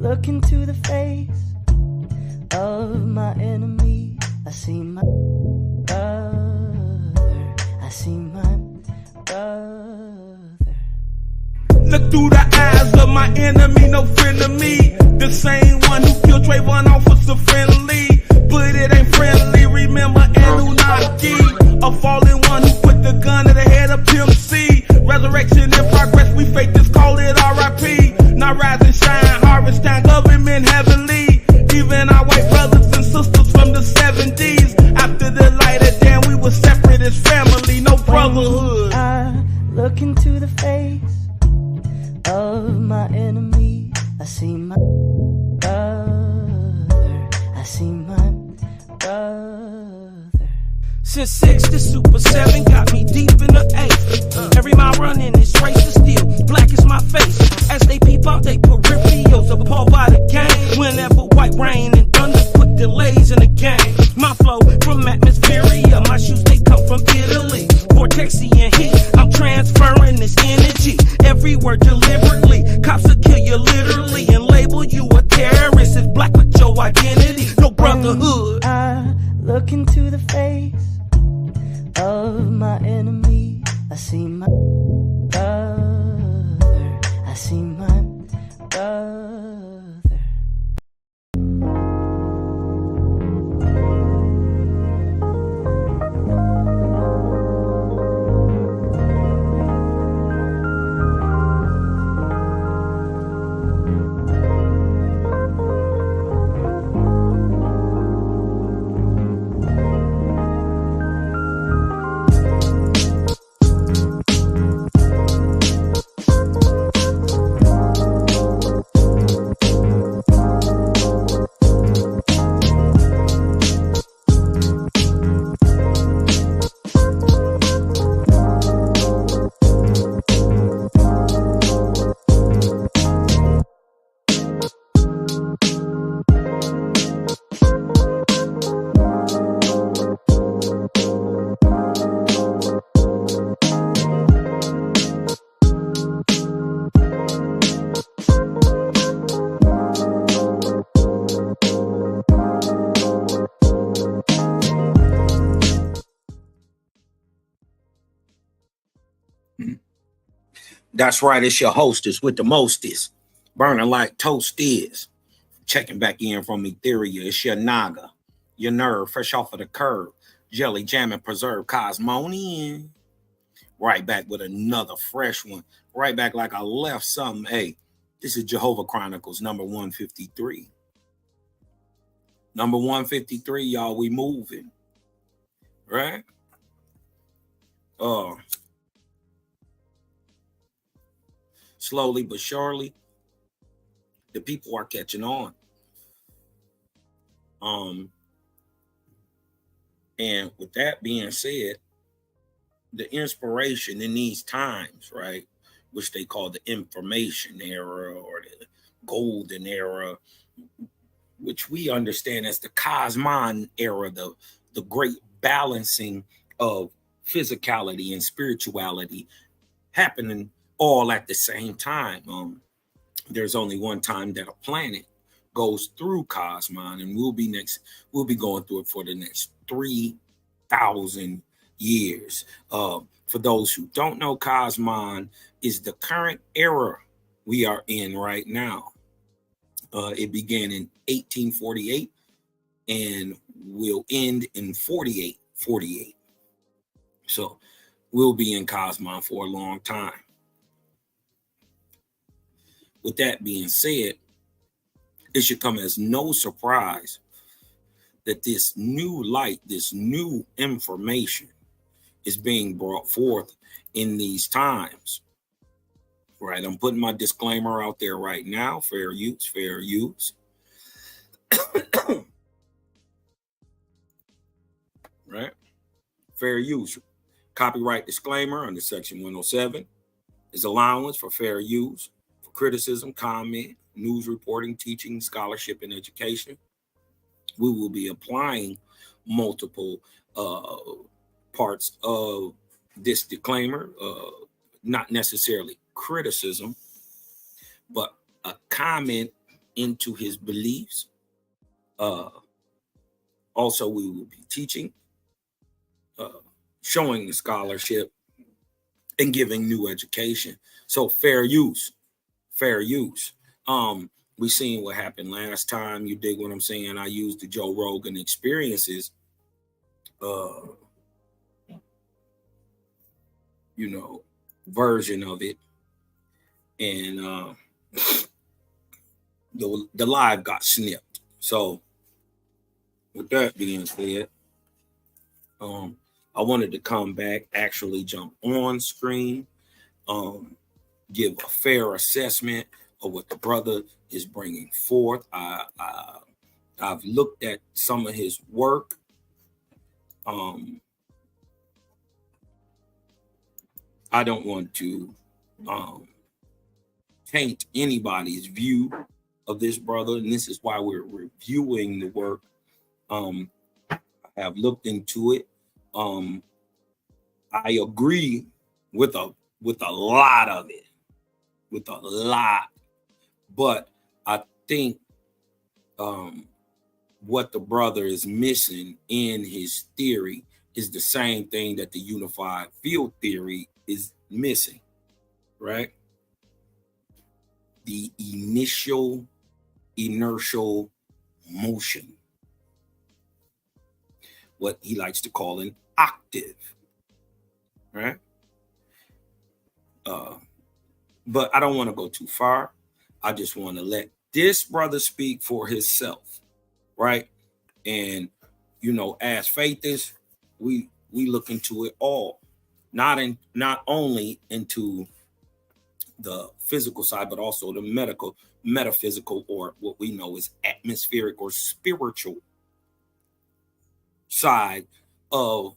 look into the face of my enemy, I see my brother. I see my brother. Look through the eyes of my enemy, no friend of me. The same one who killed Trayvon Officer Friendly, but it ain't friendly. Remember Anunnaki, a fallen one who put the gun to the head of Pimp C. Resurrection in progress, we fake this, call it R.I.P. Now rise and shine, harvest time, government heavenly. Even our white brothers and sisters from the 70s. After the light of day, we were separate as family, no brotherhood. I look into the face of my enemy, I see my brother. I see my brother. Since 6 to Super 7 got me deep in the 8. Every mile running is race to steel. Black is my face. As they peep out they peripherals, appalled by the game. Whenever white rain and thunder put delays in the game. My flow from atmospheria, my shoes they come from Italy. Vortexian heat, I'm transferring this energy. Every word deliberately. Cops will kill you literally and label you a terrorist. It's black with your identity, no brotherhood. I look into the face of my enemy, I see my brother. I see my brother. That's right, it's your hostess with the mostest, burning like toast is. Checking back in from Etheria, it's your Naga, your nerve, fresh off of the curb, jelly, jam, and preserve Cosmonian. Right back with another fresh one, right back like I left something. Hey, this is Jehovah Chronicles, number 153. Number 153, y'all, we moving, right? Slowly but surely, the people are catching on. And with that being said, the inspiration in these times, right, which they call the information era or the golden era, which we understand as the Cosmon era, the great balancing of physicality and spirituality happening all at the same time. There's only one time that a planet goes through Cosmon, and we'll be going through it for the next 3,000 years. For those who don't know, Cosmon is the current era we are in right now. It began in 1848 and will end in 48. So we'll be in Cosmon for a long time. With that being said, it should come as no surprise that this new light, this new information is being brought forth in these times. Right, I'm putting my disclaimer out there right now. Fair use, fair use. Right, fair use. Copyright disclaimer under Section 107 is allowance for fair use, for criticism, comment, news reporting, teaching, scholarship, and education. We will be applying multiple parts of this disclaimer, not necessarily criticism, but a comment into his beliefs. Also, we will be teaching, showing the scholarship, and giving new education. So fair use. We seen what happened last time. You dig what I'm saying? I used the Joe Rogan experiences, version of it, and the live got snipped. So with that being said, I wanted to come back, actually jump on screen, give a fair assessment of what the brother is bringing forth. I've looked at some of his work. I don't want to taint anybody's view of this brother, and this is why we're reviewing the work. I have looked into it. I agree with a lot of it, but I think what the brother is missing in his theory is the same thing that the unified field theory is missing, right? The initial inertial motion, what he likes to call an octave, right? But I don't want to go too far. I just want to let this brother speak for himself, right? And as faithists, we look into it all, not only into the physical side, but also the metaphysical, or what we know is atmospheric or spiritual side of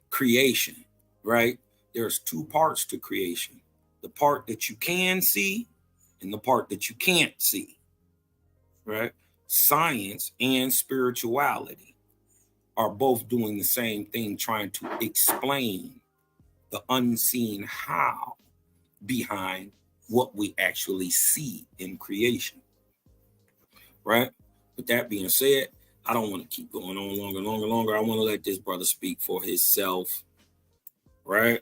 creation, right? There's two parts to creation: the part that you can see and the part that you can't see, right? Science and spirituality are both doing the same thing, trying to explain the unseen how behind what we actually see in creation, right? With that being said, I don't want to keep going on longer. I want to let this brother speak for himself, right?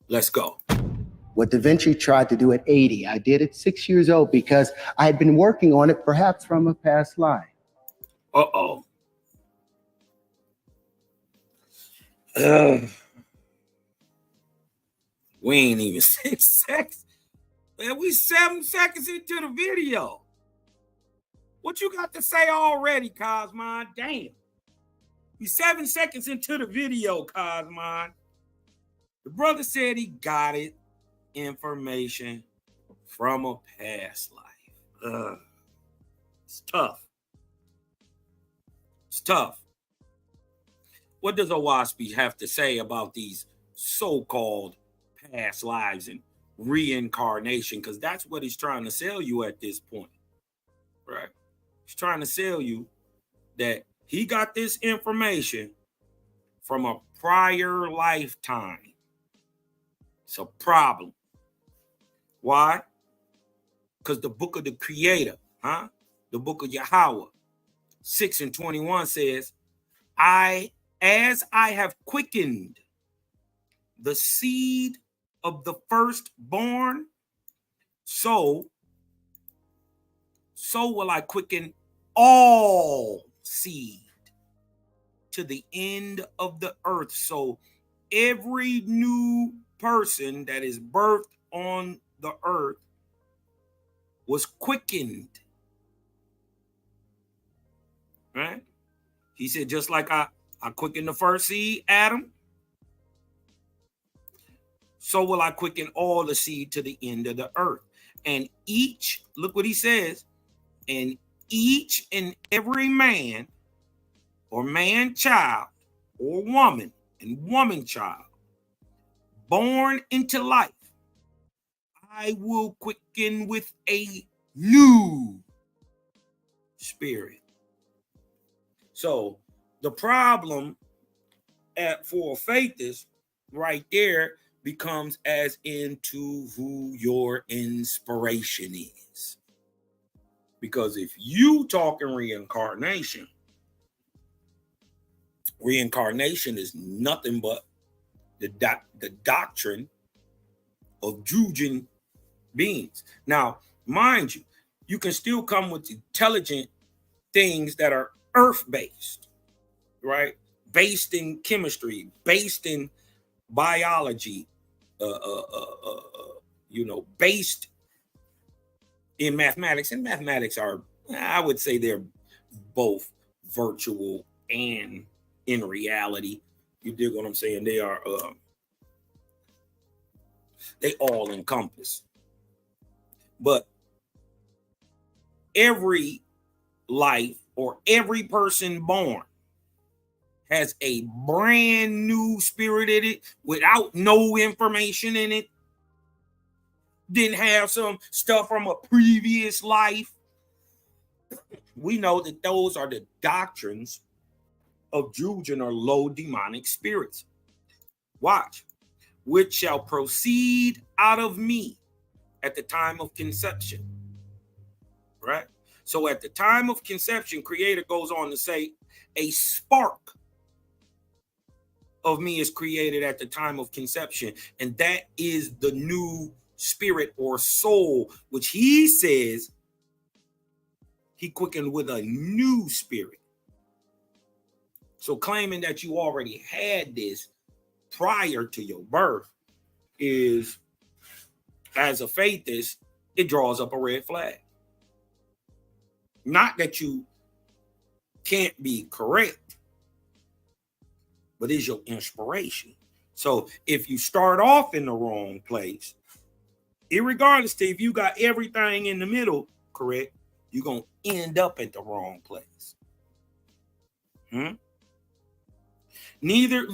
Let's go. What Da Vinci tried to do at 80, I did at 6 years old because I had been working on it, perhaps from a past life. We ain't even 6 seconds. Man, we 7 seconds into the video. What you got to say already, Cosmon? Damn. We 7 seconds into the video, Cosmon. The brother said he got it. Information from a past life. It's tough. What does Owaspi have to say about these so-called past lives and reincarnation? Because that's what he's trying to sell you at this point, right? He's trying to sell you that he got this information from a prior lifetime. It's a problem. Why? Because the book of the Creator, the book of Yahweh, 6:21 says, as I have quickened the seed of the firstborn, so will I quicken all seed to the end of the earth. So every new person that is birthed on the earth was quickened, right? He said, just like I quickened the first seed, Adam, so will I quicken all the seed to the end of the earth. And look what he says, and each and every man or man-child or woman and woman-child born into life, I will quicken with a new spirit. So the problem for faith is right there becomes as into who your inspiration is. Because if you talking reincarnation is nothing but the doctrine of Jujan beings. Now, mind you, you can still come with intelligent things that are earth-based, right? Based in chemistry, based in biology, based in mathematics. And mathematics are, I would say, they're both virtual and in reality. You dig what I'm saying? They are they all encompass. But every life or every person born has a brand new spirit in it without no information in it. Didn't have some stuff from a previous life. We know that those are the doctrines of Jujan or low demonic spirits. Watch. Which shall proceed out of me at the time of conception. Right? So at the time of conception, Creator goes on to say, a spark of me is created at the time of conception. And that is the new spirit or soul, which he says he quickened with a new spirit. So claiming that you already had this prior to your birth is, as a faithist, it draws up a red flag. Not that you can't be correct, but is your inspiration. So if you start off in the wrong place, irregardless to if you got everything in the middle correct, you're going to end up at the wrong place. Neither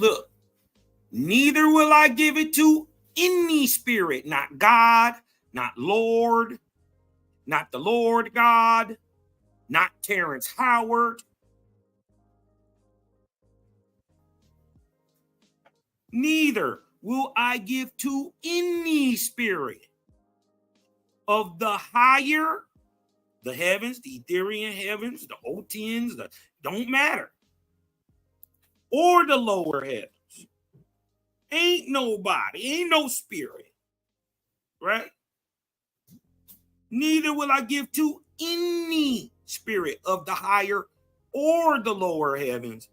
will I give it to any spirit, not God, not Lord, not the Lord God, not Terrance Howard. Neither will I give to any spirit of the higher, the heavens, the Etherian heavens, the Otians, don't matter, or the lower heavens. Ain't nobody, ain't no spirit, right? Neither will I give to any spirit of the higher or the lower heavens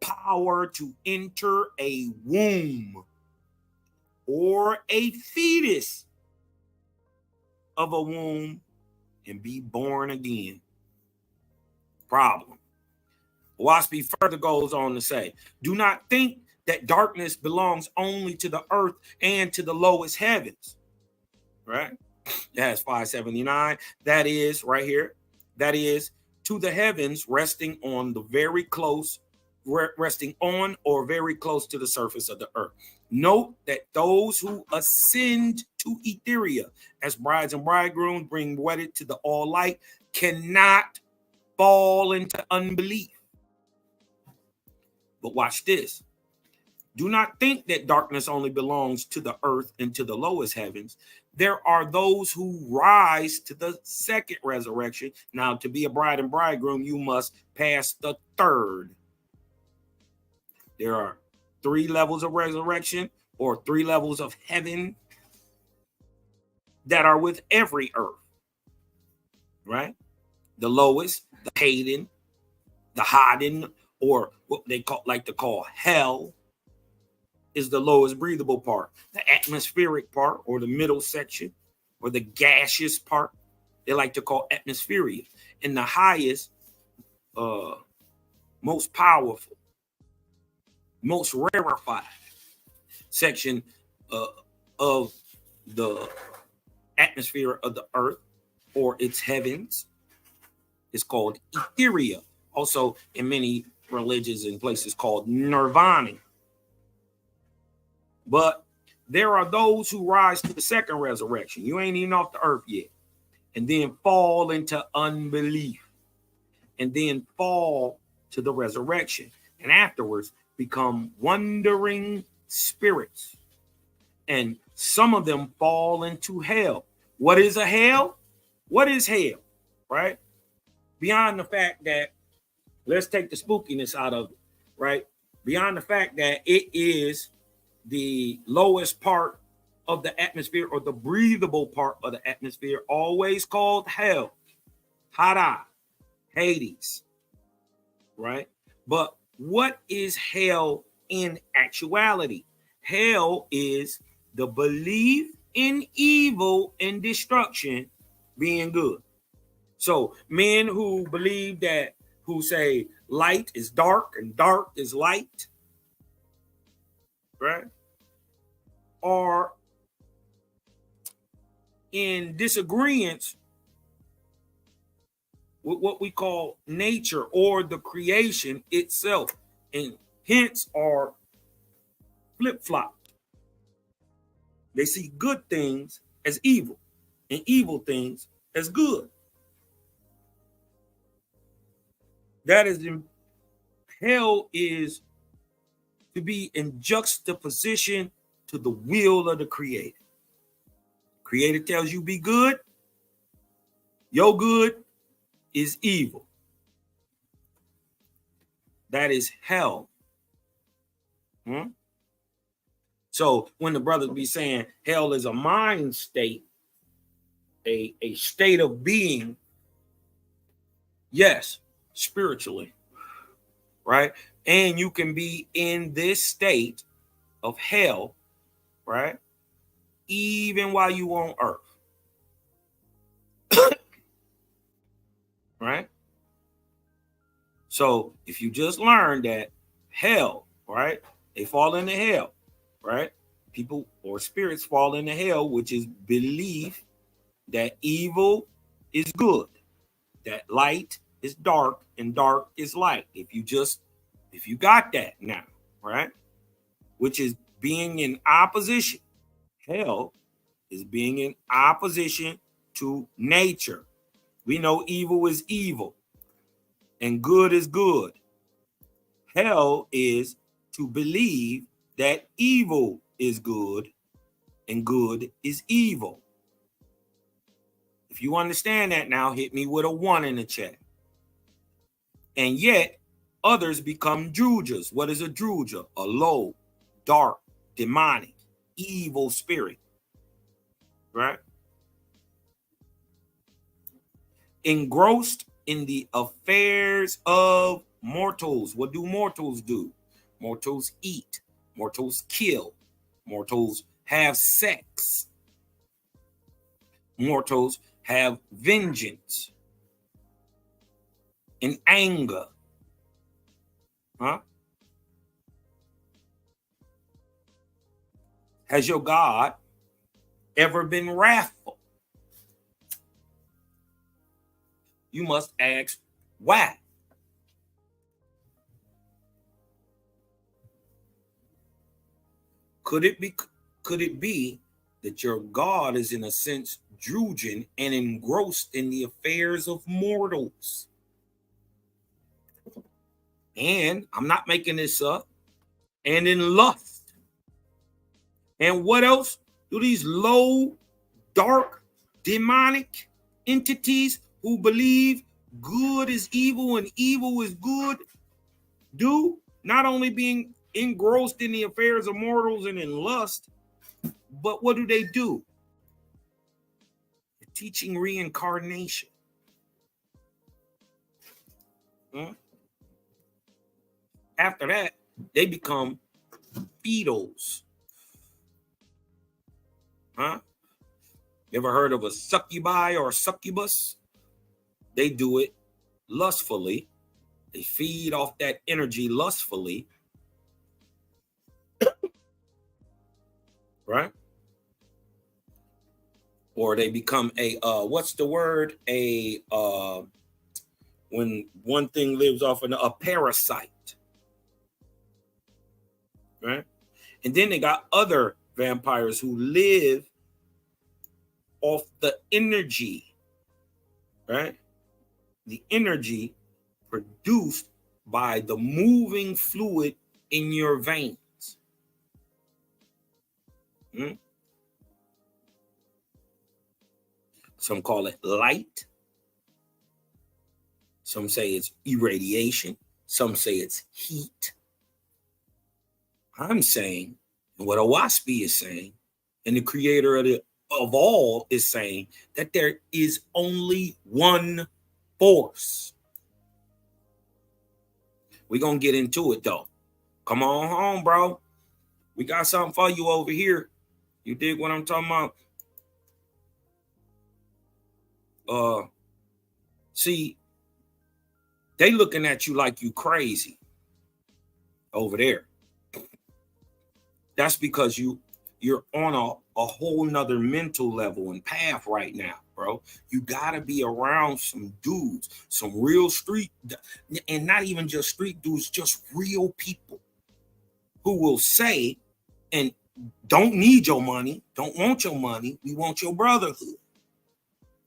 power to enter a womb or a fetus of a womb and be born again. Problem. Waspi further goes on to say, do not think that darkness belongs only to the earth and to the lowest heavens. Right? That's 579. That is right here. That is to the heavens resting on or very close to the surface of the earth. Note that those who ascend to Etheria as brides and bridegrooms being wedded to the all light cannot fall into unbelief. But watch this. Do not think that darkness only belongs to the earth and to the lowest heavens. There are those who rise to the second resurrection. Now, to be a bride and bridegroom, you must pass the third. There are 3 levels of resurrection or 3 levels of heaven that are with every earth, right? The lowest, the Hayden, the Haden, or what they like to call hell, is the lowest breathable part. The atmospheric part, or the middle section, or the gaseous part, they like to call atmospheria. And the highest, most powerful, most rarefied section of the atmosphere of the earth or its heavens is called Etheria. Also, in many religions and places called Nirvana. But there are those who rise to the second resurrection. You ain't even off the earth yet. And then fall into unbelief. And then fall to the resurrection. And afterwards become wandering spirits. And some of them fall into hell. What is a hell? What is hell? Right? beyond the fact that, let's take the spookiness out of it, right? Beyond the fact that it is the lowest part of the atmosphere, or the breathable part of the atmosphere, always called hell, Hada, Hades, right? But what is hell in actuality? Hell is the belief in evil and destruction being good. So men who believe that, who say light is dark and dark is light, right, are in disagreement with what we call nature or the creation itself, and hence are flip-flopped. They see good things as evil and evil things as good. That is, hell is to be in juxtaposition to the will of the Creator. Creator tells you be good, your good is evil. That is hell. So when the brothers be saying hell is a mind state, a state of being, yes, spiritually, right? And you can be in this state of hell, right, even while you on earth. Right? So if you just learn that hell, right, they fall into hell, right? People or spirits fall into hell, which is belief that evil is good, that light is dark and dark is light. If you got that now, right, which is being in opposition, hell is being in opposition to nature. We know evil is evil and good is good. Hell is to believe that evil is good and good is evil. If you understand that now, hit me with a 1 in the chat. And yet, others become drujas. What is a druja? A low, dark, demonic, evil spirit. Right? Engrossed in the affairs of mortals. What do mortals do? Mortals eat. Mortals kill. Mortals have sex. Mortals have vengeance and anger. Has your God ever been wrathful? You must ask why. Could it be that your God is in a sense drudgen and engrossed in the affairs of mortals? And I'm not making this up. And in lust. And what else do these low, dark, demonic entities who believe good is evil and evil is good do? Not only being engrossed in the affairs of mortals and in lust, but what do? They're teaching reincarnation. After that, they become fetals. You ever heard of a succubi or a succubus? They do it lustfully. They feed off that energy lustfully. Right? Or they become a what's the word? When one thing lives off a parasite. Right? And then they got other vampires who live off the energy, right? The energy produced by the moving fluid in your veins. Some call it light. Some say it's irradiation. Some say it's heat. I'm saying, and what Owaspi is saying, and the creator of all is saying, that there is only one force. We're going to get into it, though. Come on home, bro. We got something for you over here. You dig what I'm talking about? See, they looking at you like you crazy over there. That's because you're on a whole nother mental level and path right now, bro. You gotta be around some dudes, some real street, and not even just street dudes, just real people who will say, and don't need your money, don't want your money, we want your brotherhood.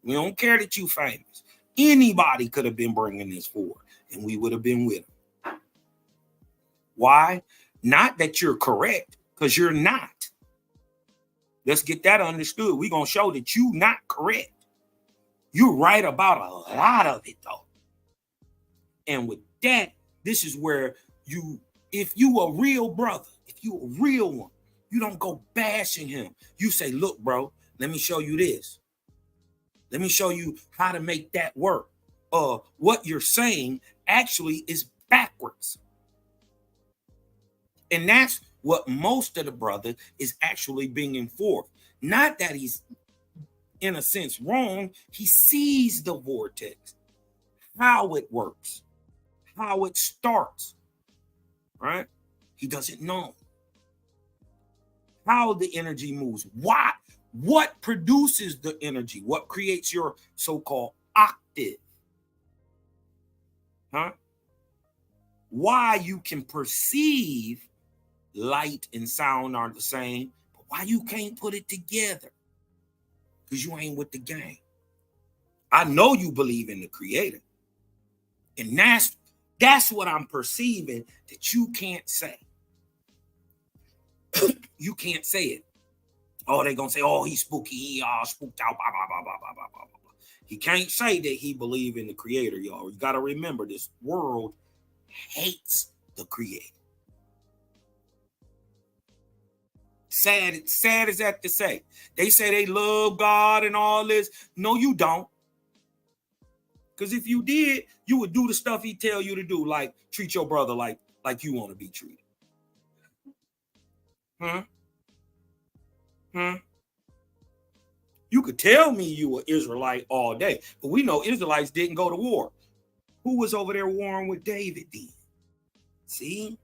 We don't care that you famous. Anybody could have been bringing this forward, and we would have been with them. Why? Not that you're correct, because you're not. Let's get that understood. We're going to show that you're not correct. You're right about a lot of it, though. And with that, this is where if you a real brother, if you a real one, you don't go bashing him. You say, look, bro, let me show you this. Let me show you how to make that work. What you're saying actually is backwards. And that's what most of the brother is actually being enforced. Not that he's, in a sense, wrong. He sees the vortex, how it works, how it starts, right? He doesn't know how the energy moves. What produces the energy? What creates your so-called octave? Huh? Why you can perceive light and sound are the same, but why you can't put it together? Because you ain't with the game. I know you believe in the creator. And that's what I'm perceiving that you can't say. You can't say it. Oh, they're going to say, oh, he's spooky. He spooked out. Blah, blah, blah, blah, blah, blah, blah. He can't say that he believe in the creator, y'all. You got to remember, this world hates the creator. Sad as that to say. They say they love God and all this. No, you don't. Because if you did, you would do the stuff he tell you to do, like treat your brother like you want to be treated. You could tell me you were Israelite all day, but we know Israelites didn't go to war. Who was over there warring with David then? See?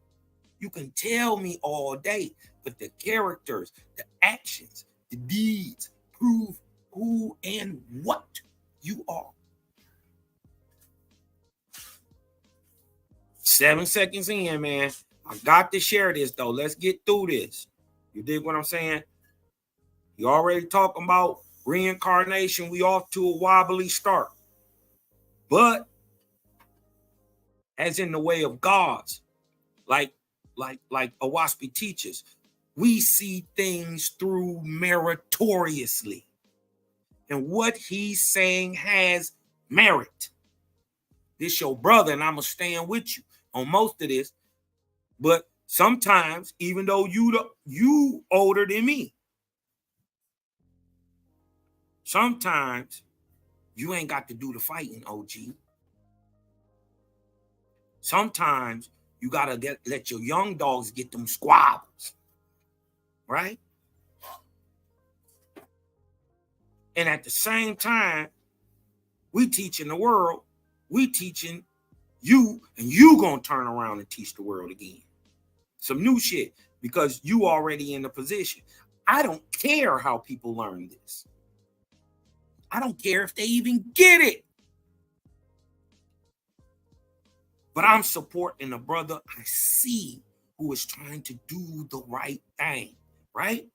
You can tell me all day, but the characters, the actions, the deeds prove who and what you are. 7 seconds in, man. I got to share this, though. Let's get through this. You dig what I'm saying? You already talking about reincarnation. We off to a wobbly start. But as in the way of gods, like Owaspi teaches, we see things through meritoriously. And what he's saying has merit. This your brother, and I'm going to stand with you on most of this. But sometimes, even though you older than me, sometimes you ain't got to do the fighting, OG. Sometimes you got to let your young dogs get them squabbles, right? And at the same time, we teaching the world, we teaching you, and you gonna turn around and teach the world again. Some new shit, because you already in the position. I don't care how people learn this. I don't care if they even get it. But I'm supporting a brother I see who is trying to do the right thing, right?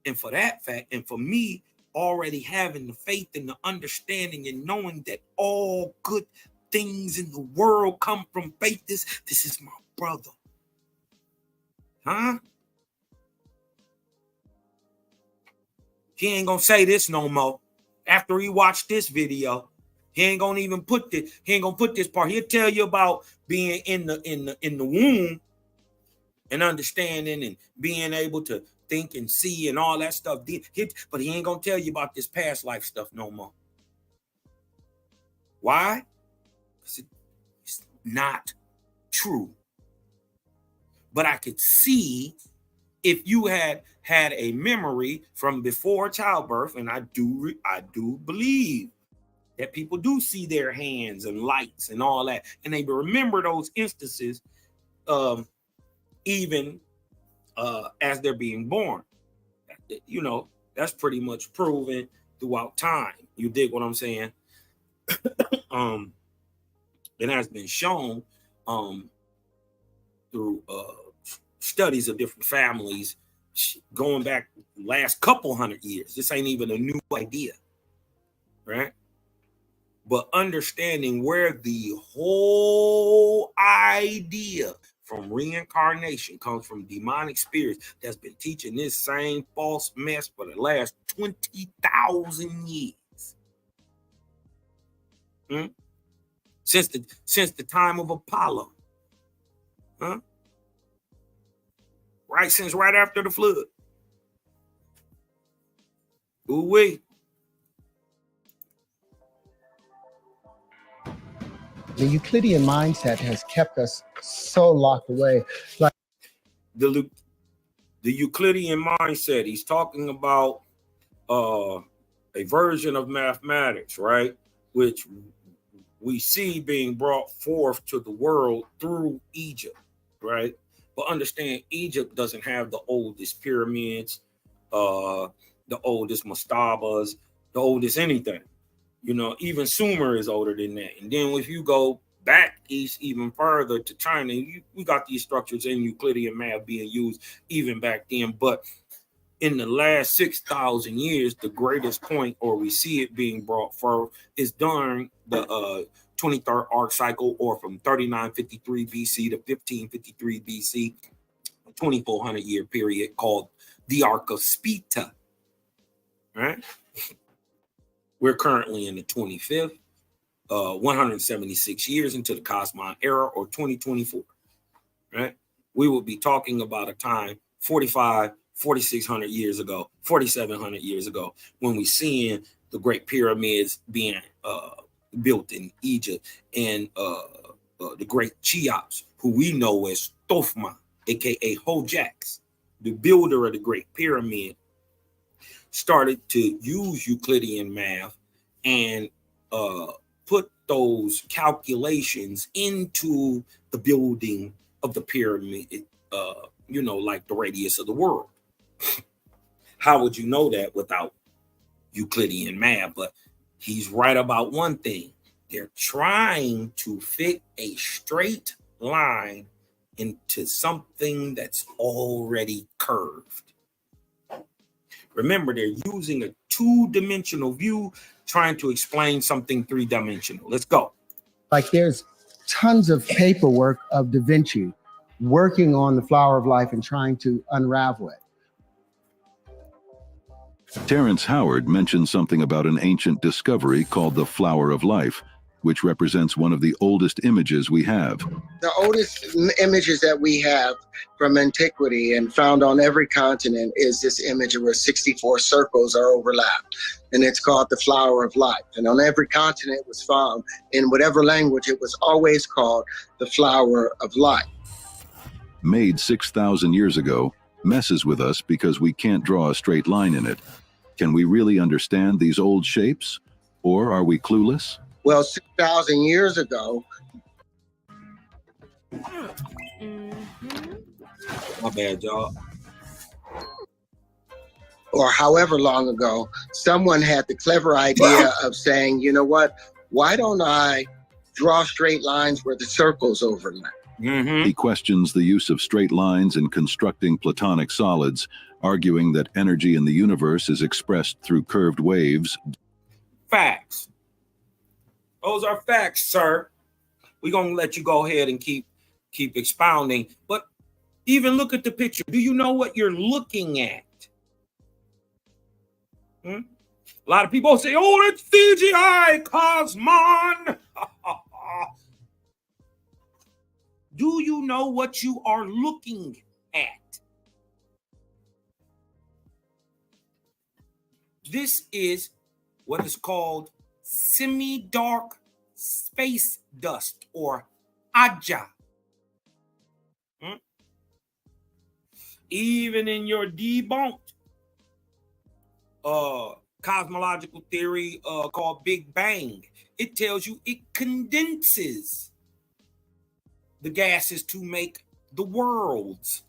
And for that fact, and for me already having the faith and the understanding and knowing that all good things in the world come from faith, this is my brother. Huh? He ain't gonna say this no more. After he watched this video, He ain't gonna even put this part. He'll tell you about being in the womb and understanding and being able to think and see and all that stuff. But he ain't gonna tell you about this past life stuff no more. Why? Because it's not true. But I could see if you had a memory from before childbirth, and I do believe that people do see their hands and lights and all that, and they remember those instances, even as they're being born. You know, that's pretty much proven throughout time. You dig what I'm saying? It has been shown through studies of different families going back last couple hundred years. This ain't even a new idea, right? But understanding where the whole idea from reincarnation comes from demonic spirits that's been teaching this same false mess for the last 20,000 years. Since the time of Apollo. Right, since right after the flood. Ooh-wee. The Euclidean mindset has kept us so locked away. Like the Euclidean mindset, he's talking about a version of mathematics, right? Which we see being brought forth to the world through Egypt, right? But understand, Egypt doesn't have the oldest pyramids, the oldest mastabas, the oldest anything. You know, even Sumer is older than that. And then if you go back east even further to China, we got these structures in Euclidean math being used even back then. But in the last 6,000 years, the greatest point, or we see it being brought forth, is during the 23rd arc cycle, or from 3953 BC to 1553 BC, a 2,400 year period called the Arc of Spita, right? We're currently in the 25th, 176 years into the Cosmon era, or 2024, right? We will be talking about a time 4,600 years ago, 4,700 years ago, when we seeing the Great Pyramids being built in Egypt, and the Great Cheops, who we know as Thofma, aka Hojax, the builder of the Great Pyramid, started to use Euclidean math and put those calculations into the building of the pyramid, you know, like the radius of the world. How would you know that without Euclidean math? But he's right about one thing. They're trying to fit a straight line into something that's already curved. Remember, they're using a two-dimensional view trying to explain something three-dimensional. Let's go. Like there's tons of paperwork of Da Vinci working on the flower of life and trying to unravel it. Terrance Howard mentioned something about an ancient discovery called the flower of life, which represents one of the oldest images we have. The oldest images that we have from antiquity and found on every continent is this image where 64 circles are overlapped, and it's called the flower of life. And on every continent it was found, in whatever language, it was always called the flower of life. Made 6,000 years ago, messes with us because we can't draw a straight line in it. Can we really understand these old shapes, or are we clueless? Well, 6,000 years ago. My bad, y'all. Or however long ago, someone had the clever idea of saying, you know what, why don't I draw straight lines where the circles overlap? He questions the use of straight lines in constructing platonic solids, arguing that energy in the universe is expressed through curved waves. Facts. Those are facts, sir. We're going to let you go ahead and keep expounding. But even look at the picture. Do you know what you're looking at? A lot of people say, oh, it's CGI, Cosmon. Do you know what you are looking at? This is what is called semi-dark space dust, or Aja. Even in your debunked cosmological theory called Big Bang, it tells you it condenses the gases to make the worlds,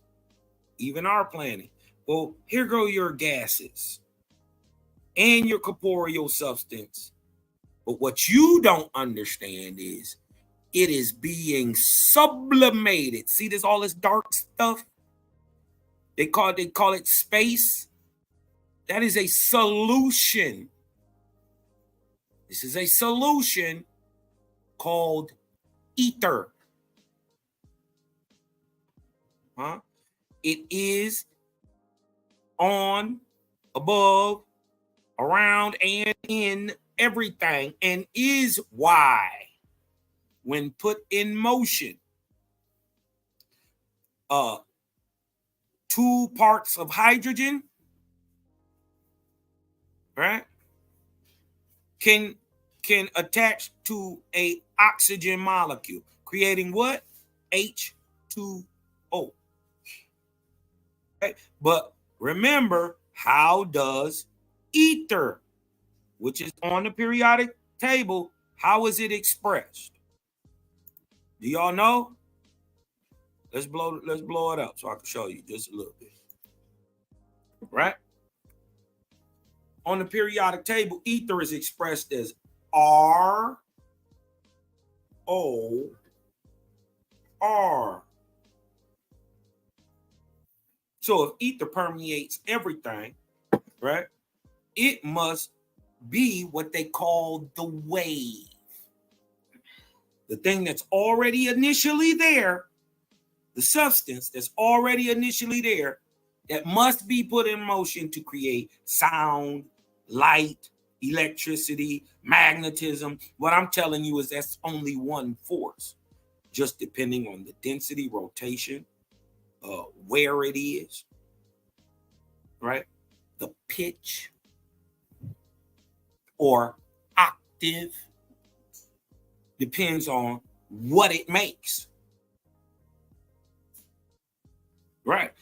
even our planet. Well, here go your gases and your corporeal substance. But what you don't understand is it is being sublimated. See this, all this dark stuff? They call it space. That is a solution. This is a solution called ether. It is on, above, around, and in everything, and is why, when put in motion, 2 parts of hydrogen, right, can attach to a oxygen molecule, creating what? H2O. Okay? But remember, how does ether, which is on the periodic table, how is it expressed? Do y'all know? Let's blow it up so I can show you just a little bit. Right? On the periodic table, ether is expressed as ROR. So if ether permeates everything, right, it must be what they call the wave. The thing that's already initially there, the substance that's already initially there, that must be put in motion to create sound, light, electricity, magnetism. What I'm telling you is that's only one force, just depending on the density, rotation, where it is, right? The pitch or octave depends on what it makes, right?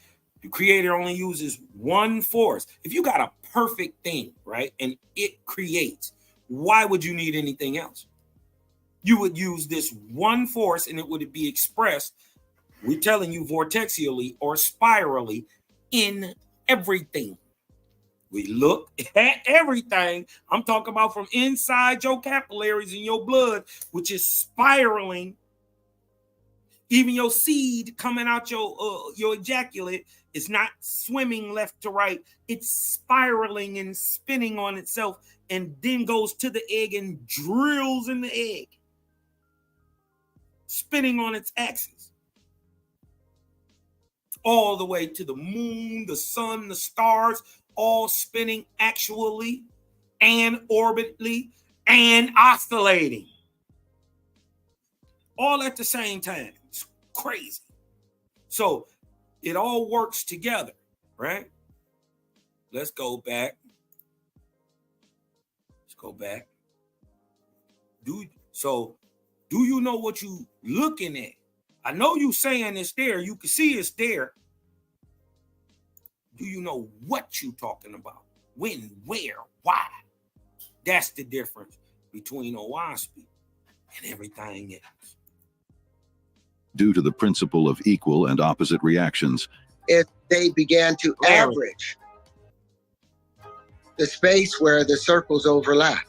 The creator only uses one force. If you got a perfect thing, right, and it creates, why would you need anything else? You would use this one force and it would be expressed, we're telling you, vortexially or spirally in everything. We look at everything. I'm talking about from inside your capillaries in your blood, which is spiraling. Even your seed coming out your ejaculate is not swimming left to right. It's spiraling and spinning on itself, and then goes to the egg and drills in the egg, spinning on its axis, all the way to the moon, the sun, the stars, all spinning actually and orbitally and oscillating, all at the same time. It's crazy. So it all works together, right? Let's go back. Let's go back. Do you know what you looking at? I know you saying it's there. You can see it's there. Do you know what you talking about? When, where, why? That's the difference between Owaspy and everything else. Due to the principle of equal and opposite reactions, If they began to average the space where the circles overlap,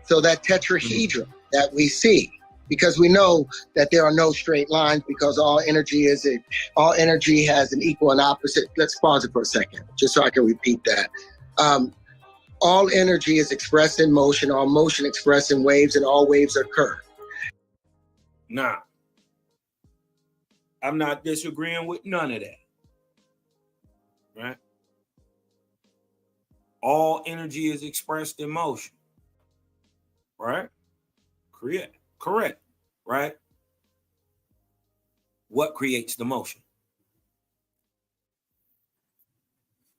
so that tetrahedron that we see, because we know that there are no straight lines, because all energy has an equal and opposite. Let's pause it for a second, just so I can repeat that. All energy is expressed in motion, all motion expressed in waves, and all waves are curved. Nah, I'm not disagreeing with none of that, right? All energy is expressed in motion. Right? Correct. Right? What creates the motion?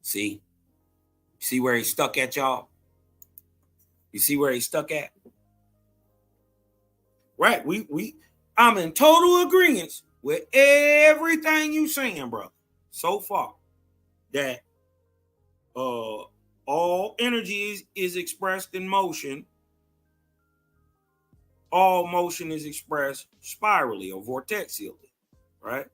See where he's stuck at, y'all? You see where he's stuck at? Right. I'm in total agreement with everything you saying, bro, so far. That all energy is expressed in motion. All motion is expressed spirally or vortexially, right?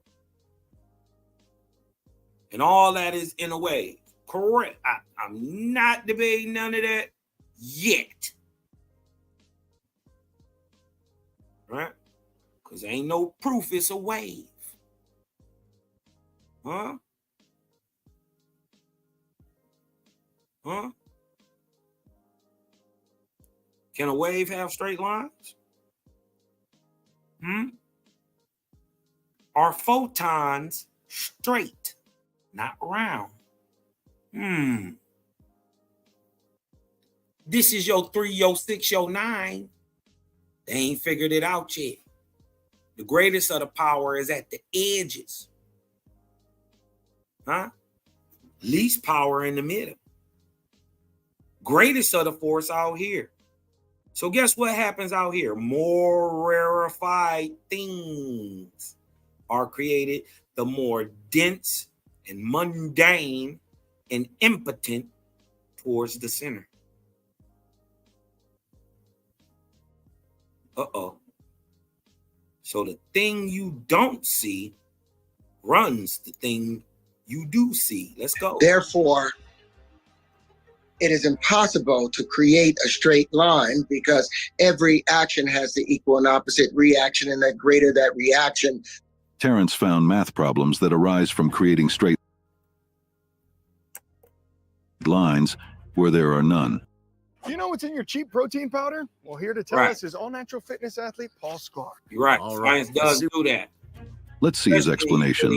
And all that is in a way. Correct. I'm not debating none of that yet. Right? Because ain't no proof it's a wave. Huh? Can a wave have straight lines? Are photons straight, not round? This is your 3, your 6, your 9. They ain't figured it out yet. The greatest of the power is at the edges. Least power in the middle. Greatest of the force out here. So guess what happens out here? More rarefied things are created, the more dense and mundane and impotent towards the center. So the thing you don't see runs the thing you do see. Let's go. Therefore, it is impossible to create a straight line because every action has the equal and opposite reaction, and the greater that reaction. Terrance found math problems that arise from creating straight lines where there are none. Do you know what's in your cheap protein powder? Well, here to tell us is all-natural fitness athlete Paul Sklar. You're right. Science does do that. Let's see his explanation.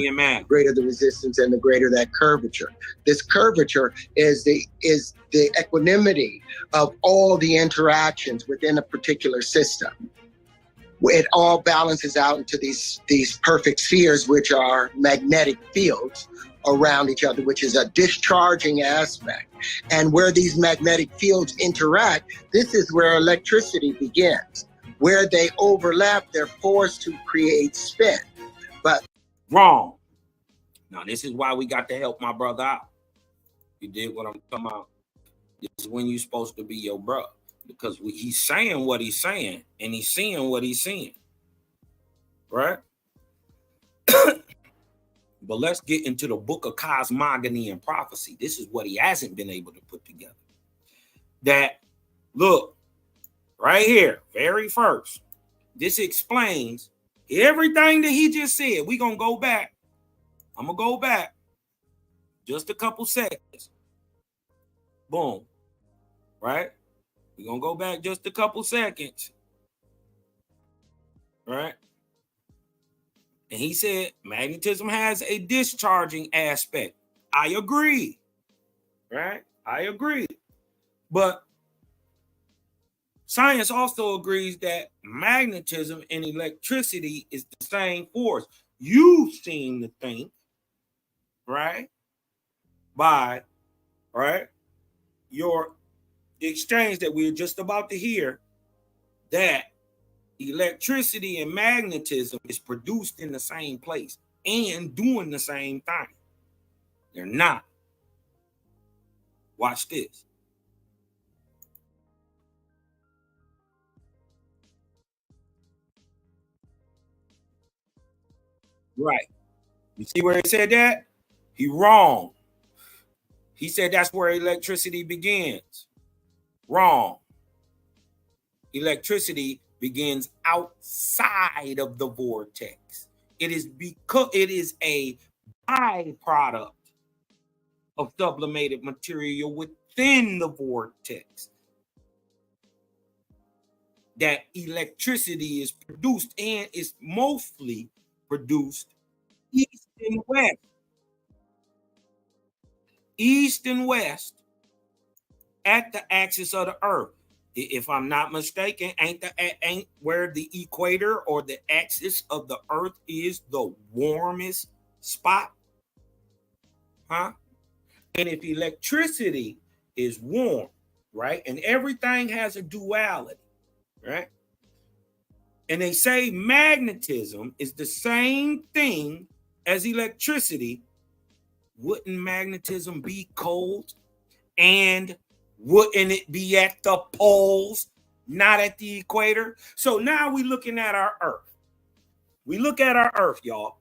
Greater the resistance and the greater that curvature. This curvature is the equanimity of all the interactions within a particular system. It all balances out into these perfect spheres, which are magnetic fields around each other, which is a discharging aspect. And where these magnetic fields interact, this is where electricity begins. Where they overlap, they're forced to create spin. But wrong. Now, this is why we got to help my brother out. You did what I'm talking about. This is when you're supposed to be your brother. Because he's saying what he's saying, and he's seeing what he's seeing. Right? But let's get into the book of cosmogony and prophecy. This is what he hasn't been able to put together. That, look, right here, very first, this explains everything that he just said. We're going to go back. I'm going to go back just a couple seconds. Boom. Right? We're going to go back just a couple seconds. Right? And he said magnetism has a discharging aspect. I agree. Right? I agree. But science also agrees that magnetism and electricity is the same force. You seem to think, right, by, right, your exchange that we're just about to hear, that electricity and magnetism is produced in the same place and doing the same thing. They're not. Watch this. Right. You see where he said that? He wrong. He said that's where electricity begins. Wrong. Electricity begins outside of the vortex. It is because it is a byproduct of sublimated material within the vortex that electricity is produced, and is mostly produced east and west. East and west at the axis of the earth. If I'm not mistaken, ain't where the equator or the axis of the earth is the warmest spot? Huh? And if electricity is warm, right, and everything has a duality, right? And they say magnetism is the same thing as electricity. Wouldn't magnetism be cold? And wouldn't it be at the poles, not at the equator? So now we're looking at our earth. We look at our earth, y'all.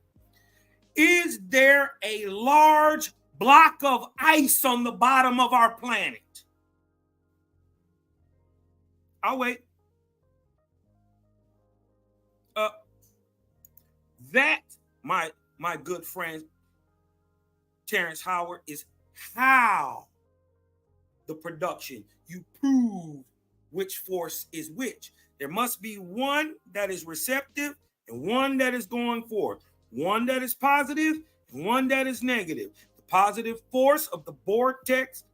Is there a large block of ice on the bottom of our planet? I'll wait. That, my good friend Terrance Howard, is how the production you prove which force is which. There must be one that is receptive and one that is going forth, one that is positive and one that is negative. The positive force of the vortex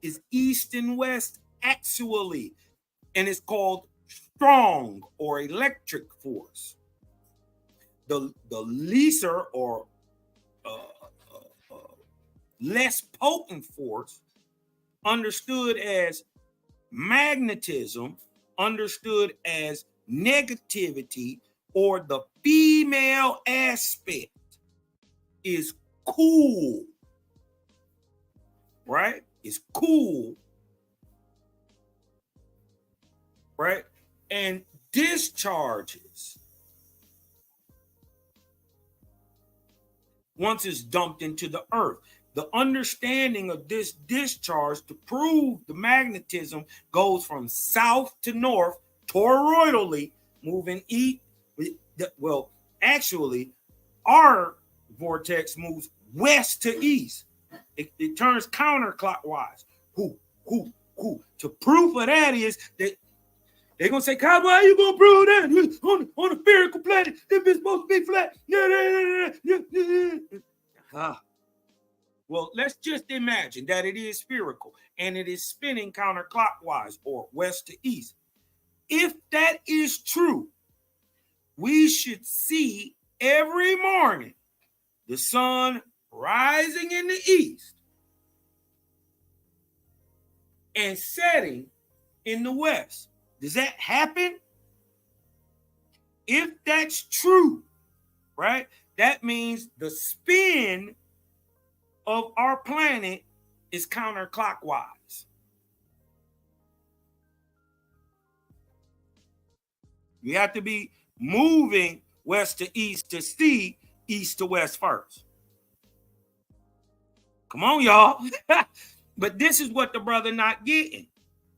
is east and west actually, and it's called strong or electric force. The lesser or less potent force, understood as magnetism, understood as negativity, or the female aspect, is cool, right? It's cool, right? And discharges once it's dumped into the earth. The understanding of this discharge to prove the magnetism goes from south to north toroidally, moving east. Well, actually, our vortex moves west to east. It turns counterclockwise. To proof of that is that they're going to say, Cowboy, how you going to prove that? On a spherical planet, if it's supposed to be flat. Well, let's just imagine that it is spherical and it is spinning counterclockwise or west to east. If that is true, we should see every morning the sun rising in the east and setting in the west. Does that happen? If that's true, right, that means the spin of our planet is counterclockwise. You have to be moving west to east to see east to west first. Come on, y'all. But this is what the brother not getting.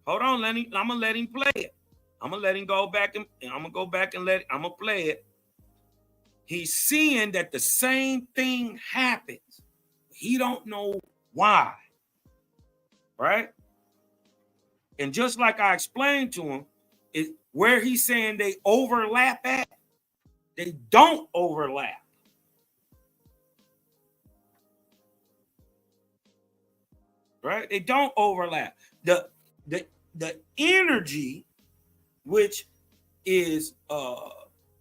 Hold on, I'm gonna let him play it. I'm gonna let him go back and I'm gonna go back and I'm gonna play it. He's seeing that the same thing happens. He don't know why, right? And just like I explained to him, is where he's saying they overlap at, they don't overlap. Right? They don't overlap. The energy which is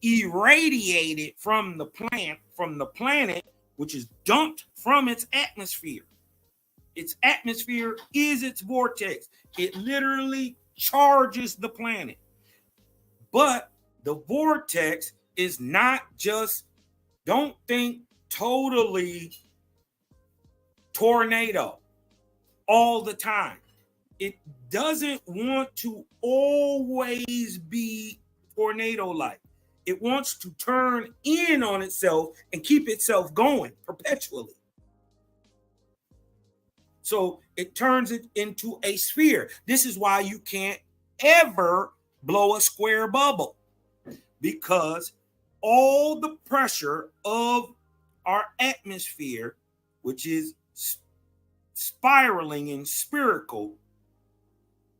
irradiated from the planet, which is dumped from its atmosphere. Its atmosphere is its vortex. It literally charges the planet. But the vortex is not just, don't think totally tornado all the time. It doesn't want to always be tornado-like. It wants to turn in on itself and keep itself going perpetually. So it turns it into a sphere. This is why you can't ever blow a square bubble, because all the pressure of our atmosphere, which is spiraling and spherical,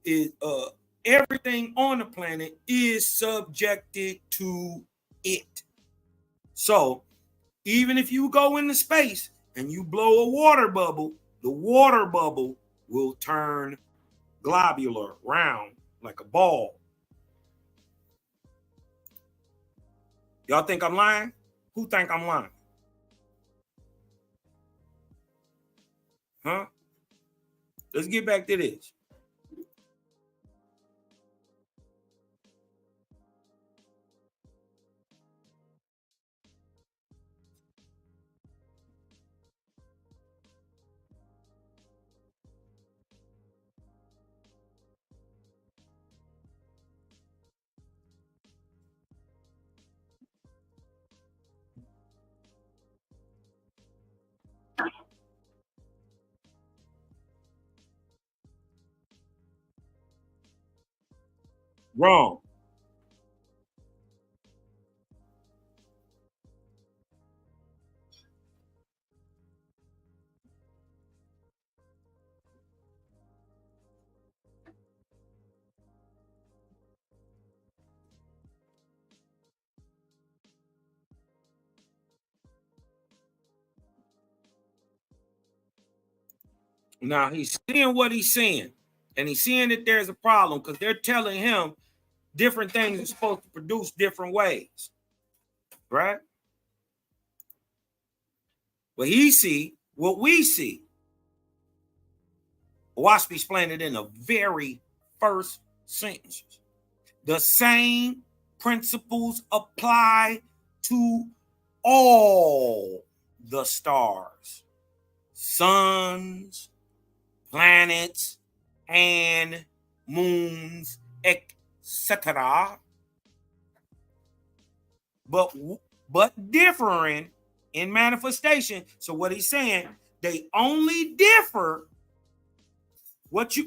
is everything on the planet is subjected to it. So even if you go into space and you blow a water bubble, the water bubble will turn globular, round, like a ball. Y'all think I'm lying? Who think I'm lying? Huh? Let's get back to this. Wrong. Now he's seeing what he's seeing, and he's seeing that there's a problem because they're telling him different things are supposed to produce different ways, right? But he see what we see. Watch me explain it in the very first sentence. The same principles apply to all the stars, suns, planets, and moons, etc. But differing in manifestation. So what he's saying, they only differ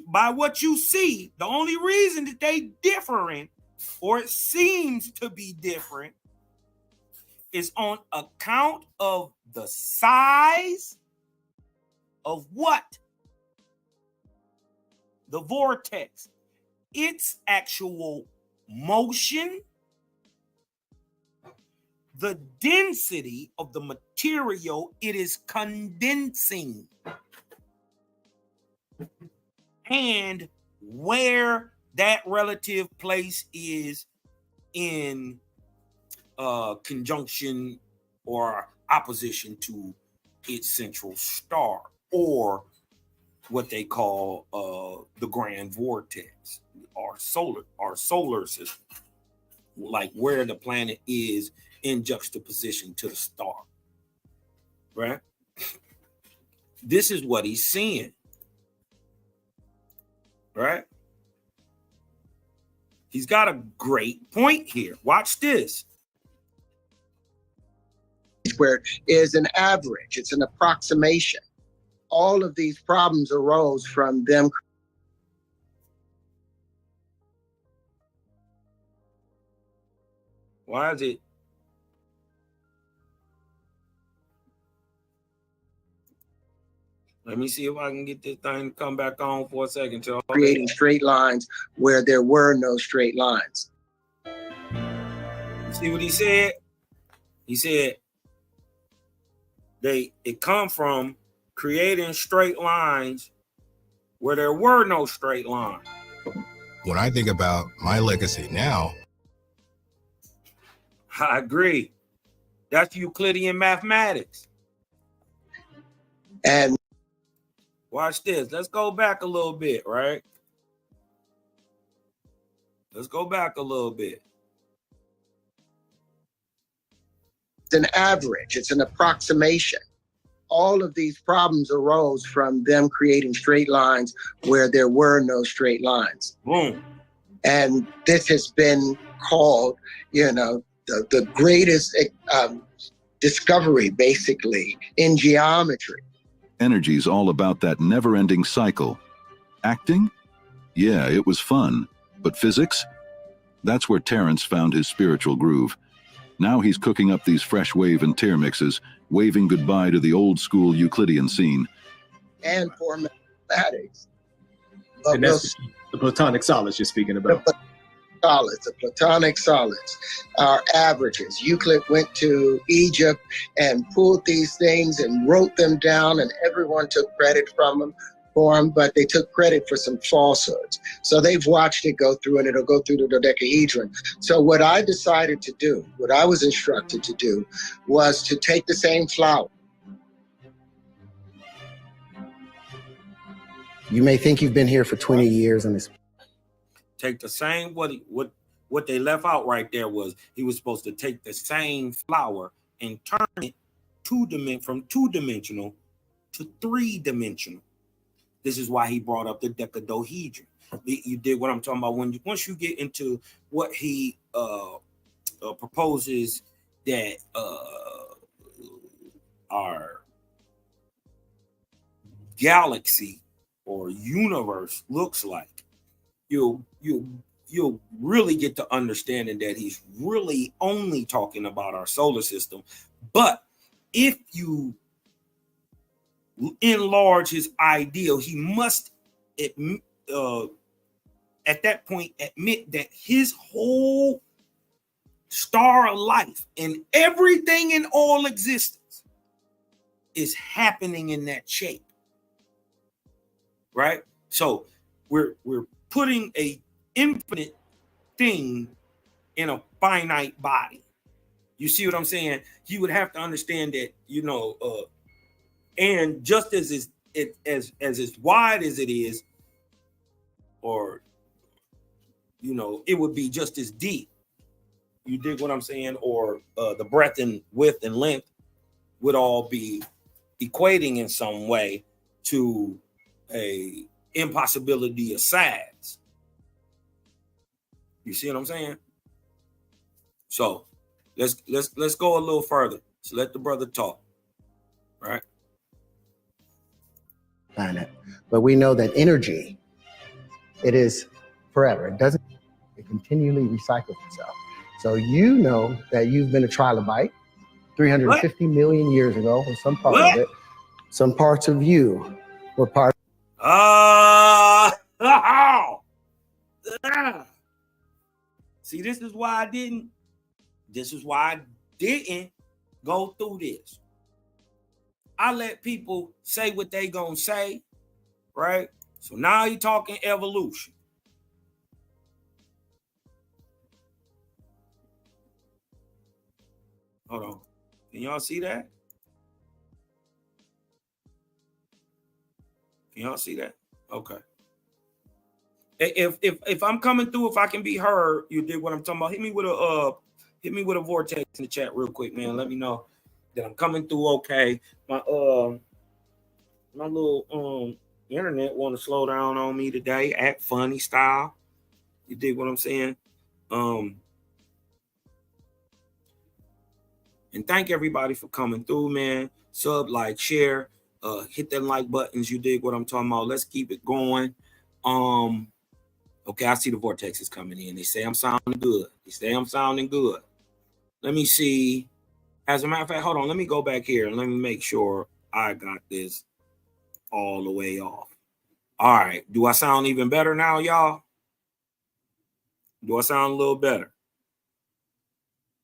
by what you see. The only reason that they differing, or it seems to be different, is on account of the size of what? The vortex. Its actual motion, the density of the material it is condensing, and where that relative place is in conjunction or opposition to its central star, or what they call the grand vortex, our solar system, like where the planet is in juxtaposition to the star, right? This is what he's seeing, right? He's got a great point here. Watch this. Where is an average, it's an approximation. All of these problems arose from them. Why is it? Let me see if I can get this thing to come back on for a second. Creating straight lines where there were no straight lines. See what he said? He said it come from creating straight lines where there were no straight lines. When I think about my legacy now, I agree. That's Euclidean mathematics. And watch this. Let's go back a little bit, right? Let's go back a little bit. It's an average, it's an approximation. All of these problems arose from them creating straight lines where there were no straight lines. Boom. And this has been called, the greatest discovery, basically, in geometry. Energy's all about that never-ending cycle. Acting? Yeah, it was fun. But physics? That's where Terrance found his spiritual groove. Now he's cooking up these fresh wave and tear mixes, waving goodbye to the old-school Euclidean scene. And for mathematics. And that's the Platonic solids you're speaking about. The Platonic solids are averages. Euclid went to Egypt and pulled these things and wrote them down, and everyone took credit from them. for them, but they took credit for some falsehoods. So they've watched it go through, and it'll go through the dodecahedron. So what I decided to do, what I was instructed to do, was to take the same flower. You may think you've been here for 20 years and it's take the same what they left out right there was he was supposed to take the same flower and turn it from two-dimensional to three-dimensional. This is why he brought up the decadahedron. You did what I'm talking about. Once you get into what he proposes that our galaxy or universe looks like, you'll really get to understanding that he's really only talking about our solar system. But if you enlarge his ideal, he must at that point admit that his whole star of life and everything in all existence is happening in that shape, right? So we're putting a infinite thing in a finite body. You see what I'm saying? You would have to understand that, and just as as wide as it is, or it would be just as deep. You dig what I'm saying? Or the breadth and width and length would all be equating in some way to a impossibility of size. You see what I'm saying? So let's go a little further. So let the brother talk. Right? Planet. But we know that energy, it is forever. It continually recycles itself. So you know that you've been a trilobite 350 million years ago, or some part of it. Some parts of you were part. See, this is why I didn't go through this. I let people say what they gonna say, right? So now you're talking evolution. Hold on. Can y'all see that? Can y'all see that? Okay. If I'm coming through, if I can be heard, you did what I'm talking about. Hit me with a vortex in the chat real quick, man. Let me know that I'm coming through okay. My little internet want to slow down on me today, act funny style. You dig what I'm saying? And thank everybody for coming through, man. Sub, like, share, hit them like buttons. You dig what I'm talking about? Let's keep it going. Okay, I see the vortexes coming in. They say I'm sounding good. Let me see. As a matter of fact, hold on. Let me go back here and let me make sure I got this all the way off. All right. Do I sound even better now, y'all? Do I sound a little better?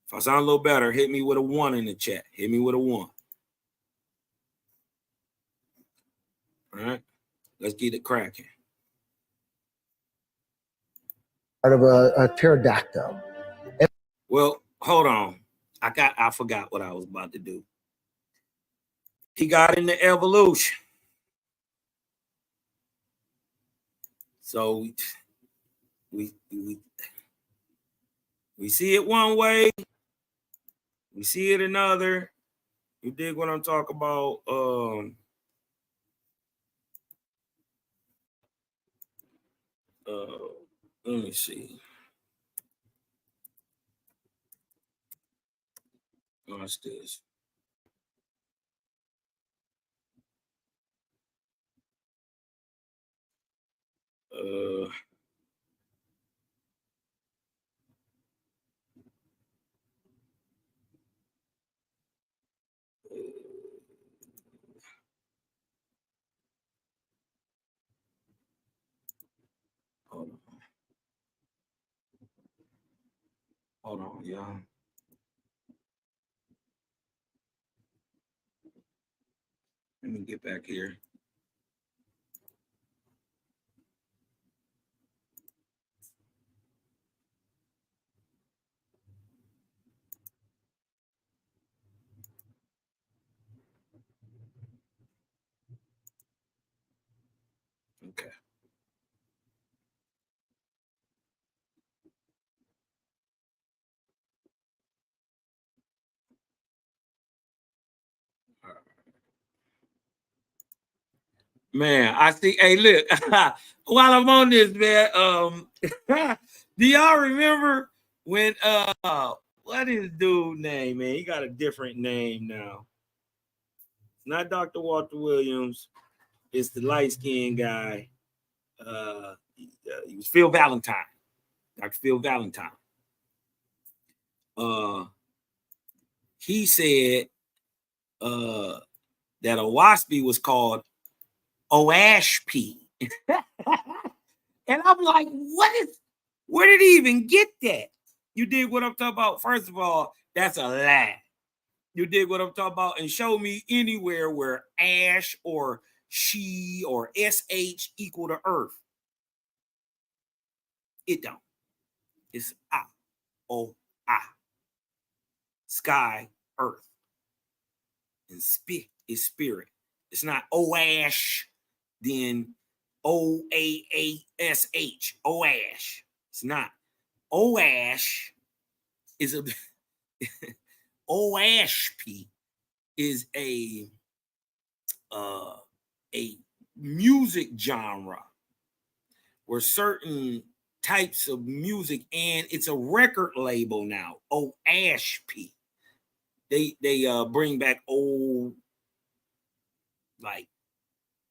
If I sound a little better, hit me with a 1 in the chat. Hit me with a 1. All right. Let's get it cracking. Part of a pterodactyl. Well, hold on. I forgot what I was about to do. He got into evolution. So we see it one way, we see it another. You dig what I'm talking about? Let me see. Watch this. Hold on, y'all. Let me get back here. Okay. Man, I see. Hey, look, while I'm on this, man, do y'all remember when what is dude name, man? He got a different name now. It's not Dr. Walter Williams, it's the light-skinned guy. He was Phil Valentine, Dr. Phil Valentine. He said that a waspy was called OASP. And I'm like, where did he even get that? You dig what I'm talking about? First of all, that's a lie. You dig what I'm talking about? And show me anywhere where ash or she or SH equal to earth. It don't. It's A-O-I. Sky, earth. And spit is spirit. It's not O-ash, then O-A-A-S-H. O-ash. It's not. O-ash is a OASP is a music genre where certain types of music, and it's a record label now. OASP. They bring back old like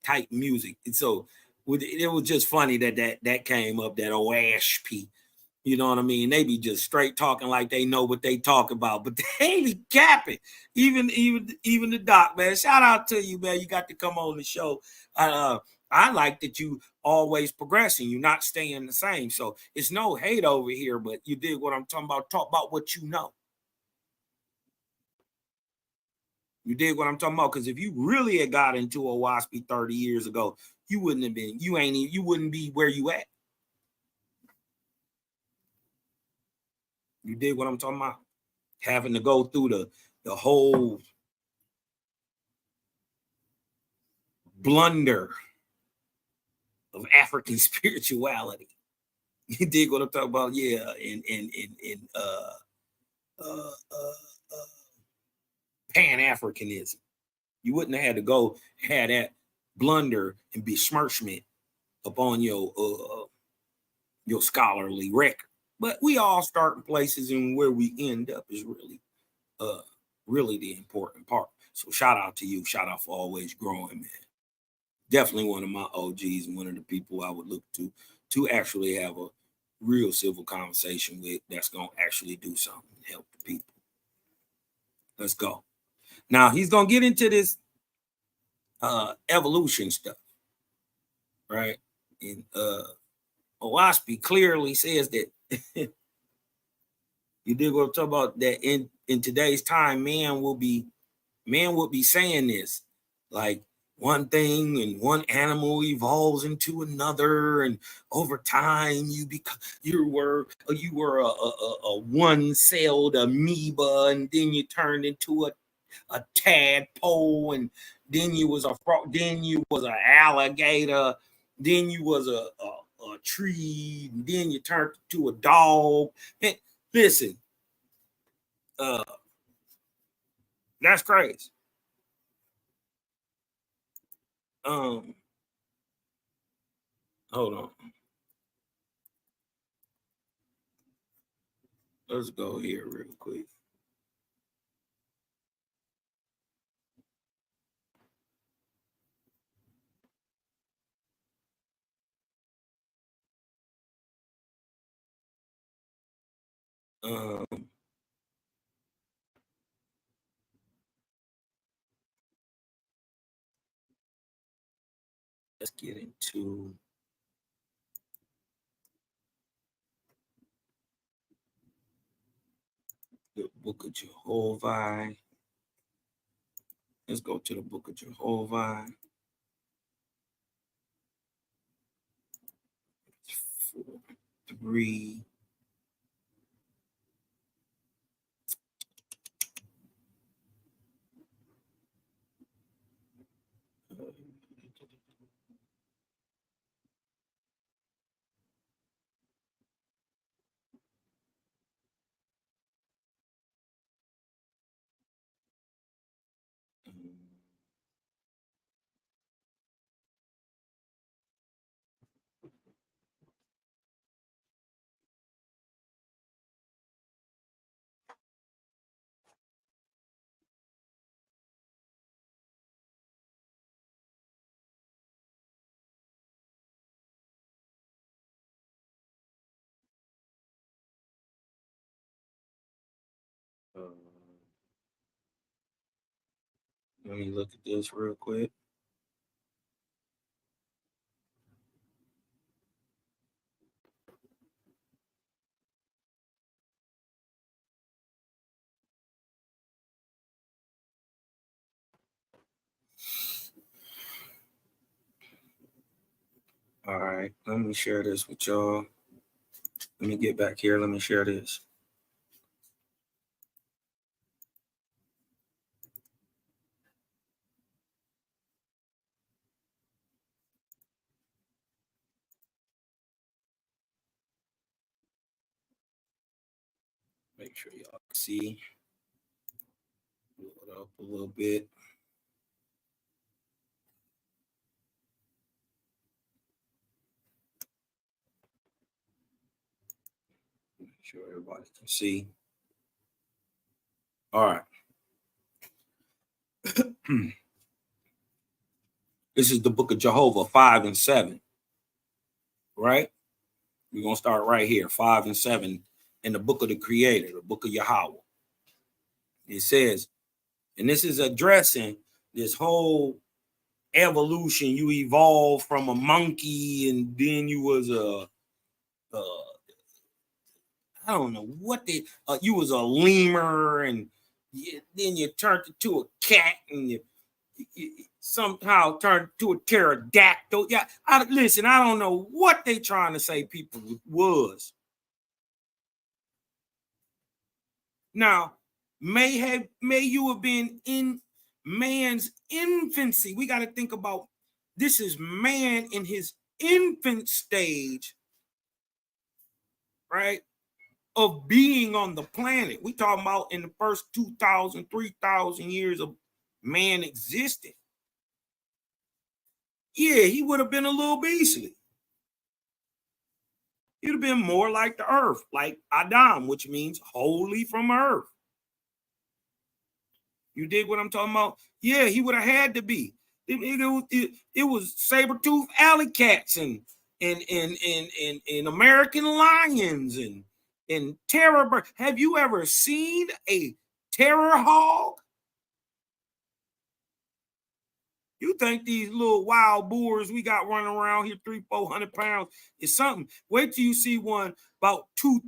type music, and so it was just funny that came up, that OASP. You know what I mean? They be just straight talking like they know what they talk about, but they be capping. Even the doc, man. Shout out to you, man. You got to come on the show. I like that you always progressing. You're not staying the same. So it's no hate over here, but you did what I'm talking about. Talk about what you know. You did what I'm talking about. Because if you really had got into a waspy 30 years ago, you wouldn't have been. You wouldn't be where you at. You did what I'm talking about? Having to go through the whole blunder of African spirituality. You dig what I'm talking about? Yeah, in Pan-Africanism. You wouldn't have had to go have that blunder and besmirchment upon your scholarly record. But we all start in places, and where we end up is really the important part. So shout out to you. Shout out for always growing, man. Definitely one of my OGs and one of the people I would look to actually have a real civil conversation with that's going to actually do something and help the people. Let's go. Now, he's going to get into this evolution stuff, right? And Owaspi clearly says that you dig what I'm talking about, that in today's time, man will be saying this, like, one thing and one animal evolves into another, and over time you were a one-celled amoeba, and then you turned into a tadpole, and then you was a frog, then you was an alligator, then you was a tree, and then you turned to a dog. And listen, that's crazy. Hold on. Let's go here real quick. Let's get into the book of Jehovah. Let's go to the book of Jehovah. 3. Let me look at this real quick. All right, let me share this with y'all. Let me get back here. Let me share this. Make sure y'all can see. Blow it up a little bit. Make sure everybody can see. All right. This is the book of Jehovah 5 and 7. Right? We're going to start right here, 5 and 7, in the book of the Creator, the book of Yahweh. It says, and this is addressing this whole evolution. You evolved from a monkey, and then you was I don't know what they, you was a lemur, and then you turned into a cat, and you somehow turned to a pterodactyl. Yeah, listen, I don't know what they trying to say people was. Now, may you have been in man's infancy. We got to think about this is man in his infant stage, right, of being on the planet. We talking about in the first 2,000, 3,000 years of man existing. Yeah, he would have been a little beastly. He'd have been more like the earth, like Adam, which means holy from earth. You dig what I'm talking about? Yeah, he would have had to be. It was saber-toothed alley cats and American lions and terror birds. Have you ever seen a terror hog? You think these little wild boars we got running around here, 300-400 pounds, is something? Wait till you see one about 2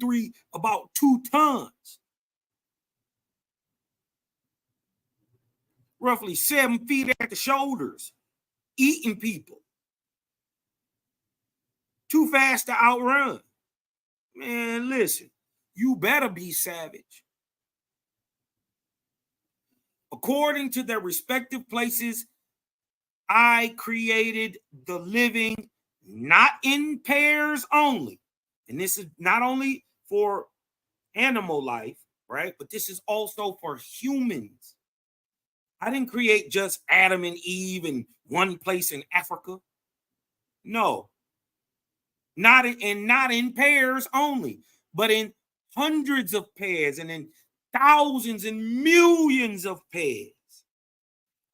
tons. Roughly 7 feet at the shoulders, eating people. Too fast to outrun. Man, listen, you better be savage. According to their respective places, I created the living, not in pairs only. And this is not only for animal life, right? But this is also for humans. I didn't create just Adam and Eve in one place in Africa. No. Not in pairs only, but in hundreds of pairs and in thousands and millions of pairs.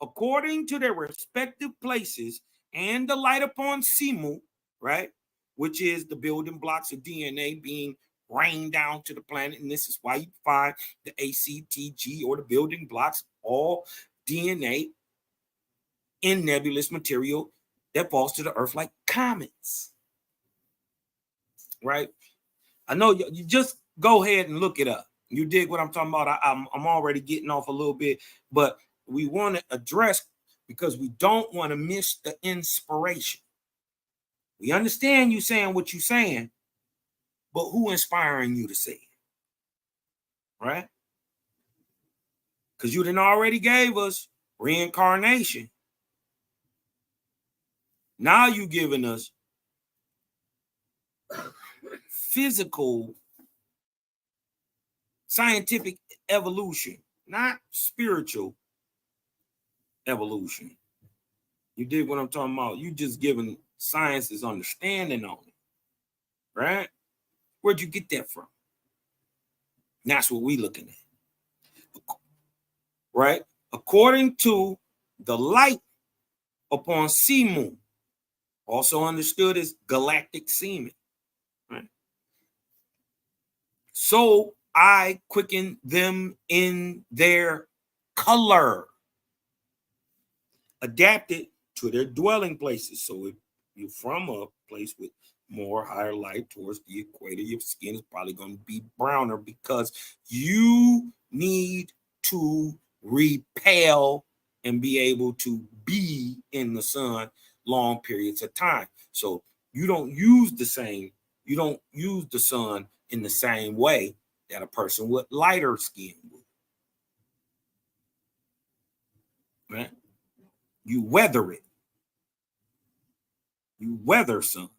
According to their respective places and the light upon Simu, right, which is the building blocks of DNA being rained down to the planet. And this is why you find the ACTG, or the building blocks, all DNA in nebulous material that falls to the earth like comets. Right? I know you just go ahead and look it up. You dig what I'm talking about? I'm already getting off a little bit, but we want to address, because we don't want to miss the inspiration. We understand you saying what you're saying, but who inspiring you to say it? Right? Because you done already gave us reincarnation. Now you giving us physical, scientific evolution, not spiritual evolution. You dig what I'm talking about? You just giving science's understanding on it, right? Where'd you get that from? And that's what we looking at, right? According to the light upon sea moon, also understood as galactic semen, right? So I quicken them in their color, adapted to their dwelling places. So if you're from a place with more higher light towards the equator, your skin is probably going to be browner because you need to repel and be able to be in the sun long periods of time. So you don't use the sun in the same way that a person with lighter skin would, right? You weather it. You weather sun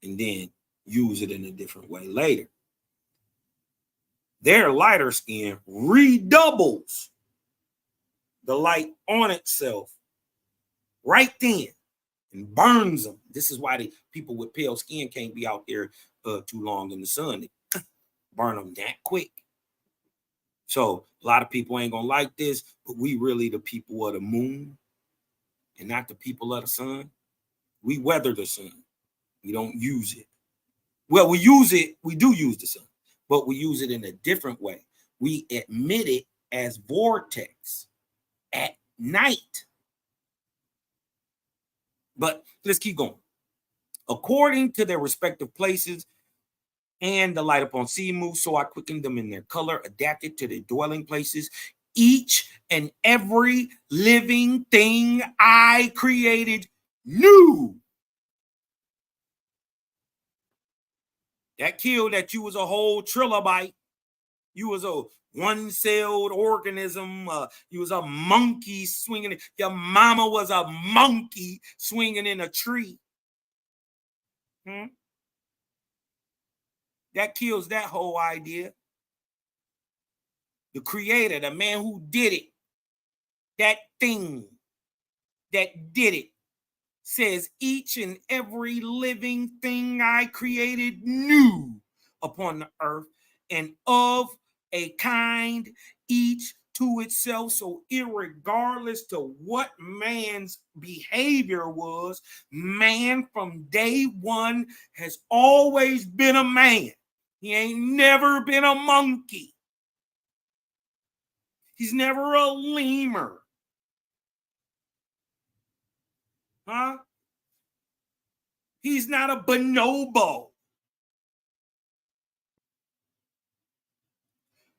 and then use it in a different way later. Their lighter skin redoubles the light on itself right then and burns them. This is why the people with pale skin can't be out there too long in the sun. They burn them that quick. So a lot of people ain't gonna like this, but we really the people of the moon and not the people of the sun. We weather the sun. We don't use it. Well, we use it. We do use the sun, but we use it in a different way. We emit it as vortex at night. But let's keep going. According to their respective places and the light upon sea moon, so I quickened them in their color, adapted to their dwelling places. Each and every living thing I created knew. That killed that you was a whole trilobite. You was a one-celled organism. You was a monkey swinging. Your mama was a monkey swinging in a tree. That kills that whole idea. The creator, the man who did it, that thing that did it, says each and every living thing I created knew upon the earth and of a kind each to itself. So irregardless to what man's behavior was, man from day one has always been a man. He ain't never been a monkey. He's never a lemur. Huh? He's not a bonobo.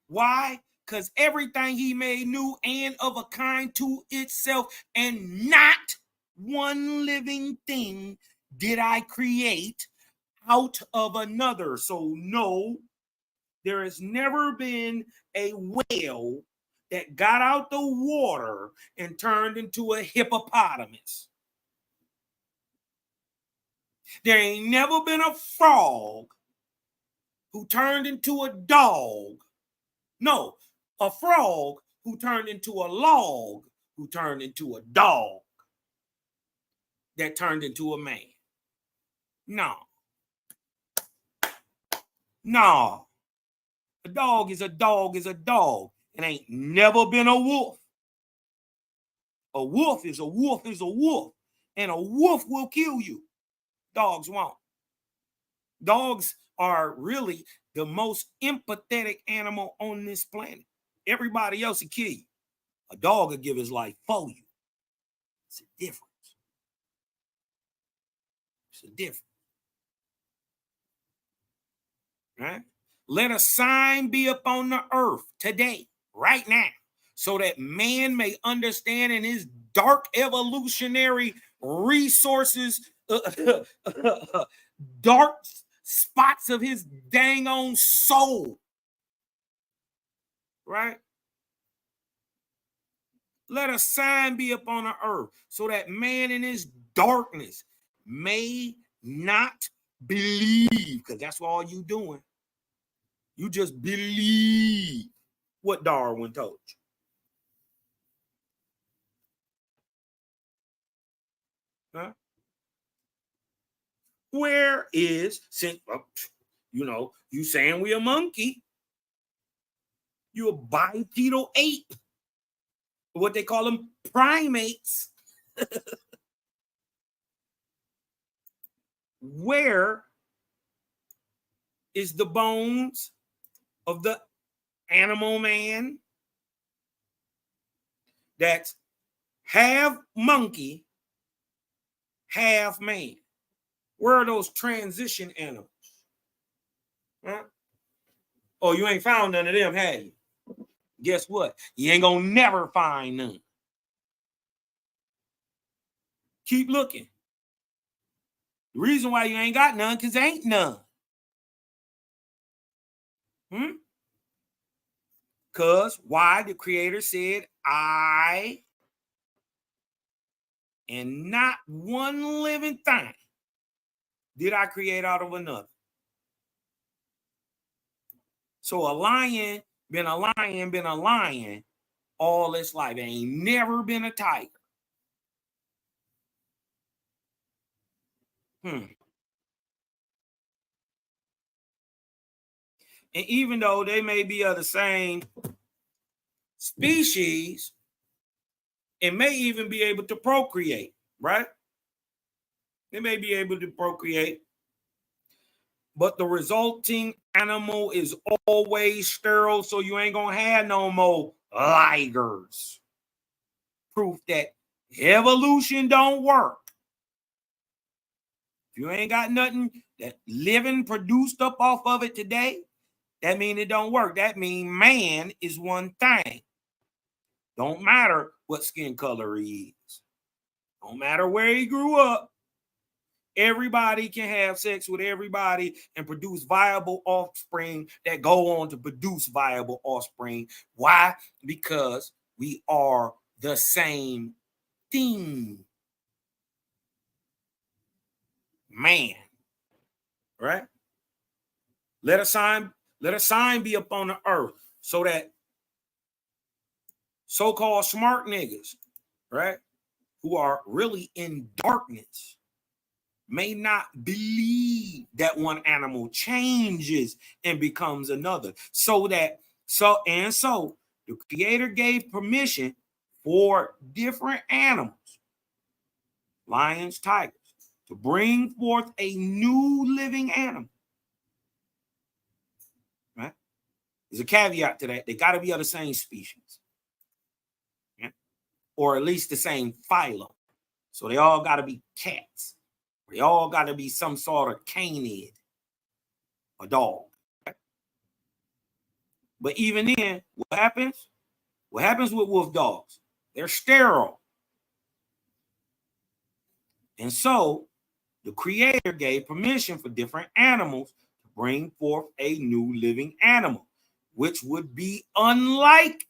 Why? Because everything he made new and of a kind to itself, and not one living thing did I create out of another. So no, there has never been a whale that got out the water and turned into a hippopotamus. There ain't never been a frog who turned into a dog. No, a frog who turned into a log, who turned into a dog, that turned into a man. No. No. A dog is a dog is a dog. It ain't never been a wolf. A wolf is a wolf is a wolf. And a wolf will kill you. Dogs won't. Dogs are really the most empathetic animal on this planet. Everybody else will kill you. A dog will give his life for you. It's a difference. It's a difference. Right? Let a sign be upon the earth today, right now, so that man may understand in his dark evolutionary resources, dark spots of his dang on soul. Right? let a sign be upon the earth, so that man in his darkness may not believe, because that's all you doing. You just believe what Darwin told you. Huh? Where is, since, you know, you saying we a monkey, you a bipedal ape, what they call them, primates. Where is the bones of the animal man that's half monkey, half man? Where are those transition animals? Huh? Oh, you ain't found none of them, have you? Guess what? You ain't gonna never find none. Keep looking. The reason why you ain't got none, because there ain't none. Because why? The Creator said, I, and not one living thing did I create out of another. So a lion been a lion all its life. It ain't never been a tiger. And even though they may be of the same species, it may even be able to procreate, right? They may be able to procreate, but the resulting animal is always sterile, so you ain't gonna have no more ligers. Proof that evolution don't work. If you ain't got nothing that living produced up off of it today, that means it don't work. That means man is one thing. Don't matter what skin color he is. Don't matter where he grew up. Everybody can have sex with everybody and produce viable offspring that go on to produce viable offspring. Why? Because we are the same thing. Man. Right? Let a sign be upon the earth, so that so-called smart niggas, right, who are really in darkness, may not believe that one animal changes and becomes another. So the Creator gave permission for different animals, lions, tigers, to bring forth a new living animal. Right? There's a caveat to that. They got to be of the same species. Yeah? Or at least the same phylum. So they all got to be cats. They all got to be some sort of canid, a dog. Right? But even then, what happens? What happens with wolf dogs? They're sterile. And so the Creator gave permission for different animals to bring forth a new living animal, which would be unlike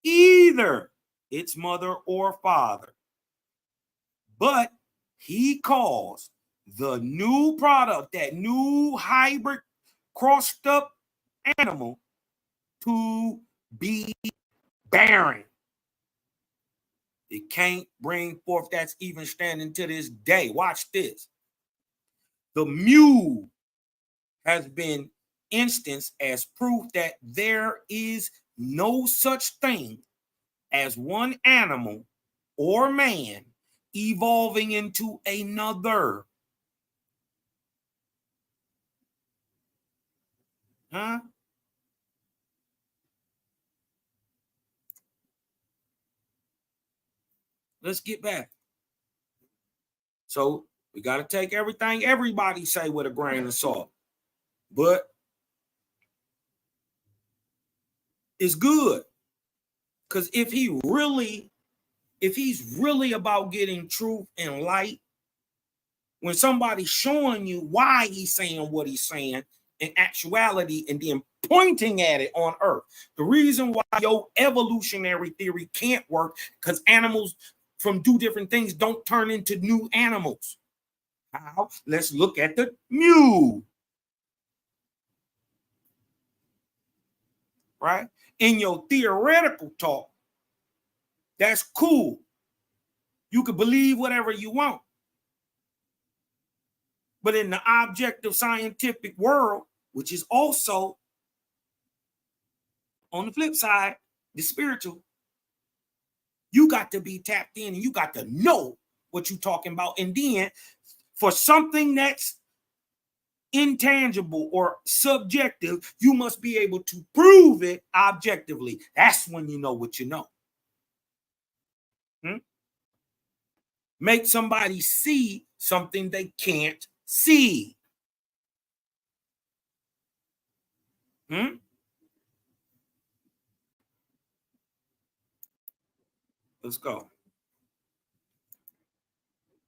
either its mother or father. But he caused the new product, that new hybrid crossed up animal, to be barren. It can't bring forth, that's even standing to this day. Watch this. The mule has been instanced as proof that there is no such thing as one animal or man evolving into another. Huh? Let's get back. So we got to take everything everybody say with a grain of salt. But it's good. Because if he's really about getting truth and light, when somebody's showing you why he's saying what he's saying in actuality, and then pointing at it on Earth. The reason why your evolutionary theory can't work, because animals from do different things don't turn into new animals. How? Let's look at the mule. Right? In your theoretical talk, that's cool. You can believe whatever you want. But in the objective scientific world, which is also, on the flip side, the spiritual, you got to be tapped in and you got to know what you're talking about. And then for something that's intangible or subjective, you must be able to prove it objectively. That's when you know what you know. Make somebody see something they can't see. Let's go.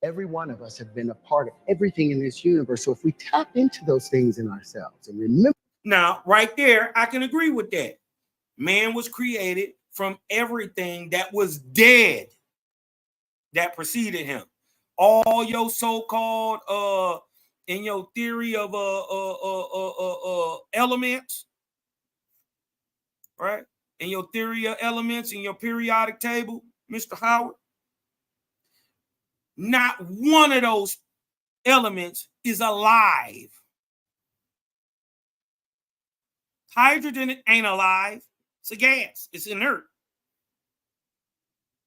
Every one of us have been a part of everything in this universe. So if we tap into those things in ourselves and remember. Now, right there, I can agree with that. Man was created from everything that was dead that preceded him. All your so-called in your theory of elements, right? In your theory of elements, in your periodic table, Mr. Howard, not one of those elements is alive. Hydrogen ain't alive. It's a gas. It's inert.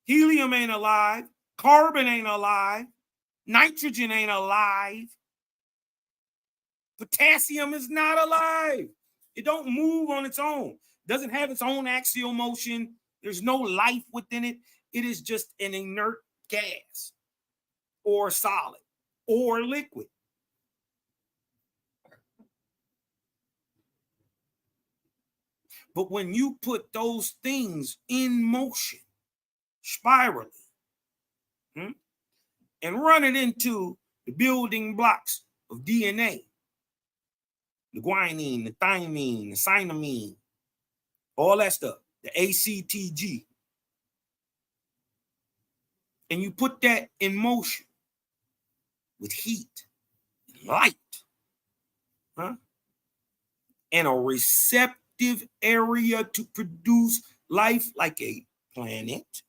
Helium ain't alive. Carbon ain't alive. Nitrogen ain't alive. Potassium is not alive. It don't move on its own. It doesn't have its own axial motion. There's no life within it. It is just an inert gas or solid or liquid. But when you put those things in motion, spirally, and run it into the building blocks of DNA, the guanine, the thymine, the cynomine, all that stuff, the ACTG, and you put that in motion with heat, light, and a receptive area to produce life like a planet.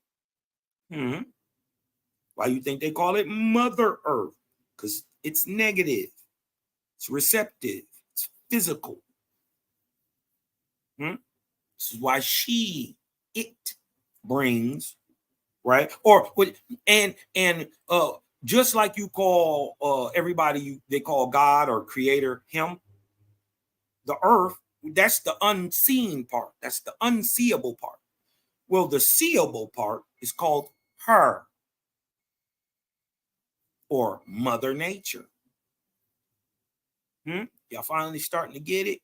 Why you think they call it Mother Earth? Because it's negative, it's receptive, it's physical. This is why it brings, right? Or just like you call everybody, they call God or creator him, the earth, that's the unseen part. That's the unseeable part. Well, the seeable part is called her or Mother Nature. Y'all finally starting to get it?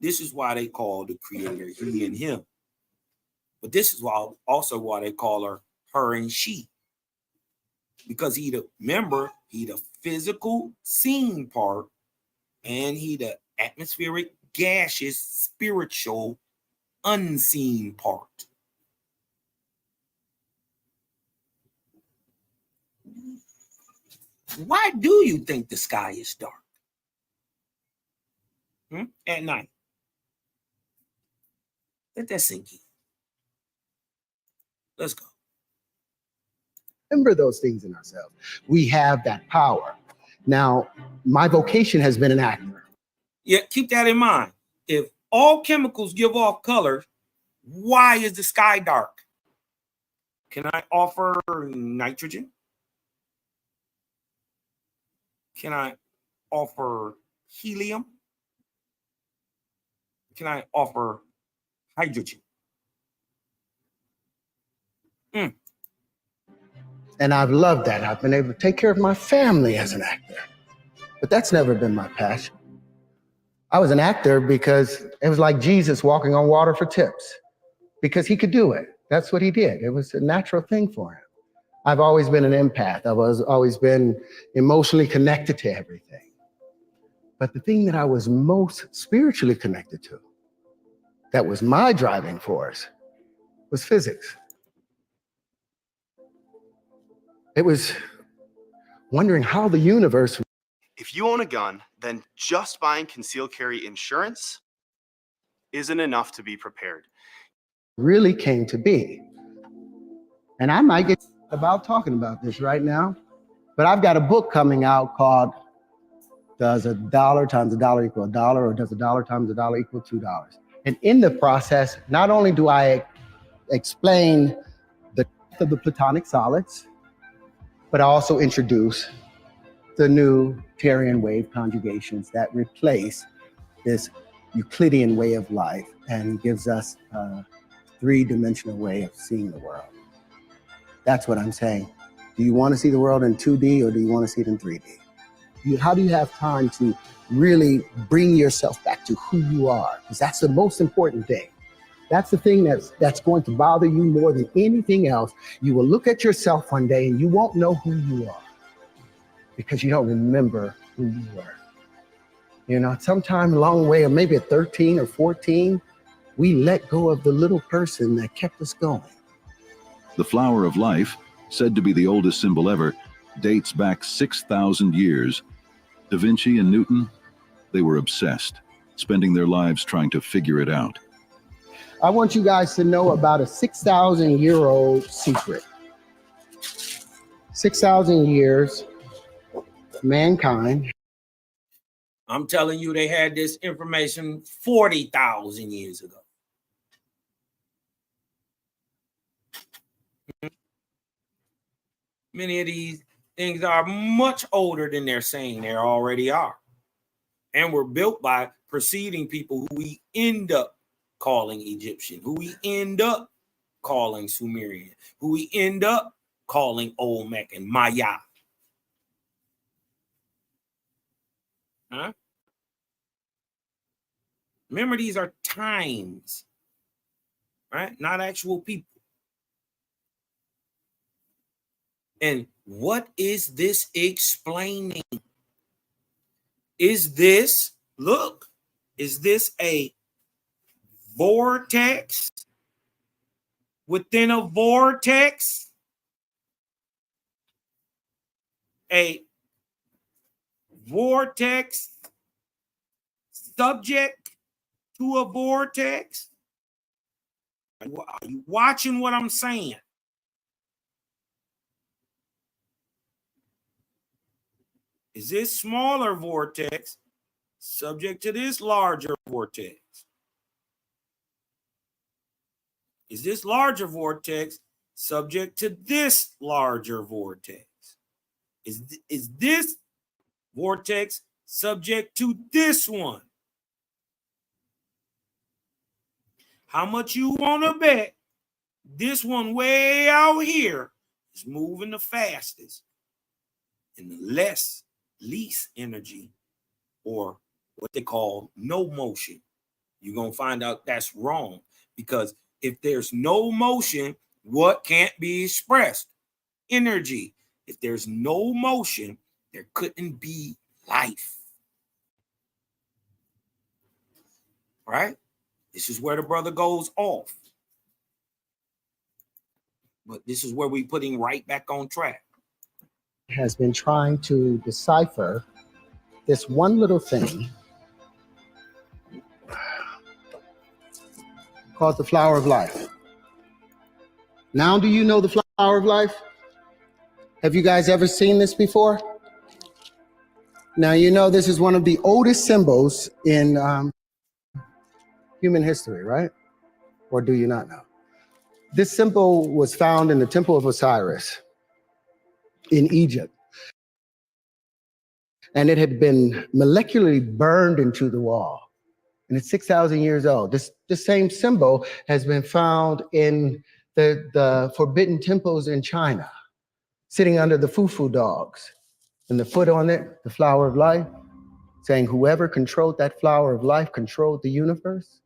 This is why they call the creator he and him. But this is also why they call her and she. Because he the physical seen part, and he the atmospheric, gaseous, spiritual, unseen part. Why do you think the sky is dark at night? Let that sink in. Let's go. Remember those things in ourselves. We have that power. Now, my vocation has been an actor. Yeah, keep that in mind. If all chemicals give off color, why is the sky dark? Can I offer nitrogen? Can I offer helium? Can I offer hydrogen? And I've loved that. I've been able to take care of my family as an actor. But that's never been my passion. I was an actor because it was like Jesus walking on water for tips, because he could do it. That's what he did. It was a natural thing for him. I've always been an empath. I've always been emotionally connected to everything. But the thing that I was most spiritually connected to, that was my driving force, was physics. It was wondering how the universe. If you own a gun, then just buying concealed carry insurance isn't enough to be prepared. Really came to be. And I might get about talking about this right now, but I've got a book coming out called Does a Dollar Times a Dollar Equal a Dollar, or Does a Dollar Times a Dollar Equal $2? And in the process, not only do I explain the Platonic solids, but I also introduce the new Terran wave conjugations that replace this Euclidean way of life and gives us a three-dimensional way of seeing the world. That's what I'm saying. Do you want to see the world in 2D, or do you want to see it in 3D? How do you have time to really bring yourself back to who you are? Because that's the most important thing. That's the thing that's going to bother you more than anything else. You will look at yourself one day and you won't know who you are because you don't remember who you were. You know, sometime along the way, or maybe at 13 or 14, we let go of the little person that kept us going. The flower of life, said to be the oldest symbol ever, dates back 6,000 years. Da Vinci and Newton, they were obsessed, spending their lives trying to figure it out. I want you guys to know about a 6,000-year-old secret. 6,000 years, mankind. I'm telling you, they had this information 40,000 years ago. Many of these things are much older than they're saying they already are. And were built by preceding people who we end up calling Egyptian, who we end up calling Sumerian, who we end up calling Olmec and Maya. Huh? Remember, these are times, right? Not actual people. And what is this explaining? Is this, look, is this a vortex within a vortex? A vortex subject to a vortex? Are you watching what I'm saying? Is this smaller vortex subject to this larger vortex? Is this larger vortex subject to this larger vortex? Is this vortex subject to this one? How much you want to bet this one way out here is moving the fastest and the least energy, or what they call no motion? You're going to find out that's wrong, because if there's no motion, what can't be expressed? Energy. If there's no motion, there couldn't be life. Right? This is where the brother goes off. But this is where we're putting right back on track. Has been trying to decipher this one little thing called the flower of life. Now, do you know the flower of life? Have you guys ever seen this before? Now, you know this is one of the oldest symbols in human history, right? Or do you not know? This symbol was found in the Temple of Osiris in Egypt. And it had been molecularly burned into the wall. And it's 6,000 years old. This same symbol has been found in the forbidden temples in China, sitting under the fufu dogs. And the foot on it, the flower of life, saying whoever controlled that flower of life controlled the universe.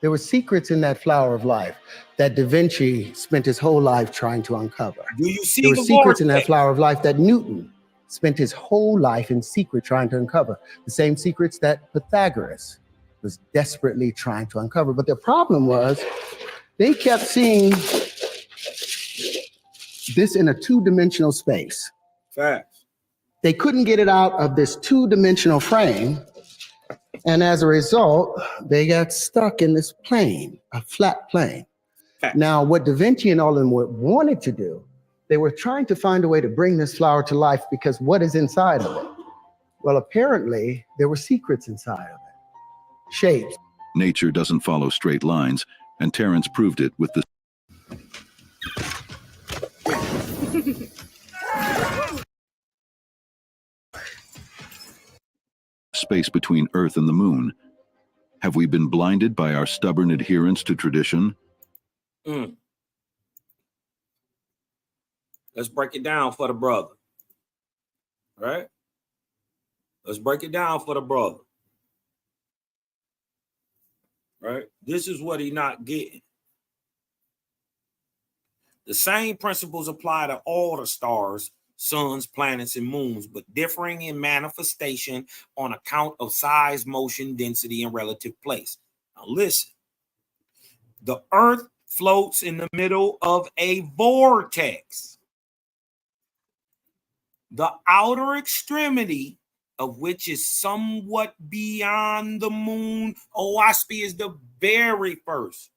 There were secrets in that flower of life that Da Vinci spent his whole life trying to uncover. Do you see there were secrets in that flower of life that Newton spent his whole life in secret trying to uncover the same secrets that Pythagoras was desperately trying to uncover. But the problem was they kept seeing this in a two-dimensional space. Facts. They couldn't get it out of this two-dimensional frame. And as a result, they got stuck in this plane, a flat plane. Facts. Now, what Da Vinci and all of them wanted to do, they were trying to find a way to bring this flower to life, because what is inside of it? Well, apparently, there were secrets inside of it. Shapes. Nature doesn't follow straight lines, and Terrance proved it with the space between Earth and the Moon. Have we been blinded by our stubborn adherence to tradition? Let's break it down for the brother. Right? Let's break it down for the brother. Right? This is what he's not getting. The same principles apply to all the stars, suns, planets, and moons, but differing in manifestation on account of size, motion, density, and relative place. Now listen. The Earth floats in the middle of a vortex, the outer extremity of which is somewhat beyond the moon. HOWARDSWORK is the very first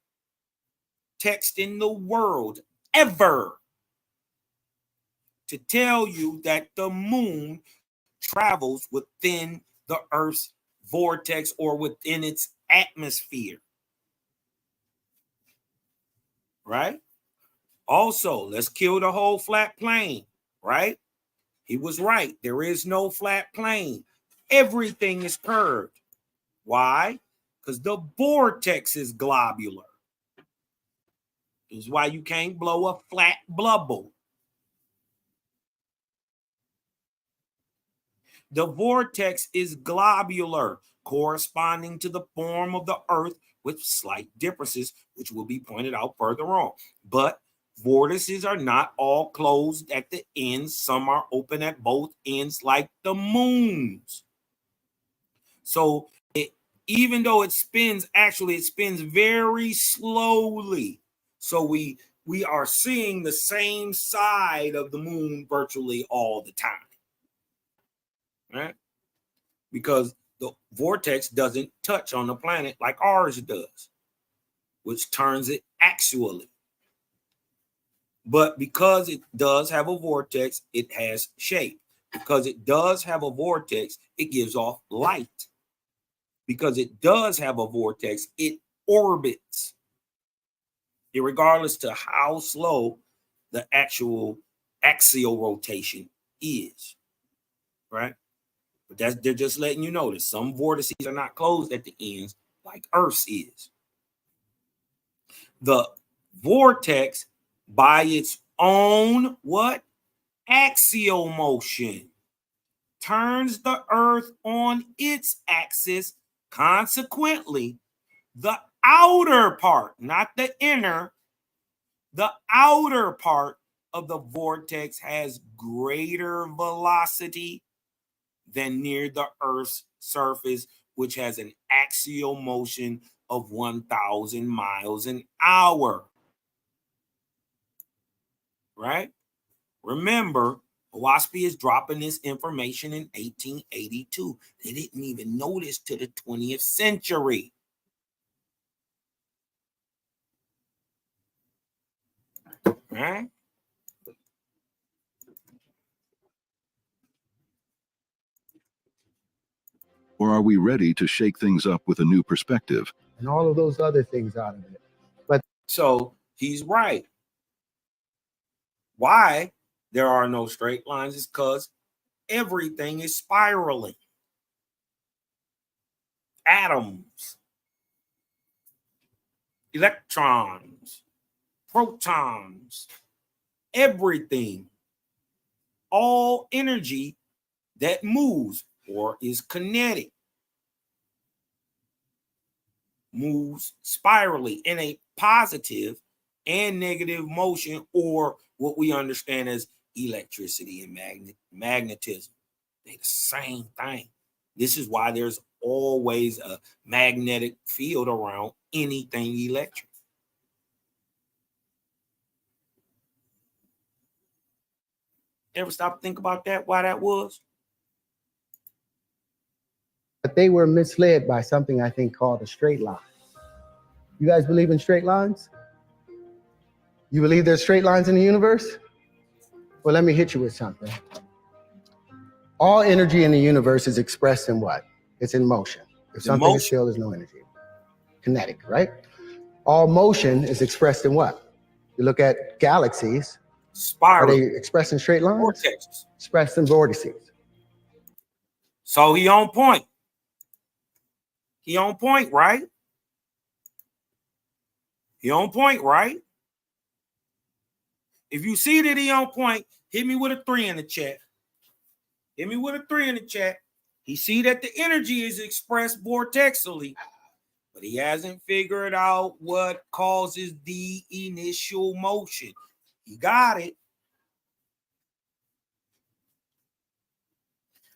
text in the world ever to tell you that the moon travels within the Earth's vortex or within its atmosphere. Right? Also, let's kill the whole flat plane, right? He was right. There is no flat plane. Everything is curved. Why? Because the vortex is globular. This is why you can't blow a flat bubble. The vortex is globular, corresponding to the form of the Earth with slight differences, which will be pointed out further on. But vortices are not all closed at the ends. Some are open at both ends, like the moons. So even though it spins, actually it spins very slowly. So we are seeing the same side of the moon virtually all the time. Right? Because the vortex doesn't touch on the planet like ours does, which turns it axially. But because it does have a vortex, it has shape. Because it does have a vortex, it gives off light. Because it does have a vortex, it orbits, regardless to how slow the actual axial rotation is, right? But they're just letting you know that some vortices are not closed at the ends like Earth's is. The vortex, by its own what? Axial motion, turns the Earth on its axis. Consequently, the outer part, not the inner, the outer part of the vortex has greater velocity than near the Earth's surface, which has an axial motion of 1,000 miles an hour. Right? Remember, HOWARDSWORK is dropping this information in 1882. They didn't even know this to the 20th century. Right? Or are we ready to shake things up with a new perspective? And all of those other things out of it. But so he's right. Why there are no straight lines is because everything is spiraling. Atoms, electrons, protons, everything, all energy that moves or is kinetic moves spirally in a positive and negative motion, or what we understand as electricity and magnetism. They're the same thing. This is why there's always a magnetic field around anything electric. Ever stop to think about that, why that was? But they were misled by something I think called a straight line. You guys believe in straight lines? You believe there's straight lines in the universe? Well, let me hit you with something. All energy in the universe is expressed in what? It's in motion. If something is still, there's no energy. Kinetic, right? All motion is expressed in what? You look at galaxies. Spiral. Are they expressed in straight lines? Vortexes. Expressed in vortices. So he on point. He on point, right? He on point, right? If you see that he on point, hit me with a 3 in the chat. Hit me with a 3 in the chat. He see that the energy is expressed vortexally, but he hasn't figured out what causes the initial motion. He got it.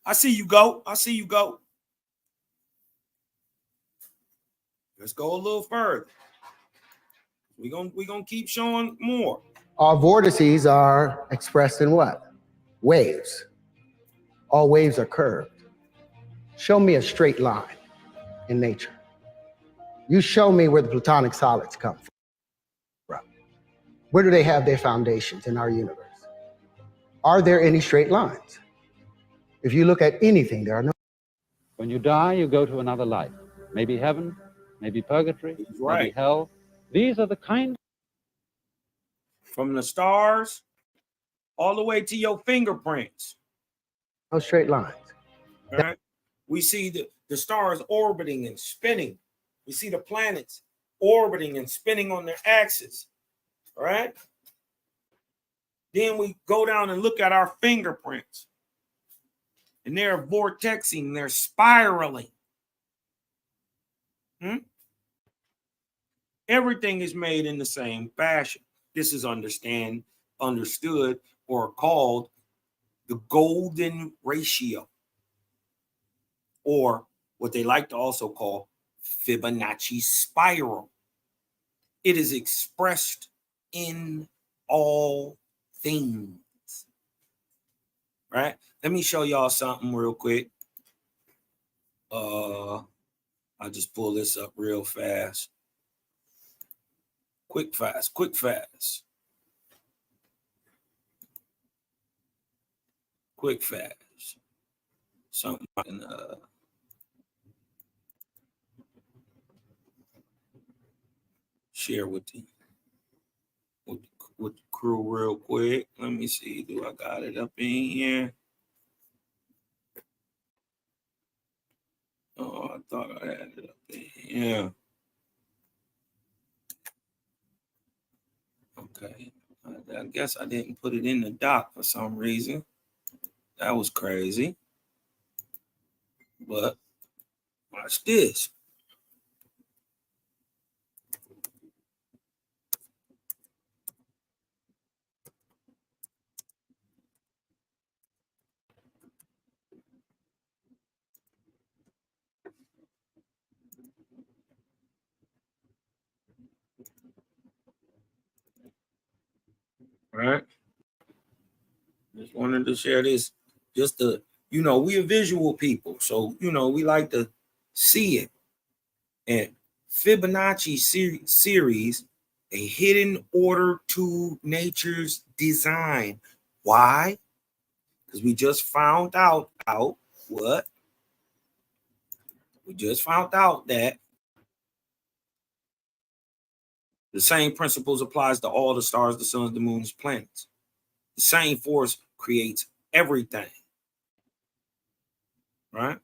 I see you go. I see you go. Let's go a little further. We're gonna keep showing more. All vortices are expressed in what? Waves. All waves are curved. Show me a straight line in nature. You show me where the platonic solids come from. Where do they have their foundations in our universe? Are there any straight lines? If you look at anything, there are no. When you die, you go to another life. Maybe heaven, maybe purgatory, maybe hell. These are the kind. From the stars all the way to your fingerprints. No straight lines. All right. We see the stars orbiting and spinning. We see the planets orbiting and spinning on their axis. All right. Then we go down and look at our fingerprints. And they're vortexing, they're spiraling. Everything is made in the same fashion. This is understood or called the golden ratio, or what they like to also call Fibonacci spiral. It is expressed in all things. Right? Let me show y'all something real quick. I'll just pull this up real fast. Quick, fast. Something I can share with the crew real quick. Let me see. Do I got it up in here? Oh, I thought I had it up in here. Okay. I guess I didn't put it in the doc for some reason. That was crazy. But watch this. All right. Just wanted to share this. Just to, we are visual people. So, we like to see it. And Fibonacci series, a hidden order to nature's design. Why? Because we just found out what? We just found out that the same principles applies to all the stars, the suns, the moons, planets. The same force creates everything. Right?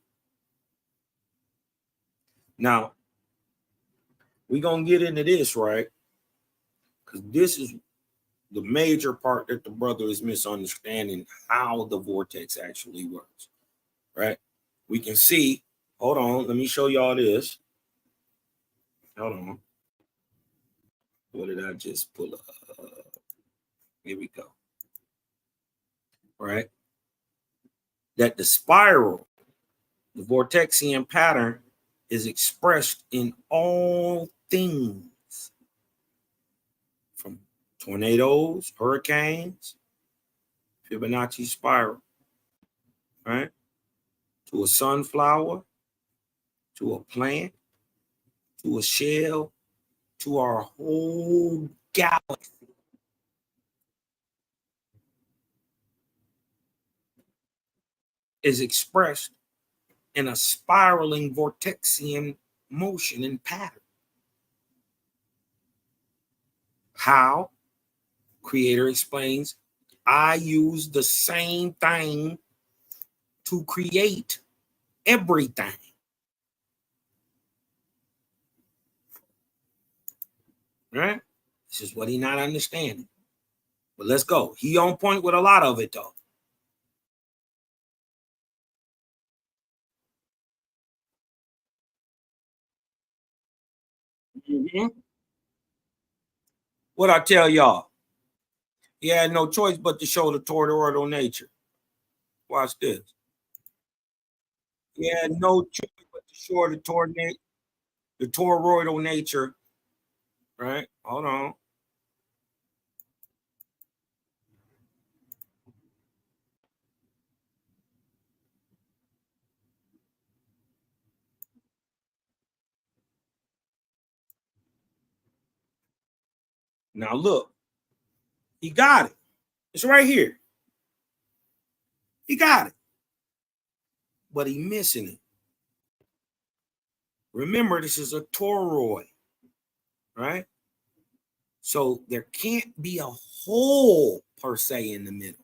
Now, we're going to get into this, right? Because this is the major part that the brother is misunderstanding how the vortex actually works, right? We can see, hold on, let me show y'all this. Hold on. What did I just pull up? Here we go. right? That the spiral, the vortexian pattern, is expressed in all things, from tornadoes, hurricanes, Fibonacci spiral, right? To a sunflower, to a plant, to a shell, to our whole galaxy. Is expressed in a spiraling vortexian motion and pattern. How? Creator explains, I use the same thing to create everything. Right? This is what he's not understanding. But let's go. He on point with a lot of it, though. What I tell y'all? He had no choice but to show the toroidal nature. Watch this. He had no choice but to show the toroidal nature. Right? Hold on. Now look, he got it. It's right here. He got it. But he missing it. Remember, this is a toroid, right? So there can't be a hole per se in the middle.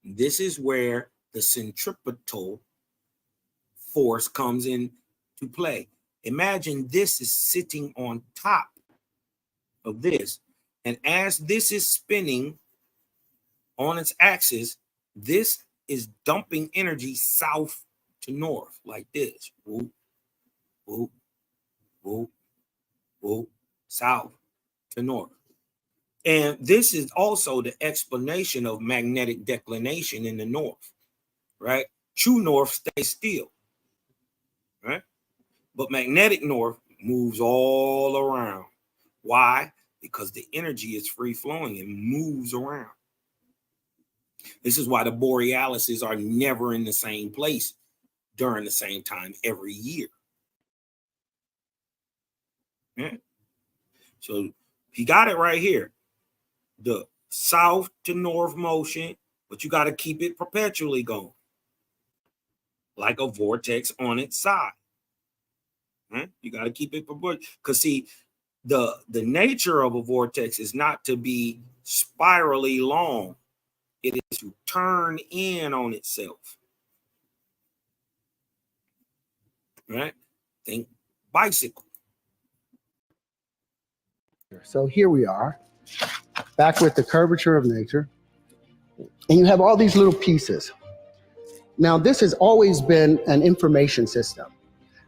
This is where the centripetal force comes in to play. Imagine this is sitting on top of this. And as this is spinning on its axis, this is dumping energy south to north like this. Whoop, whoop, whoop, whoop, south to north. And this is also the explanation of magnetic declination in the north, right? True north stays still, right? But magnetic north moves all around. Why? Because the energy is free flowing and moves around. This is why the borealises are never in the same place during the same time every year. Yeah. So he got it right here. The south to north motion, but you got to keep it perpetually going, like a vortex on its side. Right? You got to keep it perpetual, because see, the nature of a vortex is not to be spirally long. It is to turn in on itself. Right? Think bicycle. So here we are, back with the curvature of nature. And you have all these little pieces. Now, this has always been an information system.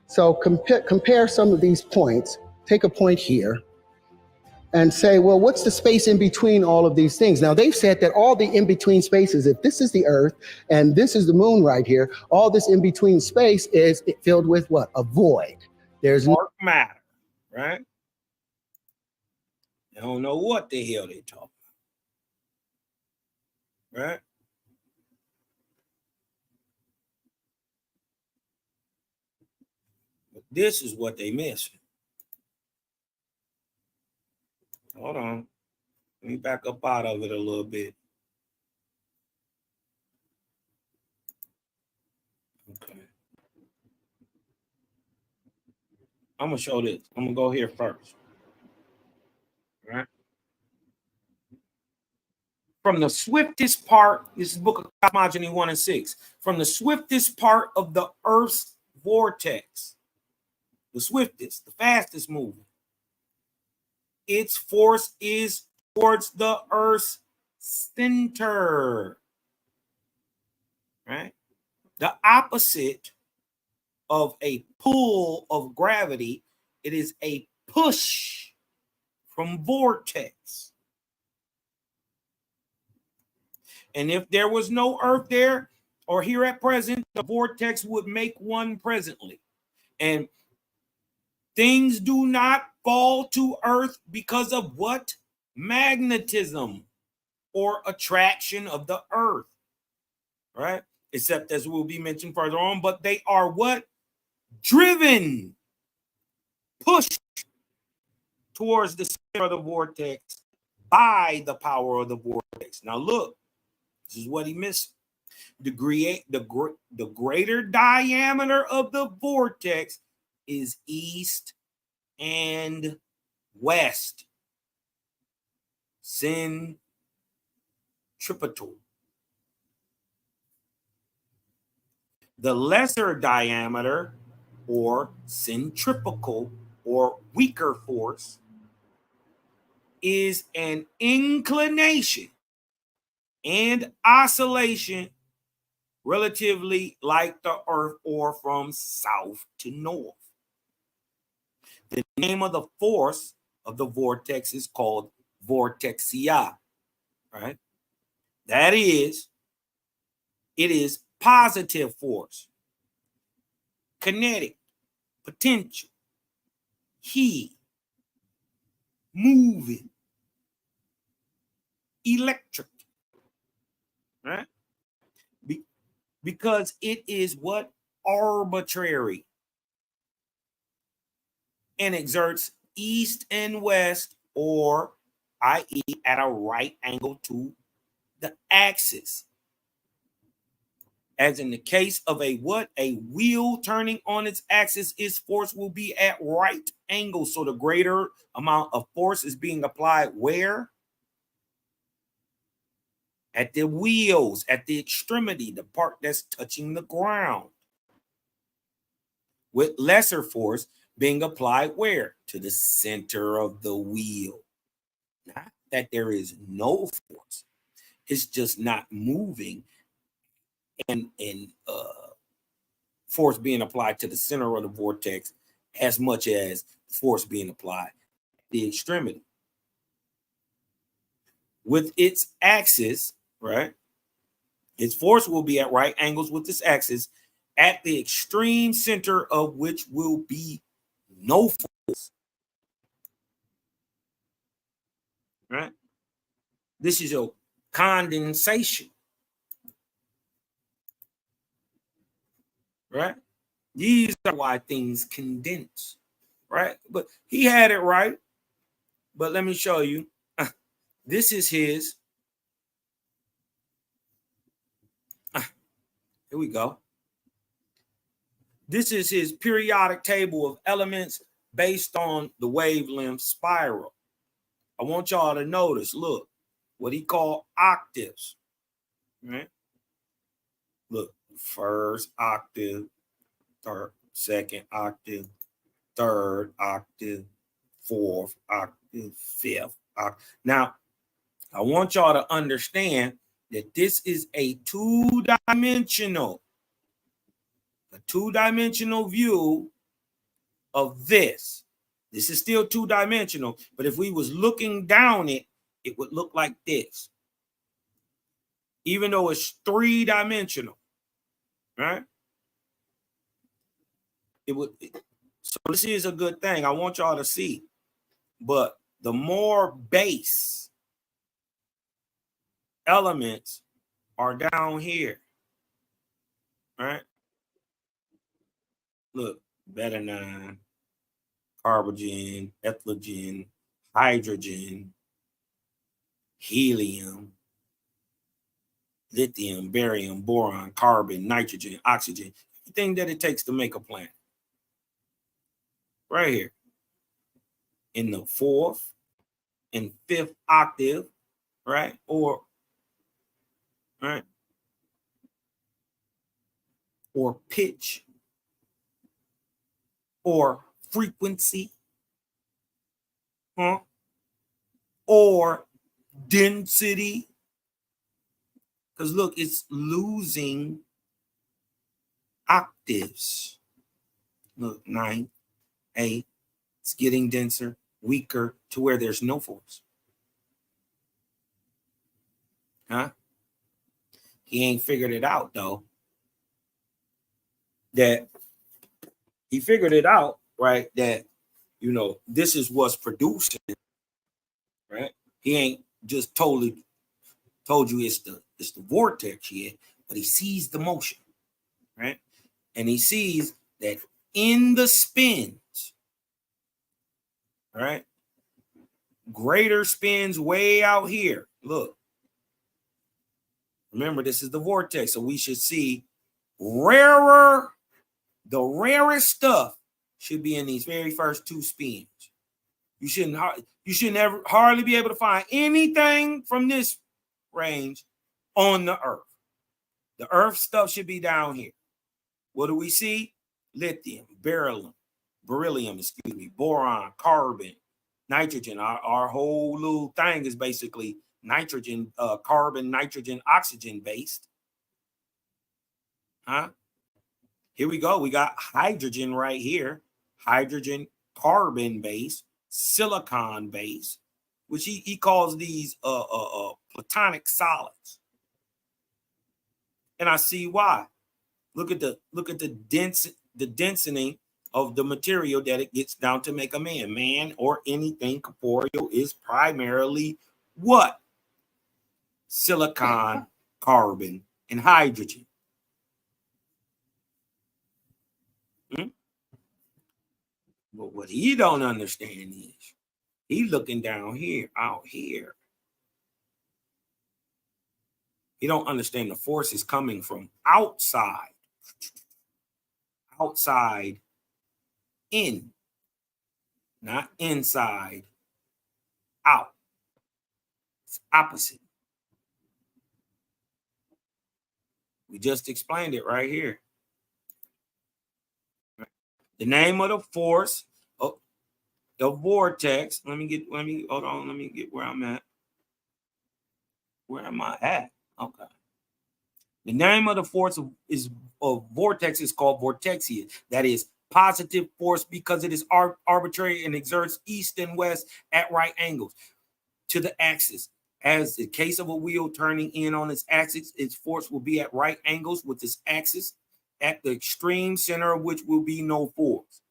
So compare some of these points. Take a point here and say, well, what's the space in between all of these things? Now, they've said that all the in-between spaces, if this is the Earth and this is the moon right here, all this in-between space is filled with what? A void. There's dark matter, right? They don't know what the hell they talking about, right? But this is what they missing. Hold on. Let me back up out of it a little bit. Okay. I'm going to show this. I'm going to go here first. Right? From the swiftest part, this is Book of Cosmogony 1 and 6. From the swiftest part of the Earth's vortex, the swiftest, the fastest moving, its force is towards the Earth's center. Right? The opposite of a pull of gravity, it is a push from vortex. And if there was no earth there or here at present, the vortex would make one presently. And things do not fall to earth because of what? Magnetism or attraction of the earth, right? Except as will be mentioned further on, but they are what? Driven, pushed towards the center of the vortex by the power of the vortex. Now look, this is what he missed. The greater diameter of the vortex is east and west. Centripetal. The lesser diameter or centrifugal or weaker force is an inclination and oscillation relatively like the earth or from south to north. The name of the force of the vortex is called vortexia, right? That is, it is positive force, kinetic, potential, heat, moving, electric, right? Because it is what? Arbitrary and exerts east and west, or i.e. at a right angle to the axis. As in the case of a what? A wheel turning on its axis, its force will be at right angles. So the greater amount of force is being applied where? At the wheels, at the extremity, the part that's touching the ground. With lesser force being applied where? To the center of the wheel. Not that there is no force. It's just not moving and force being applied to the center of the vortex as much as force being applied at the extremity. With its axis, right? Its force will be at right angles with this axis at the extreme center of which will be no force. Right? This is your condensation. Right? These are why things condense. Right? But he had it right. But let me show you. This is his. Here we go. This is his periodic table of elements based on the wavelength spiral. I want y'all to notice, look, what he called octaves, right? Look, first octave, second octave, third octave, fourth octave, fifth octave. Now, I want y'all to understand that this is a two-dimensional view of this. This is still two-dimensional, but if we was looking down it, it would look like this. Even though it's three-dimensional, right? It would. So this is a good thing. I want y'all to see. But the more base elements are down here, right? Look, betadine, carbogen, ethylene, hydrogen, helium, lithium, barium, boron, carbon, nitrogen, oxygen, everything that it takes to make a planet. Right here. In the fourth and fifth octave, right? Or, right? Or pitch, or frequency, or density. Because look, it's losing octaves. Look, 9, 8, it's getting denser, weaker, to where there's no force. He ain't figured it out, though. That he figured it out, right? That, you know, this is what's producing, right? He ain't just totally told you it's the vortex yet, but he sees the motion, right? And he sees that in the spins, right? Greater spins way out here. Look. Remember, this is the vortex, so we should see rarer. The rarest stuff should be in these very first two spins. You shouldn't ever hardly be able to find anything from this range on the Earth. The Earth stuff should be down here. What do we see? Lithium, beryllium, boron, carbon, nitrogen. Our whole little thing is basically nitrogen, carbon, nitrogen, oxygen based. Huh? Here we go. We got hydrogen right here. Hydrogen, carbon base, silicon base, which he calls these platonic solids. And I see why. Look at the density of the material that it gets down to make a man. Man or anything corporeal is primarily what? Silicon, carbon, and hydrogen. But what he don't understand is he's looking down here, out here. He don't understand the force is coming from outside. Outside in, not inside out. It's opposite. We just explained it right here. The name of the force, the vortex. Hold on, let me get where I'm at. Where am I at? Okay. The name of the force of vortex is called vortexia. That is positive force because it is arbitrary and exerts east and west at right angles to the axis. As the case of a wheel turning in on its axis, its force will be at right angles with its axis, at the extreme center of which will be no force.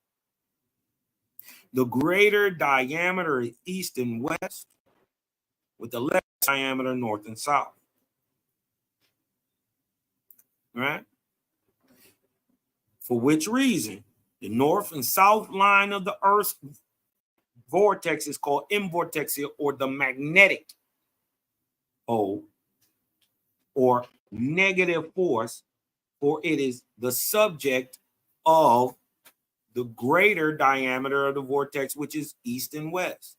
The greater diameter is east and west, with the less diameter north and south. Right? For which reason, the north and south line of the Earth's vortex is called invortexia, or the magnetic pole, or negative force, for it is the subject of the greater diameter of the vortex, which is east and west,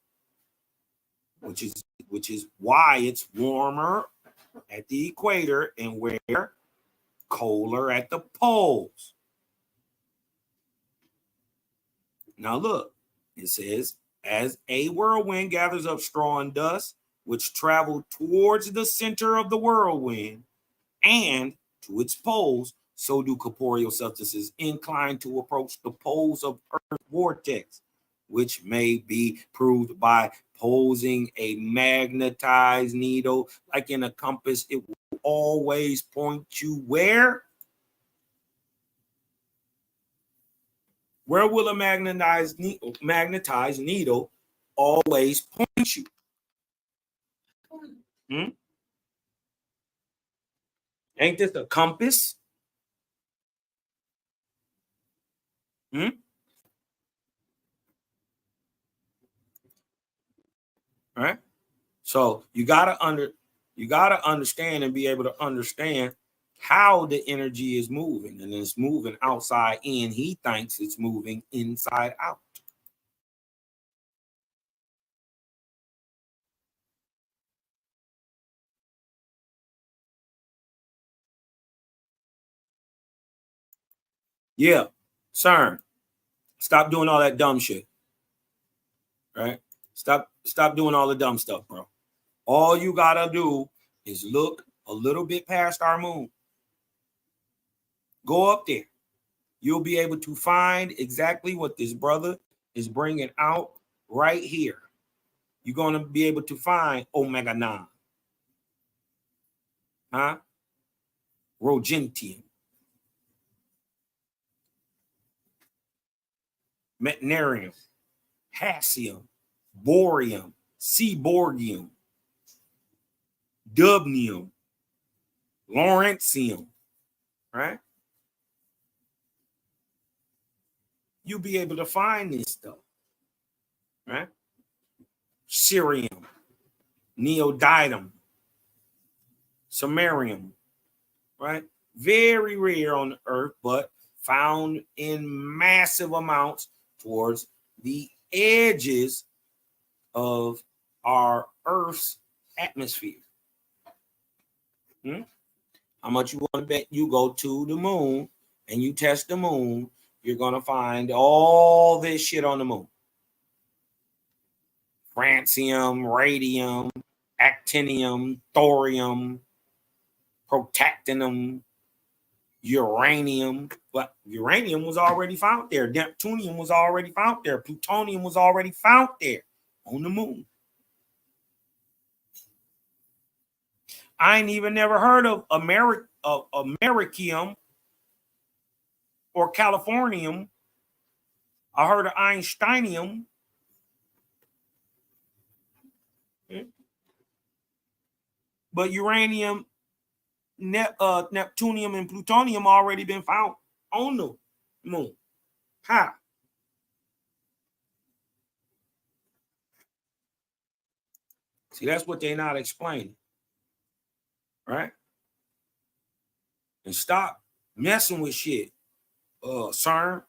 which is why it's warmer at the equator and where colder at the poles. Now look, it says, as a whirlwind gathers up straw and dust, which travel towards the center of the whirlwind and to its poles, so do corporeal substances inclined to approach the poles of Earth's vortex, which may be proved by posing a magnetized needle like in a compass. It will always point you where? Where will a magnetized needle always point you? Ain't this a compass? Right? So you gotta understand and be able to understand how the energy is moving, and it's moving outside in. He thinks it's moving inside out. Yeah, CERN. Stop doing all that dumb shit. Right? Stop doing all the dumb stuff, bro. All you gotta do is look a little bit past our moon. Go up there. You'll be able to find exactly what this brother is bringing out right here. You're going to be able to find Omega 9. Huh? Rogentium, Metnarium, Hassium, Boreum, Seaborgium, Dubnium, Lawrencium, right? You'll be able to find this stuff, right? Cerium, Neodymium, Samarium, right? Very rare on the earth, but found in massive amounts towards the edges of our Earth's atmosphere. How much you want to bet you go to the moon and you test the moon, you're going to find all this shit on the moon. Francium, radium, actinium, thorium, protactinium, uranium. But uranium was already found there. Neptunium was already found there. Plutonium was already found there on the moon. I ain't even never heard of Americium or Californium. I heard of Einsteinium. But uranium, Neptunium, and plutonium already been found on the moon. How? See, that's what they're not explaining. Right? And stop messing with shit, CERN.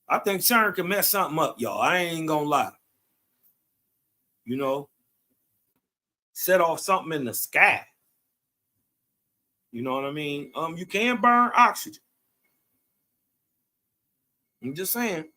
I think CERN can mess something up, y'all. I ain't gonna lie. You know, set off something in the sky. You know what I mean? You can burn oxygen. I'm just saying.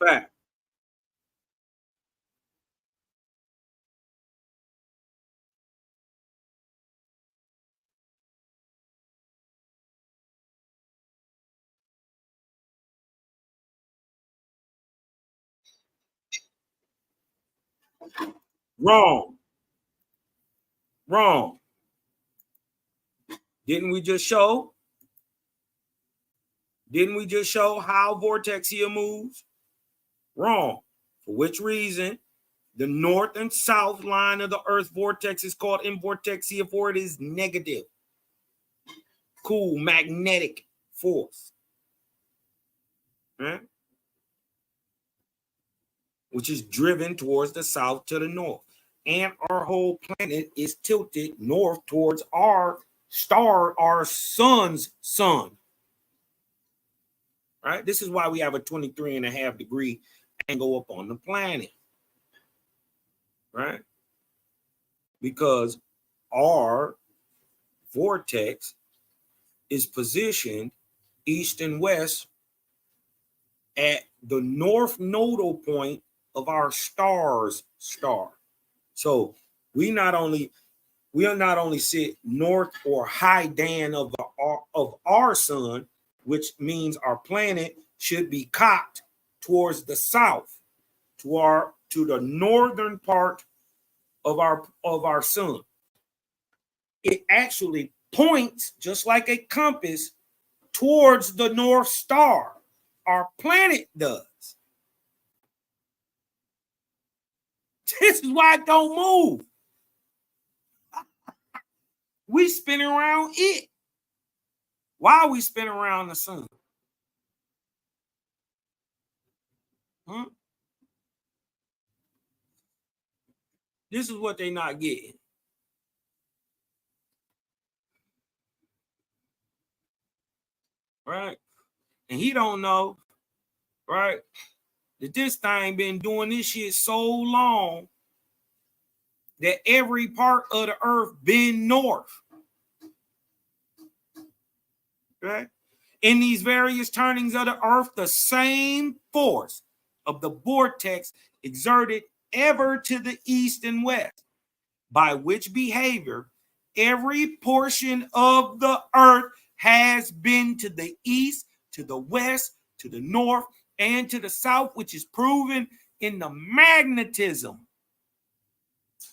Fact. Wrong. Wrong. Didn't we just show? Didn't we just show how vortexia moves? Wrong. For which reason? The north and south line of the Earth vortex is called invortexia, for it is negative. Cool magnetic force. Right? Which is driven towards the south to the north. And our whole planet is tilted north towards our star, our sun's sun. Right? This is why we have a 23.5 degree angle up on the planet. Right? Because our vortex is positioned east and west at the north nodal point of our star's star. So we not only sit north or high dan of our sun, which means our planet should be cocked towards the south, to the northern part of our sun. It actually points just like a compass towards the North Star. Our planet does. This is why it don't move. We spin around it. Why are we spinning around the sun? This is what they not getting. Right? And he don't know, right, that this thing been doing this shit so long that every part of the earth been north. Right? In these various turnings of the earth, the same force of the vortex exerted ever to the east and west, by which behavior every portion of the earth has been to the east, to the west, to the north, and to the south, which is proven in the magnetism,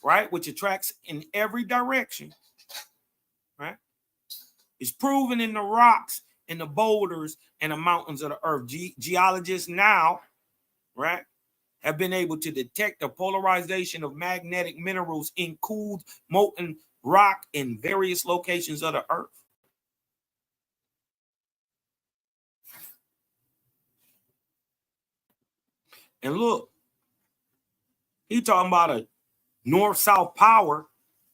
right, which attracts in every direction, right? It's proven in the rocks and the boulders and the mountains of the earth. Geologists now, right, have been able to detect the polarization of magnetic minerals in cooled molten rock in various locations of the earth. And look, he talking about a north-south power.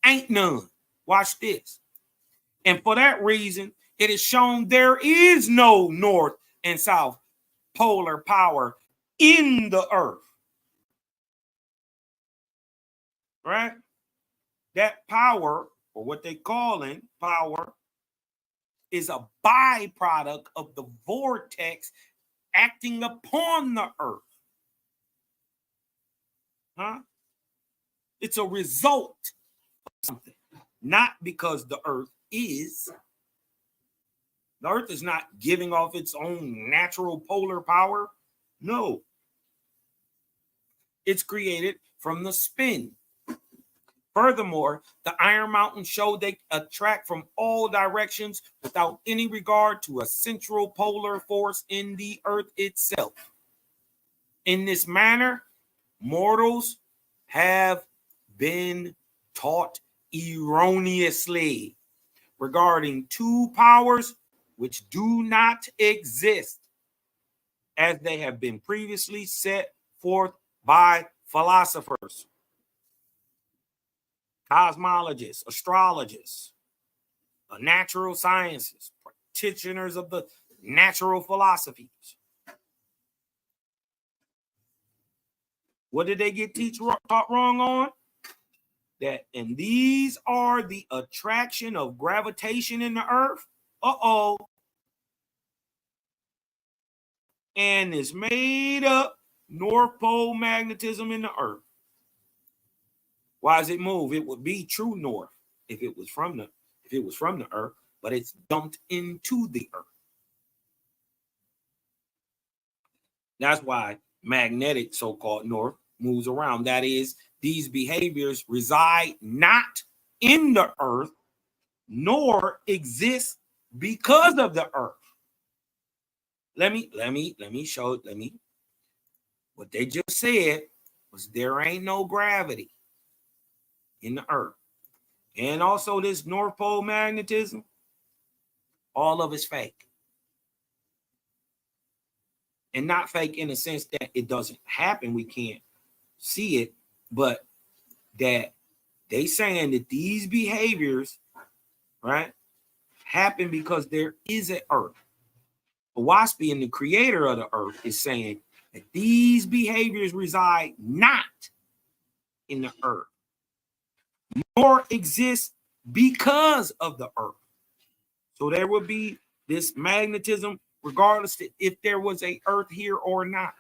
Ain't none. Watch this. And for that reason, it is shown there is no north and south polar power in the earth. Right? That power, or what they calling power, is a byproduct of the vortex acting upon the earth. Huh? It's a result of something, not because the earth is. The earth is not giving off its own natural polar power. No. It's created from the spin. Furthermore, the Iron Mountains show they attract from all directions without any regard to a central polar force in the earth itself. In this manner, mortals have been taught erroneously regarding two powers which do not exist, as they have been previously set forth by philosophers, cosmologists, astrologists, natural sciences, practitioners of the natural philosophies. What did they get taught wrong on? That, and these are the attraction of gravitation in the earth. And it's made up North Pole magnetism in the earth. Why does it move? It would be true north if it was from the earth, but it's dumped into the earth. That's why magnetic so-called north moves around. That is, these behaviors reside not in the earth, nor exist because of the earth. Let me show what they just said was there ain't no gravity in the earth. And also this North Pole magnetism, all of it's fake. And not fake in the sense that it doesn't happen, we can't see it, but that they saying that these behaviors, right, happen because there is an earth. Wasp, being the creator of the earth, is saying that these behaviors reside not in the earth, nor exist because of the earth. So there would be this magnetism regardless if there was a earth here or not.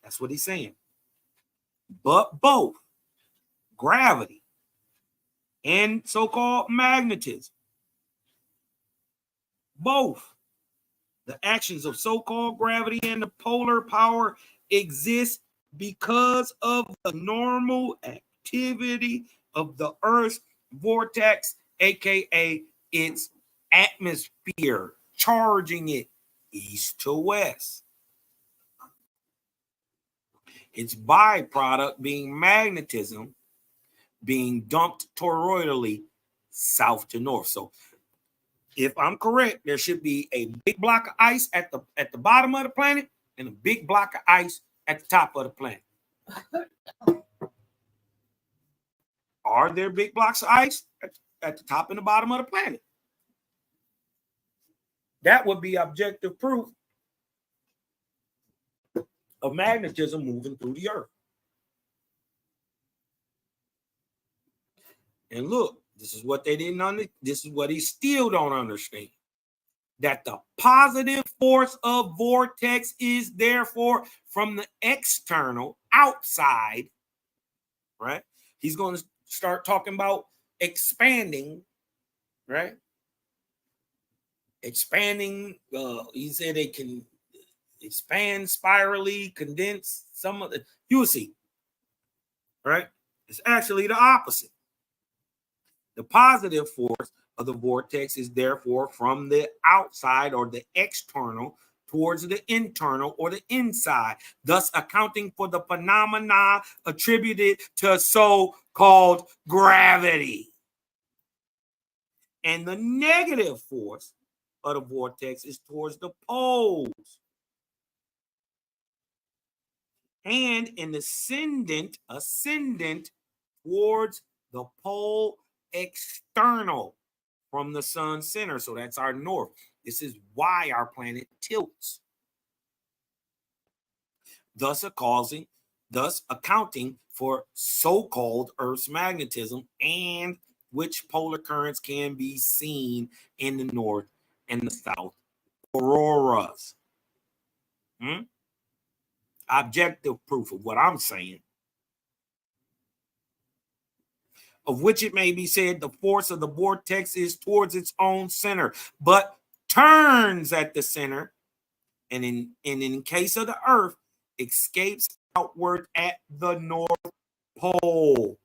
That's what he's saying. But both gravity and so-called magnetism, both the actions of so-called gravity and the polar power exist because of the normal activity of the Earth's vortex, aka its atmosphere, charging it east to west. Its byproduct being magnetism being dumped toroidally south to north. So if I'm correct, there should be a big block of ice at the bottom of the planet and a big block of ice at the top of the planet. are there big blocks of ice at the top and the bottom of the planet? That would be objective proof of magnetism moving through the earth. And look, this is what they didn't understand. This is what he still don't understand. That the positive force of vortex is therefore from the external outside, right? He's going to start talking about expanding, right? Expanding, he said they can expand spirally, condense some of the, you'll see, right? It's actually the opposite. The positive force of the vortex is therefore from the outside or the external towards the internal or the inside, thus accounting for the phenomena attributed to so-called gravity. And the negative force of the vortex is towards the poles. And an ascendant towards the pole external from the sun's center. So that's our north. This is why our planet tilts. Thus accounting for so-called Earth's magnetism, and which polar currents can be seen in the north and the south auroras. Objective proof of what I'm saying. Of which it may be said the force of the vortex is towards its own center, but turns at the center, and in case of the Earth, escapes outward at the North Pole,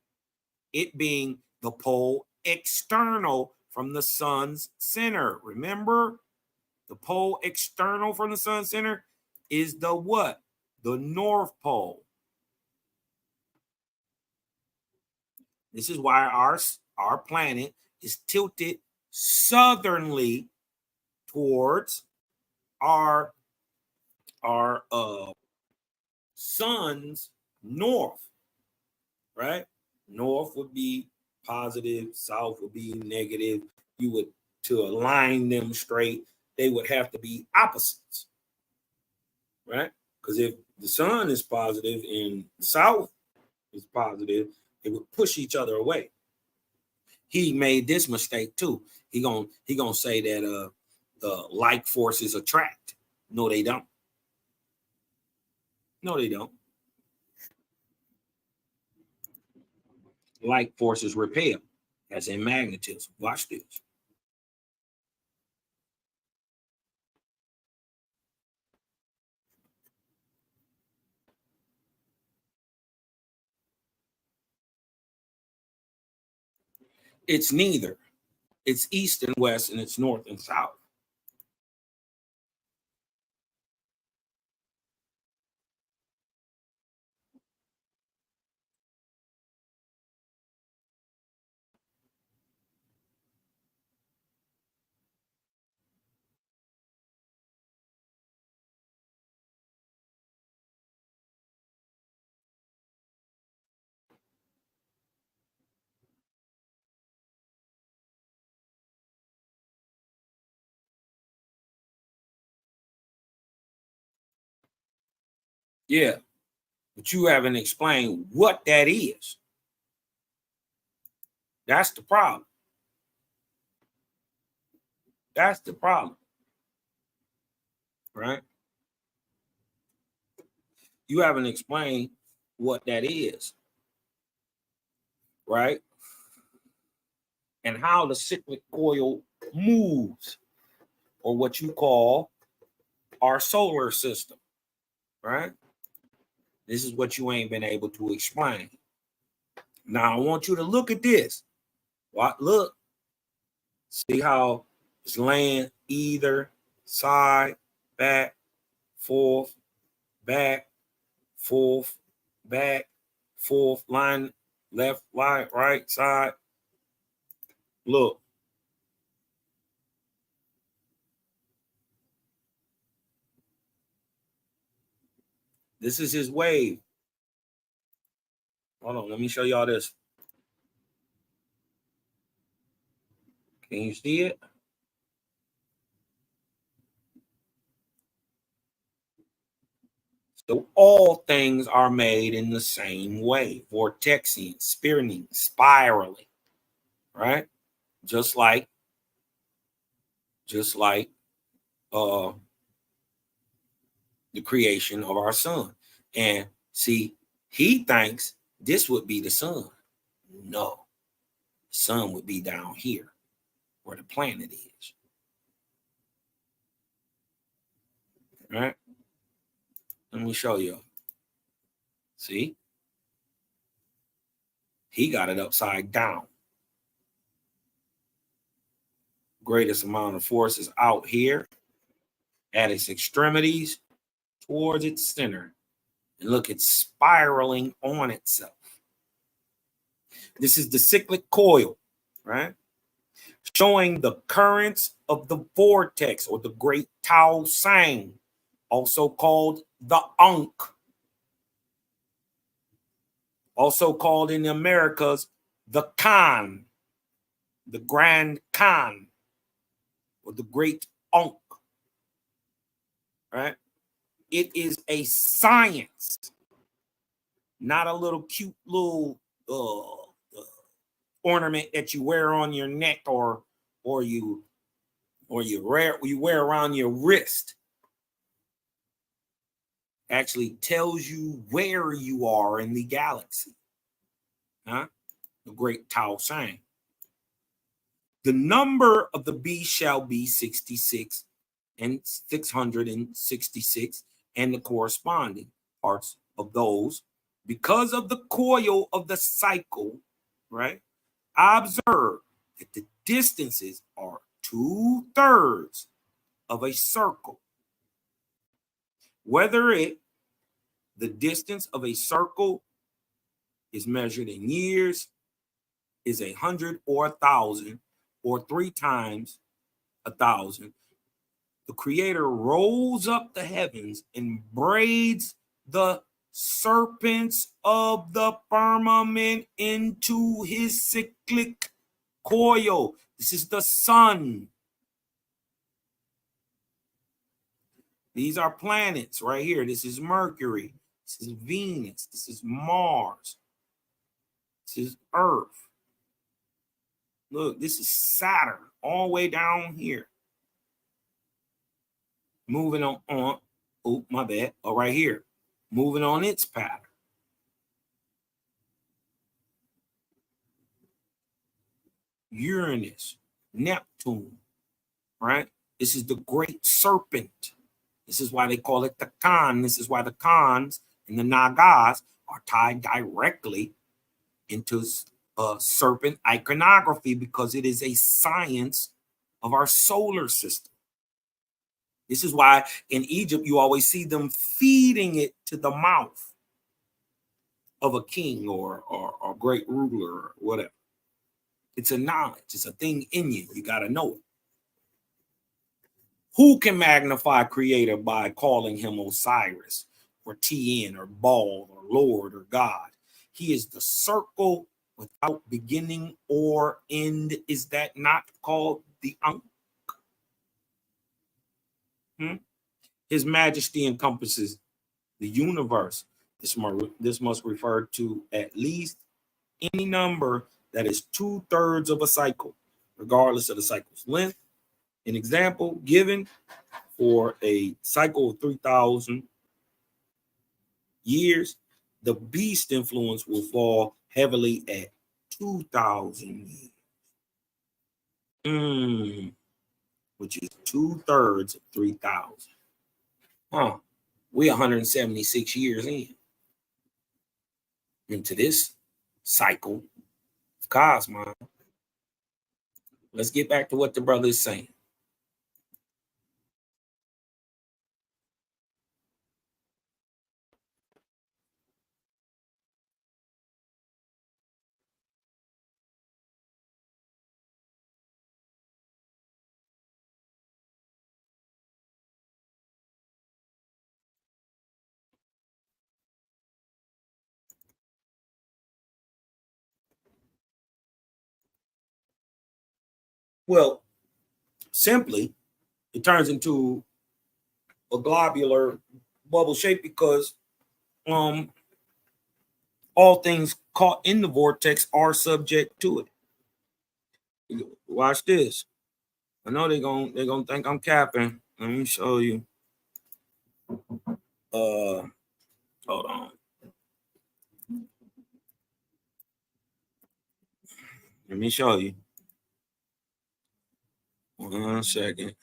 it being the pole external from the sun's center. Remember, the pole external from the sun's center is the what? The North Pole. This is why our planet is tilted southernly towards our sun's north, right? North would be positive, south would be negative. You would, to align them straight, they would have to be opposites, right? Because if the sun is positive and the south is positive, they would push each other away. He made this mistake too. He gonna say that like forces attract. No, they don't. No, they don't. Like forces repel, as in magnetism. Watch this. It's neither. It's east and west, and it's north and south. Yeah, but you haven't explained what that is. That's the problem. That's the problem, right? You haven't explained what that is, right? And how the cyclic coil moves, or what you call our solar system, right? This is what you ain't been able to explain. Now, I want you to look at this. What? Look. See how it's laying either side, back, forth, back, forth, back, forth, line, left, right side. Look. This is his wave. Hold on, let me show y'all this. Can you see it? So all things are made in the same way, vortexing, spinning, spiraling, right? Just like the creation of our sun. And see, he thinks this would be the sun. No, the sun would be down here where the planet is. Right? Let me show you. See? He got it upside down. Greatest amount of force is out here at its extremities towards its center. And look, it's spiraling on itself. This is the cyclic coil, right? Showing the currents of the vortex or the great Tao Sang, also called the Ankh, also called in the Americas the Khan, the Grand Khan, or the Great Ankh, right? It is a science, not a little cute little ornament that you wear on your neck or you wear around your wrist. Actually tells you where you are in the galaxy. Huh? The great Tao Sang. The number of the beast shall be 66 and 666, and the corresponding parts of those, because of the coil of the cycle, right? Observe that the distances are 2/3 of a circle. Whether the distance of a circle is measured in years, is 100 or 1,000, or 3 times 1,000, the Creator rolls up the heavens and braids the serpents of the firmament into his cyclic coil. This is the sun. These are planets right here. This is Mercury. This is Venus. This is Mars. This is Earth. Look, this is Saturn all the way down here. Moving on, oh, my bad. Oh, right here. Moving on its pattern. Uranus, Neptune, right? This is the great serpent. This is why they call it the Khan. This is why the Khans and the Nagas are tied directly into serpent iconography, because it is a science of our solar system. This is why in Egypt you always see them feeding it to the mouth of a king or great ruler or whatever. It's a knowledge. It's a thing in you. You got to know it. Who can magnify Creator by calling him Osiris or Tien or Baal or Lord or God? He is the circle without beginning or end. Is that not called the Ankh? His majesty encompasses the universe. This must refer to at least any number that is 2/3 of a cycle, regardless of the cycle's length. An example given for a cycle of 3,000 years, the beast influence will fall heavily at 2,000 years, which is 2/3 of 3,000. We're 176 years into this cycle of cosmos. Let's get back to what the brother is saying. Well, simply, it turns into a globular bubble shape because all things caught in the vortex are subject to it. Watch this. I know they're gonna think I'm capping. Let me show you. Hold on. Let me show you. 1 second.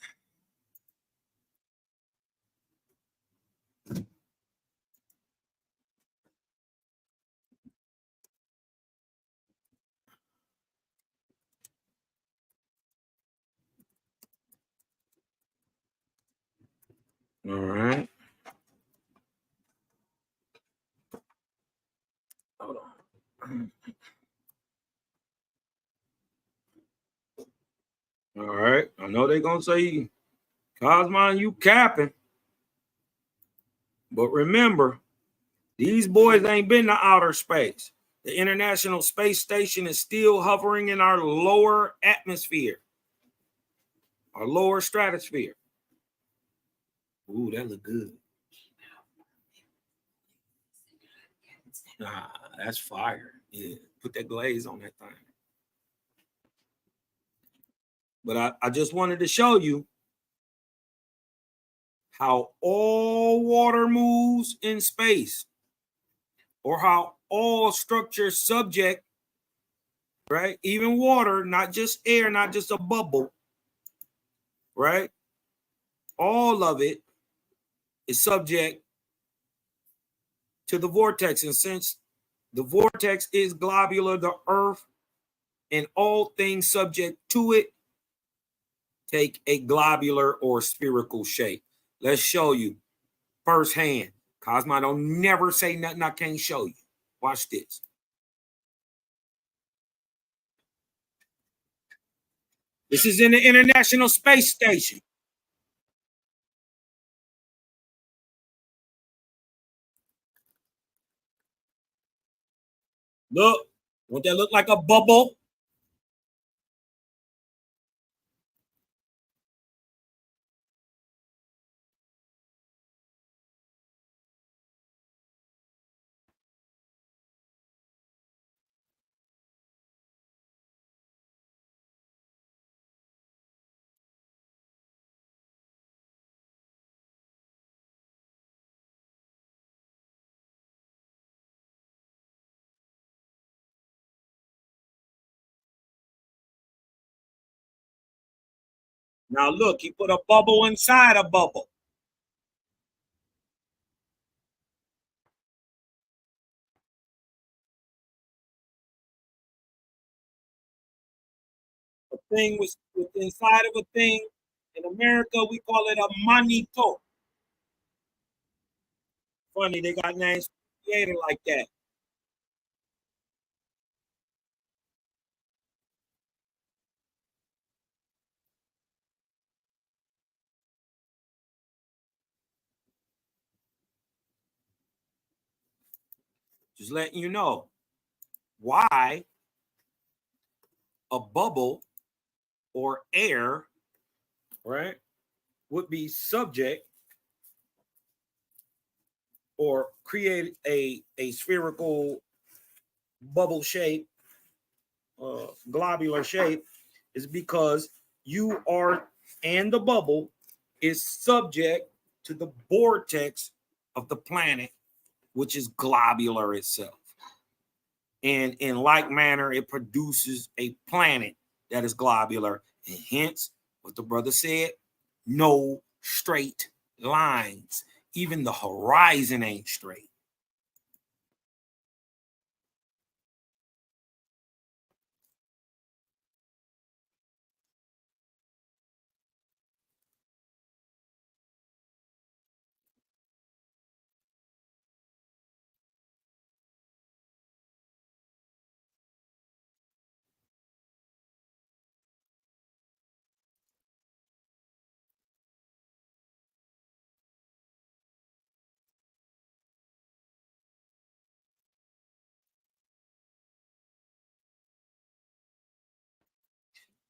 All right. Hold on. All right. I know they're gonna say, Cosmon, you capping. But remember, these boys ain't been to outer space. The International Space Station is still hovering in our lower atmosphere, our lower stratosphere. Ooh, that look good. Nah, that's fire. Yeah, put that glaze on that thing. But I just wanted to show you how all water moves in space, or how all structures subject, right? Even water, not just air, not just a bubble, right? All of it is subject to the vortex. And since the vortex is globular, the earth and all things subject to it take a globular or spherical shape. Let's show you firsthand. Cosmo, don't never say nothing I can't show you. Watch this. This is in the International Space Station. Look, won't that look like a bubble? Now look, he put a bubble inside a bubble. A thing was inside of a thing. In America, we call it a manito. Funny, they got names created like that. Just letting you know why a bubble or air, right, would be subject or create a spherical bubble shape, globular shape, is because you are, and the bubble is subject to the vortex of the planet, which is globular itself. And in like manner, it produces a planet that is globular. And hence, what the brother said, no straight lines. Even the horizon ain't straight.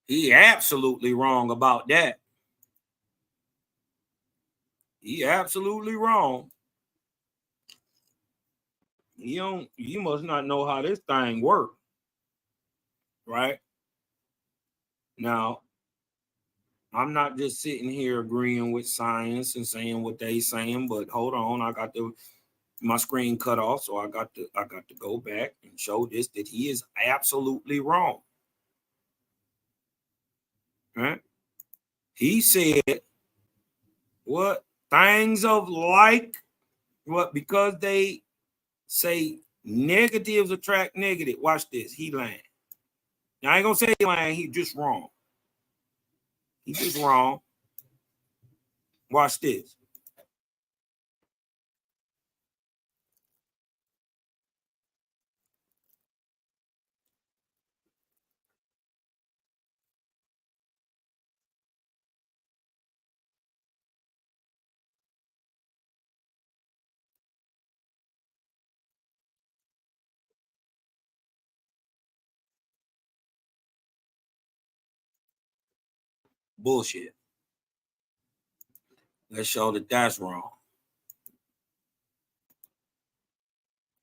He absolutely wrong about that. He absolutely wrong. You must not know how this thing works. Right? Now, I'm not just sitting here agreeing with science and saying what they saying, but hold on, I got my screen cut off, so I got to go back and show this that he is absolutely wrong. Right? He said, what things of like, what, because they say negatives attract negative. Watch this. He lying. Now I ain't gonna say he lying, he just wrong. He just wrong. Watch this. Bullshit. Let's show that that's wrong.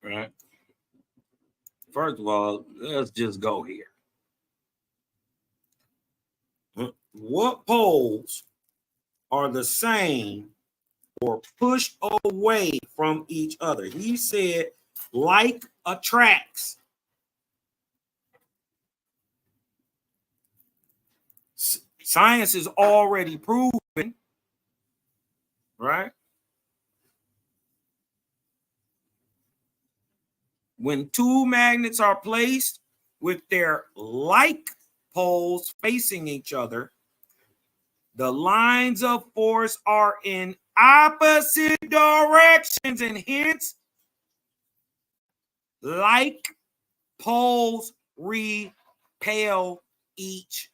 Right? First of all, let's just go here. What poles are the same or pushed away from each other? He said, like attracts. Science is already proven, right? When two magnets are placed with their like poles facing each other, the lines of force are in opposite directions, and hence like poles repel each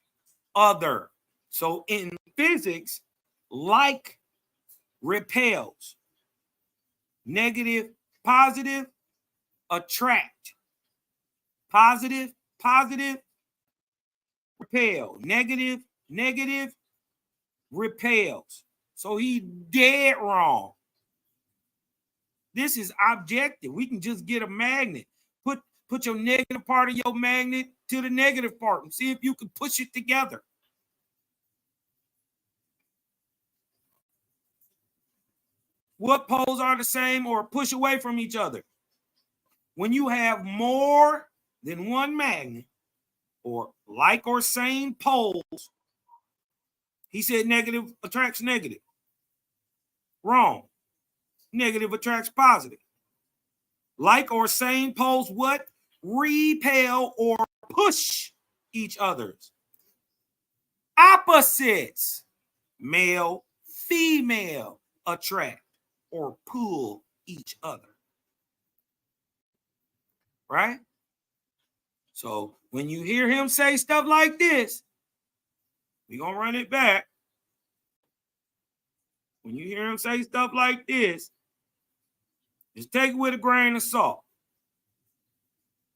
other. So in physics, like repels. Negative, positive, attract. Positive, positive, repel. Negative, negative, repels. So he dead wrong. This is objective. We can just get a magnet. Put your negative part of your magnet to the negative part and see if you can push it together. What poles are the same or push away from each other? When you have more than one magnet or like or same poles, he said negative attracts negative. Wrong. Negative attracts positive. Like or same poles what? Repel or push each other's. Opposites, male, female, attract or pull each other. Right? So when you hear him say stuff like this, we're going to run it back. When you hear him say stuff like this, just take it with a grain of salt.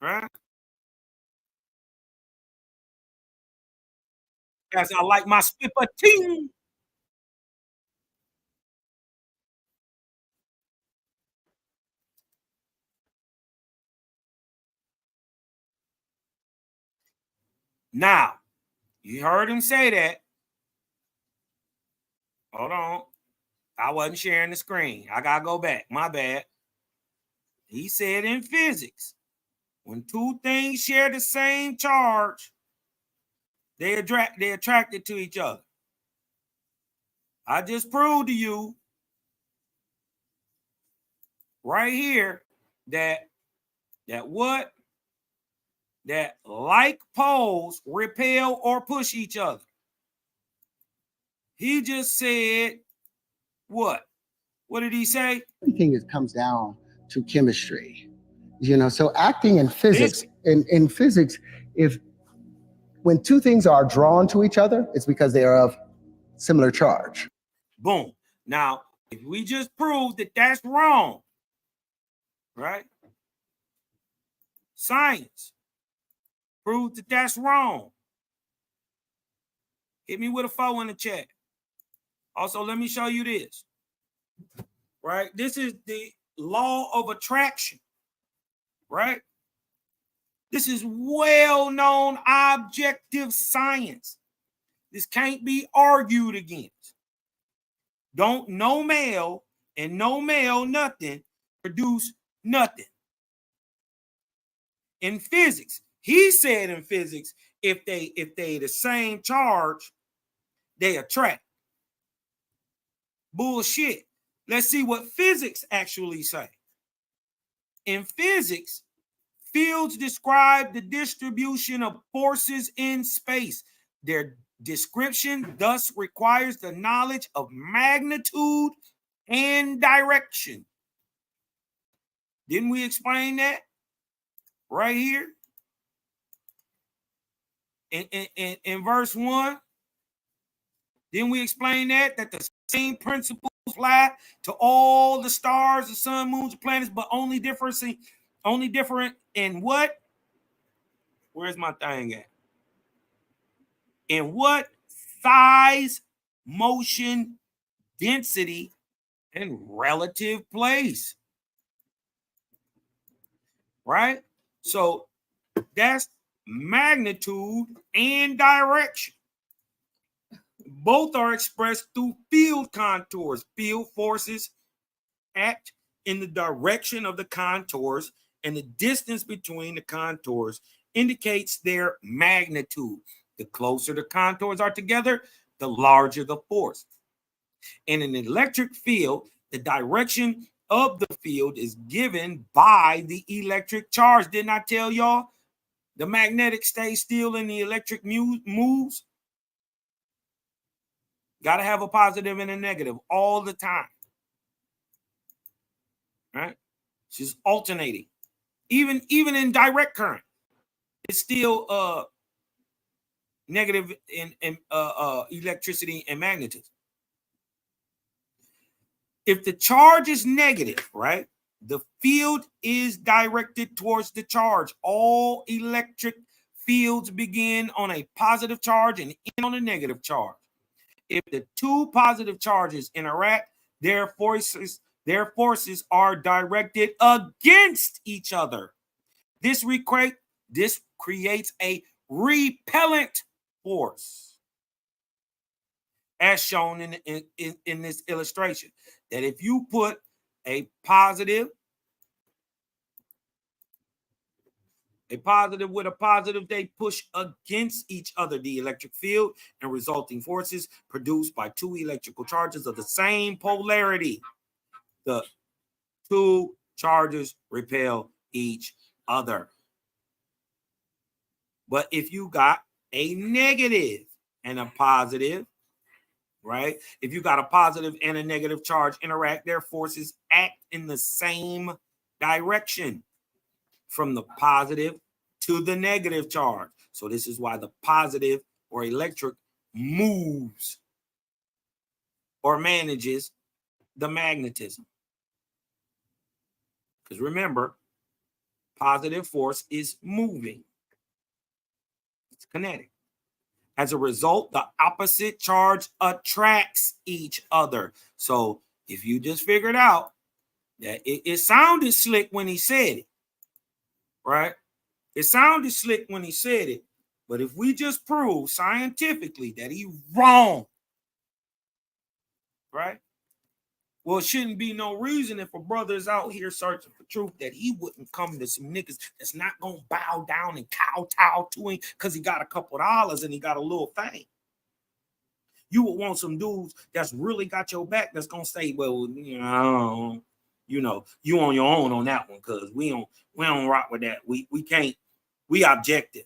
Right? As I like my spippating. Now, you heard him say that. Hold on. I wasn't sharing the screen. I got to go back. My bad. He said in physics, when two things share the same charge, they're attracted to each other. I just proved to you right here that what? That like poles repel or push each other. He just said what? What did he say? Everything comes down to chemistry. So acting in physics, in physics, when two things are drawn to each other, it's because they are of similar charge. Boom. Now, if we just proved that that's wrong, right? Science proved that that's wrong. Hit me with a 4 in the chat. Also, let me show you this. Right? This is the law of attraction. Right? This is well-known objective science. This can't be argued against. Don't no male and no male nothing produce nothing. In physics, he said in physics, if they the same charge, they attract. Bullshit. Let's see what physics actually say. In physics, fields describe the distribution of forces in space. Their description thus requires the knowledge of magnitude and direction. Didn't we explain that right here? In verse 1, didn't we explain that the same principles apply to all the stars, the sun, moons, the planets, but only different in what? Where's my thing at? In what size, motion, density, and relative place. Right? So that's magnitude and direction. Both are expressed through field contours. Field forces act in the direction of the contours, and the distance between the contours indicates their magnitude. The closer the contours are together, the larger the force. In an electric field, the direction of the field is given by the electric charge. Didn't I tell y'all? The magnetic stays still and the electric moves. Got to have a positive and a negative all the time. Right? It's just alternating. Even in direct current, it's still negative in electricity and magnetism. If the charge is negative, right, the field is directed towards the charge. All electric fields begin on a positive charge and end on a negative charge. If the two positive charges interact, their forces are directed against each other. This creates a repellent force, as shown in this illustration. That if you put a positive with a positive, they push against each other. The electric field and resulting forces produced by two electrical charges of the same polarity. The two charges repel each other. But if you got a negative and a positive, right? If you got a positive and a negative charge interact, their forces act in the same direction, from the positive to the negative charge. So this is why the positive or electric moves or manages the magnetism. Because remember, positive force is moving. It's kinetic. As a result, the opposite charge attracts each other. So if you just figured out that it sounded slick when he said it, right? It sounded slick when he said it, but if we just prove scientifically that he's wrong, right? Well, it shouldn't be no reason if a brother is out here searching for truth that he wouldn't come to some niggas that's not going to bow down and kowtow to him because he got a couple of dollars and he got a little fame. You would want some dudes that's really got your back that's going to say, well, you on your own on that one because we don't rock with that. We can't. We objective.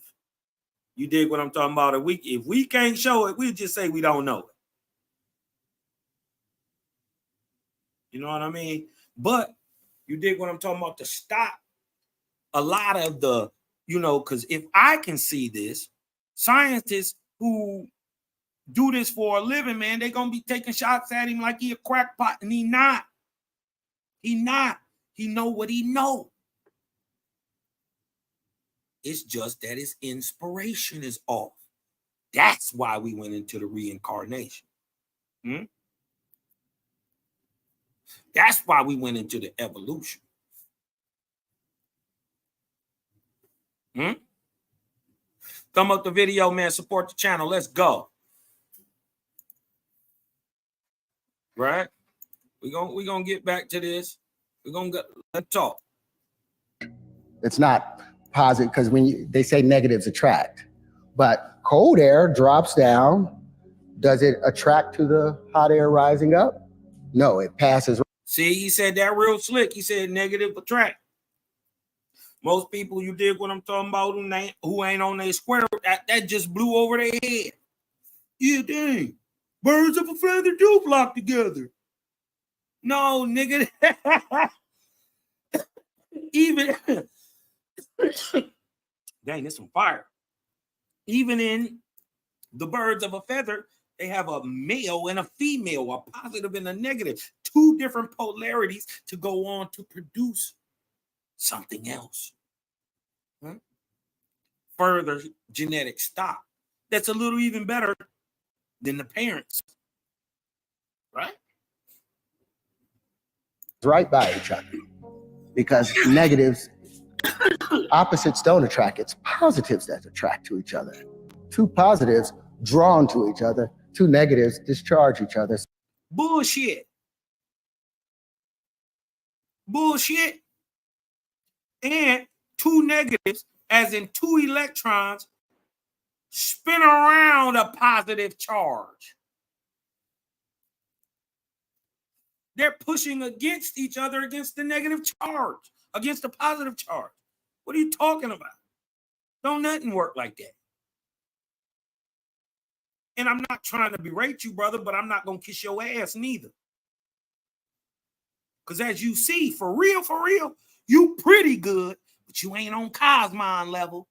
You dig what I'm talking about? If we can't show it, we just say we don't know it. You know what I mean? But you dig what I'm talking about? To stop a lot of the, because if I can see this, scientists who do this for a living, man, they're going to be taking shots at him like he a crackpot, and he not. He not. He know what he know. It's just that his inspiration is off. That's why we went into the reincarnation. That's why we went into the evolution. Thumb up the video, man. Support the channel. Let's go. Right? We're gonna get back to this. Let's talk. It's not positive because when they say negatives attract, but cold air drops down. Does it attract to the hot air rising up? No, it passes. See, he said that real slick. He said negative attract. Most people, you dig what I'm talking about, who ain't on their square, that just blew over their head. Yeah, dang. Birds of a feather do flock together. No, nigga. Even dang, there's some fire. Even in the birds of a feather, they have a male and a female, a positive and a negative, two different polarities to go on to produce something else. Further genetic stock that's a little even better than the parents, right? Right by each other, because negatives, opposites don't attract. It's positives that attract to each other. Two positives drawn to each other, two negatives discharge each other. Bullshit. Bullshit. And two negatives, as in two electrons, spin around a positive charge. They're pushing against each other, against the negative charge, against the positive charge. What are you talking about? Don't nothing work like that. And I'm not trying to berate you, brother, but I'm not going to kiss your ass neither. Because as you see, for real, you pretty good, but you ain't on Cosmon level.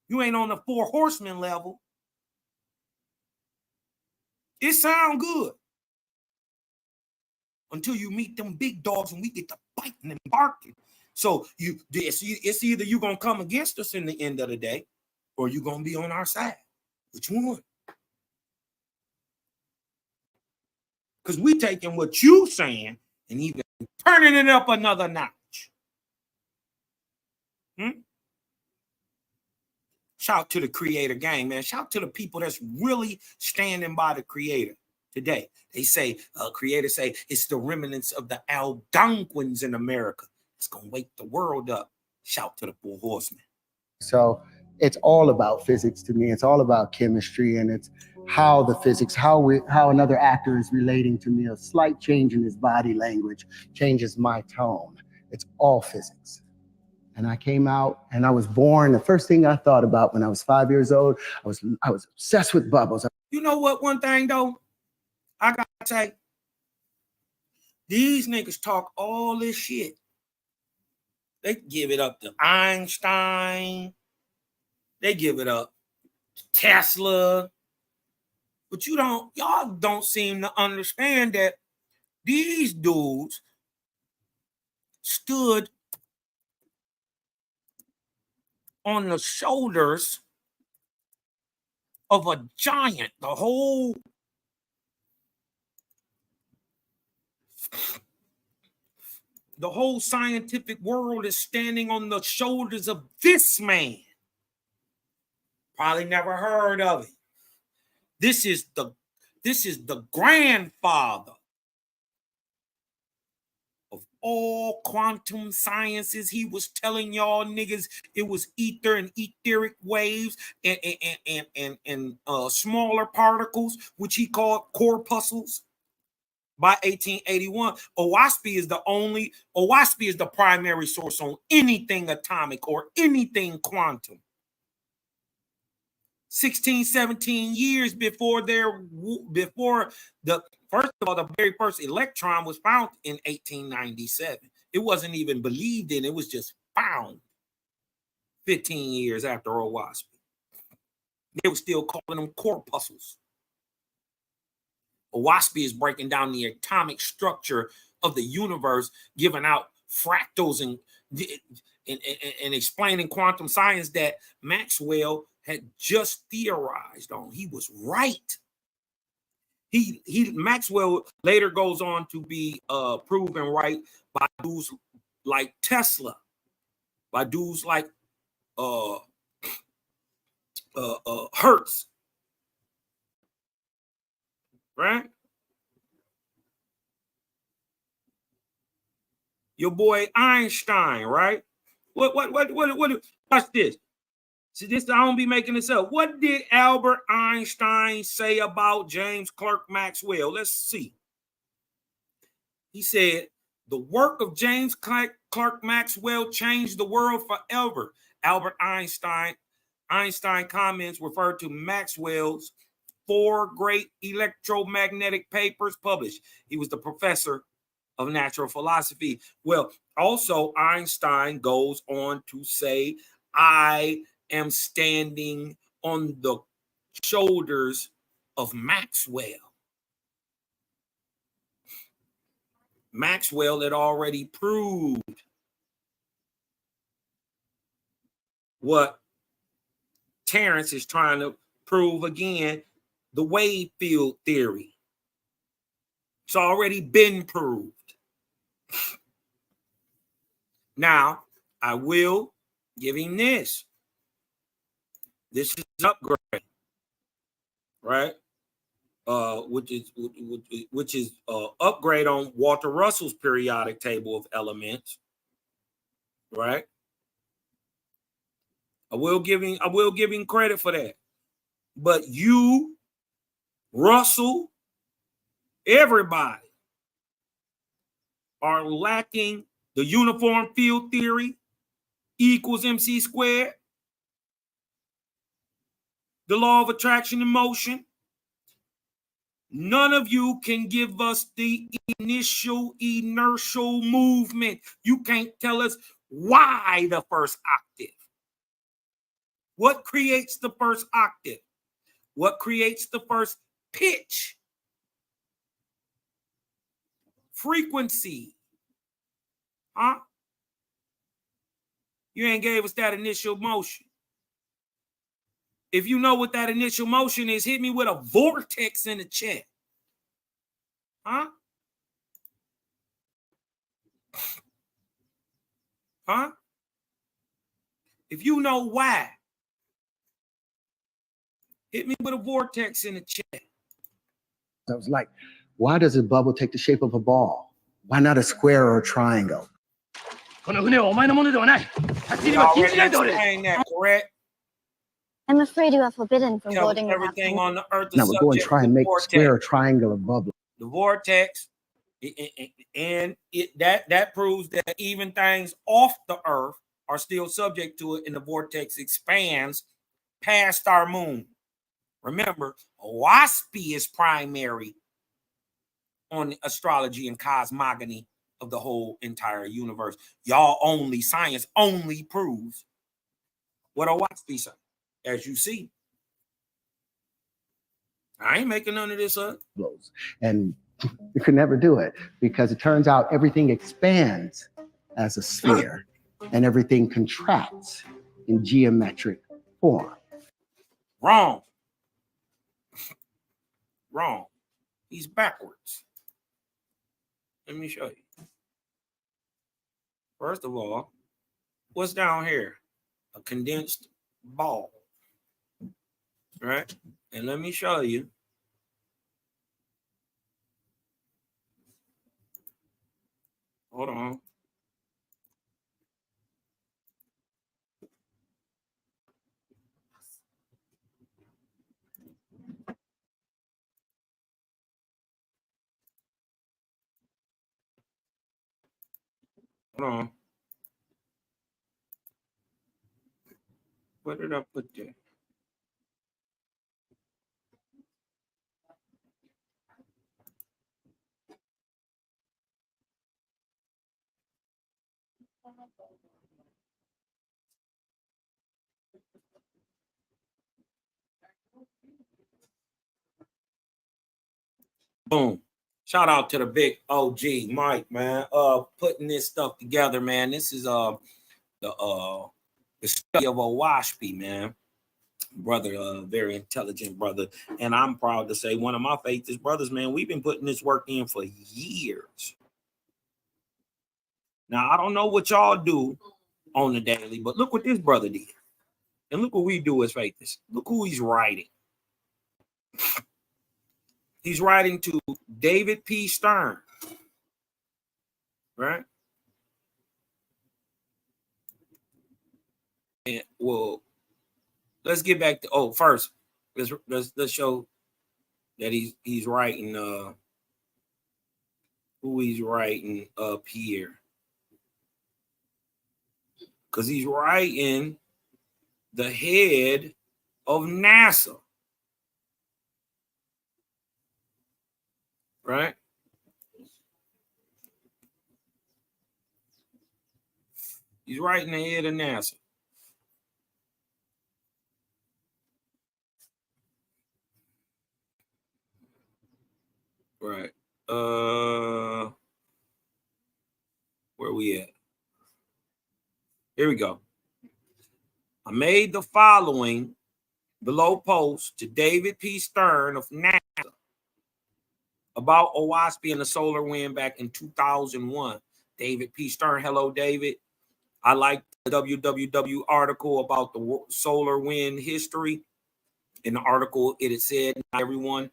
You ain't on the 4 horsemen level. It sound good until you meet them big dogs and we get to biting and barking. So it's either you're going to come against us in the end of the day or you're going to be on our side. Which one? Because we taking what you saying and even turning it up another notch. Shout to the creator gang, man. Shout to the people that's really standing by the creator today. They say, creators say, it's the remnants of the Algonquins in America. It's going to wake the world up. Shout to the 4 horsemen. So it's all about physics to me. It's all about chemistry, and it's how the physics, how another actor is relating to me. A slight change in his body language changes my tone. It's all physics. And I came out and I was born. The first thing I thought about when I was 5 years old, I was obsessed with bubbles. You know what? One thing though, I gotta say, these niggas talk all this shit. They give it up to Einstein. They give it up to Tesla. But y'all don't seem to understand that these dudes stood on the shoulders of a giant. The whole scientific world is standing on the shoulders of this man. Probably never heard of it. This is the grandfather of all quantum sciences. He was telling y'all niggas it was ether and etheric waves and smaller particles, which he called corpuscles. By 1881, Owaspy is the primary source on anything atomic or anything quantum. 16, 17 years before the very first electron was found in 1897. It wasn't even believed in, it was just found 15 years after Owaspy. They were still calling them corpuscles. Owaspy is breaking down the atomic structure of the universe, giving out fractals, and in explaining quantum science that Maxwell had just theorized on. He was right. Maxwell later goes on to be proven right by dudes like Tesla, by dudes like Hertz, right? Your boy Einstein, right? What? Watch this. See, this, I don't be making this up. What did Albert Einstein say about James Clerk Maxwell? Let's see. He said, the work of James Clerk Maxwell changed the world forever. Albert Einstein comments refer to Maxwell's 4 great electromagnetic papers published. He was the professor of natural philosophy. Well, also Einstein goes on to say, I am standing on the shoulders of Maxwell. Maxwell had already proved what Terrance is trying to prove again, the wave field theory. It's already been proved. Now, I will give him this. This is an upgrade, right? Which is upgrade on Walter Russell's periodic table of elements, right? I will give him credit for that. But you, Russell, everybody are lacking the uniform field theory, E equals MC squared, the law of attraction and motion. None of you can give us the initial inertial movement. You can't tell us why the first octave. What creates the first octave? What creates the first pitch? Frequency. Huh? You ain't gave us that initial motion. If you know what that initial motion is, hit me with a vortex in the chat. Huh? Huh? If you know why, hit me with a vortex in the chat. I was like, why does a bubble take the shape of a ball? Why not a square or a triangle? I'm afraid you are forbidden from boarding without everything on the earth. Now we're going to try and make a square or triangular bubble. The vortex, and that proves that even things off the earth are still subject to it, and the vortex expands past our moon. Remember, WASP is primary on astrology and cosmogony of the whole entire universe. Science only proves what a WASP say, as you see. I ain't making none of this up. And you could never do it because it turns out everything expands as a sphere and everything contracts in geometric form. Wrong. Wrong. He's backwards. Let me show you. First of all, what's down here? A condensed ball. Right? And let me show you. Hold on. Hold on. Where did I put that? Boom. Shout out to the big OG Mike, man. Putting this stuff together, man. This is the study of Owaspy, man. Brother, very intelligent brother. And I'm proud to say one of my faithful brothers, man, we've been putting this work in for years. Now, I don't know what y'all do on the daily, but look what this brother did. And look what we do as faithfuls. Look who he's writing. He's writing to David P. Stern, right? And well, let's get back to first. Let's show that he's writing who he's writing up here. Because he's writing the head of NASA. Right? He's writing the head of NASA. Right. Where we at? Here we go. I made the following below post to David P. Stern of NASA about Owaspy and the solar wind back in 2001. David P. Stern. Hello, David. I like the www article about the solar wind history. In the article, it had said not everyone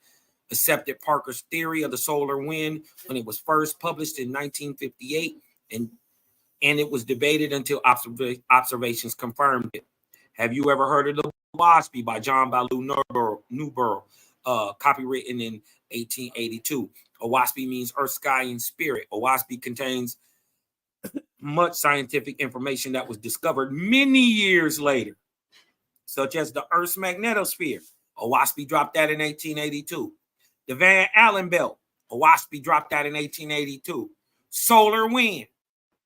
accepted Parker's theory of the solar wind when it was first published in 1958, and it was debated until observations confirmed it. Have you ever heard of the Owaspy by John Ballou Newborough, copywritten in 1882? Owaspy means earth, sky, and spirit. Owaspy contains much scientific information that was discovered many years later, such as the Earth's magnetosphere. Owaspy dropped that in 1882. The Van Allen belt. Owaspy dropped that in 1882. Solar wind.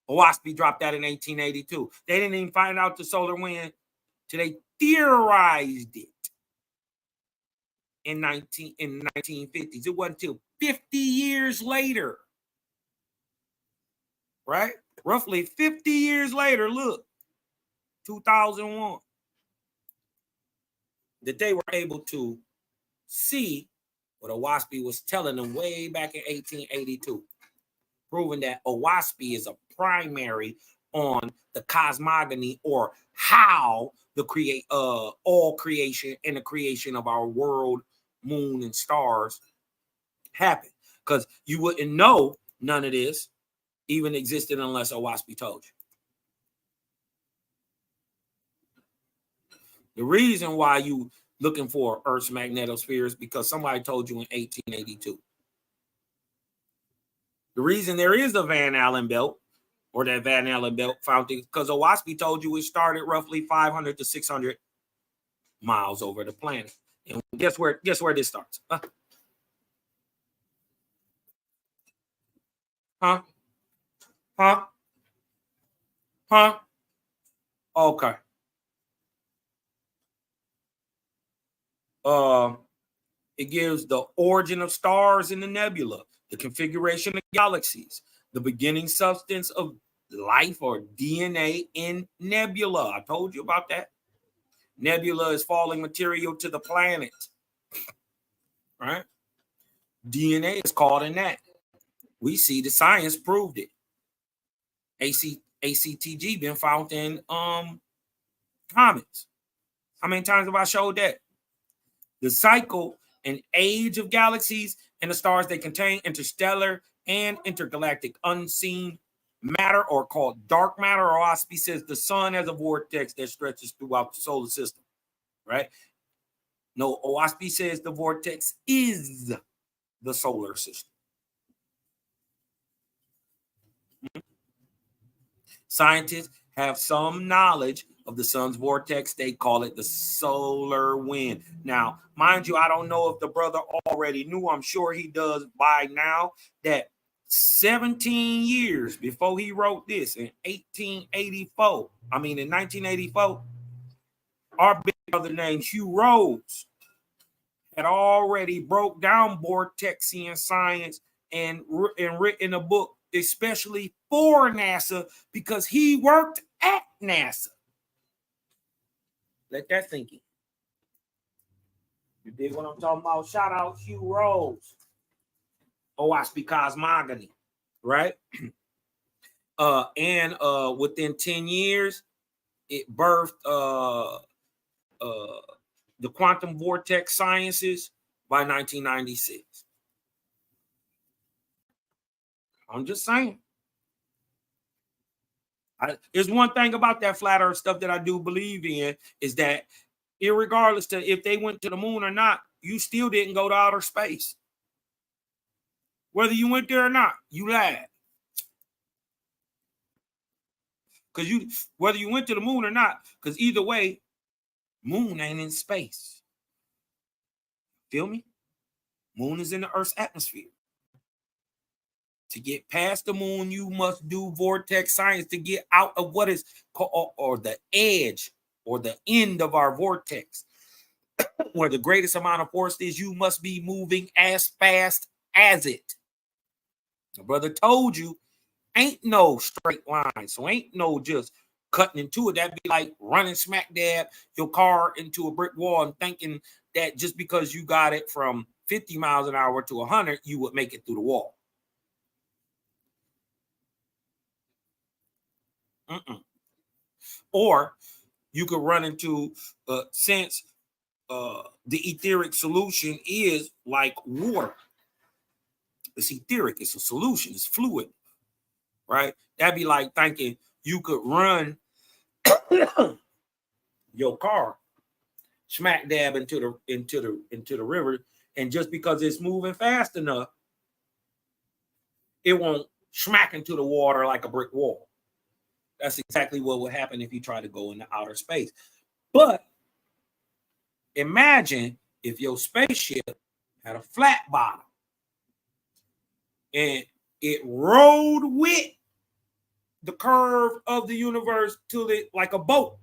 Owaspy dropped that in 1882. They didn't even find out the solar wind till they theorized it in 1950s. It wasn't until 50 years later, right? Roughly 50 years later, look, 2001, that they were able to see what Owaspy was telling them way back in 1882, proving that Owaspy is a primary on the cosmogony, or how the all creation and the creation of our world, moon, and stars happened. Because you wouldn't know none of this even existed unless Owaspy told you. The reason why you looking for Earth's magnetosphere is because somebody told you in 1882. The reason there is a Van Allen belt, or that Van Allen belt found it, because Owaspy told you it started roughly 500 to 600 miles over the planet. And guess where this starts? Huh? Okay. It gives the origin of stars in the nebula, the configuration of galaxies, the beginning substance of life or DNA in nebula. I told you about that. Nebula is falling material to the planet, right? DNA is called in that. We see the science proved it. ACTG been found in comets. How many times have I showed that? The cycle and age of galaxies and the stars they contain, interstellar and intergalactic unseen matter, or called dark matter. Owaspy says the sun has a vortex that stretches throughout the solar system, right? No, Owaspy says the vortex is the solar system. Scientists have some knowledge of the sun's vortex. They call it the solar wind. Now, mind you, I don't know if the brother already knew. I'm sure he does by now, that 17 years before he wrote this in 1984, our big brother named Hugh Rhodes had already broke down vortexian science and written a book especially for NASA, because he worked at NASA. Let that sink in. You dig what I'm talking about? Shout out Hugh Rose. Oh, I speak cosmogony, right? And within 10 years, it birthed the quantum vortex sciences by 1996. I'm just saying. There's one thing about that flat earth stuff that I do believe in is that irregardless to if they went to the moon or not, you still didn't go to outer space. Whether you went there or not, you lied. Because whether you went to the moon or not, because either way, moon ain't in space. Feel me? Moon is in the Earth's atmosphere. To get past the moon, you must do vortex science to get out of what is called, or the edge or the end of our vortex, where the greatest amount of force is. You must be moving as fast as it. The brother told you, ain't no straight line, so ain't no just cutting into it. That'd be like running smack dab your car into a brick wall and thinking that just because you got it from 50 miles an hour to 100, you would make it through the wall. Or you could run into, since the etheric solution is like water. It's etheric, it's a solution, it's fluid, right? That'd be like thinking you could run your car smack dab into the river, and just because it's moving fast enough, it won't smack into the water like a brick wall. That's exactly what would happen if you try to go into outer space. But imagine if your spaceship had a flat bottom and it rode with the curve of the universe till it like a boat.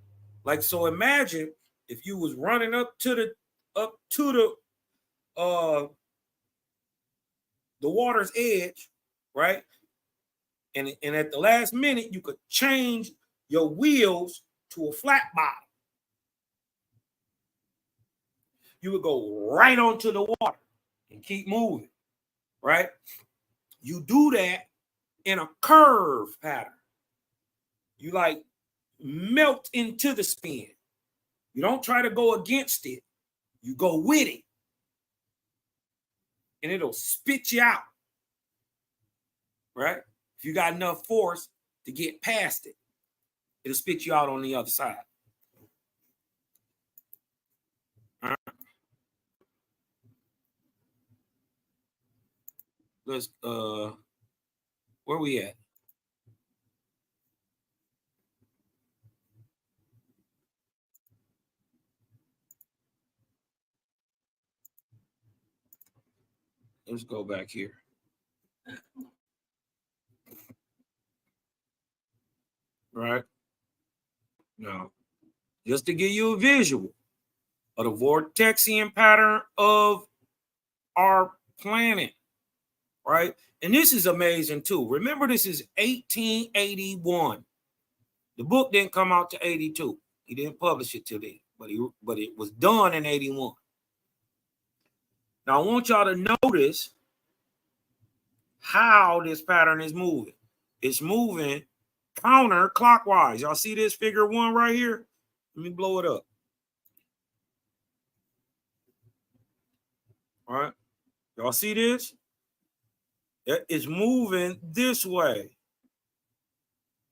Like, so imagine if you was running up to the water's edge, right? And at the last minute, you could change your wheels to a flat bottom. You would go right onto the water and keep moving, right? You do that in a curve pattern. You like melt into the spin. You don't try to go against it. You go with it. And it'll spit you out, right? If you got enough force to get past it, it'll spit you out on the other side. All right. Let's where we at? Let's go back here. Right now, just to give you a visual of the vortexian pattern of our planet, right? And this is amazing too. Remember, this is 1881. The book didn't come out to 82. He didn't publish it till then, but it was done in 81. Now I want y'all to notice how this pattern is moving. It's moving counterclockwise. Y'all see this figure 1 right here? Let me blow it up. All right. Y'all see this? It's moving this way,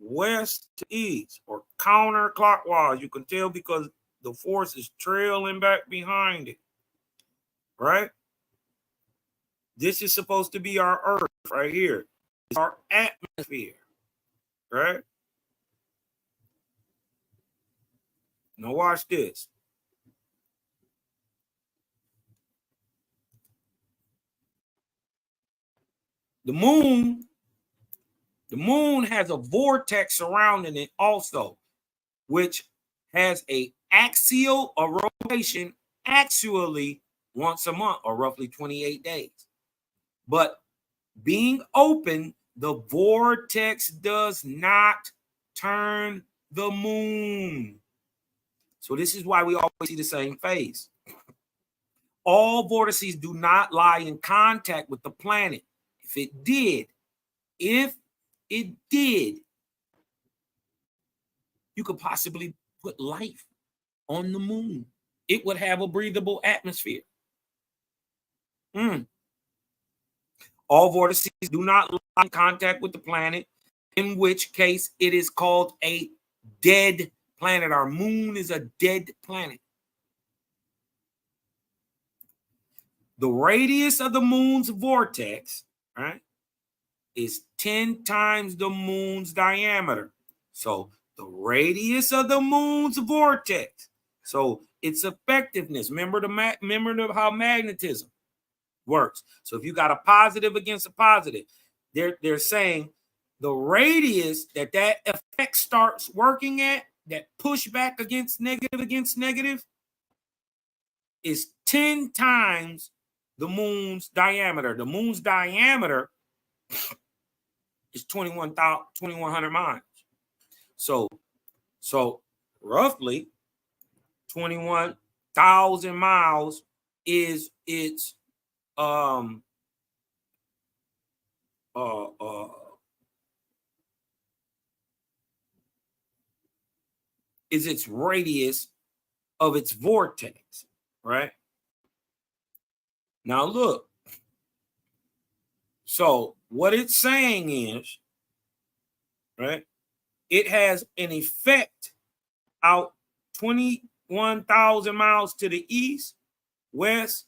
west to east, or counterclockwise. You can tell because the force is trailing back behind it, right? This is supposed to be our Earth right here. It's our atmosphere, right? Now watch this. The moon has a vortex surrounding it also, which has a axial rotation actually once a month, or roughly 28 days. But being open, the vortex does not turn the moon. So this is why we always see the same phase. All vortices do not lie in contact with the planet. If it did, you could possibly put life on the moon. It would have a breathable atmosphere. All vortices do not lie in contact with the planet, in which case it is called a dead planet. Our moon is a dead planet. The radius of the moon's vortex, right, is 10 times the moon's diameter. So the radius of the moon's vortex. So its effectiveness. Remember how magnetism works. So if you got a positive against a positive, they're saying the radius that effect starts working at, that pushback against negative, is 10 times the moon's diameter. The moon's diameter is 2,100 miles. So roughly 21,000 miles is its is its radius of its vortex, right? Now look. So what it's saying is, right, it has an effect out 21,000 miles to the east, west,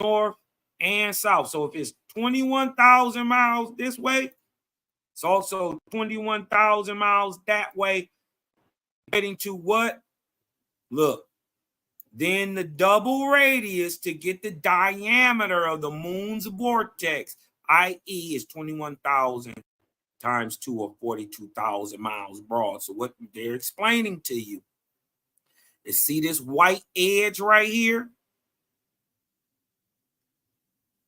north, and south. So if it's 21,000 miles this way, it's also 21,000 miles that way, getting to what? Look, then the double radius to get the diameter of the moon's vortex, i.e., is 21,000 times 2 or 42,000 miles broad. So what they're explaining to you is, see this white edge right here?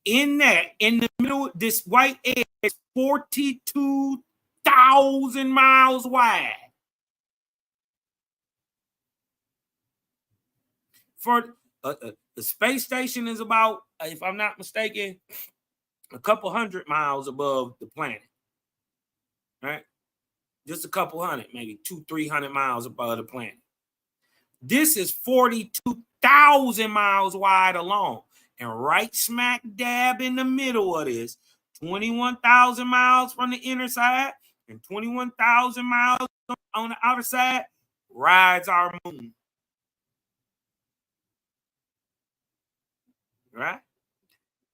In the middle, this white edge is 42,000 miles wide. For the space station is about, if I'm not mistaken, a couple hundred miles above the planet, right? Just a couple hundred, maybe 200-300 miles above the planet. This is 42,000 miles wide alone. And right smack dab in the middle of this, 21,000 miles from the inner side and 21,000 miles on the outer side, rides our moon. Right?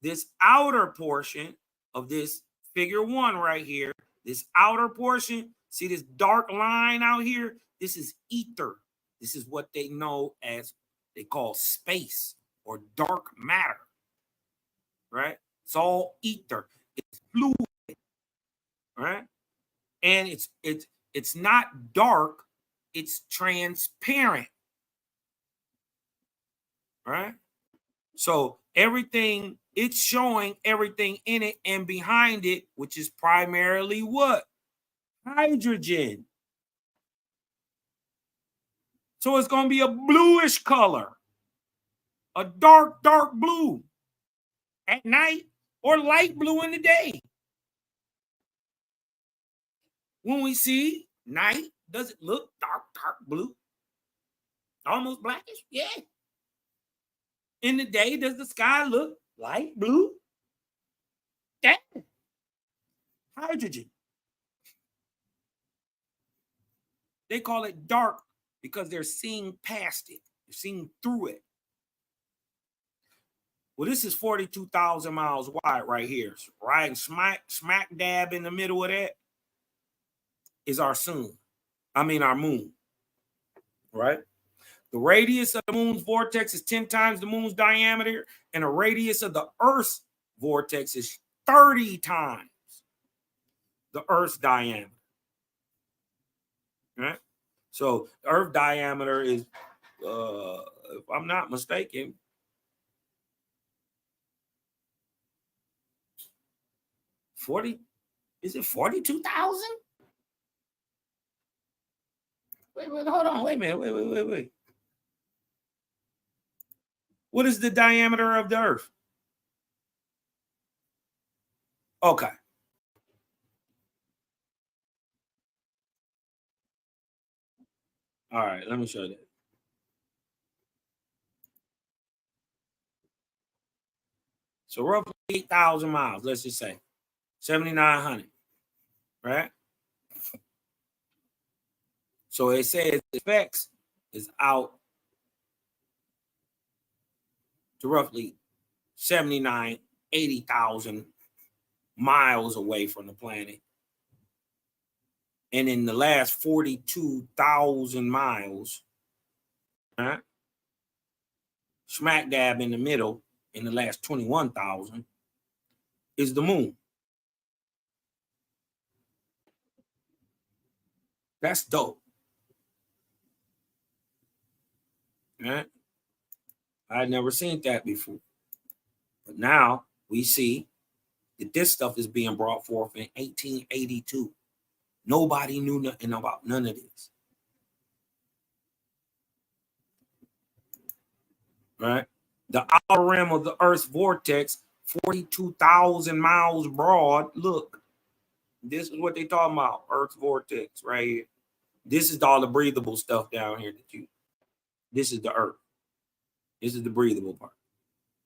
This outer portion of this figure 1 right here, this outer portion, see this dark line out here? This is ether. This is what they know as, they call space or dark matter. Right? It's all ether. It's fluid. Right? And it's not dark, it's transparent. Right? So everything, it's showing everything in it and behind it, which is primarily what? Hydrogen. So it's going to be a bluish color, a dark blue at night or light blue in the day. When we see night, does it look dark blue? Almost blackish? Yeah. In the day, does the sky look light blue? Yeah. Hydrogen. They call it dark because they're seeing past it. They're seeing through it. Well, this is 42,000 miles wide right here. So right smack dab in the middle of that is our sun. Our moon. Right? The radius of the moon's vortex is 10 times the moon's diameter, and the radius of the Earth's vortex is 30 times the Earth's diameter. Right? So the Earth diameter is, if I'm not mistaken, 42,000? Wait, hold on. Wait a minute. Wait. What is the diameter of the Earth? Okay. All right, let me show you that. So roughly 8,000 miles, let's just say 7,900, right? So it says the effects is out to roughly 80,000 miles away from the planet. And in the last 42,000 miles, right, smack dab in the middle, in the last 21,000, is the moon. That's dope. Right? I had never seen that before. But now we see that this stuff is being brought forth in 1882. Nobody knew nothing about none of this. Right? The outer rim of the Earth's vortex, 42,000 miles broad. Look, this is what they talking about, Earth's vortex right here. This is all the breathable stuff down here this is the Earth. This is the breathable part.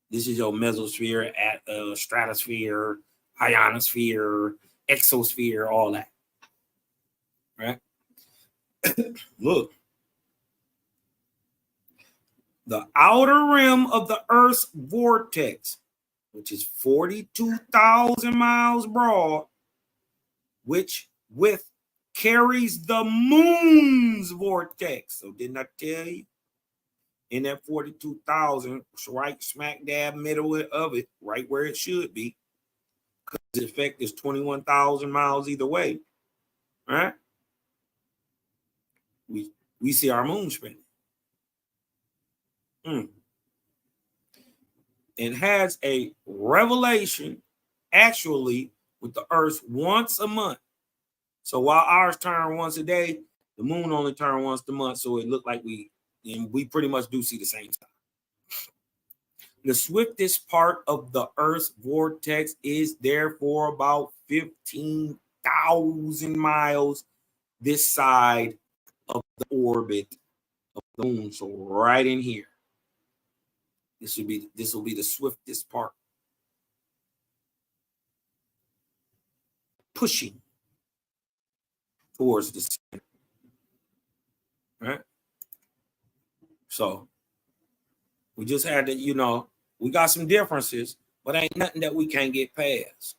This is your mesosphere, stratosphere, ionosphere, exosphere, all that. Right? Look. The outer rim of the Earth's vortex, which is 42,000 miles broad, which carries the moon's vortex. So didn't I tell you? In that 42,000, right smack dab middle of it, right where it should be, because the effect is 21,000 miles either way, right? We see our moon spinning. It has a revelation actually with the Earth once a month. So while ours turn once a day, the moon only turn once a month. So it looked like we pretty much do see the same stuff. The swiftest part of the Earth's vortex is therefore about 15,000 miles this side of the orbit of the moon. So right in here. This will be the swiftest part. Pushing towards the center. Right? So we just had to, we got some differences, but ain't nothing that we can't get past.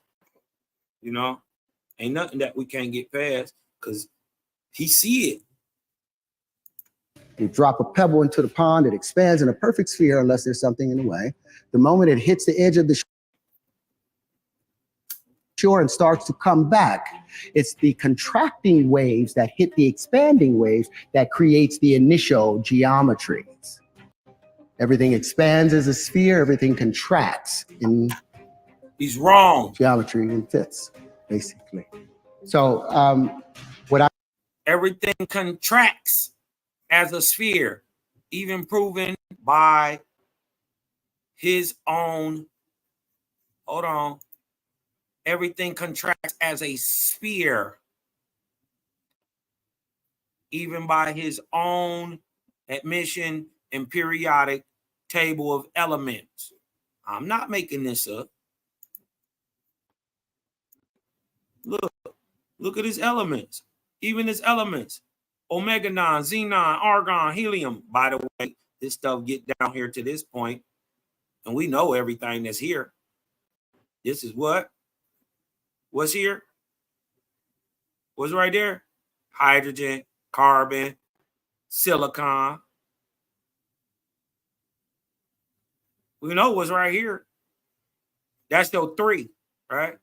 Ain't nothing that we can't get past because he see it. You drop a pebble into the pond, it expands in a perfect sphere unless there's something in the way. The moment it hits the edge of the shore and starts to come back, it's the contracting waves that hit the expanding waves that creates the initial geometries. Everything expands as a sphere, everything contracts in He's wrong. Geometry and fits, basically. So everything contracts as a sphere, even proven by his own, hold on, everything contracts as a sphere, even by his own admission and periodic table of elements. I'm not making this up. Look at his elements. Even his elements. Omega 9, xenon, argon, helium. By the way, this stuff get down here to this point, and we know everything that's here. This is what? What's here? What's right there? Hydrogen, carbon, silicon. We know what's right here. That's still 3, right?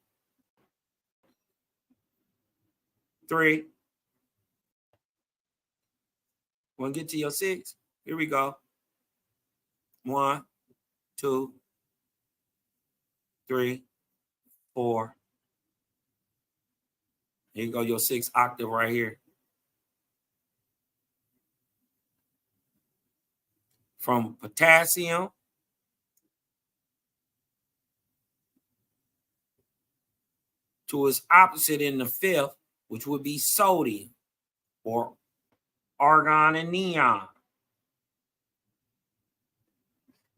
3. Want to get to your 6? Here we go. 1, 2, 3, 4. Here you go, your 6th octave right here. from potassium to its opposite in the fifth, which would be sodium or argon and neon.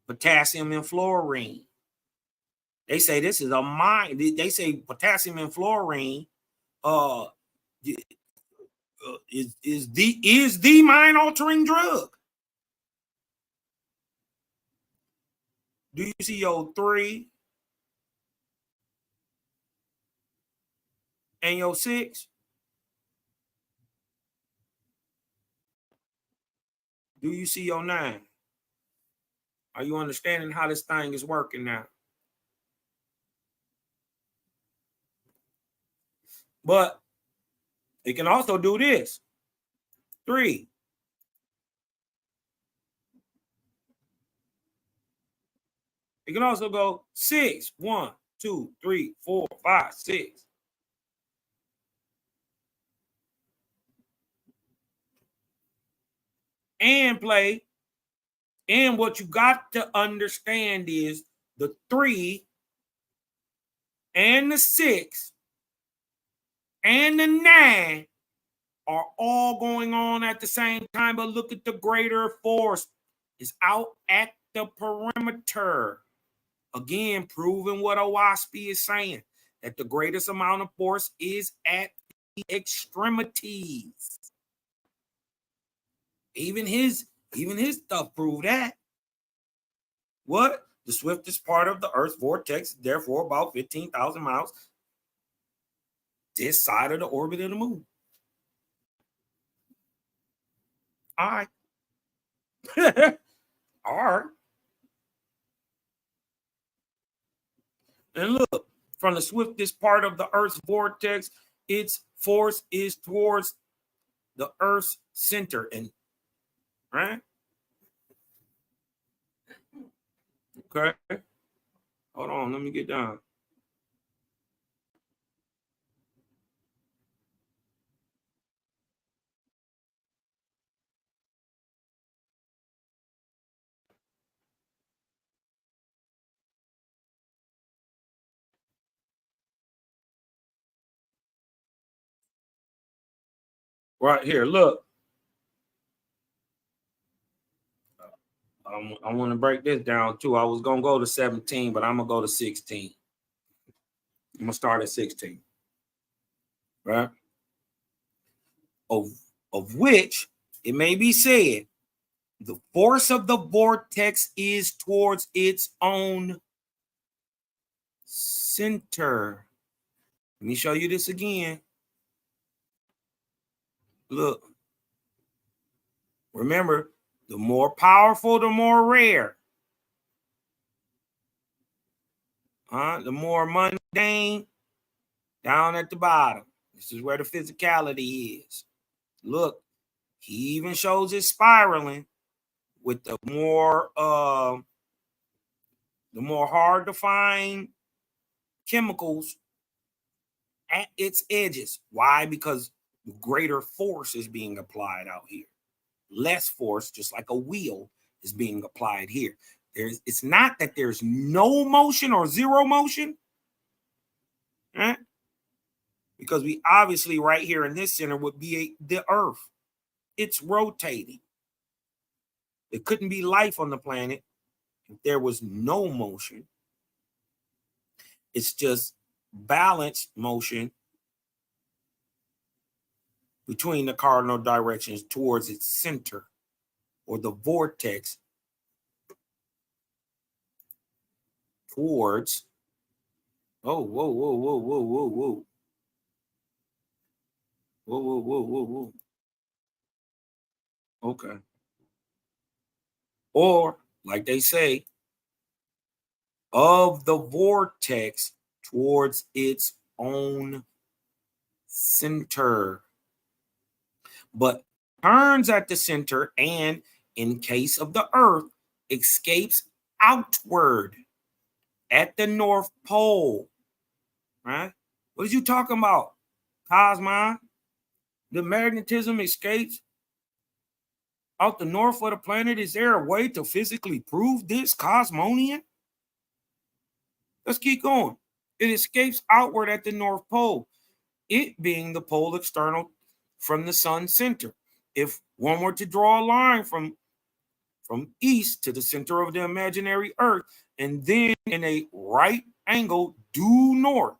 Potassium and fluorine. They say this is a mind. They say potassium and fluorine is the mind altering drug. Do you see your 3 and your 6? Do you see your 9? Are you understanding how this thing is working now? But it can also do this. 3. It can also go 6. 1, 2, 3, 4, 5, 6. And play. And what you got to understand is the 3 and the 6 and the 9 are all going on at the same time. But look at the greater force. It's out at the perimeter. Again, proving what Owaspy is saying, that the greatest amount of force is at the extremities. Even his stuff proved that. What? The swiftest part of the Earth's vortex, therefore about 15,000 miles this side of the orbit of the moon. All right. All right. And look, from the swiftest part of the Earth's vortex, its force is towards the Earth's center. And right? Okay. Hold on, let me get down. Right here, look. I want to break this down too. I was going to go to 17, but I'm going to go to 16. I'm going to start at 16. Right? Of which it may be said, the force of the vortex is towards its own center. Let me show you this again. Look. Remember, the more powerful, the more rare. The more mundane, down at the bottom. This is where the physicality is. Look, he even shows it spiraling with the more hard to find chemicals at its edges. Why? Because greater force is being applied out here. Less force, just like a wheel, is being applied here. It's not that there's no motion or zero motion, right? Because we obviously right here in this center would be the Earth. It's rotating. There couldn't be life on the planet if there was no motion. It's just balanced motion between the cardinal directions towards its center, or the vortex towards, whoa. Okay. Or, like they say, of the vortex towards its own center. But turns at the center and, in case of the Earth, escapes outward at the North Pole. Right? What are you talking about, Cosmon? The magnetism escapes out the north of the planet? Is there a way to physically prove this, Cosmonian? Let's keep going. It escapes outward at the North Pole, it being the pole external from the sun's center. If one were to draw a line from east to the center of the imaginary Earth, and then in a right angle due north,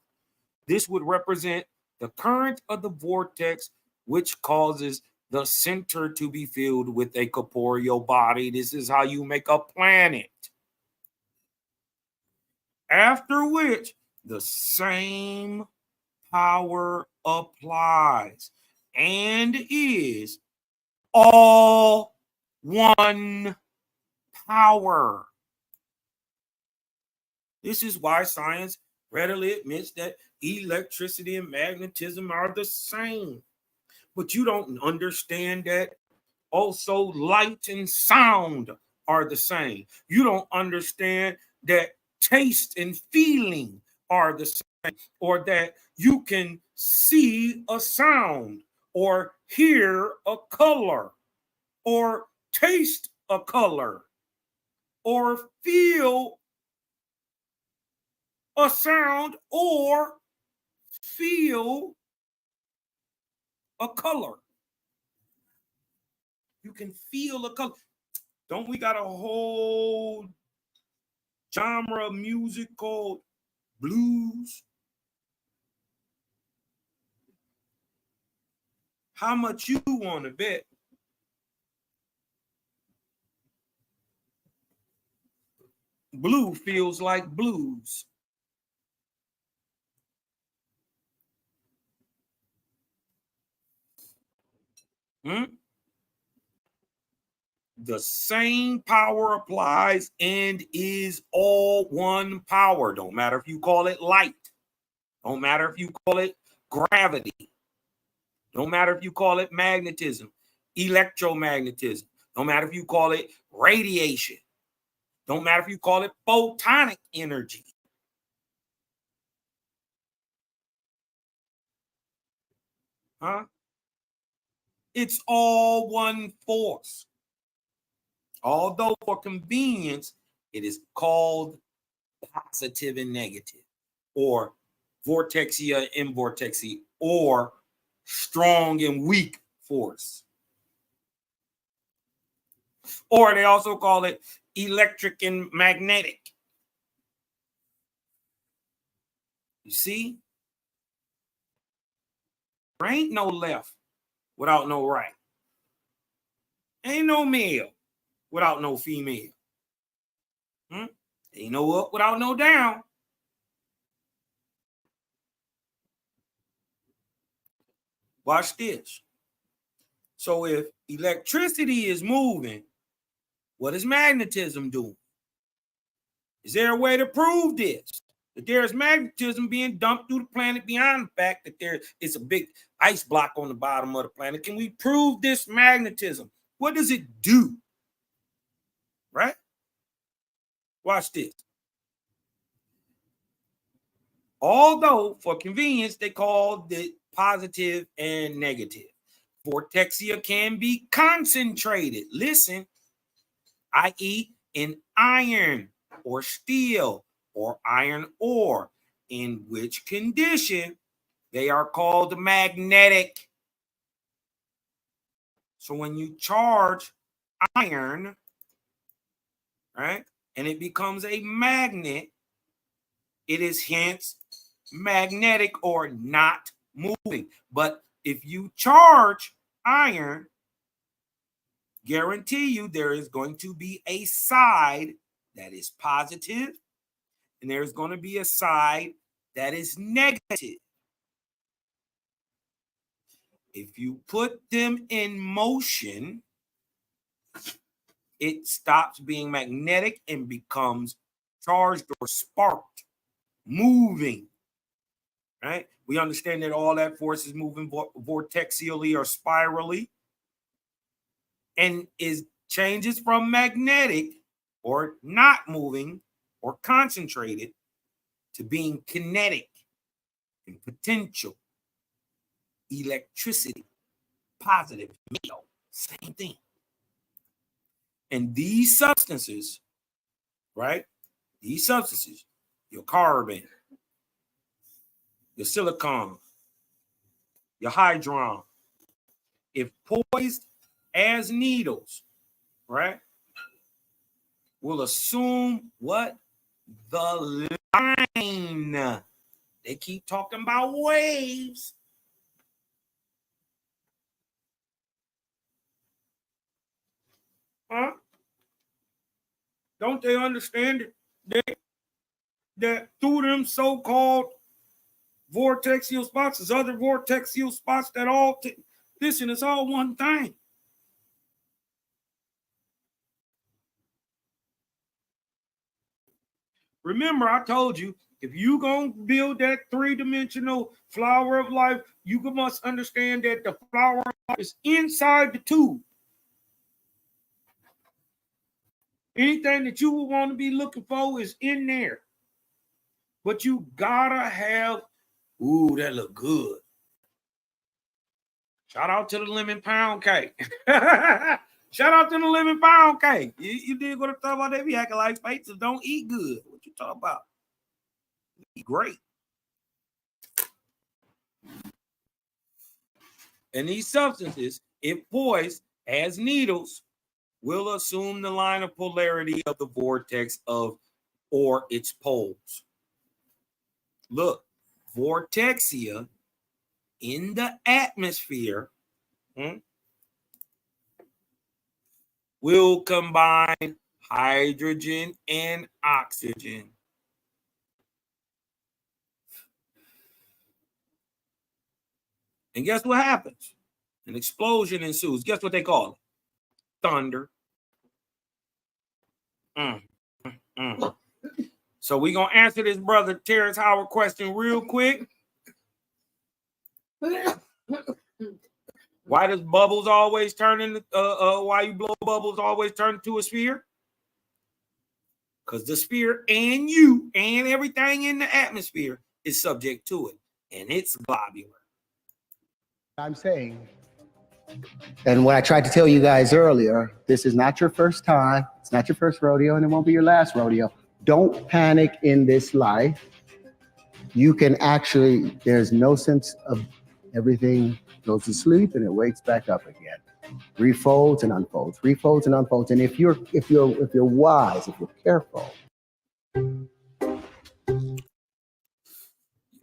this would represent the current of the vortex, which causes the center to be filled with a corporeal body. This is how you make a planet. After which, the same power applies and is all one power. This is why science readily admits that electricity and magnetism are the same. But you don't understand that also light and sound are the same. You don't understand that taste and feeling are the same, or that you can see a sound or hear a color or taste a color or feel a sound or feel a color. You can feel a color. Don't we got a whole genre of music called blues? How much you want to bet blue feels like blues? The same power applies and is all one power. Don't matter if you call it light. Don't matter if you call it gravity. Don't matter if you call it magnetism, electromagnetism. Don't matter if you call it radiation. Don't matter if you call it photonic energy. It's all one force. Although for convenience, it is called positive and negative, or vortexia and vortexia, or strong and weak force. Or they also call it electric and magnetic. You see? There ain't no left without no right. Ain't no male without no female. Ain't no up without no down. Watch this. So if electricity is moving, what is magnetism doing? Is there a way to prove this? That there's magnetism being dumped through the planet beyond the fact that there is a big ice block on the bottom of the planet. Can we prove this magnetism? What does it do? Right? Watch this. Although, for convenience, they call it positive and negative. Vortexia can be concentrated. Listen, i.e. in iron or steel or iron ore, in which condition they are called magnetic. So when you charge iron, right, and it becomes a magnet, it is hence magnetic or not moving. But if you charge iron, guarantee you there is going to be a side that is positive, and there's going to be a side that is negative. If you put them in motion, it stops being magnetic and becomes charged or sparked, moving. Right? We understand that all that force is moving vortexially or spirally, and changes from magnetic or not moving or concentrated to being kinetic and potential, electricity, positive, same thing. And these substances, right? These substances, your carbon, your silicon, your hydron, if poised as needles, right, will assume what? The line. They keep talking about waves. Huh? Don't they understand it? That through them so-called vortexial spots, there's other vortexial spots that all listen, it's all one thing. Remember, I told you, if you gonna build that three-dimensional flower of life, you must understand that the flower of life is inside the tube. Anything that you would want to be looking for is in there. But you gotta have, ooh, that look good. Shout out to the lemon pound cake. Shout out to the lemon pound cake. You dig what I'm talking about? They be acting like faces don't eat good. What you talking about? Eat great. And these substances, if poised as needles, will assume the line of polarity of the vortex of or its poles. Look, vortexia in the atmosphere will combine hydrogen and oxygen. And guess what happens? An explosion ensues. Guess what they call it? Thunder. So we're going to answer this brother Terrance Howard question real quick. Why does bubbles always turn into, why you blow bubbles always turn into a sphere? Because the sphere and you and everything in the atmosphere is subject to it. And it's globular. I'm saying, and what I tried to tell you guys earlier, this is not your first time. It's not your first rodeo, and it won't be your last rodeo. Don't panic in this life. You can actually, there's no sense of everything goes to sleep and it wakes back up again. Refolds and unfolds, refolds and unfolds. And if you're wise, if you're careful.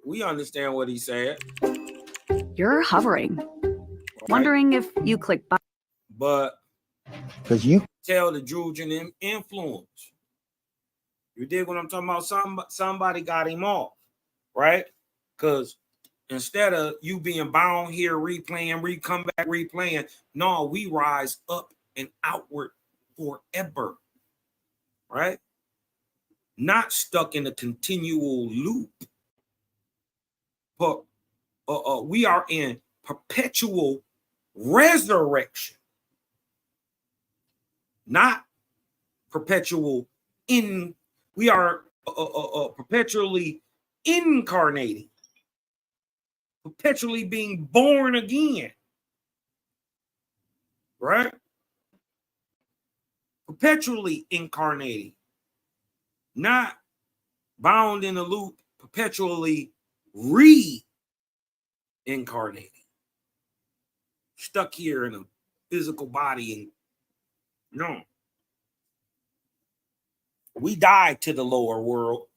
We understand what he said. You're hovering. Right. Wondering if you click buy. But because you tell the Drugian influence. You dig what I'm talking about? Somebody got him off, right? Because instead of you being bound here, replaying, come back, replaying, no, we rise up and outward forever, right? Not stuck in a continual loop. But we are in perpetual resurrection, not perpetual we are perpetually incarnating, perpetually being born again, right? Perpetually incarnating, not bound in a loop, perpetually reincarnating, stuck here in a physical body. And no, we die to the lower world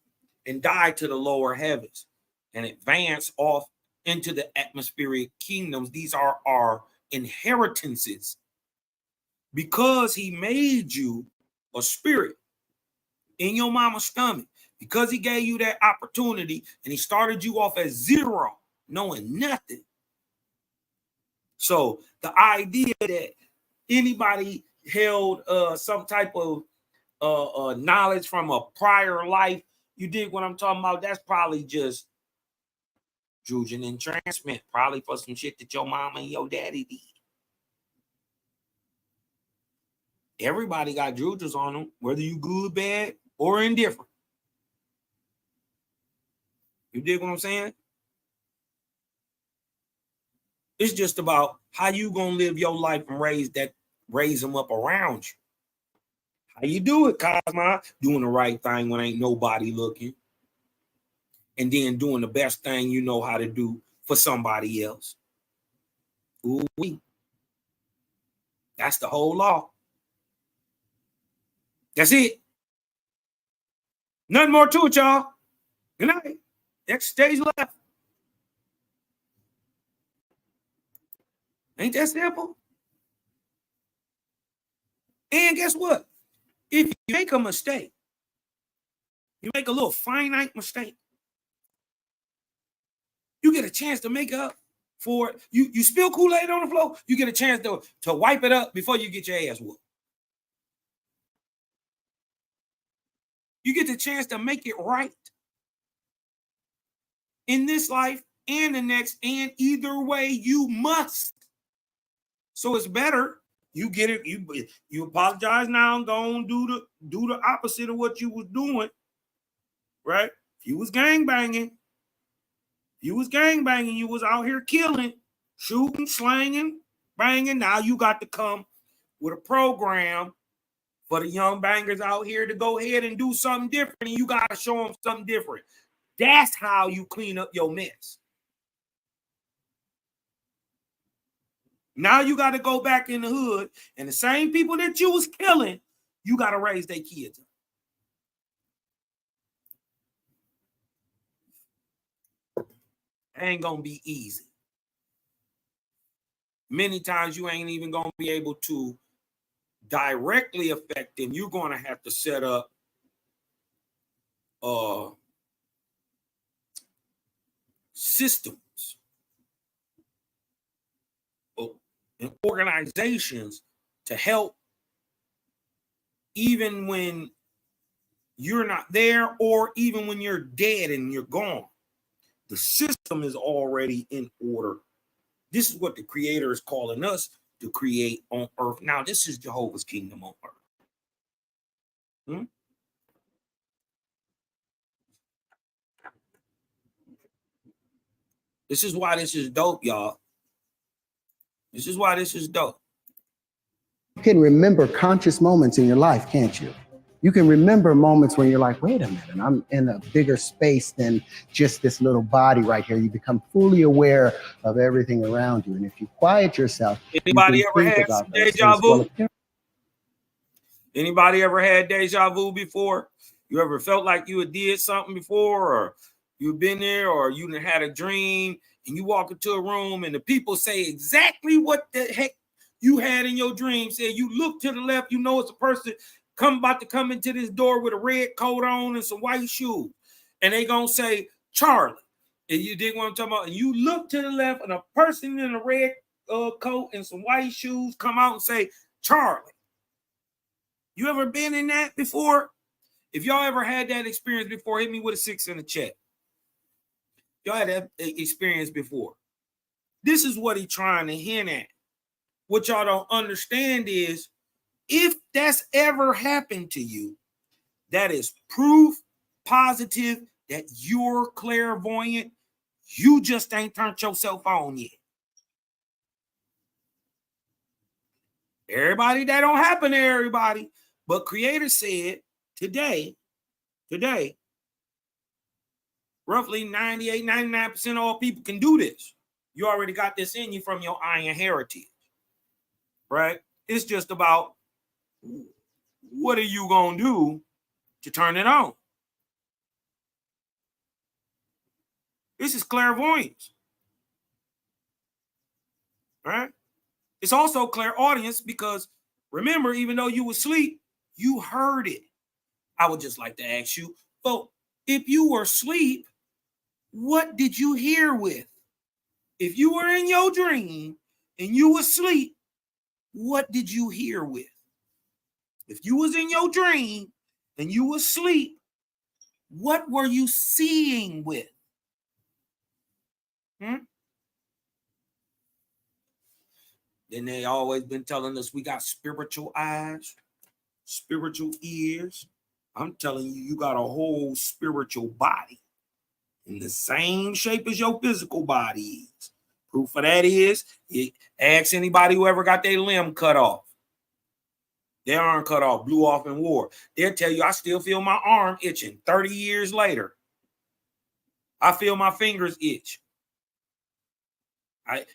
and die to the lower heavens and advance off into the atmospheric kingdoms. These are our inheritances because he made you a spirit in your mama's stomach, because he gave you that opportunity and he started you off at zero, knowing nothing. So the idea that anybody held some type of knowledge from a prior life, you dig what I'm talking about? That's probably just Drugian entrancement, probably for some shit that your mama and your daddy did. Everybody got Drugians on them, whether you good, bad, or indifferent. You dig what I'm saying? It's just about how you gonna live your life and raise them up around you. How you do it, Cosmo? Doing the right thing when ain't nobody looking. And then doing the best thing you know how to do for somebody else. Ooh-wee. That's the whole law. That's it. Nothing more to it, y'all. Good night. Next stage left. Ain't that simple? And guess what? If you make a mistake, you make a little finite mistake, you get a chance to make up for it. You spill Kool-Aid on the floor, you get a chance to wipe it up before you get your ass whooped. You get the chance to make it right in this life and the next, and either way you must. So it's better you get it. You apologize now and go and do the opposite of what you was doing, right? If you was gangbanging, you was out here killing, shooting, slanging, banging. Now you got to come with a program for the young bangers out here to go ahead and do something different, and you got to show them something different. That's how you clean up your mess. Now you got to go back in the hood, and the same people that you was killing, you got to raise their kids up. Ain't going to be easy. Many times you ain't even going to be able to directly affect them. You're going to have to set up systems and organizations to help even when you're not there, or even when you're dead and you're gone. The system is already in order. This is what the Creator is calling us to create on earth. Now, this is Jehovah's kingdom on earth. This is why this is dope, y'all. This is why this is dope. You can remember conscious moments in your life, can't you? You can remember moments when you're like, wait a minute, I'm in a bigger space than just this little body right here. You become fully aware of everything around you. And if you quiet yourself, anybody ever had deja vu? Anybody ever had deja vu before? You ever felt like you had did something before, or you've been there, or you had a dream and you walk into a room and the people say exactly what the heck you had in your dream? Say you look to the left, you know it's a person about to come into this door with a red coat on and some white shoes, and they gonna say Charlie, and you dig what I'm talking about? And you look to the left, and a person in a red coat and some white shoes come out and say Charlie. You ever been in that before? If y'all ever had that experience before, hit me with a 6 in the chat. Y'all had that experience before. This is what he's trying to hint at. What y'all don't understand is, if that's ever happened to you, that is proof positive that you're clairvoyant. You just ain't turned yourself on yet. Everybody, that don't happen to everybody. But Creator said today, roughly 98, 99% of all people can do this. You already got this in you from your iron heritage, right? It's just about, what are you going to do to turn it on? This is clairvoyance, right? It's also clairaudience, because remember, even though you were asleep, you heard it. I would just like to ask you, well, if you were asleep, what did you hear with? If you were in your dream and you were asleep, what did you hear with? If you was in your dream and you were asleep, what were you seeing with? Then they always been telling us we got spiritual eyes, spiritual ears. I'm telling you, you got a whole spiritual body in the same shape as your physical body is. Proof of that is, ask anybody who ever got their limb cut off. Their arm cut off, blew off in war. They'll tell you, I still feel my arm itching 30 years later. I feel my fingers itch.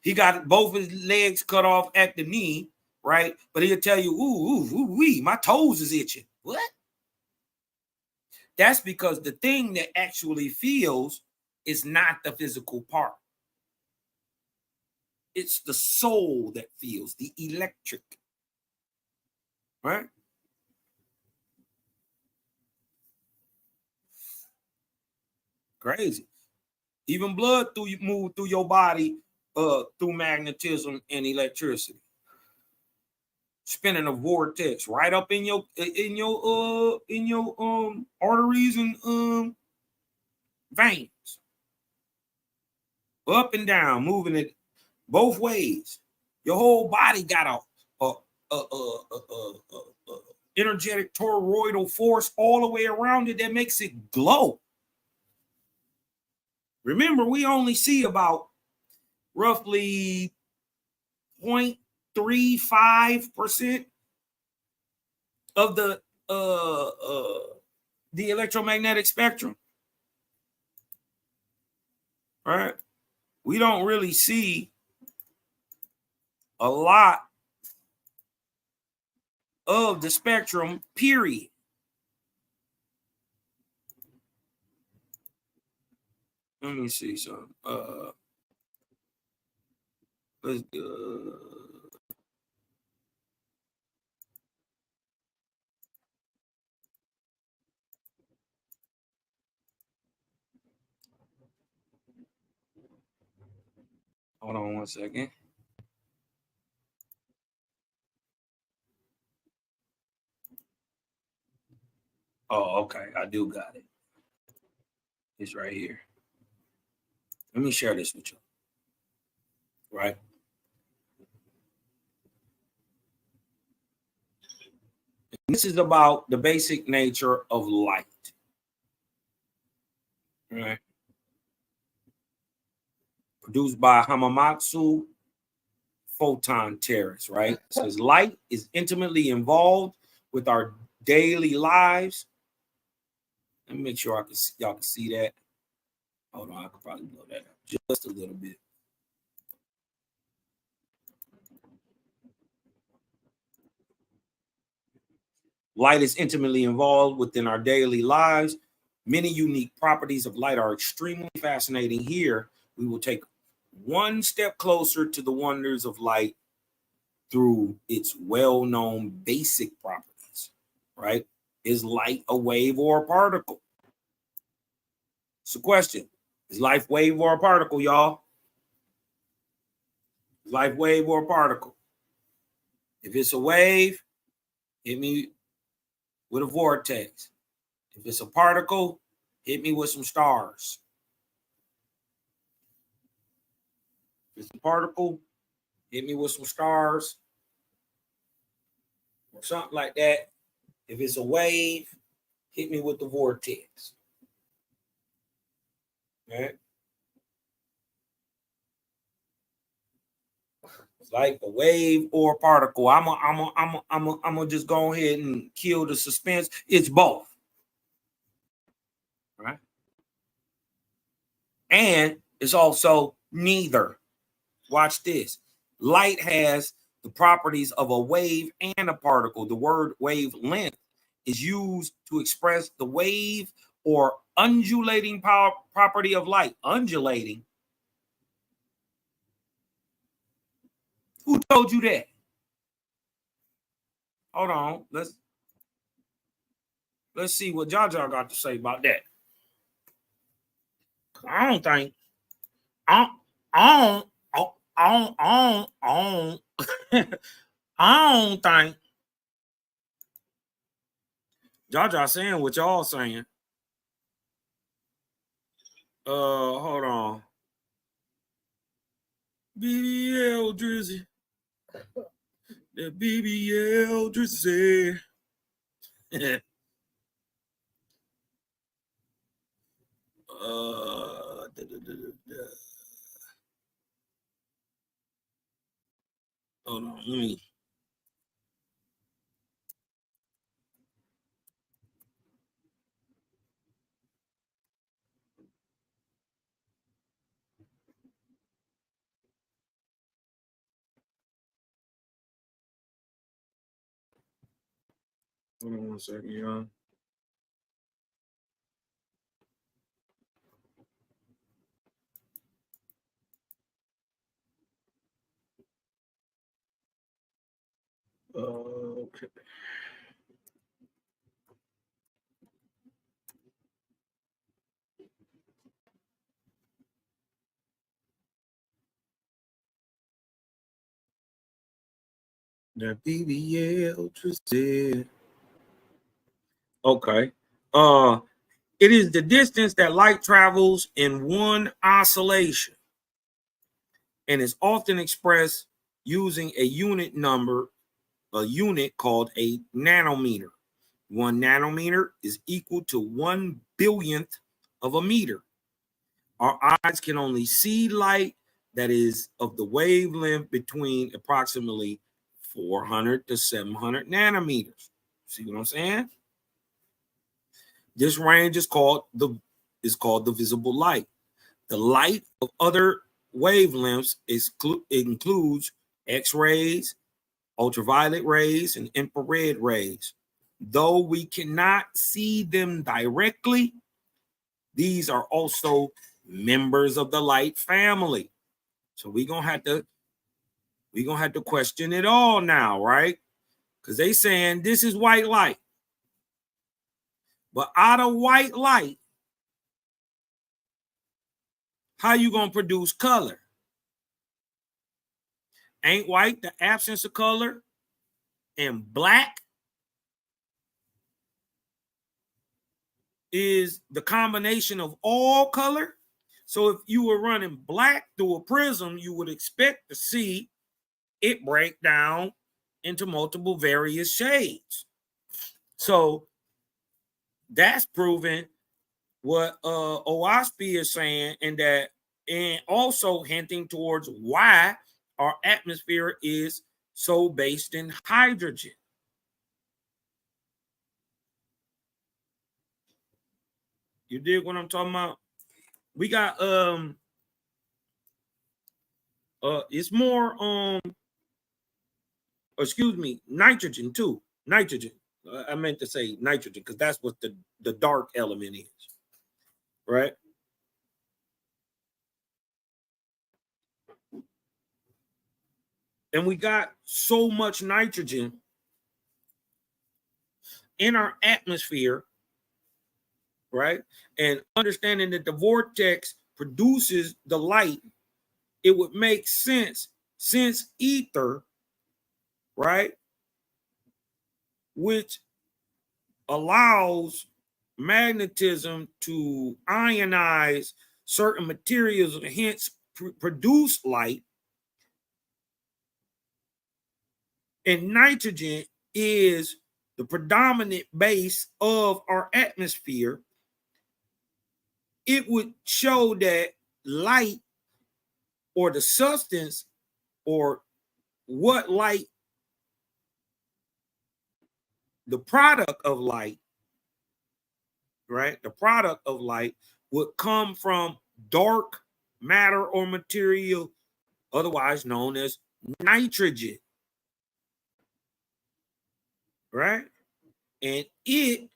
He got both his legs cut off at the knee, right? But he'll tell you, ooh, my toes is itching. What? That's because the thing that actually feels is not the physical part. It's the soul that feels, the electric, right? Crazy. Even blood move through your body through magnetism and electricity. Spinning a vortex right up in your arteries and veins. Up and down, moving it both ways. Your whole body got a energetic toroidal force all the way around it that makes it glow. Remember, we only see about roughly 0.35% of the electromagnetic spectrum. All right. We don't really see a lot of the spectrum, period. Let me see some. Let's hold on one second. Oh, okay. I do got it. It's right here. Let me share this with you. Right? This is about the basic nature of light. Right? Produced by Hamamatsu Photon Terrance, right? It says light is intimately involved with our daily lives. Let me make sure y'all can see that. Hold on, I could probably blow that up just a little bit. Light is intimately involved within our daily lives. Many unique properties of light are extremely fascinating. Here, we will take one step closer to the wonders of light through its well-known basic properties, right? Is light a wave or a particle? It's a question. Is light a wave or a particle, y'all? Is light a wave or a particle? If it's a wave, hit me with a vortex. If it's a particle, hit me with some stars. If it's a particle, hit me with some stars or something like that. If it's a wave, hit me with the vortex. All right. It's like a wave or a particle. I'm gonna just go ahead and kill the suspense. It's both. Right? And it's also neither. Watch this. Light has the properties of a wave and a particle. The word wavelength is used to express the wave or undulating property of light. Undulating. Who told you that? Hold on. Let's see what Jaja got to say about that. I don't think I don't think Jaja saying what y'all saying. Hold on. BBL Drizzy. The BBL Drizzy. Hold on, Hold on 1 second, y'all. Okay. The BBL twisted. Okay. It is the distance that light travels in one oscillation and is often expressed using a unit called a nanometer. 1 nanometer is equal to 1 billionth of a meter. Our eyes can only see light that is of the wavelength between approximately 400 to 700 nanometers. See what I'm saying? This range is called the visible light. The light of other wavelengths includes X-rays, ultraviolet rays, and infrared rays. Though we cannot see them directly, these are also members of the light family. So we're gonna have to question it all now, right? Because they saying this is white light. But out of white light, how you gonna produce color? Ain't white the absence of color? And black is the combination of all color. So if you were running black through a prism, you would expect to see it break down into multiple various shades. So that's proving what OWASP is saying, and also hinting towards why our atmosphere is so based in hydrogen. You dig what I'm talking about? We got it's more nitrogen too. Nitrogen. I meant to say nitrogen because that's what the dark element is, right? And we got so much nitrogen in our atmosphere, right? And understanding that the vortex produces the light, it would make sense since ether, right, which allows magnetism to ionize certain materials and hence produce light. And nitrogen is the predominant base of our atmosphere. It would show that light, or the substance, or what light, the product of light, right? The product of light would come from dark matter or material, otherwise known as nitrogen, right? And it,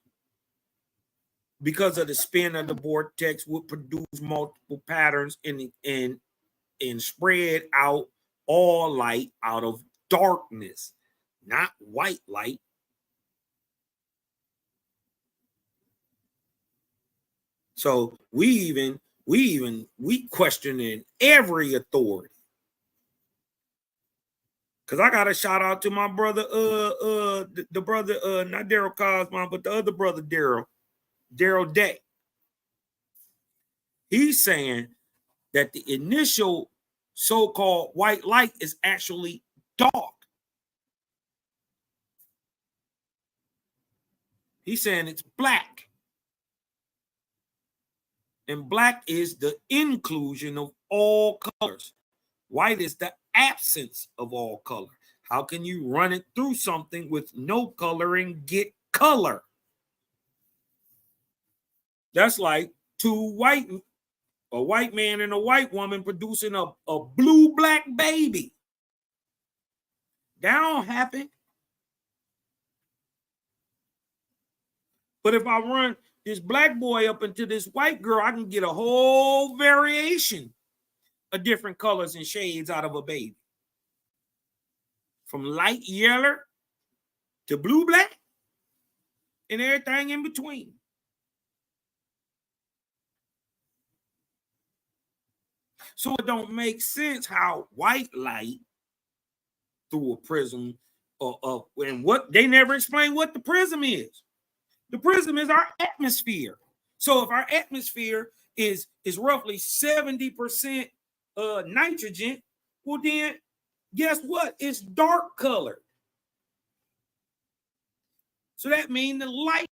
because of the spin of the vortex, would produce multiple patterns and spread out all light out of darkness, not white light. So we questioning every authority. Cause I got a shout out to my brother, the brother, not Daryl Cosmo, but the other brother, Daryl Day. He's saying that the initial so-called white light is actually dark. He's saying it's black. And black is the inclusion of all colors. White is the absence of all color. How can you run it through something with no color and get color? That's like a white man and a white woman producing a blue-black baby. That don't happen. But if I run this black boy up into this white girl, I can get a whole variation of different colors and shades out of a baby. From light yellow to blue black and everything in between. So it don't make sense how white light through a prism and what they never explain what the prism is. The prism is our atmosphere. So if our atmosphere is roughly 70% nitrogen, well then guess what? It's dark colored. So that means the light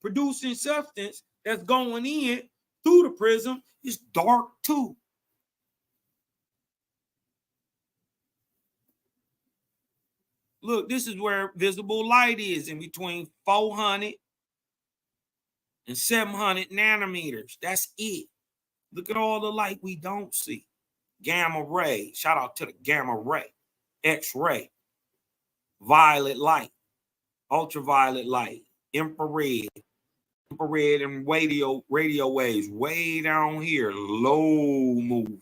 producing substance that's going in through the prism is dark too. Look, this is where visible light is, in between 400 and 700 nanometers. That's it. Look at all the light we don't see. Gamma ray. Shout out to the gamma ray. X-ray. Violet light. Ultraviolet light. Infrared. Infrared and radio waves way down here. Low moving.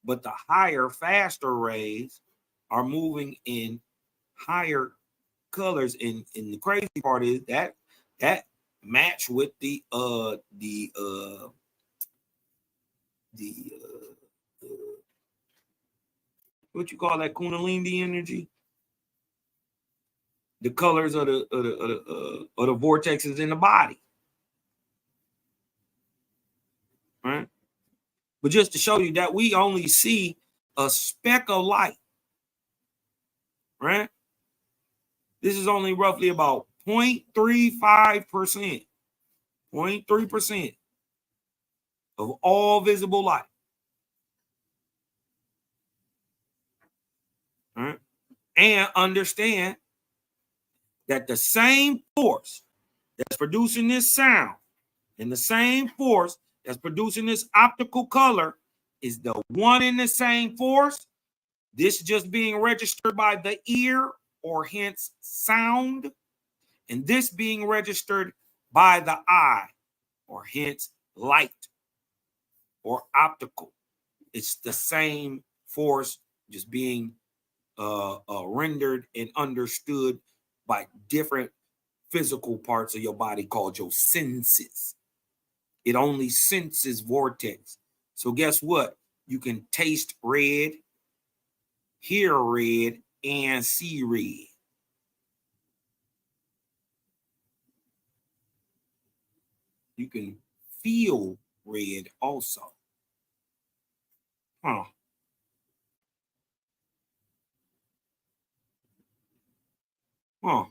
But the higher, faster rays are moving in higher colors, and the crazy part is that match with the what you call that, Kundalini energy, the colors of the vortexes in the body, right? But just to show you that we only see a speck of light, right? This is only roughly about 0.35%, 0.3% of all visible light. Right? And understand that the same force that's producing this sound and the same force that's producing this optical color is the one and the same force. This just being registered by the ear, or hence sound, and this being registered by the eye, or hence light or optical. It's the same force just being rendered and understood by different physical parts of your body called your senses. It only senses vortex. So guess what? You can taste red, hear red, and see red. You can feel red also. Huh. Huh.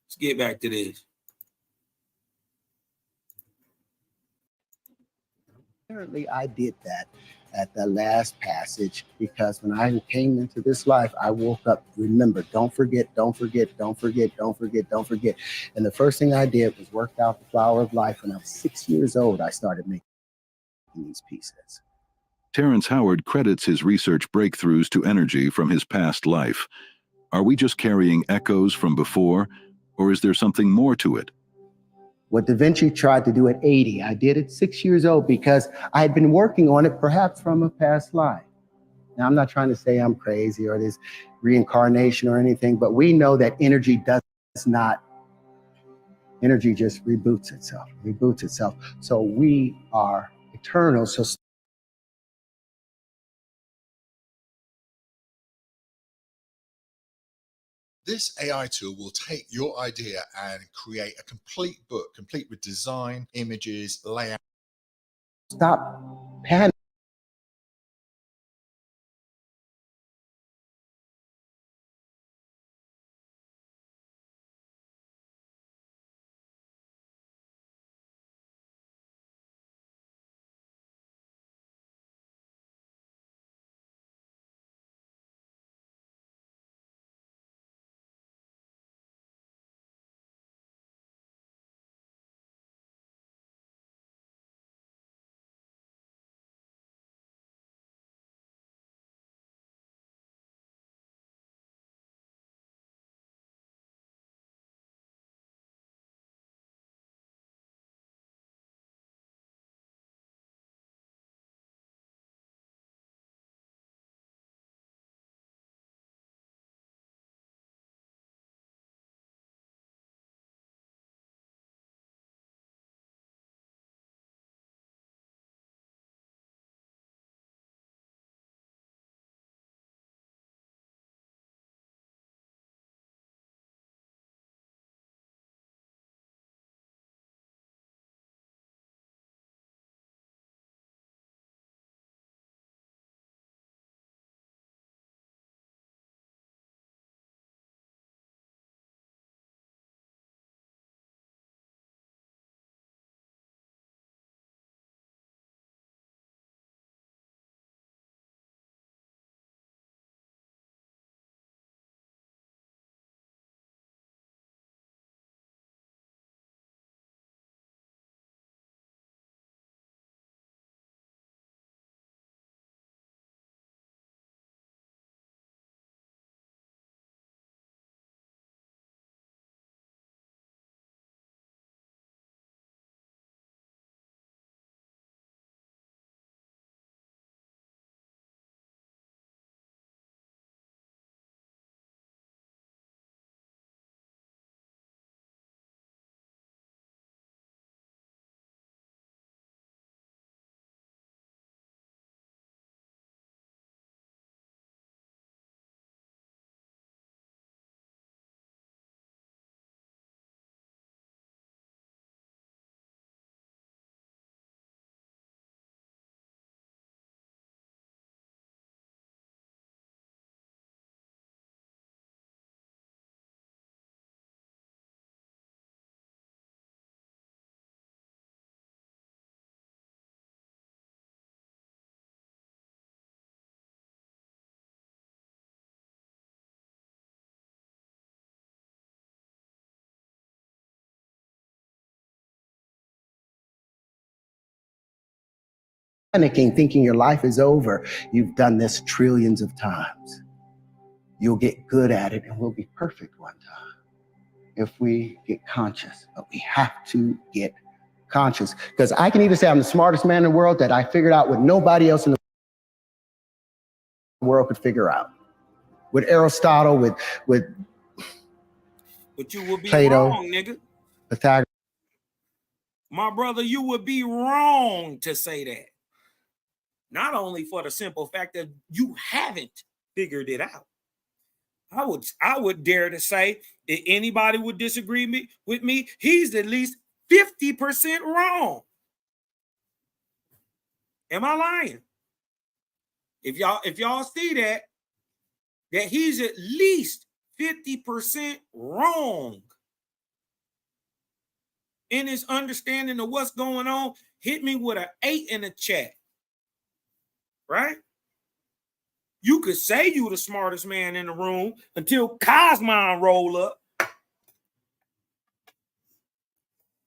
Let's get back to this. Apparently, I did that at the last passage, because when I came into this life, I woke up, remember, don't forget, don't forget, don't forget, don't forget, don't forget. And the first thing I did was worked out the flower of life. When I was 6 years old, I started making these pieces. Terrance Howard credits his research breakthroughs to energy from his past life. Are we just carrying echoes from before, or is there something more to it? What Da Vinci tried to do at 80, I did at 6 years old because I had been working on it perhaps from a past life. Now, I'm not trying to say I'm crazy or this reincarnation or anything, but we know that energy does not, energy just reboots itself. So we are eternal. So this AI tool will take your idea and create a complete book, complete with design, images, layout. stop panicking. panicking, thinking your life is over. You've done this trillions of times. You'll get good at it and we'll be perfect one time if we get conscious. But we have to get conscious, because I can either say I'm the smartest man in the world, that I figured out what nobody else in the world could figure out. With Aristotle, with but you would be Plato, wrong, nigga. Pythagoras. My brother, you would be wrong to say that. Not only for the simple fact that you haven't figured it out. I would dare to say, if anybody would disagree with me, he's at least 50% wrong. Am I lying? If y'all see that he's at least 50% wrong in his understanding of what's going on, hit me with an 8 in the chat. Right? You could say you the smartest man in the room until Cosmon roll up.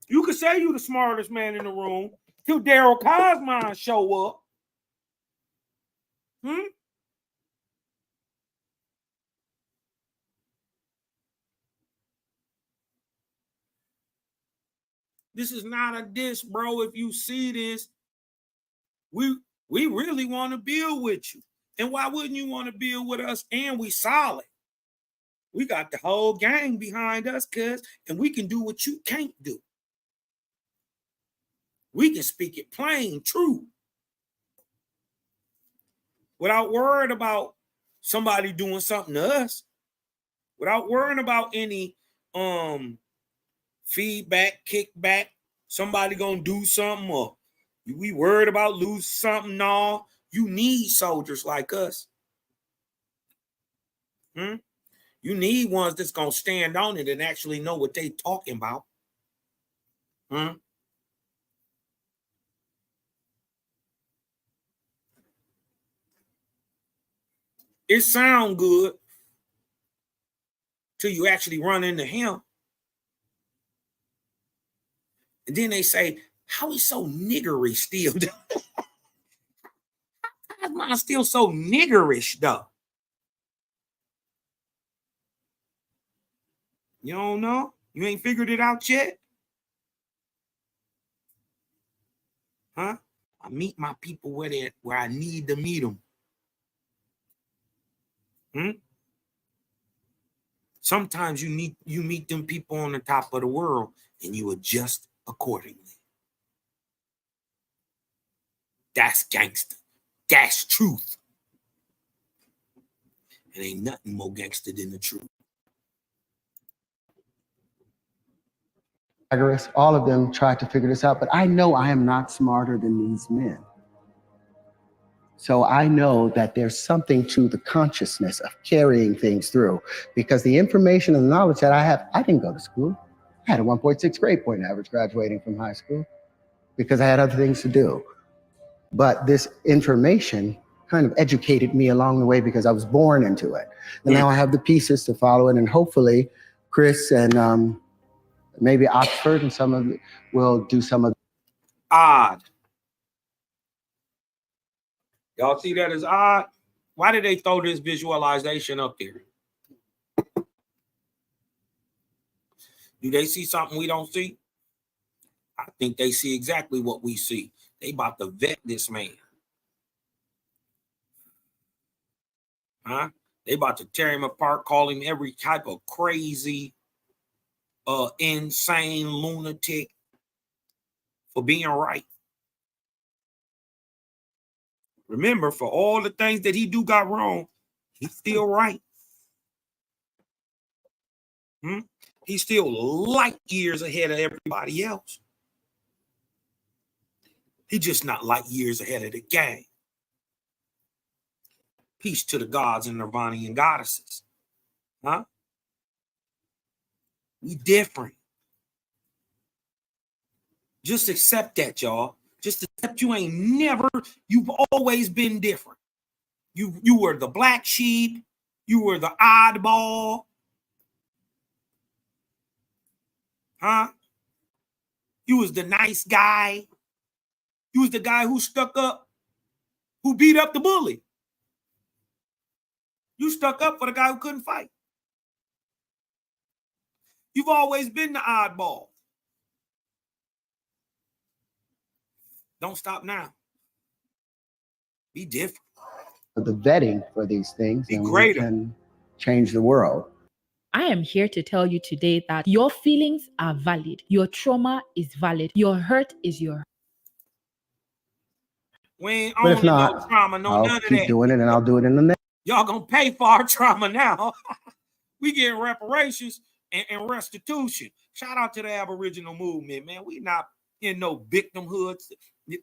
You could say you the smartest man in the room till Daryl Cosmon show up. This is not a diss, bro. If you see this, we really want to build with you. And why wouldn't you want to build with us? And we solid. We got the whole gang behind us, cuz, and we can do what you can't do. We can speak it plain, true, without worrying about somebody doing something to us, without worrying about any feedback, kickback, somebody gonna do something, or we worried about losing something. No, you need soldiers like us. You need ones that's gonna stand on it and actually know what they talking about. It sound good till you actually run into him. And then they say, how he's so niggerish still? How's mine still so niggerish, though? You don't know? You ain't figured it out yet? Huh? I meet my people where I need to meet them. Sometimes you meet them people on the top of the world and you adjust accordingly. That's gangster. That's truth. And ain't nothing more gangster than the truth. All of them tried to figure this out, but I know I am not smarter than these men. So I know that there's something to the consciousness of carrying things through, because the information and knowledge that I have, I didn't go to school. I had a 1.6 grade point average graduating from high school because I had other things to do. But this information kind of educated me along the way because I was born into it. And now I have the pieces to follow it, and hopefully Chris and maybe Oxford and some of it will do some of odd. Y'all see that as odd? Why did they throw this visualization up there? Do they see something we don't see? I think they see exactly what we see. They about to vet this man. Huh? They about to tear him apart, call him every type of crazy, insane lunatic for being right. Remember, for all the things that he got wrong, he's still right. He's still light years ahead of everybody else. He's just not light years ahead of the gang. Peace to the gods and Nirvana and goddesses. Huh? We different. Just accept that, y'all. Just accept you've always been different. You were the black sheep. You were the oddball. Huh? You was the nice guy. You was the guy who stuck up who beat up the bully. You stuck up for the guy who couldn't fight. You've always been the oddball. Don't stop now. Be different. The vetting for these things, Be and greater. we can change the world. I am here to tell you today that your feelings are valid. Your trauma is valid. Your hurt is your hurt. We ain't But if owning not, no trauma, no I'll none of keep that. doing it, and I'll do it in the next. Y'all gonna pay for our trauma now. We getting reparations and restitution. Shout out to the Aboriginal movement, man. We not in no victimhoods.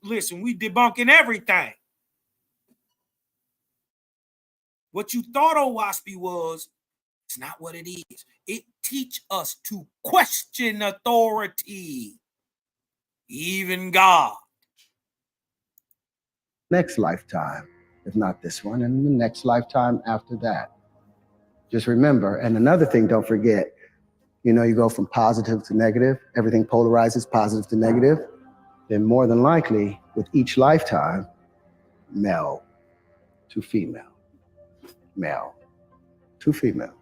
Listen, we debunking everything. What you thought OWASP was, it's not what it is. It teach us to question authority, even God. Next lifetime, if not this one, and the next lifetime after that. Just remember, and another thing, don't forget, you know, you go from positive to negative, everything polarizes positive to negative, then more than likely, with each lifetime, male to female, male to female.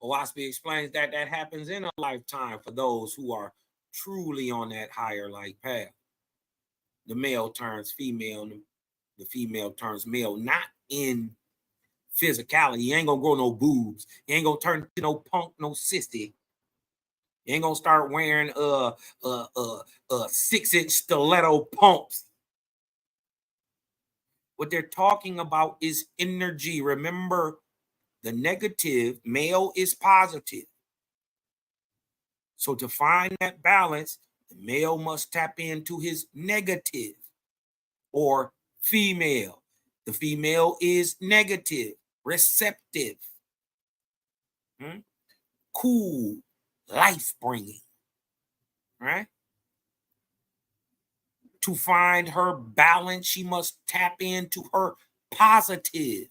OWASP explains that that happens in a lifetime for those who are truly on that higher light path. The male turns female, and the female turns male, not in physicality. You ain't gonna grow no boobs. You ain't gonna turn into no punk, no sissy. You ain't gonna start wearing 6-inch stiletto pumps. What they're talking about is energy. Remember, the negative, male is positive. So to find that balance, the male must tap into his negative, or female. The female is negative, receptive, cool, life-bringing, right? To find her balance, she must tap into her positive,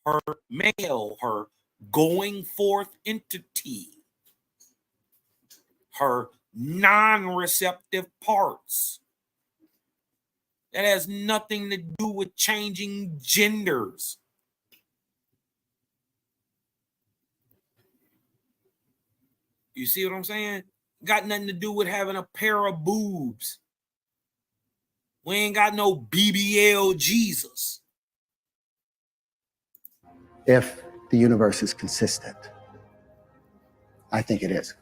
her male, her going forth entity, her non-receptive parts. That has nothing to do with changing genders. You see what I'm saying? Got nothing to do with having a pair of boobs. We ain't got no BBL Jesus. If the universe is consistent. I think it is.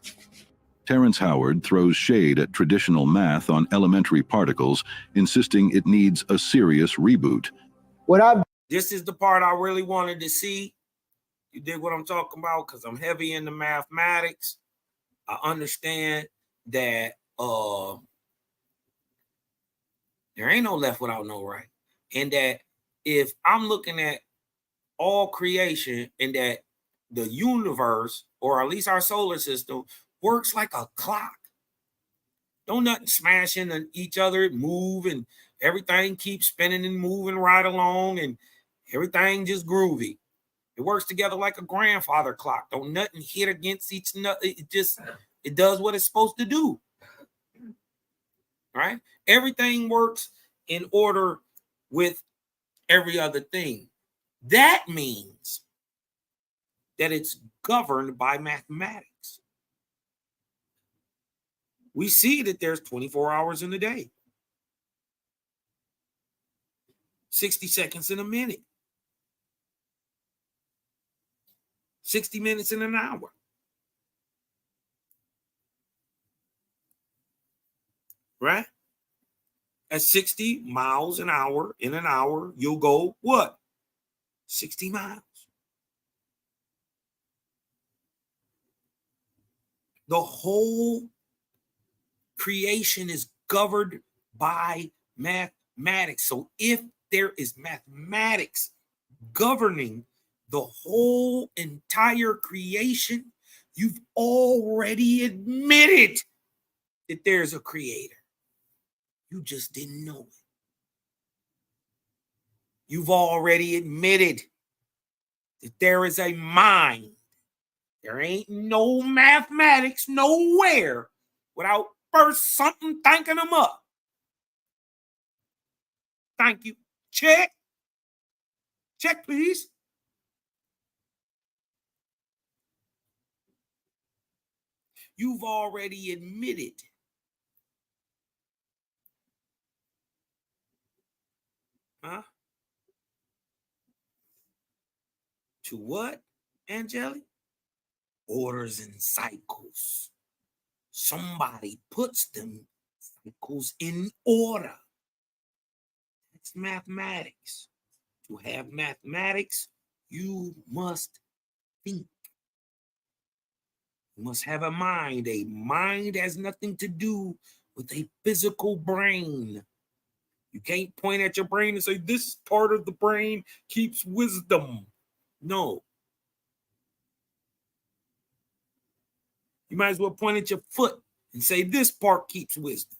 Terrance Howard throws shade at traditional math on elementary particles, insisting it needs a serious reboot. This is the part I really wanted to see. You dig what I'm talking about? Because I'm heavy into mathematics. I understand that there ain't no left without no right. And that if I'm looking at all creation and that the universe, or at least our solar system, works like a clock. Don't nothing smash into each other, move, and everything keeps spinning and moving right along, and everything just groovy. It works together like a grandfather clock. Don't nothing hit against each other. It does what it's supposed to do. Right? Everything works in order with every other thing. That means that it's governed by mathematics. We see that there's 24 hours in a day, 60 seconds in a minute, 60 minutes in an hour. Right? At 60 miles an hour in an hour, you'll go what? 60 miles. The whole creation is governed by mathematics. So if there is mathematics governing the whole entire creation, you've already admitted that there's a creator. You just didn't know it. You've already admitted that there is a mind. There ain't no mathematics nowhere without first something thinking them up. Thank you. Check. Check, please. You've already admitted to what, Angelic? Orders and cycles. Somebody puts them cycles in order. It's mathematics. To have mathematics, you must think. You must have a mind. A mind has nothing to do with a physical brain. You can't point at your brain and say, this part of the brain keeps wisdom. No. You might as well point at your foot and say, this part keeps wisdom.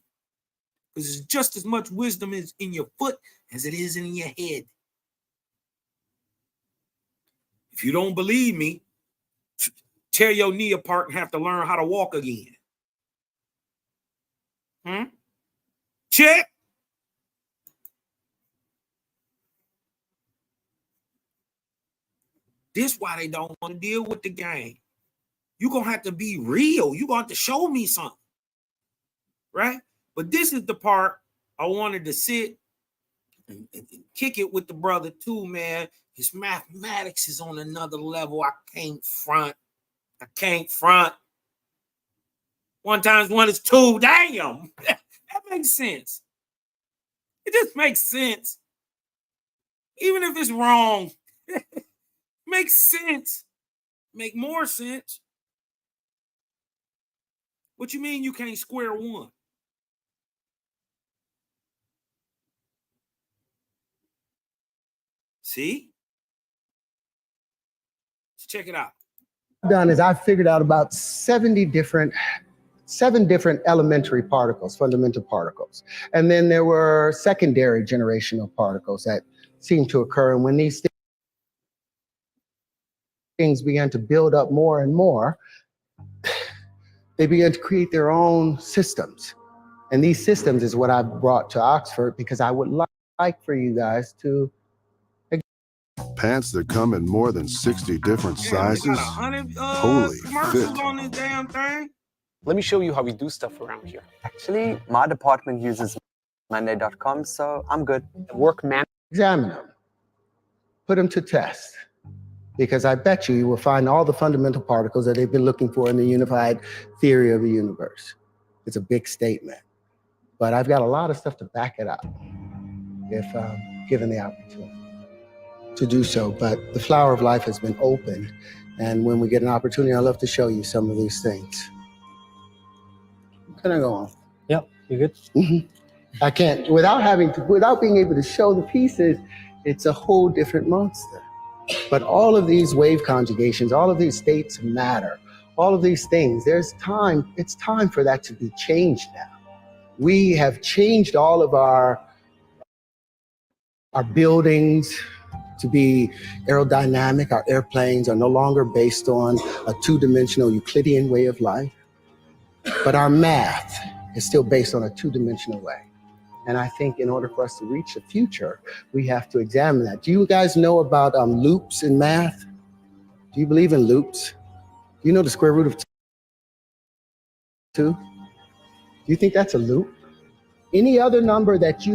Because there's just as much wisdom is in your foot as it is in your head. If you don't believe me, tear your knee apart and have to learn how to walk again. Check. This is why they don't want to deal with the game. You're going to have to be real. You're going to have to show me something. Right? But this is the part I wanted to sit and kick it with the brother too, man. His mathematics is on another level. I can't front. 1 times 1 is 2. Damn. That makes sense. It just makes sense. Even if it's wrong. Makes sense. Make more sense. What you mean you can't square 1? See? Let's check it out. What I've done is I've figured out about 7 different elementary particles, fundamental particles. And then there were secondary generational particles that seem to occur. And when these things began to build up more and more, they began to create their own systems. And these systems is what I brought to Oxford because I would like for you guys to. Pants that come in more than 60 different sizes. Holy commercials on this damn thing. Let me show you how we do stuff around here. Actually, my department uses Monday.com, so I'm good. Examine them. Put them to test. Because I bet you will find all the fundamental particles that they've been looking for in the unified theory of the universe. It's a big statement. But I've got a lot of stuff to back it up if given the opportunity to do so. But the flower of life has been opened. And when we get an opportunity, I'd love to show you some of these things. Can I go on? Yep, you good? I can't, without being able to show the pieces, it's a whole different monster. But all of these wave conjugations, all of these states of matter, all of these things, it's time for that to be changed now. We have changed all of our buildings to be aerodynamic. Our airplanes are no longer based on a 2-dimensional Euclidean way of life, but our math is still based on a 2-dimensional way. And I think in order for us to reach the future, we have to examine that. Do you guys know about loops in math? Do you believe in loops? Do you know the square root of 2? Do you think that's a loop? Any other number that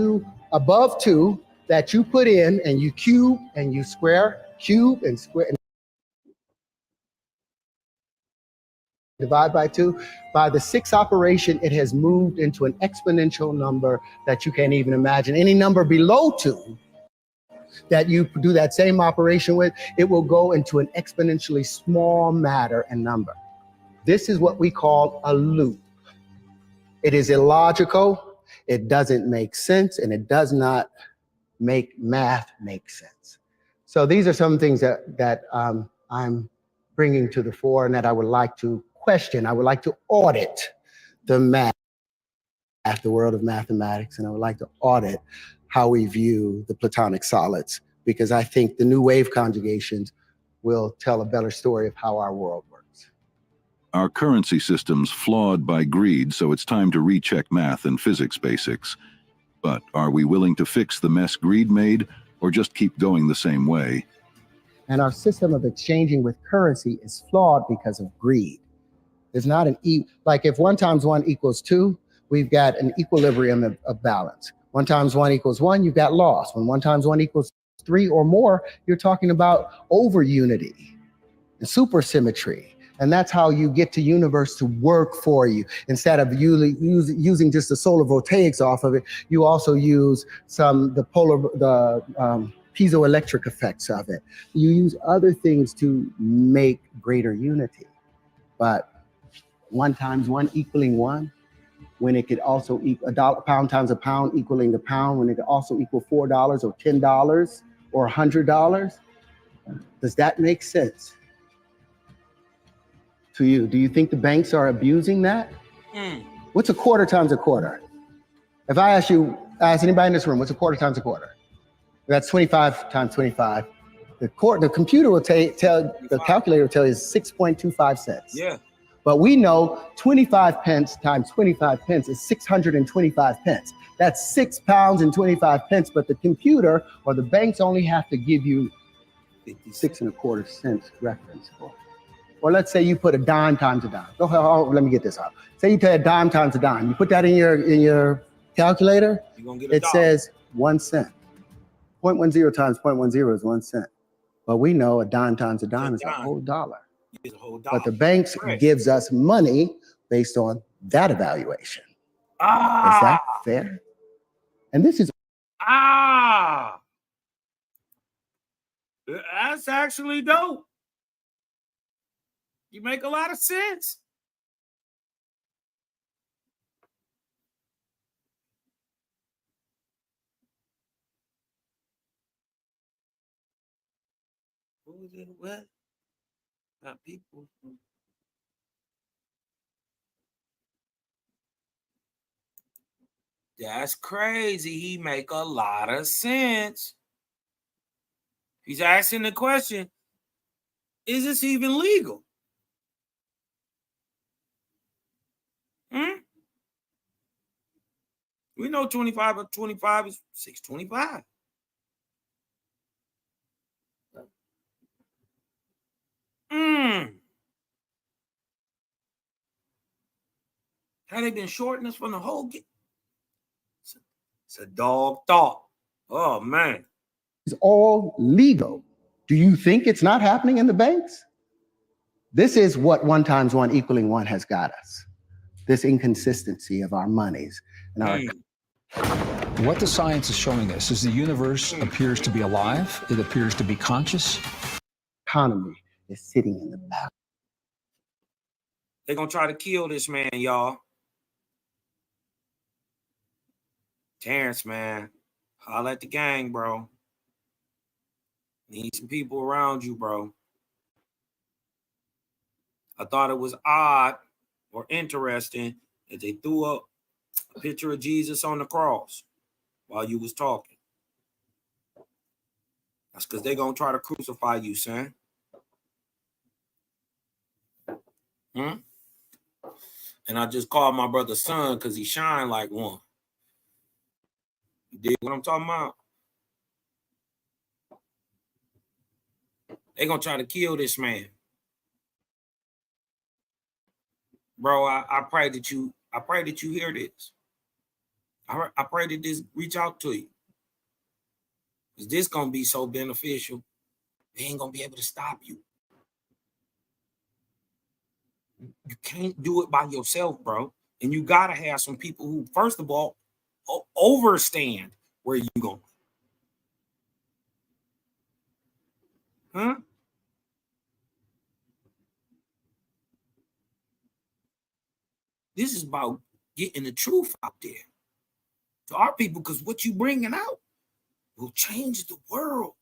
above 2, that you put in and you cube and you square, cube and square, and divide by 2, by the 6th operation, it has moved into an exponential number that you can't even imagine. Any number below 2 that you do that same operation with, it will go into an exponentially small matter and number. This is what we call a loop. It is illogical, it doesn't make sense, and it does not make math make sense. So these are some things that I'm bringing to the fore and that I would like to question. I would like to audit the math, the world of mathematics, and I would like to audit how we view the Platonic solids, because I think the new wave conjugations will tell a better story of how our world works. Our currency system's flawed by greed, so it's time to recheck math and physics basics. But are we willing to fix the mess greed made, or just keep going the same way? And our system of exchanging with currency is flawed because of greed. There's not like if 1 times 1 equals 2, we've got an equilibrium of balance. 1 times 1 equals 1, you've got loss. When 1 times 1 equals 3 or more, you're talking about over unity and supersymmetry. And that's how you get the universe to work for you. Instead of using just the solar voltaics off of it, you also use the piezoelectric effects of it. You use other things to make greater unity. But 1 times 1 equaling 1, when it could also equal a pound times a pound equaling the pound, when it could also equal $4 or $10 or $100, does that make sense to you? Do you think the banks are abusing that? What's a quarter times a quarter? If I ask anybody in this room, what's a quarter times a quarter? That's 25 times 25. The computer will the calculator will tell you 6.25 cents. Yeah. But we know 25 pence times 25 pence is 625 pence. That's 6 pounds and 25 pence, but the computer or the banks only have to give you 6 1/4 cents reference for. Or let's say you put a dime times a dime. Go ahead, let me get this out. Say you pay a dime times a dime. You put that in your calculator, it says 1 cent. 0.10 times 0.10 is 1 cent. But we know a dime times a dime is a whole dollar. But the banks gives us money based on that evaluation. Is that fair? And this is that's actually dope. You make a lot of sense. What was it? What? Not people. That's crazy. He make a lot of sense. He's asking the question, is this even legal? We know 25 or 25 is 625. Had they been shorting us from the whole game? It's a dog thought. Oh, man. It's all legal. Do you think it's not happening in the banks? This is what 1 times 1 equaling 1 has got us. This inconsistency of our monies and our. What the science is showing us is the universe appears to be alive. It appears to be conscious. Economy is sitting in the back. They're going to try to kill this man, y'all. Terrance, man. Holla at the gang, bro. Need some people around you, bro. I thought it was odd or interesting that they threw up a picture of Jesus on the cross while you was talking. That's because they're going to try to crucify you, son. And I just called my brother son because he shined like one. You dig what I'm talking about? They're going to try to kill this man. Bro, I pray that you hear this. I pray that this reach out to you. Is this going to be so beneficial? They ain't going to be able to stop you. You can't do it by yourself, bro. And you got to have some people who, first of all, overstand where you going. Huh? This is about getting the truth out there to our people, because what you bringing out will change the world.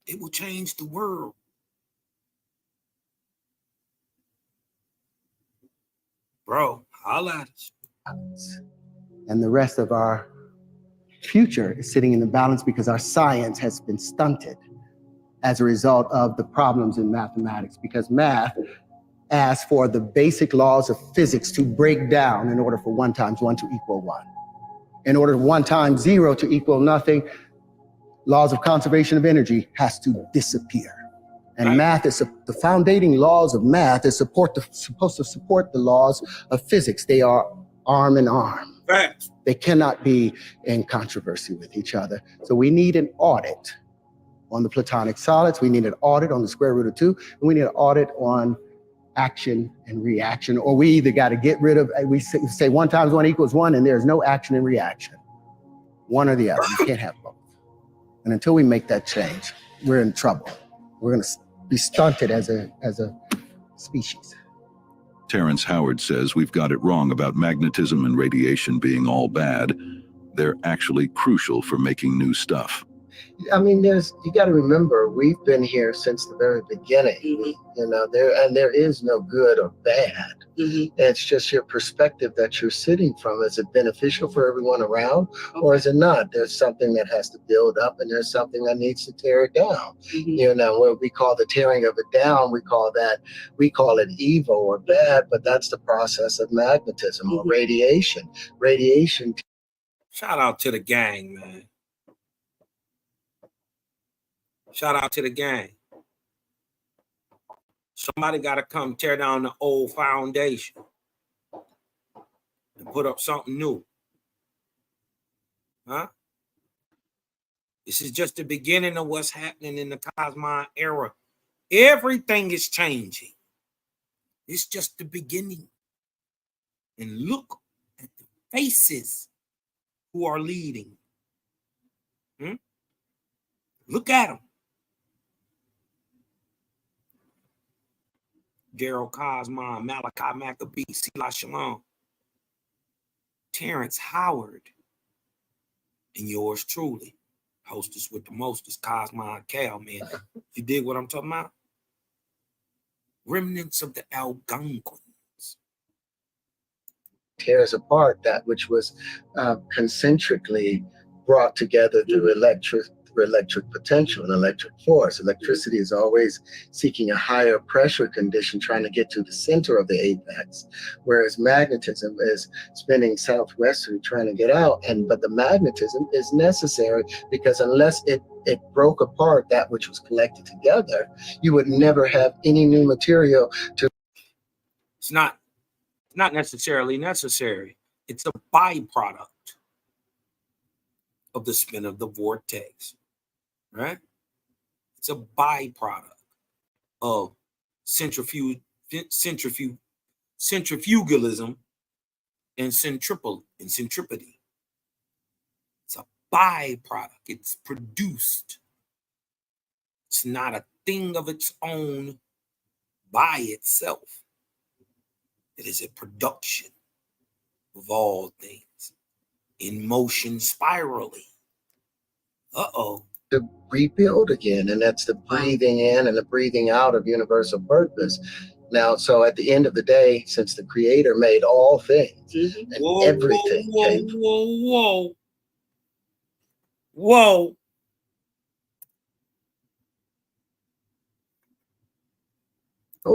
It will change the world. Bro, holla at us. And the rest of our future is sitting in the balance because our science has been stunted as a result of the problems in mathematics, because math asks for the basic laws of physics to break down in order for 1 times 1 to equal 1. In order 1 times 0 to equal nothing, laws of conservation of energy has to disappear. And math is the foundating laws of math is supposed to support the laws of physics. They are arm in arm. Facts. They cannot be in controversy with each other. So we need an audit on the Platonic solids. We need an audit on the square root of 2. And we need an audit on action and reaction. Or we either got to get rid of, we say 1 times 1 equals 1, and there's no action and reaction. One or the other. You can't have both. And until we make that change, we're in trouble. We're going to be stunted as a species. Terrance Howard says we've got it wrong about magnetism and radiation being all bad. They're actually crucial for making new stuff. I mean, you got to remember, we've been here since the very beginning. You know, there is no good or bad. It's just your perspective that you're sitting from. Is it beneficial for everyone around, or is it not? There's something that has to build up, and there's something that needs to tear it down. You know, what we call the tearing of it down, we call it evil or bad, but that's the process of magnetism or radiation. Radiation. Shout out to the gang, man. Shout out to the gang. Somebody got to come tear down the old foundation and put up something new. Huh? This is just the beginning of what's happening in the Cosmon era. Everything is changing. It's just the beginning. And look at the faces who are leading. Look at them. Gerald Cosmon, Malachi Maccabee, Selah Shalom, Terrance Howard, and yours truly, hostess with the mostest, Cosmon Cal, man. You dig what I'm talking about? Remnants of the Algonquins. Tears apart that which was concentrically brought together through electric potential and electric force. Electricity is always seeking a higher pressure condition, trying to get to the center of the apex, whereas magnetism is spinning southwestern, trying to get out. But the magnetism is necessary, because unless it broke apart that which was collected together, you would never have any new material to. It's not necessarily necessary. It's a byproduct of the spin of the vortex, right? It's a byproduct of centrifugalism and centripety. It's a byproduct. It's produced. It's not a thing of its own by itself. It is a production of all things in motion spirally. To rebuild again, and that's the breathing in and the breathing out of universal purpose. Now, so at the end of the day, since the Creator made all things, and everything came. Whoa.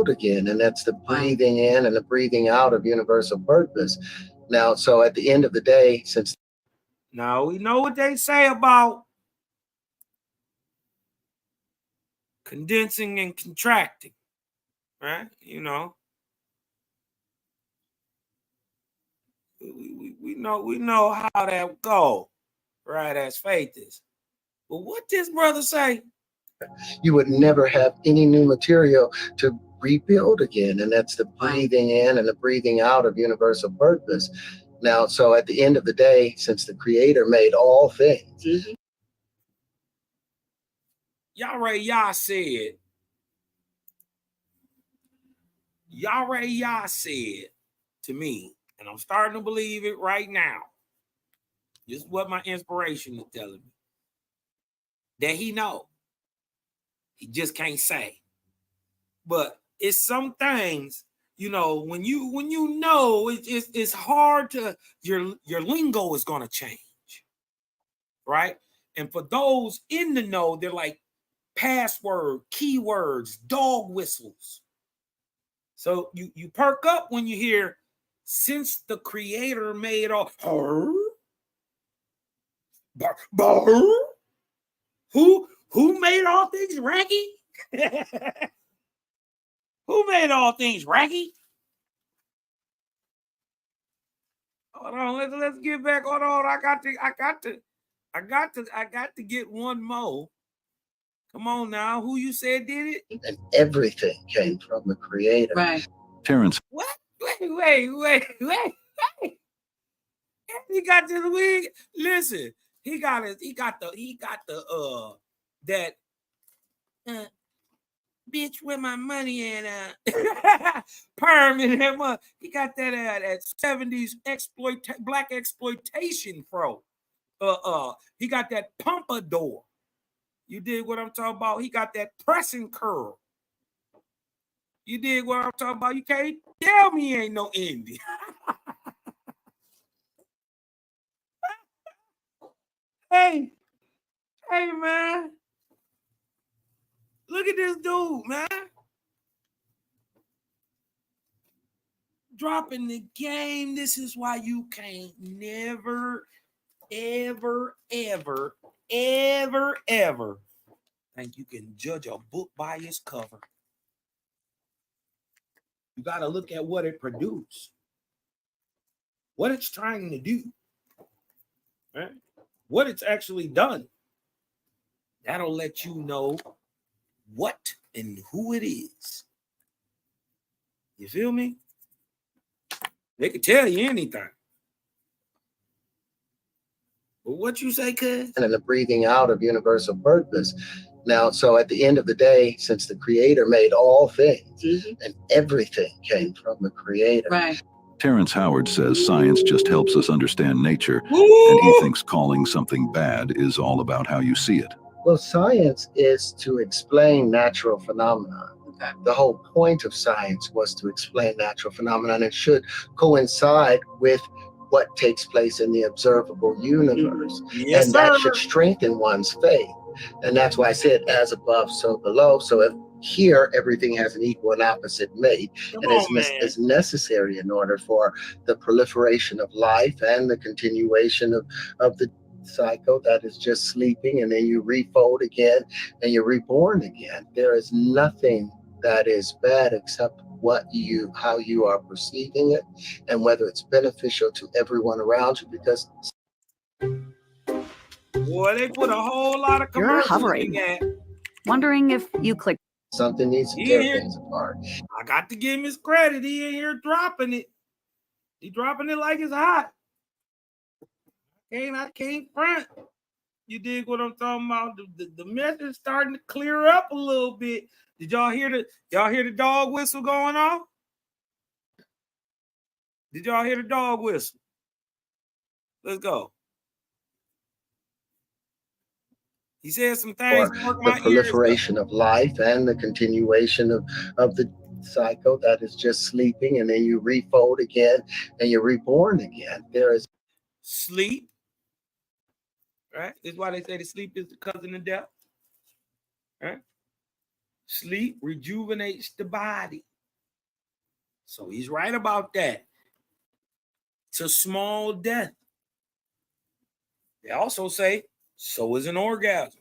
Again, and that's the breathing in and the breathing out of universal purpose. Now, so at the end of the day, since now we know what they say about condensing and contracting, right? You know, we know how that go, right? As faith is. But what this brother say? You would never have any new material to rebuild again, and that's the breathing in and the breathing out of universal purpose. Now, so at the end of the day, since the Creator made all things. Yah said to me, and I'm starting to believe it right now. This is what my inspiration is telling me. That he know. He just can't say. But it's some things, you know, when you know, it's hard to, your lingo is going to change, right? And for those in the know, they're like password, keywords, dog whistles. So you perk up when you hear, since the Creator made all, Who made all things raggy? Who made all things raggy? Hold on, let's get back. Hold on, I got to get one more. Come on now, who you said did it? And everything came from the Creator. Right. Terrance. What? Wait. He got this wig. Listen, he got the bitch where my money at perm in that month. He got that 70s black exploitation fro. He got that pompadour. You dig what I'm talking about? He got that pressing curl. You dig what I'm talking about? You can't tell me he ain't no Indian. Hey, man. Look at this dude, man. Dropping the game. This is why you can't never, ever think you can judge a book by its cover. You got to look at what it produced, what it's trying to do, right? What it's actually done. That'll let you know what and who it is. You feel me? They could tell you anything. But what you say, cuz? And the breathing out of universal purpose. Now, so at the end of the day, since the Creator made all things, and everything came from the Creator. Right. Terrance Howard says science just helps us understand nature, and he thinks calling something bad is all about how you see it. Well, science is to explain natural phenomena. The whole point of science was to explain natural phenomena, and it should coincide with what takes place in the observable universe. Yes, and that sir. should strengthen one's faith. And that's why I said as above, so below. So if here everything has an equal and opposite mate, is necessary in order for the proliferation of life and the continuation of the cycle that is just sleeping, and then you refold again and you're reborn again. There is nothing that is bad except how you are perceiving it and whether it's beneficial to everyone around you, because boy, they put a whole lot of You're commercials hovering. in that. Wondering if you click. Something needs to tear things apart. I got to give him his credit. He in here dropping it. He dropping it like it's hot. I can't front. You dig what I'm talking about? The message starting to clear up a little bit. Did y'all hear the dog whistle going off? Did y'all hear the dog whistle? Let's go. He said some things. The proliferation of life and the continuation of the cycle that is just sleeping, and then you refold again and you're reborn again. There is sleep, right? That's why they say the sleep is the cousin of death, right? Sleep rejuvenates the body. So he's right about that. It's a small death. They also say so is an orgasm.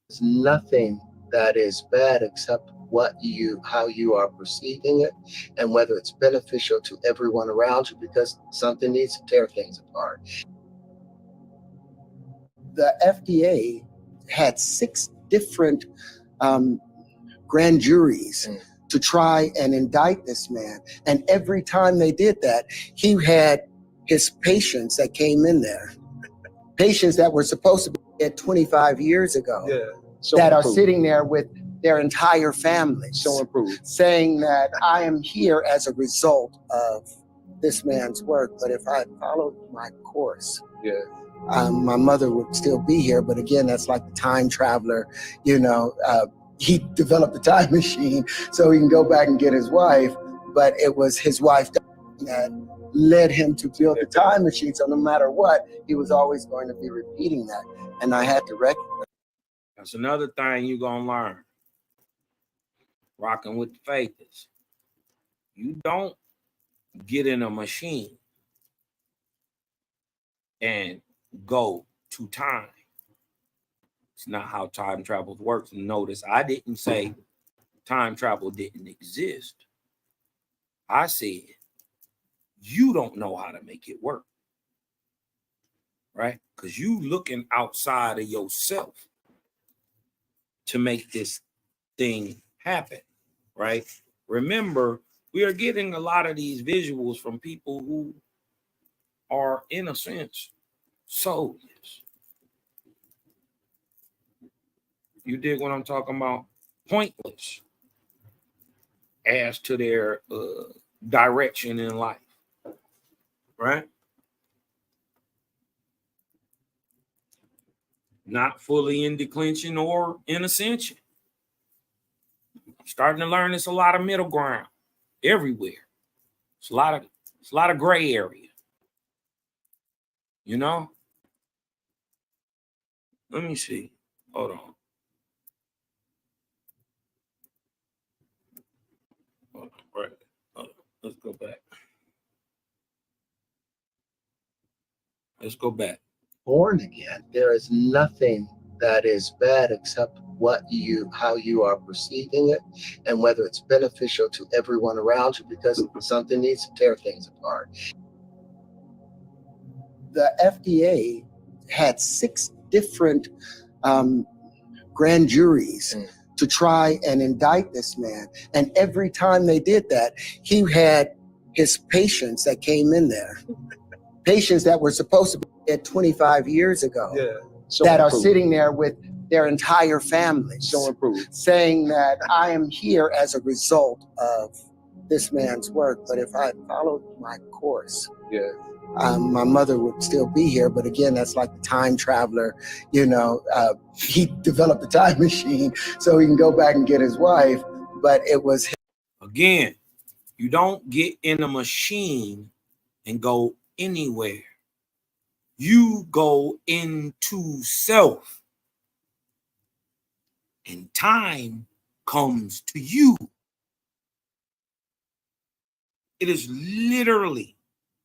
There's nothing that is bad except how you are perceiving it and whether it's beneficial to everyone around you, because something needs to tear things apart. The FDA had 6 different grand juries to try and indict this man, and every time they did that, he had his patients that came in there, patients that were supposed to be dead 25 years ago, that are sitting there with their entire families, saying that I am here as a result of this man's work. But if I followed my course, my mother would still be here. But again, that's like the time traveler, he developed the time machine so he can go back and get his wife, but it was his wife that led him to build the time machine. So no matter what, he was always going to be repeating that. And I had to recognize. That's another thing you're going to learn. Rocking with the faithers. You don't get in a machine and go to time. It's not how time travel works. Notice I didn't say time travel didn't exist. I said you don't know how to make it work, right? Because you looking outside of yourself to make this thing happen, right? Remember, we are getting a lot of these visuals from people who are, in a sense, soulless. You dig what I'm talking about? Pointless as to their direction in life, right? Not fully in declension or in ascension. Starting to learn it's a lot of middle ground everywhere. It's a lot of gray area. You know? Let me see. Hold on. Right. Let's go back. Let's go back. Born again, there is nothing that is bad except how you are perceiving it and whether it's beneficial to everyone around you, because something needs to tear things apart. The FDA had 6 different grand juries to try and indict this man. And every time they did that, he had his patients that came in there, patients that were supposed to be dead 25 years ago, that are sitting there with their entire families, saying that I am here as a result of this man's work. But if I followed my course, my mother would still be here. But again, that's like the time traveler, he developed the time machine so he can go back and get his wife. But it was again, you don't get in a machine and go anywhere. You go into self, and time comes to you. It is literally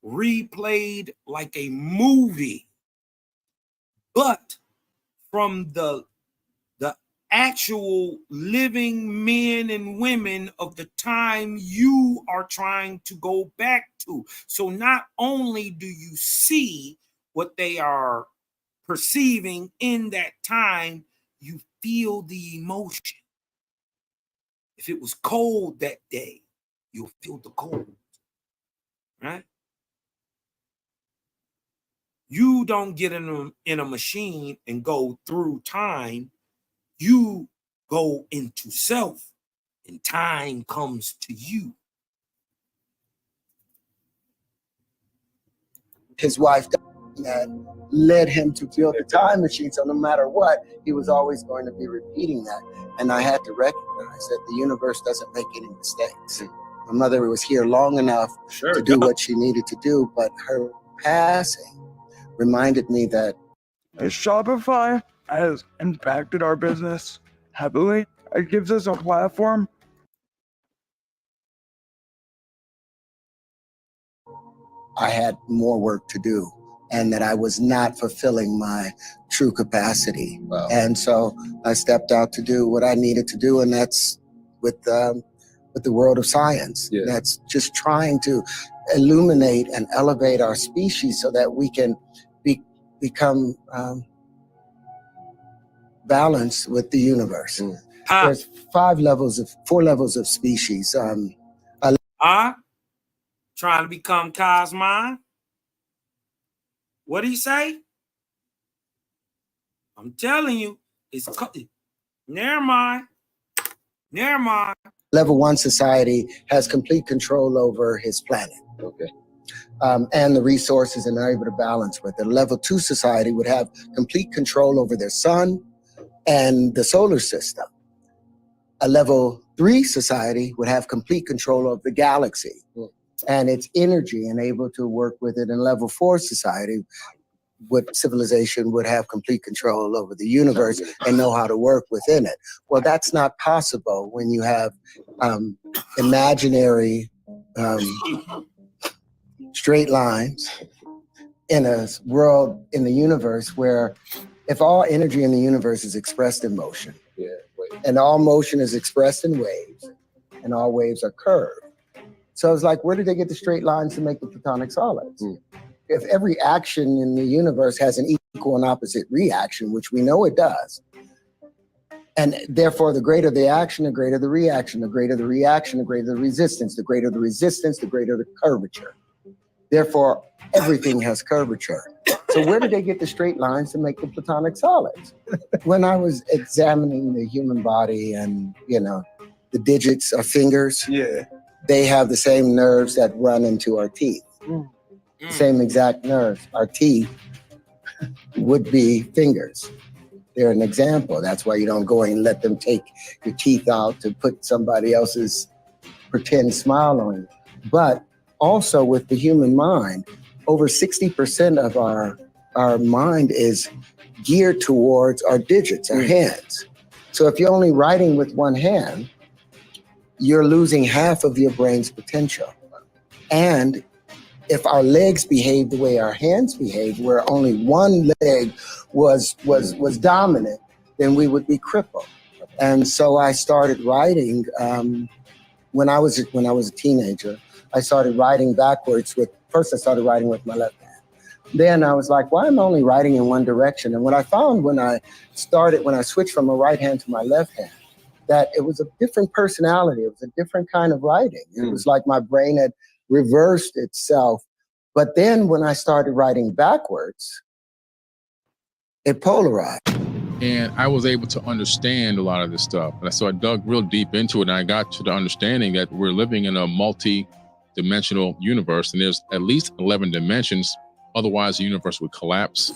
replayed like a movie, but from the actual living men and women of the time you are trying to go back to. So not only do you see what they are perceiving in that time, you feel the emotion. If it was cold that day, you'll feel the cold, right? You don't get in a machine and go through time. You go into self, and time comes to you. His wife that led him to build the time machine. So no matter what, he was always going to be repeating that. And I had to recognize that the universe doesn't make any mistakes. My mother was here long enough to do what she needed to do, but her passing reminded me that Shopify has impacted our business heavily. It gives us a platform. I had more work to do and that I was not fulfilling my true capacity. Wow. And so I stepped out to do what I needed to do, and that's with the world of science. Yeah. That's just trying to illuminate and elevate our species so that we can become balanced with the universe. There's 4 levels of species. Trying to become Cosmine. What'd he say? I'm telling you, it's never mind. Never mind. Level 1 society has complete control over his planet. Okay. And the resources, and they're able to balance with it. Level 2 society would have complete control over their sun and the solar system. A level 3 society would have complete control of the galaxy and its energy and able to work with it. And level 4 society, civilization would have complete control over the universe and know how to work within it. Well, that's not possible when you have imaginary straight lines in a world in the universe where if all energy in the universe is expressed in motion, and all motion is expressed in waves, and all waves are curved. So it's like, where did they get the straight lines to make the platonic solids? If every action in the universe has an equal and opposite reaction, which we know it does, and therefore the greater the action, the greater the reaction, the greater the reaction, the greater the resistance, the greater the resistance, the greater the curvature. Therefore, everything has curvature. So where did they get the straight lines to make the platonic solids? When I was examining the human body and, you know, the digits of fingers, they have the same nerves that run into our teeth. The same exact nerves. Our teeth would be fingers. They're an example. That's why you don't go and let them take your teeth out to put somebody else's pretend smile on you. But also with the human mind, over 60% of our mind is geared towards our digits, our hands. So if you're only writing with one hand, you're losing half of your brain's potential. And if our legs behave the way our hands behave, where only one leg was dominant, then we would be crippled. And so I started writing when I was a teenager. I started writing backwards first I started writing with my left hand. Then I was like, why am I only writing in one direction? And what I found when I switched from a right hand to my left hand, that it was a different personality. It was a different kind of writing. It was like my brain had reversed itself. But then when I started writing backwards, it polarized. And I was able to understand a lot of this stuff. And so I dug real deep into it, and I got to the understanding that we're living in a multi-dimensional universe, and there's at least 11 dimensions. Otherwise, the universe would collapse.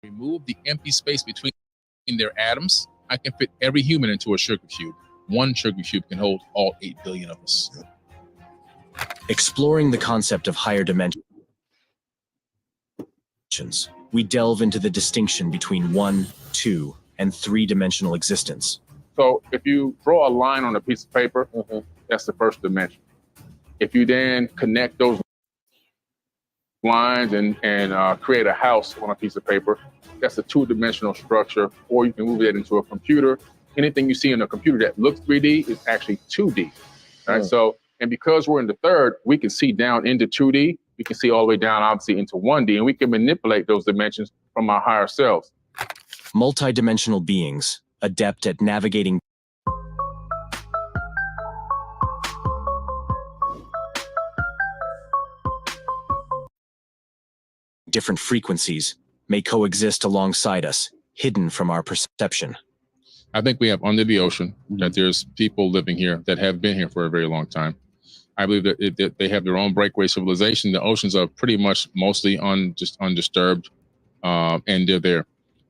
Remove the empty space between their atoms. I can fit every human into a sugar cube. One sugar cube can hold all 8 billion of us. Exploring the concept of higher dimensions, we delve into the distinction between 1, 2, and 3-dimensional existence. So if you draw a line on a piece of paper, that's the first dimension. If you then connect those lines and create a house on a piece of paper, that's a 2-dimensional structure, or you can move that into a computer. Anything you see in a computer that looks 3D is actually 2D, right? So, and because we're in the third, we can see down into 2D, we can see all the way down, obviously, into 1D, and we can manipulate those dimensions from our higher selves. Multidimensional beings, adept at navigating different frequencies, may coexist alongside us, hidden from our perception. I think we have under the ocean that there's people living here that have been here for a very long time. I believe that they have their own breakaway civilization. The oceans are pretty much mostly undisturbed, and they're there.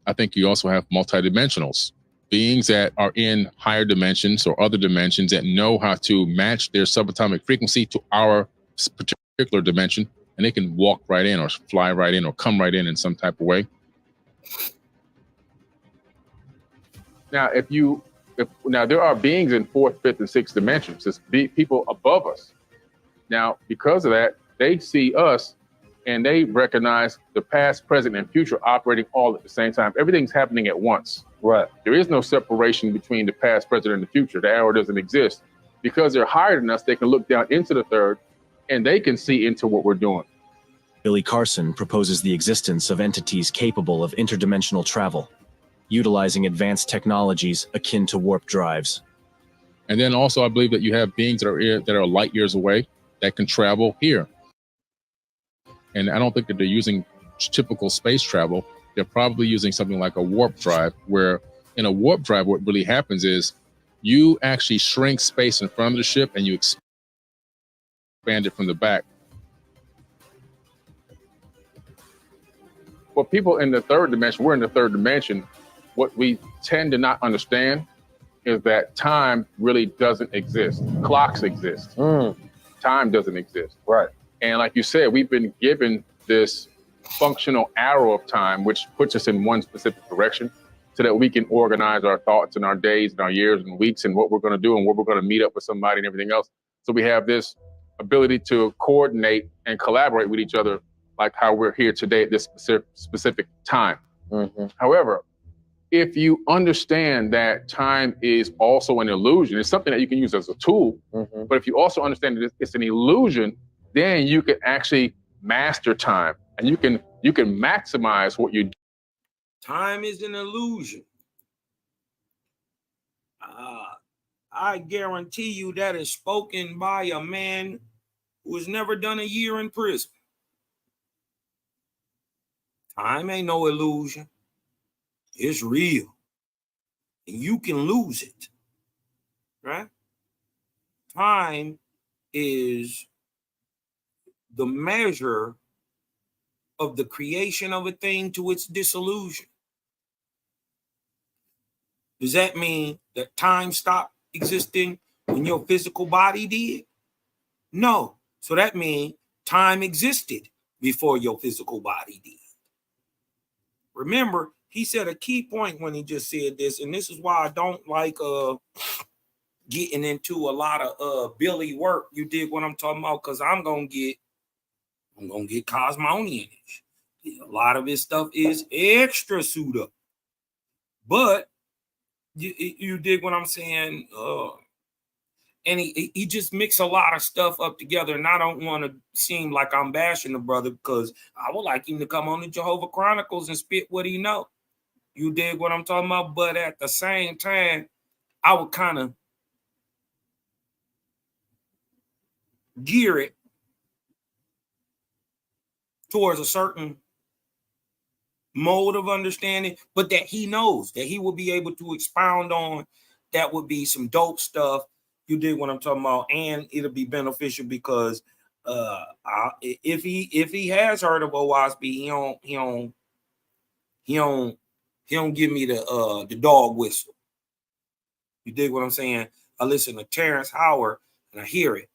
I think you also have multidimensionals, beings that are in higher dimensions or other dimensions that know how to match their subatomic frequency to our particular dimension, and they can walk right in or fly right in or come right in some type of way. Now, now there are beings in 4th, 5th, and 6th dimensions. There's people above us. Now, because of that, they see us and they recognize the past, present, and future operating all at the same time. Everything's happening at once. Right. There is no separation between the past, present, and the future. The arrow doesn't exist. Because they're higher than us, they can look down into the third and they can see into what we're doing. Billy Carson proposes the existence of entities capable of interdimensional travel, utilizing advanced technologies akin to warp drives. And then also, I believe that you have beings that are light years away that can travel here. And I don't think that they're using typical space travel. They're probably using something like a warp drive, where in a warp drive, what really happens is you actually shrink space in front of the ship and you expand it from the back. For people in the third dimension, we're in the third dimension, what we tend to not understand is that time really doesn't exist. Clocks exist. Time doesn't exist. Right. And like you said, we've been given this functional arrow of time, which puts us in one specific direction. so that we can organize our thoughts and our days and our years and weeks and what we're going to do and where we're going to meet up with somebody and everything else. So we have this ability to coordinate and collaborate with each other, like how we're here today at this specific time. However, if you understand that time is also an illusion, it's something that you can use as a tool, but if you also understand that it's an illusion, then you can actually master time and you can maximize what you do. Time is an illusion. I guarantee you that is spoken by a man who has never done a year in prison. Time ain't no illusion. It's real. And you can lose it, right? Time is the measure of the creation of a thing to its dissolution. Does that mean that time stopped existing when your physical body did? No. So that means time existed before your physical body did. Remember, he said a key point when he just said this, and this is why I don't like getting into a lot of Billy work. You dig what I'm talking about? Because I'm gonna get Cosmonian-ish. A lot of his stuff is extra suit up. But you dig what I'm saying? And he just mixed a lot of stuff up together. And I don't want to seem like I'm bashing the brother, because I would like him to come on the Jehovah Chronicles and spit what he know. You dig what I'm talking about? But at the same time, I would kind of gear it towards a certain mode of understanding, but that he knows that he will be able to expound on. That would be some dope stuff. You dig what I'm talking about? And it'll be beneficial because if he has heard of OWASP, he don't give me the dog whistle. You dig what I'm saying? I listen to Terrance Howard and I hear it.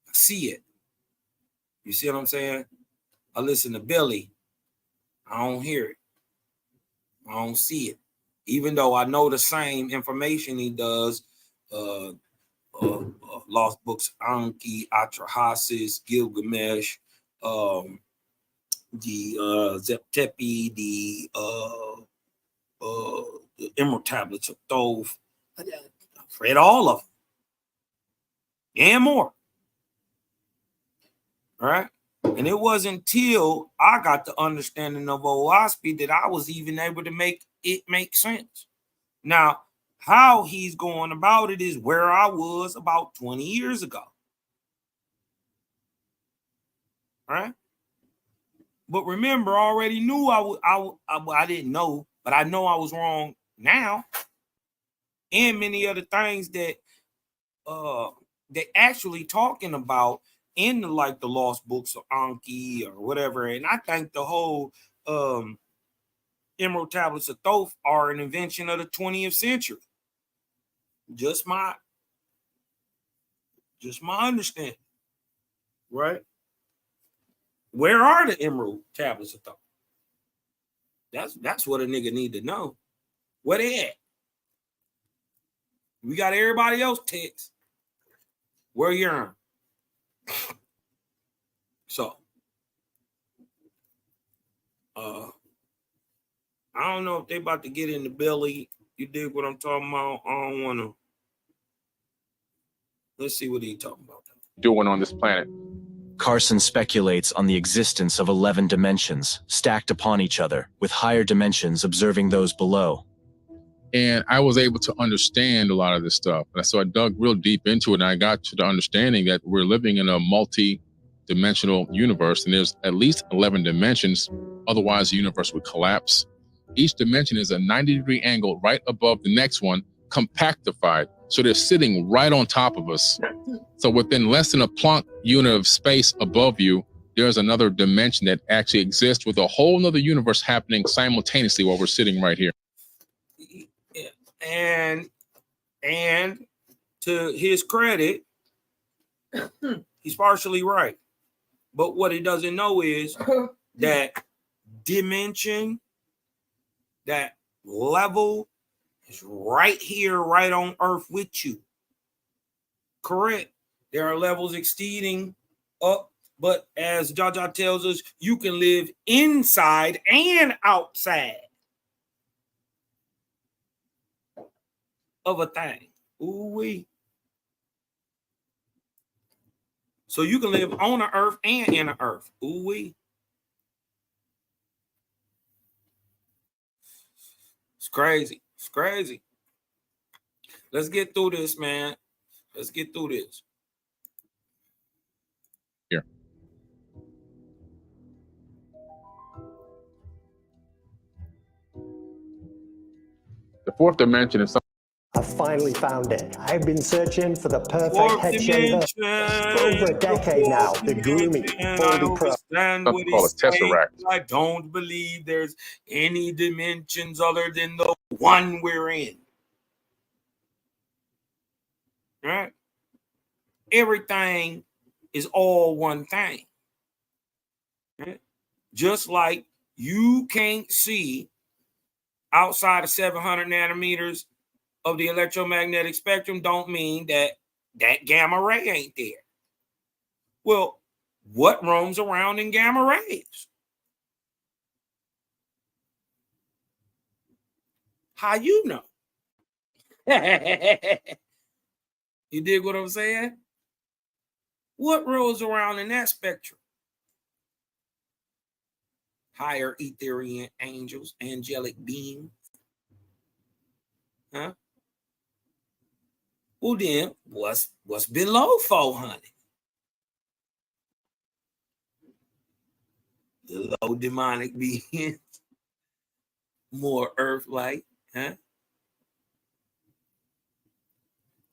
I see it. You see what I'm saying? I listen to Billy. I don't hear it. I don't see it. Even though I know the same information he does, Lost Books, Anki, Atrahasis, Gilgamesh, the Zeptepi, the Emerald Tablets of Thoth. I've read all of them and more. All right. And it wasn't until I got the understanding of OWASP that I was even able to make it make sense. Now, how he's going about it is where I was about 20 years ago. All right. But remember, I already knew I didn't know, but I know I was wrong now. And many other things that they actually talking about in the Lost Books of Anki or whatever. And I think the whole Emerald Tablets of Thoth are an invention of the 20th century. Just my understanding, right? Where are the Emerald Tablets of Thoth? That's what a nigga need to know. Where they at? We got everybody else text. Where you're on. So, I don't know if they about to get into Billy. You dig what I'm talking about? I don't want to. Let's see what he talking about. Doing on this planet. Carson speculates on the existence of 11 dimensions, stacked upon each other, with higher dimensions observing those below. And I was able to understand a lot of this stuff. And so I dug real deep into it, and I got to the understanding that we're living in a multi-dimensional universe, and there's at least 11 dimensions. Otherwise, the universe would collapse. Each dimension is a 90-degree angle right above the next one, compactified. So they're sitting right on top of us. So within less than a Planck unit of space above you, there's another dimension that actually exists with a whole nother universe happening simultaneously while we're sitting right here. And to his credit, he's partially right. But what he doesn't know is that dimension, that level is right here, right on earth with you. Correct. There are levels exceeding up, but as Jaja tells us, you can live inside and outside of a thing. Ooh-wee. So you can live on the earth and in the earth. Ooh-wee. It's crazy. It's crazy. Let's get through this, man. Let's get through this. Here. The fourth dimension is something. I finally found it. I've been searching for the perfect head shaver for over a decade now. The grooming Baldy Pro. Something called a tesseract. I don't believe there's any dimensions other than the one we're in. Right? Everything is all one thing. Right? Just like you can't see outside of 700 nanometers of the electromagnetic spectrum, don't mean that that gamma ray ain't there. Well, what roams around in gamma rays? How you know? You dig what I'm saying? What rolls around in that spectrum? Higher etherian angels, angelic beings. Huh? Well, then, what's below 400? The low demonic beings, more earth-like, huh?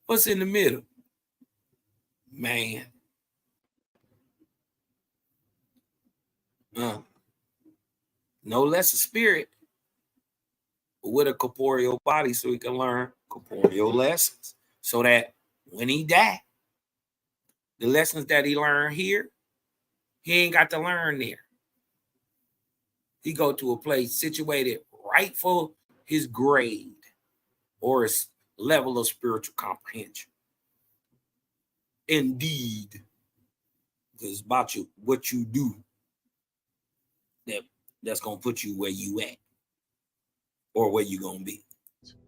What's in the middle? Man. No less a spirit, but with a corporeal body so he can learn corporeal lessons. So that when he die, the lessons that he learned here, he ain't got to learn there. He go to a place situated right for his grade or his level of spiritual comprehension. Indeed, it's about you, what you do that's gonna put you where you at or where you gonna be.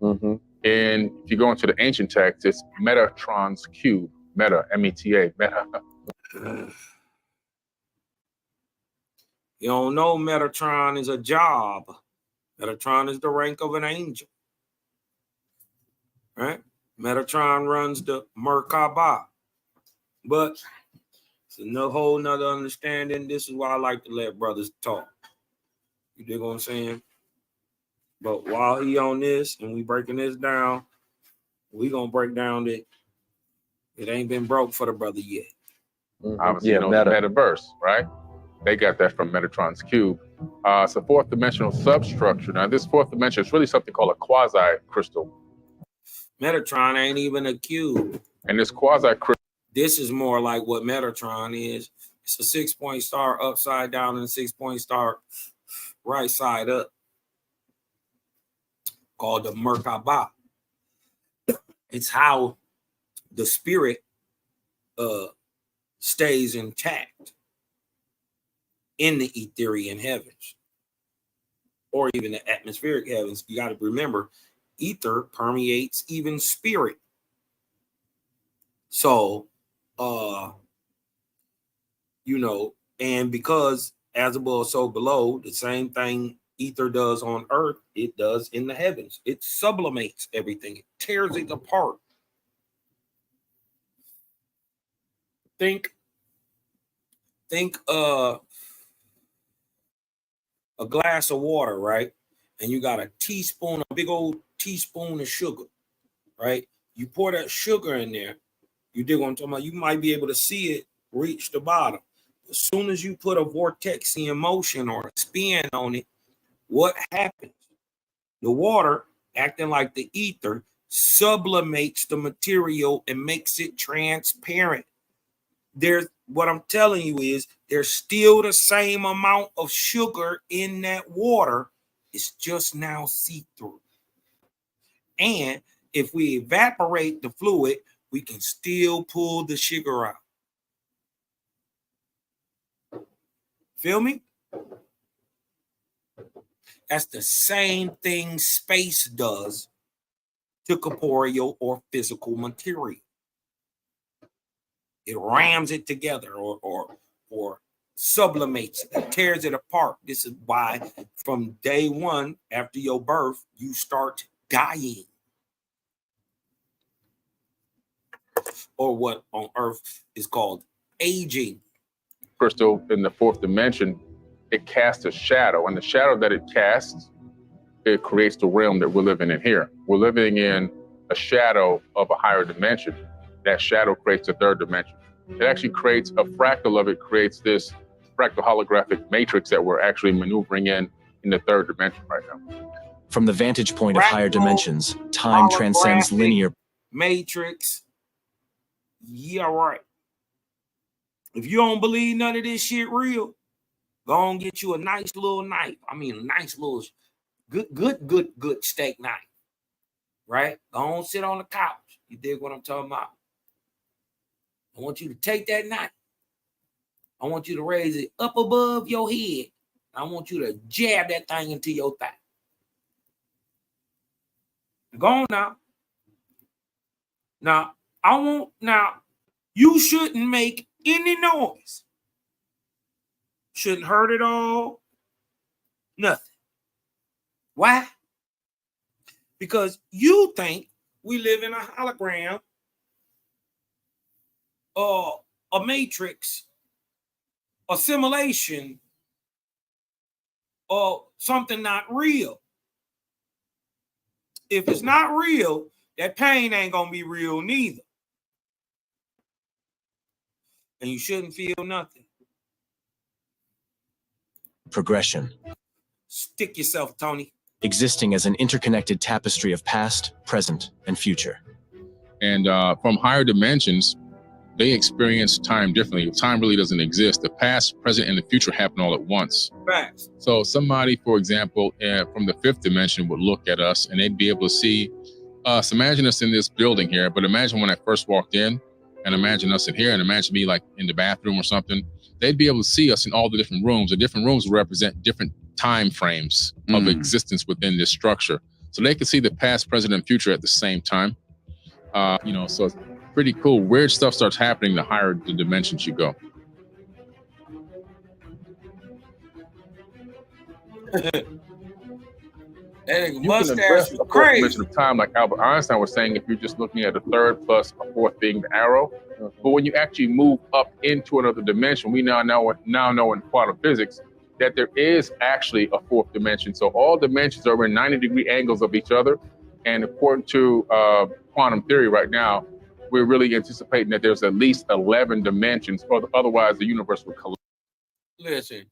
Mm-hmm. And if you go into the ancient text, it's Metatron's cube. Meta, M-E-T-A, meta. You don't know Metatron is a job. Metatron is the rank of an angel. Right? Metatron runs the Merkabah. But it's a whole nother understanding. This is why I like to let brothers talk. You dig what I'm saying? But while he on this and we breaking this down, we gonna break down that it ain't been broke for the brother yet. Obviously, you know, the metaverse, right? They got that from Metatron's cube. It's a fourth dimensional substructure. Now, this fourth dimension is really something called a quasi-crystal. Metatron ain't even a cube. And this quasi-crystal. This is more like what Metatron is. It's a 6-point star upside down and a 6-point star right side up, called the Merkabah. It's how the spirit stays intact in the Etherian heavens or even the atmospheric heavens. You got to remember, ether permeates even spirit. So, you know, and because as above, so below, the same thing ether does on earth, it does in the heavens. It sublimates everything. It tears it apart. Think a glass of water, right? And you got a teaspoon, a big old teaspoon of sugar, right? You pour that sugar in there, you dig what I'm talking about? You might be able to see it reach the bottom. As soon as you put a vortexian motion or a spin on it, what happens? The water, acting like the ether, sublimates the material and makes it transparent. What I'm telling you is there's still the same amount of sugar in that water. It's just now see-through. And if we evaporate the fluid, we can still pull the sugar out. Feel me? That's the same thing space does to corporeal or physical material. It rams it together or sublimates it, tears it apart. This is why from day one after your birth, you start dying. Or what on Earth is called aging. Crystal in the fourth dimension, it casts a shadow, and the shadow that it casts, it creates the realm that we're living in here. We're living in a shadow of a higher dimension. That shadow creates a third dimension. It actually creates a fractal of it, creates this fractal holographic matrix that we're actually maneuvering in the third dimension right now. From the vantage point of higher dimensions, time transcends linear matrix. Yeah, right. If you don't believe none of this shit real, go and get you a nice little knife. I mean, a nice little good steak knife. Right? Go on, sit on the couch. You dig what I'm talking about? I want you to take that knife. I want you to raise it up above your head. I want you to jab that thing into your thigh. Go on now. Now, you shouldn't make any noise. Shouldn't hurt at all. Nothing. Why? Because you think we live in a hologram or a matrix, a simulation, or something not real. If it's not real, that pain ain't gonna be real neither. And you shouldn't feel nothing. progression, Stick yourself, Tony. existing as an interconnected tapestry of past, present, and future. And from higher dimensions, they experience time differently. Time really doesn't exist. The past, present, and the future happen all at once. Facts. So somebody, for example, from the fifth dimension would look at us and they'd be able to see us. Imagine us in this building here, but imagine when I first walked in, and imagine us in here, and imagine me like in the bathroom or something. They'd be able to see us in all the different rooms. The different rooms represent different time frames of existence within this structure. So they could see the past, present, and future at the same time. So it's pretty cool. Weird stuff starts happening the higher the dimensions you go. That You mustache can address was a fourth crazy. dimension of time, like Albert Einstein was saying, if you're just looking at a third plus a fourth being the arrow. But when you actually move up into another dimension, we now know in quantum physics that there is actually a fourth dimension. So all dimensions are in 90-degree angles of each other. And according to quantum theory right now, we're really anticipating that there's at least 11 dimensions, or otherwise the universe would collapse. Listen,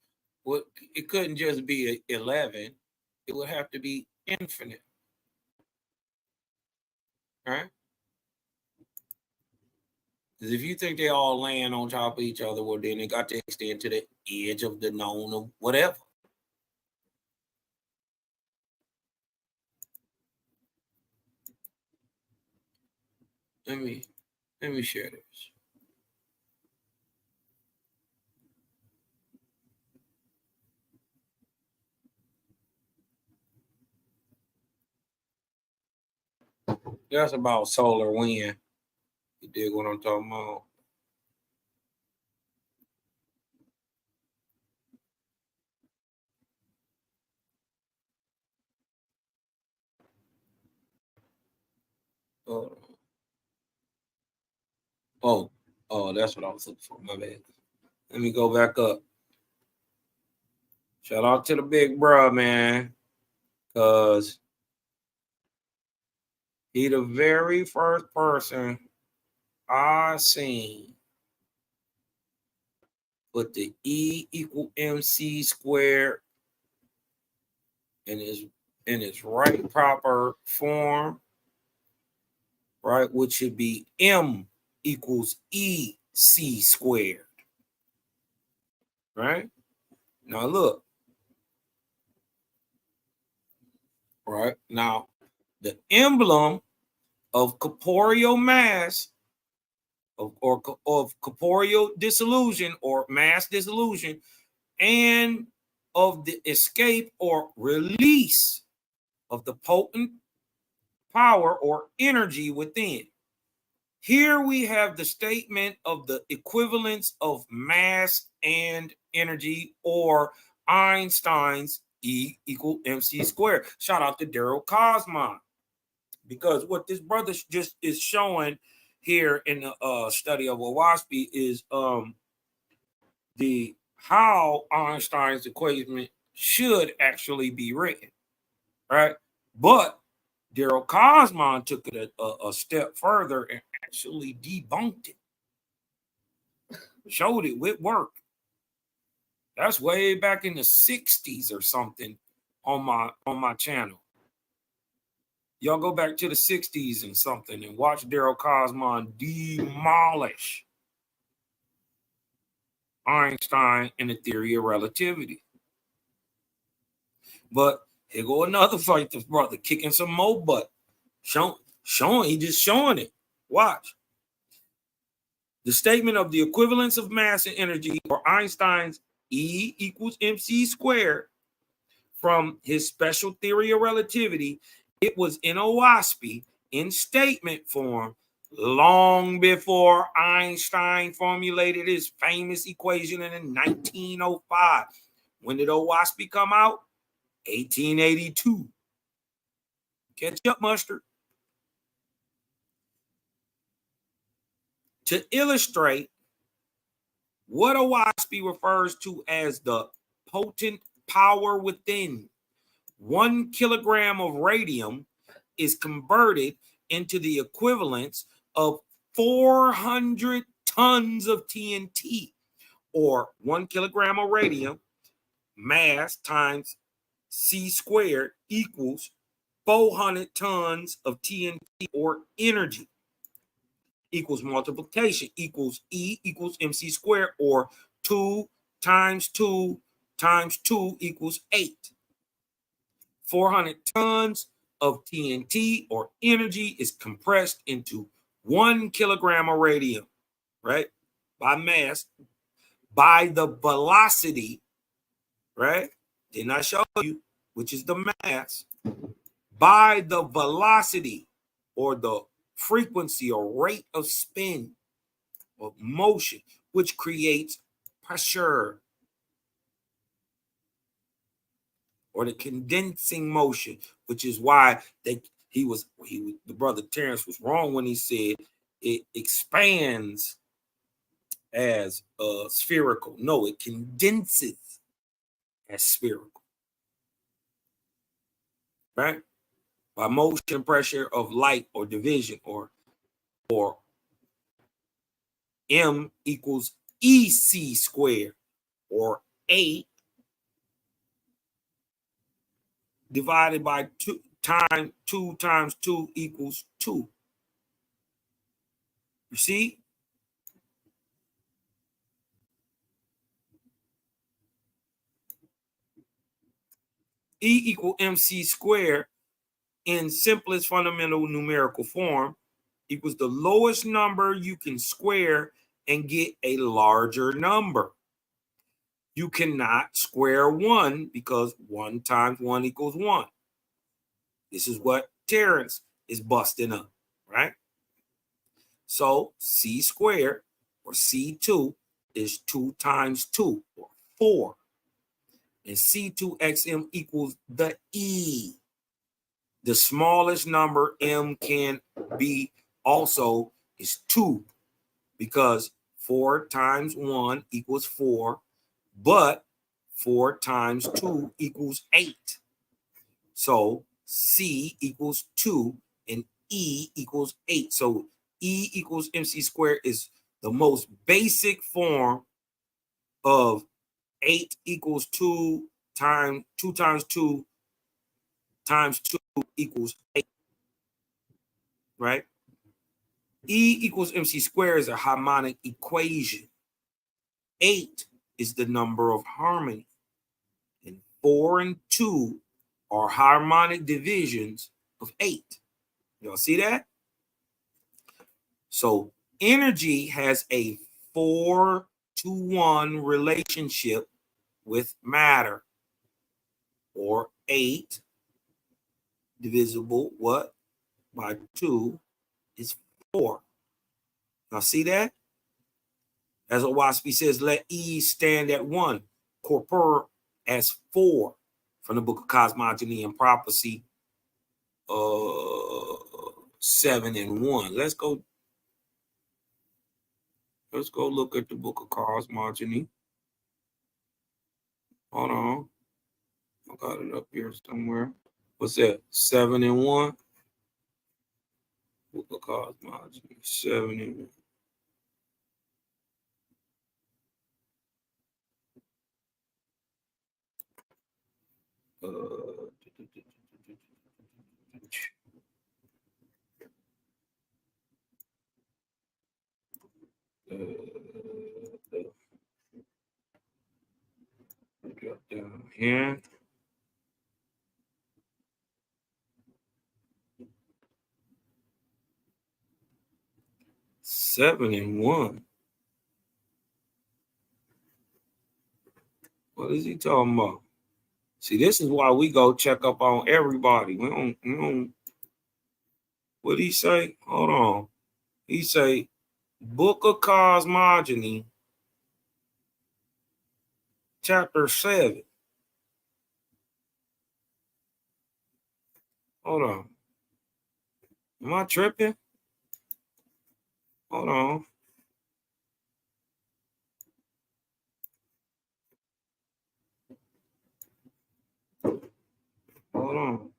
it couldn't just be 11. It would have to be infinite. Right? Because if you think they all laying on top of each other, well, then it got to extend to the edge of the known of whatever. Let me share this. That's about solar wind. You dig what I'm talking about? Oh, that's what I was looking for. My bad. Let me go back up. Shout out to the big bro, man. Because he the very first person I seen put the E equal MC squared in its right proper form, right? Which should be M equals EC squared. Right? Now look. right? Now, the emblem of corporeal mass of corporeal dissolution or mass dissolution and of the escape or release of the potent power or energy within. Here we have the statement of the equivalence of mass and energy, or Einstein's E equal MC squared. Shout out to Daryl Cosmon, because what this brother just is showing here in the study of WASPI is the how Einstein's equation should actually be written, right? But Daryl Cosmon took it a step further and actually debunked it, showed it with work. That's way back in the 60s or something on my channel. Y'all go back to the 60s and something and watch Daryl Cosmon demolish Einstein and the theory of relativity. But here go another fight, this brother kicking some more butt. Showing, he just showing it. Watch. The statement of the equivalence of mass and energy, or Einstein's E equals MC squared, from his special theory of relativity, it was in WASPI in statement form long before Einstein formulated his famous equation in 1905. When did WASPI come out? 1882. Catch up, mustard. To illustrate what WASPI refers to as the potent power within, 1 kilogram of radium is converted into the equivalence of 400 tons of TNT, or 1 kilogram of radium mass times C squared equals 400 tons of TNT or energy, equals multiplication equals E equals MC squared, or 2 times 2 times 2 equals 8. 400 tons of TNT or energy is compressed into 1 kilogram of radium, right? By mass, by the velocity, right? Didn't I show you, which is the mass, by the velocity or the frequency or rate of spin of motion, which creates pressure, or the condensing motion, which is why the brother Terrance was wrong when he said it expands as spherical. No, it condenses as spherical, right? By motion pressure of light or division, or M equals EC squared, or A divided by 2 times 2 equals 2. You see? E equal MC squared in simplest fundamental numerical form equals the lowest number you can square and get a larger number. You cannot square 1 because 1 times 1 equals 1. This is what Terrance is busting up, right? So C squared, or C2, is 2 times 2, or 4. And C2xm equals the E. The smallest number M can be also is 2, because 4 times 1 equals 4, but 4 times 2 equals 8. So C equals 2 and E equals 8. So E equals MC squared is the most basic form of 8 equals 2 times 2 times 2 times 2 equals 8, right? E equals MC squared is a harmonic equation. 8 is the number of harmony, and 4 and 2 are harmonic divisions of 8. Y'all see that? So energy has a 4-to-1 relationship with matter, or 8 divisible what by 2 is 4. Now see that? As Owaspi says, let E stand at 1, corpore as 4, from the book of Cosmogony and Prophecy 7 and 1. Let's go look at the book of Cosmogony. Hold on. I got it up here somewhere. What's that? 7 and 1? Book of Cosmogony, 7 and 1. Drop down here. Seven and 1. What is he talking about? See, this is why we go check up on everybody. We don't. What he say? Hold on. He say, Book of Cosmogony, chapter 7. Hold on. Am I tripping? Hold on. Hold on.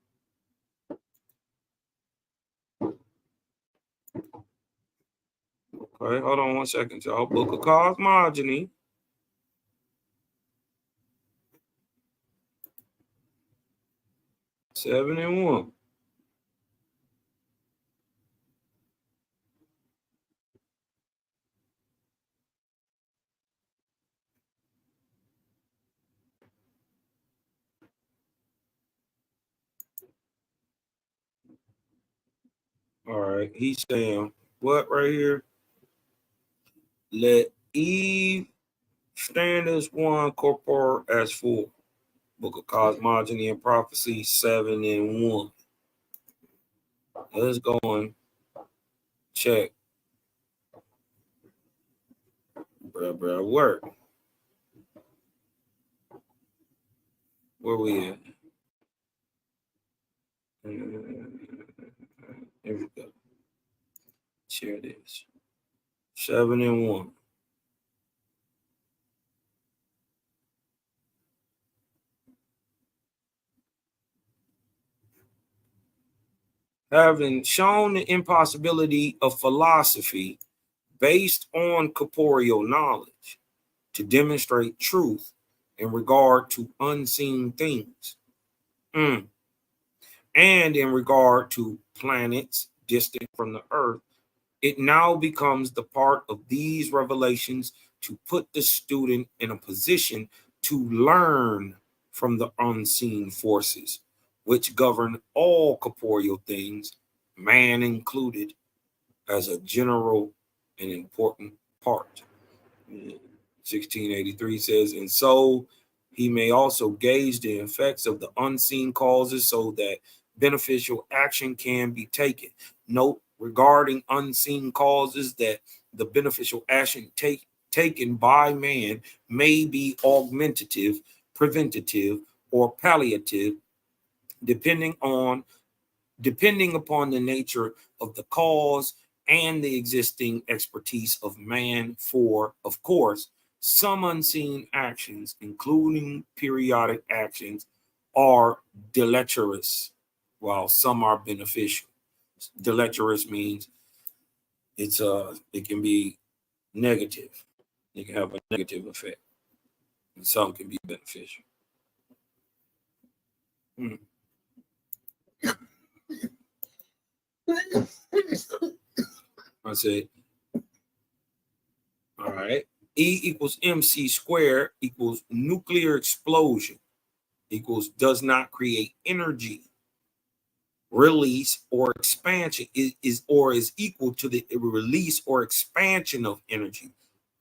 Okay, hold on 1 second, y'all. Book of Cosmogony. Seven and 1. All right, he's saying what right here? Let Eve stand as 1, corpore as 4. Book of Cosmogony and Prophecy 7 and 1. Let's go and check. Bruh, work. Where we at? Here we go. Share this. 7 and 1. Having shown the impossibility of philosophy based on corporeal knowledge to demonstrate truth in regard to unseen things, and in regard to planets distant from the earth, it now becomes the part of these revelations to put the student in a position to learn from the unseen forces which govern all corporeal things, man included, as a general and important part. 1683 says, and so he may also gauge the effects of the unseen causes so that beneficial action can be taken. Note regarding unseen causes that the beneficial action taken by man may be augmentative, preventative, or palliative, depending upon the nature of the cause and the existing expertise of man. For, of course, some unseen actions, including periodic actions, are deleterious, while some are beneficial. Deleterious means it can be negative. It can have a negative effect, and some can be beneficial. I say, all right, E equals MC squared equals nuclear explosion. equals does not create energy. Release or expansion is equal to the release or expansion of energy.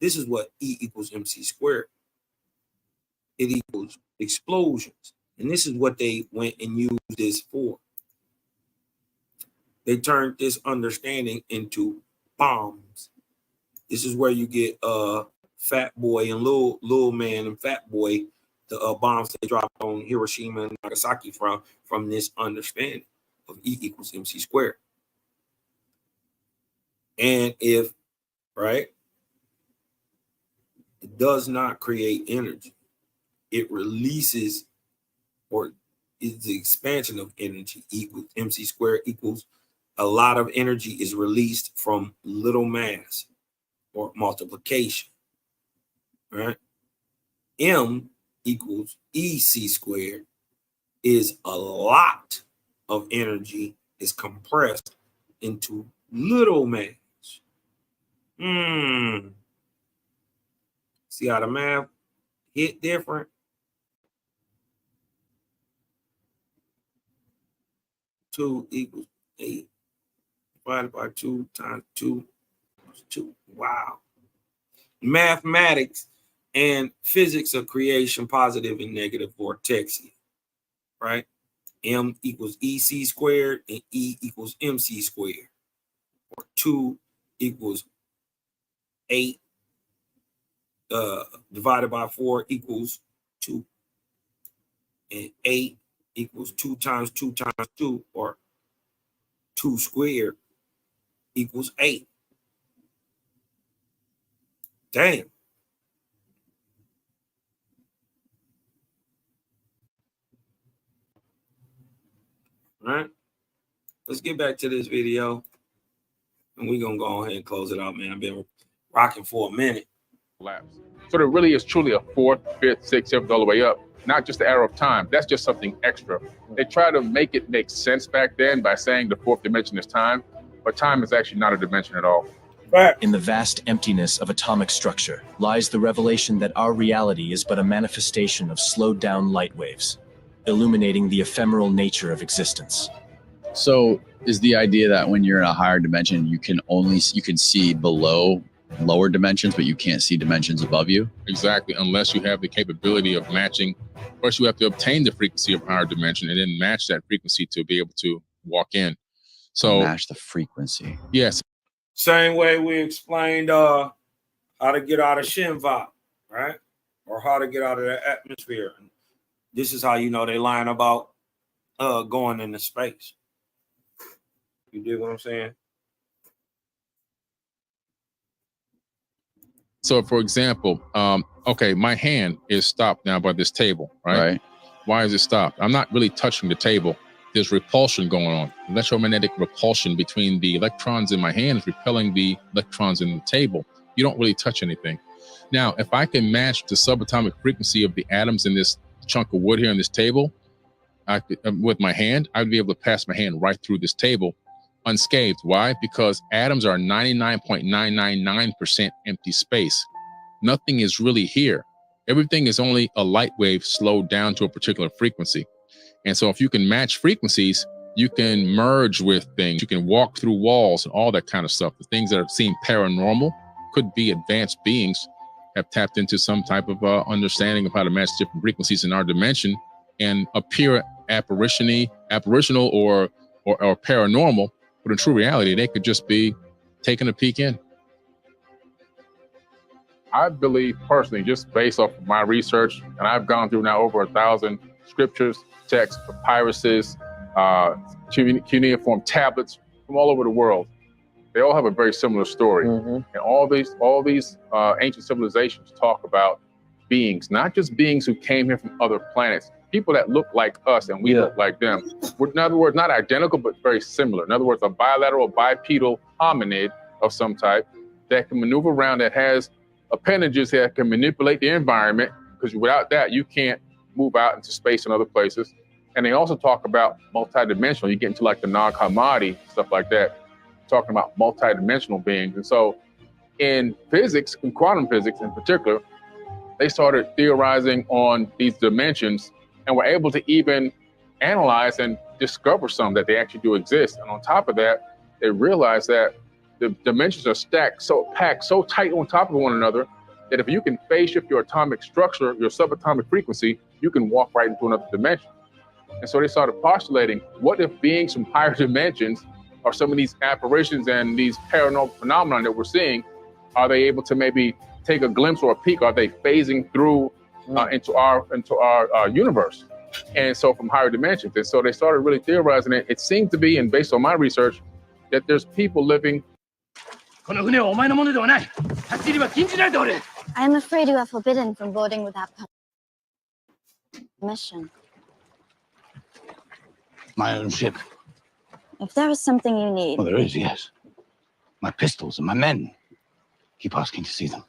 This is what E equals MC squared. It equals explosions. And this is what they went and used this for. They turned this understanding into bombs. This is where you get Fat Boy and Lil Man and Fat Boy, the bombs they dropped on Hiroshima and Nagasaki from this understanding of E equals MC squared. And if, right, it does not create energy, it releases, or is the expansion of energy equals MC squared equals a lot of energy is released from little mass or multiplication, right? M equals EC squared is a lot of energy is compressed into little mass. See how the math hit different? Two equals 8 divided by 2 times 2 is 2. Wow. Mathematics and physics of creation, positive and negative vortexes, right? M equals EC squared and E equals MC squared. Or 2 equals 8 divided by 4 equals 2. And 8 equals 2 times 2 times 2, or 2 squared equals 8. Damn. All right. Let's get back to this video. And we're going to go ahead and close it out, man. I've been rocking for a minute. So there really is truly a 4th, 5th, 6th, 7th, all the way up. Not just the arrow of time. That's just something extra. They try to make it make sense back then by saying the 4th dimension is time, but time is actually not a dimension at all. In the vast emptiness of atomic structure lies the revelation that our reality is but a manifestation of slowed down light waves, illuminating the ephemeral nature of existence. So is the idea that when you're in a higher dimension, you can see below lower dimensions, but you can't see dimensions above you? Exactly, unless you have the capability of matching. First, you have to obtain the frequency of a higher dimension and then match that frequency to be able to walk in. So match the frequency. Yes. Same way we explained how to get out of Shinva, right? Or how to get out of the atmosphere. This is how you know they lying about going into space. You dig what I'm saying? So, for example, okay, my hand is stopped now by this table, right? Why is it stopped? I'm not really touching the table. There's repulsion going on. Electromagnetic repulsion between the electrons in my hand is repelling the electrons in the table. You don't really touch anything. Now, if I can match the subatomic frequency of the atoms in this chunk of wood here on this table, with my hand, I'd be able to pass my hand right through this table unscathed. Why? Because atoms are 99.999% empty space. Nothing is really here. Everything is only a light wave slowed down to a particular frequency. And so if you can match frequencies, you can merge with things. You can walk through walls and all that kind of stuff. The things that seem paranormal could be advanced beings have tapped into some type of understanding of how to match different frequencies in our dimension and appear apparitional or paranormal. But in true reality, they could just be taking a peek in. I believe personally, just based off of my research, and I've gone through now over 1,000 scriptures, texts, papyruses, cuneiform tablets from all over the world. They all have a very similar story. And all these ancient civilizations talk about beings, not just beings who came here from other planets, people that look like us and we look like them. In other words, not identical, but very similar. In other words, a bilateral, bipedal hominid of some type that can maneuver around, that has appendages that can manipulate the environment, because without that, you can't move out into space and other places. And they also talk about multidimensional. You get into like the Nag Hammadi, stuff like that, talking about multidimensional beings. And so in physics, in quantum physics in particular, they started theorizing on these dimensions and were able to even analyze and discover some that they actually do exist. And on top of that, they realized that the dimensions are packed so tight on top of one another that if you can phase shift your atomic structure, your subatomic frequency, you can walk right into another dimension. And so they started postulating, what if beings from higher dimensions or some of these apparitions and these paranormal phenomena that we're seeing, are they able to maybe take a glimpse or a peek? Are they phasing through into our universe? And so from higher dimensions. And so they started really theorizing it. It seemed to be, and based on my research, that there's people living. I am afraid you are forbidden from boarding without permission. My own ship. If there is something you need. Well, there is, yes. My pistols and my men. Keep asking to see them.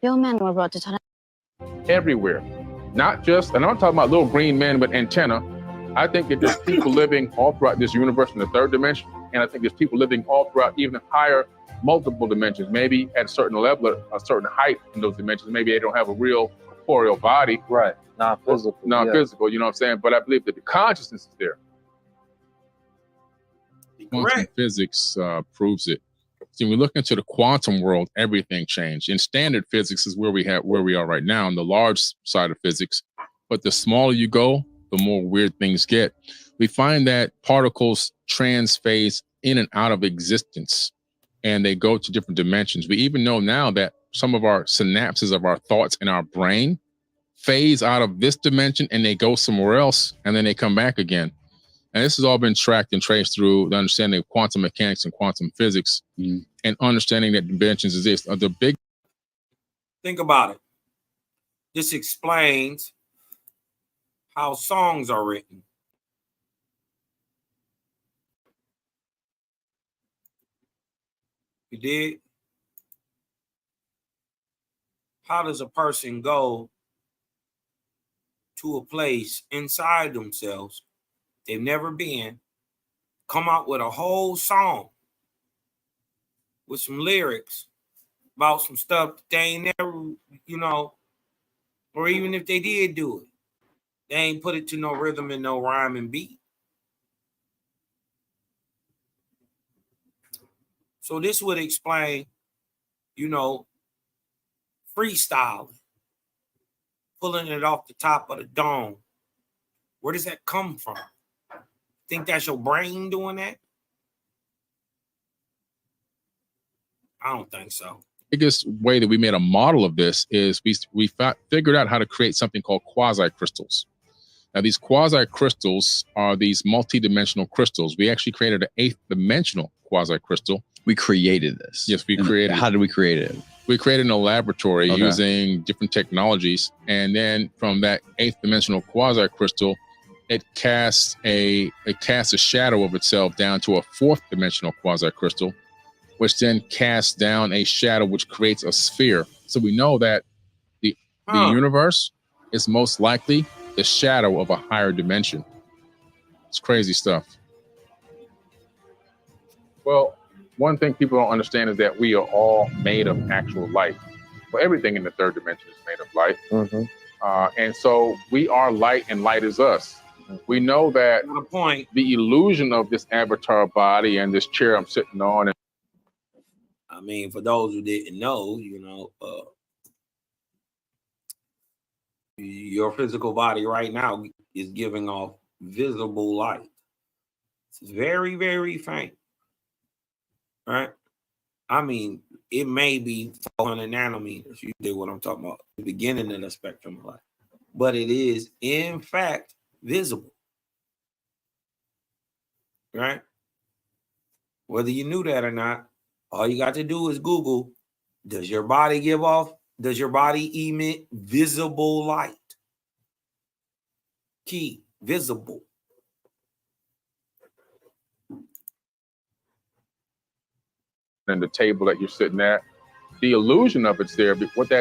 Your men were brought to Terrance. Everywhere. Not just, and I'm talking about little green men with antenna. I think that there's people living all throughout this universe in the third dimension. And I think there's people living all throughout even higher multiple dimensions, maybe at a certain level, a certain height in those dimensions. Maybe they don't have a real corporeal body. Right. Non-physical. Non-physical, you know what I'm saying? But I believe that the consciousness is there. Quantum physics proves it. See, when we look into the quantum world, everything changed. In standard physics is where we are right now, in the large side of physics. But the smaller you go, the more weird things get. We find that particles transphase in and out of existence, and they go to different dimensions. We even know now that some of our synapses of our thoughts in our brain phase out of this dimension and they go somewhere else, and then they come back again. And this has all been tracked and traced through the understanding of quantum mechanics and quantum physics, and understanding that dimensions exist. The big. Think about it. This explains how songs are written. You did? How does a person go to a place inside themselves they've never been, come out with a whole song with some lyrics about some stuff that they ain't never, or even if they did do it, they ain't put it to no rhythm and no rhyme and beat. So this would explain, freestyling, pulling it off the top of the dome. Where does that come from? Think that's your brain doing that? I don't think so. Biggest way that we made a model of this is we figured out how to create something called quasi-crystals. Now, these quasi-crystals are these multi-dimensional crystals. We actually created an 8th dimensional quasi-crystal. We created this. Yes, we created it. How did we create it? We created in a laboratory using different technologies. And then from that 8th dimensional quasi-crystal, it casts a shadow of itself down to a 4th dimensional quasi-crystal, which then casts down a shadow which creates a sphere. So we know that the universe is most likely the shadow of a higher dimension. It's crazy stuff. Well, one thing people don't understand is that we are all made of actual light. Well, everything in the third dimension is made of light. And so we are light and light is us. We know that the illusion of this avatar body and this chair I'm sitting on. I mean, for those who didn't know, your physical body right now is giving off visible light. It's very, very faint, right? I mean, it may be 400 nanometers. You get what I'm talking about, the beginning of the spectrum of light. But it is, in fact, visible, right? Whether you knew that or not, all you got to do is Google, does your body emit visible light? Key, visible. And the table that you're sitting at, the illusion of it's there. But what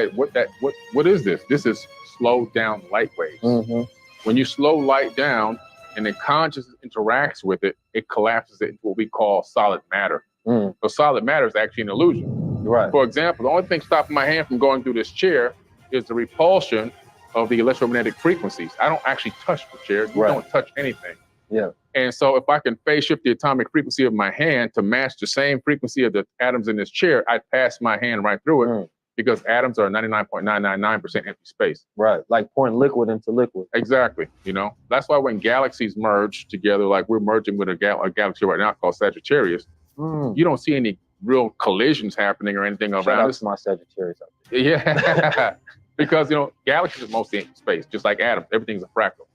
is this? This is slowed down light waves. When you slow light down and the consciousness interacts with it, it collapses it into what we call solid matter. So solid matter is actually an illusion. Right. For example, the only thing stopping my hand from going through this chair is the repulsion of the electromagnetic frequencies. I don't actually touch the chair. You don't touch anything. Yeah. And so if I can phase shift the atomic frequency of my hand to match the same frequency of the atoms in this chair, I pass my hand right through it because atoms are 99.999% empty space. Right, like pouring liquid into liquid. Exactly, you know? That's why when galaxies merge together, like we're merging with a galaxy right now called Sagittarius, you don't see any real collisions happening or anything around us. My Sagittarius. Yeah, because, you know, galaxies are mostly empty space, just like atoms. Everything's a fractal.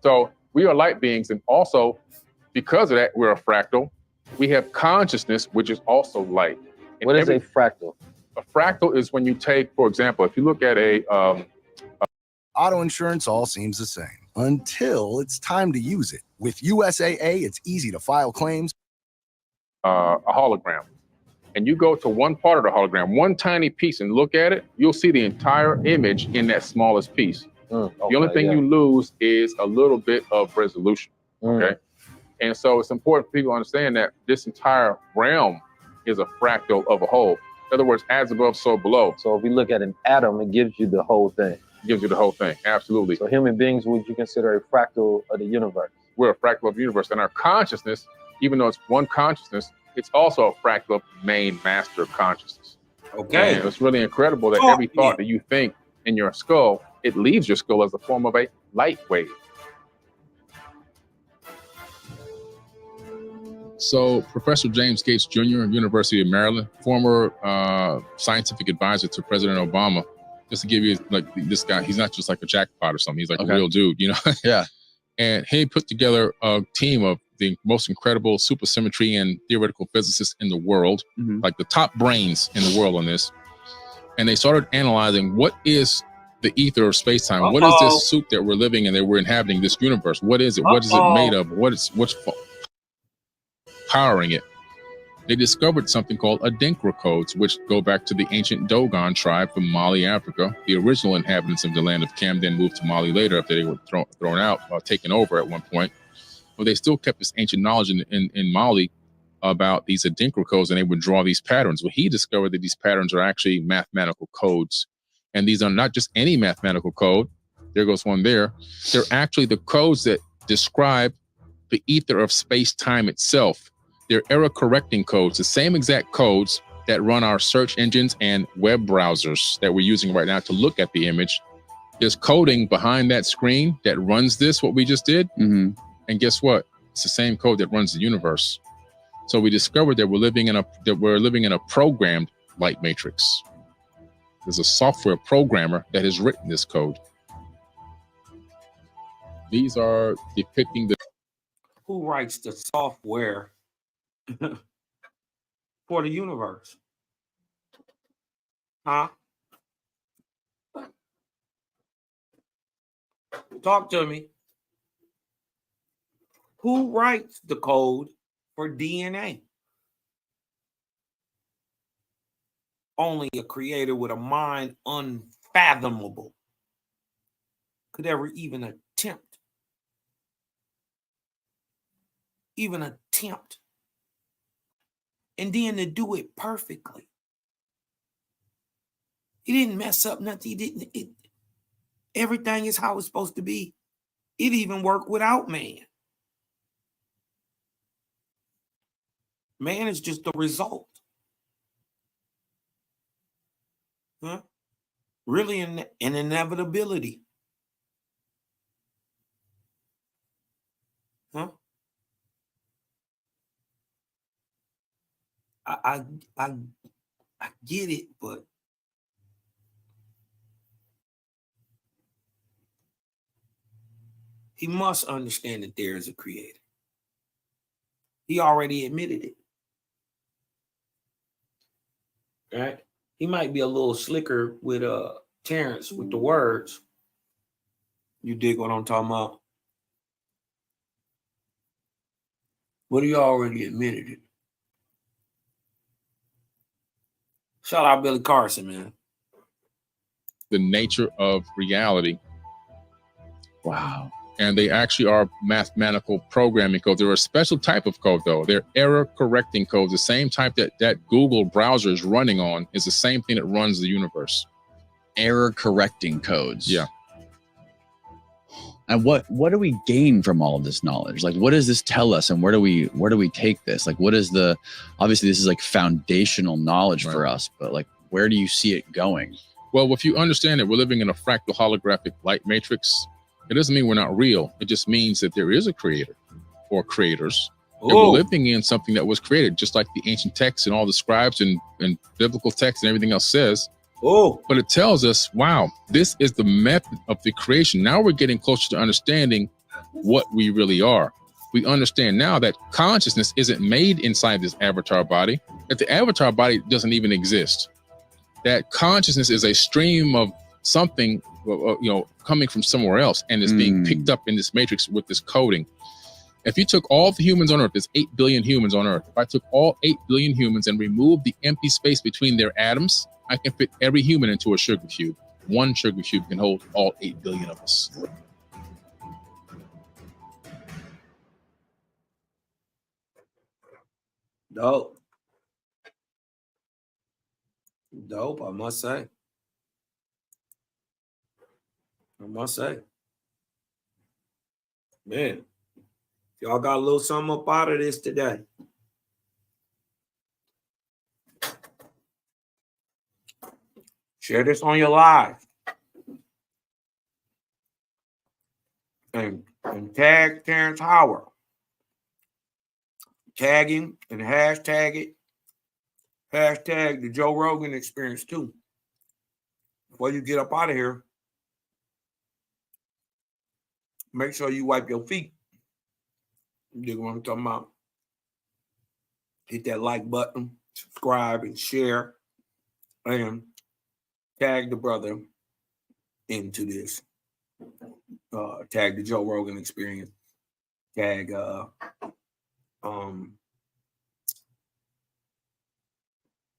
So we are light beings, and also because of that, we're a fractal. We have consciousness, which is also light. And what is a fractal? A fractal is when you take, for example, if you look at a auto insurance, all seems the same until it's time to use it. With USAA, it's easy to file claims. A hologram, and you go to one part of the hologram, one tiny piece, and look at it, you'll see the entire image in that smallest piece. The only thing you lose is a little bit of resolution. Okay. And so it's important for people to understand that this entire realm is a fractal of a whole. In other words, as above, so below. So if we look at an atom, it gives you the whole thing. It gives you the whole thing. Absolutely. So human beings, would you consider a fractal of the universe? We're a fractal of the universe. And our consciousness, even though it's one consciousness, it's also a fractal of the main master of consciousness. Okay. And it's really incredible that every thought that you think in your skull, it leaves your skull as a form of a light wave. So Professor James Gates Jr. University of Maryland, former scientific advisor to President Obama, just to give you, like, this guy, he's not just like a jackpot or something. He's like a real dude, you know? Yeah. And he put together a team of the most incredible supersymmetry and theoretical physicists in the world, like the top brains in the world on this. And they started analyzing what is the ether of space-time. What is this soup that we're living in, that we're inhabiting, this universe? What is it? What is it made of? What's powering it? They discovered something called Adinkra codes, which go back to the ancient Dogon tribe from Mali, Africa. The original inhabitants of the land of Cam then moved to Mali later after they were thrown out, taken over at one point. But they still kept this ancient knowledge in Mali about these Adinkra codes, and they would draw these patterns. Well, he discovered that these patterns are actually mathematical codes. And these are not just any mathematical code. There goes one there. They're actually the codes that describe the ether of space-time itself. They're error-correcting codes, the same exact codes that run our search engines and web browsers that we're using right now to look at the image. There's coding behind that screen that runs this, what we just did. And guess what? It's the same code that runs the universe. So we discovered that we're living in a programmed light matrix. There's a software programmer that has written this code. These are depicting the... Who writes the software for the universe? Huh? Talk to me. Who writes the code for DNA? Only a creator with a mind unfathomable could ever even attempt. And then to do it perfectly. He didn't mess up nothing. Everything is how it's supposed to be. It even worked without man. Man is just the result. Huh? Really an inevitability. Huh? I get it, but he must understand that there is a creator. He already admitted it. Right? He might be a little slicker with Terrance with the words. You dig what I'm talking about? But he already admitted it. Shout out Billy Carson, man. The nature of reality. Wow. And they actually are mathematical programming codes. They're a special type of code, though. They're error correcting codes. The same type that Google browser is running on is the same thing that runs the universe. Error correcting codes. Yeah. And what do we gain from all of this knowledge? Like, what does this tell us, and where do we take this? Like, what is the, obviously this is like foundational knowledge for us, but like, where do you see it going? Well, if you understand that we're living in a fractal holographic light matrix, it doesn't mean we're not real. It just means that there is a creator or creators. And we're living in something that was created, just like the ancient texts and all the scribes and biblical texts and everything else says. But it tells us, wow, this is the method of the creation. Now we're getting closer to understanding what we really are. We understand now that consciousness isn't made inside this avatar body, that the avatar body doesn't even exist. That consciousness is a stream of something, coming from somewhere else, and is being picked up in this matrix with this coding. If you took all the humans on Earth, there's 8 billion humans on Earth. If I took all 8 billion humans and removed the empty space between their atoms, I can fit every human into a sugar cube. One sugar cube can hold all 8 billion of us. Dope. Dope, I must say. Man, y'all got a little something up out of this today. Share this on your live. And tag Terrance Howard. Tag him and hashtag it. Hashtag the Joe Rogan Experience too. Before you get up out of here, make sure you wipe your feet. You dig what I'm talking about? Hit that like button, subscribe and share, and tag the brother into this. Tag the Joe Rogan Experience. Tag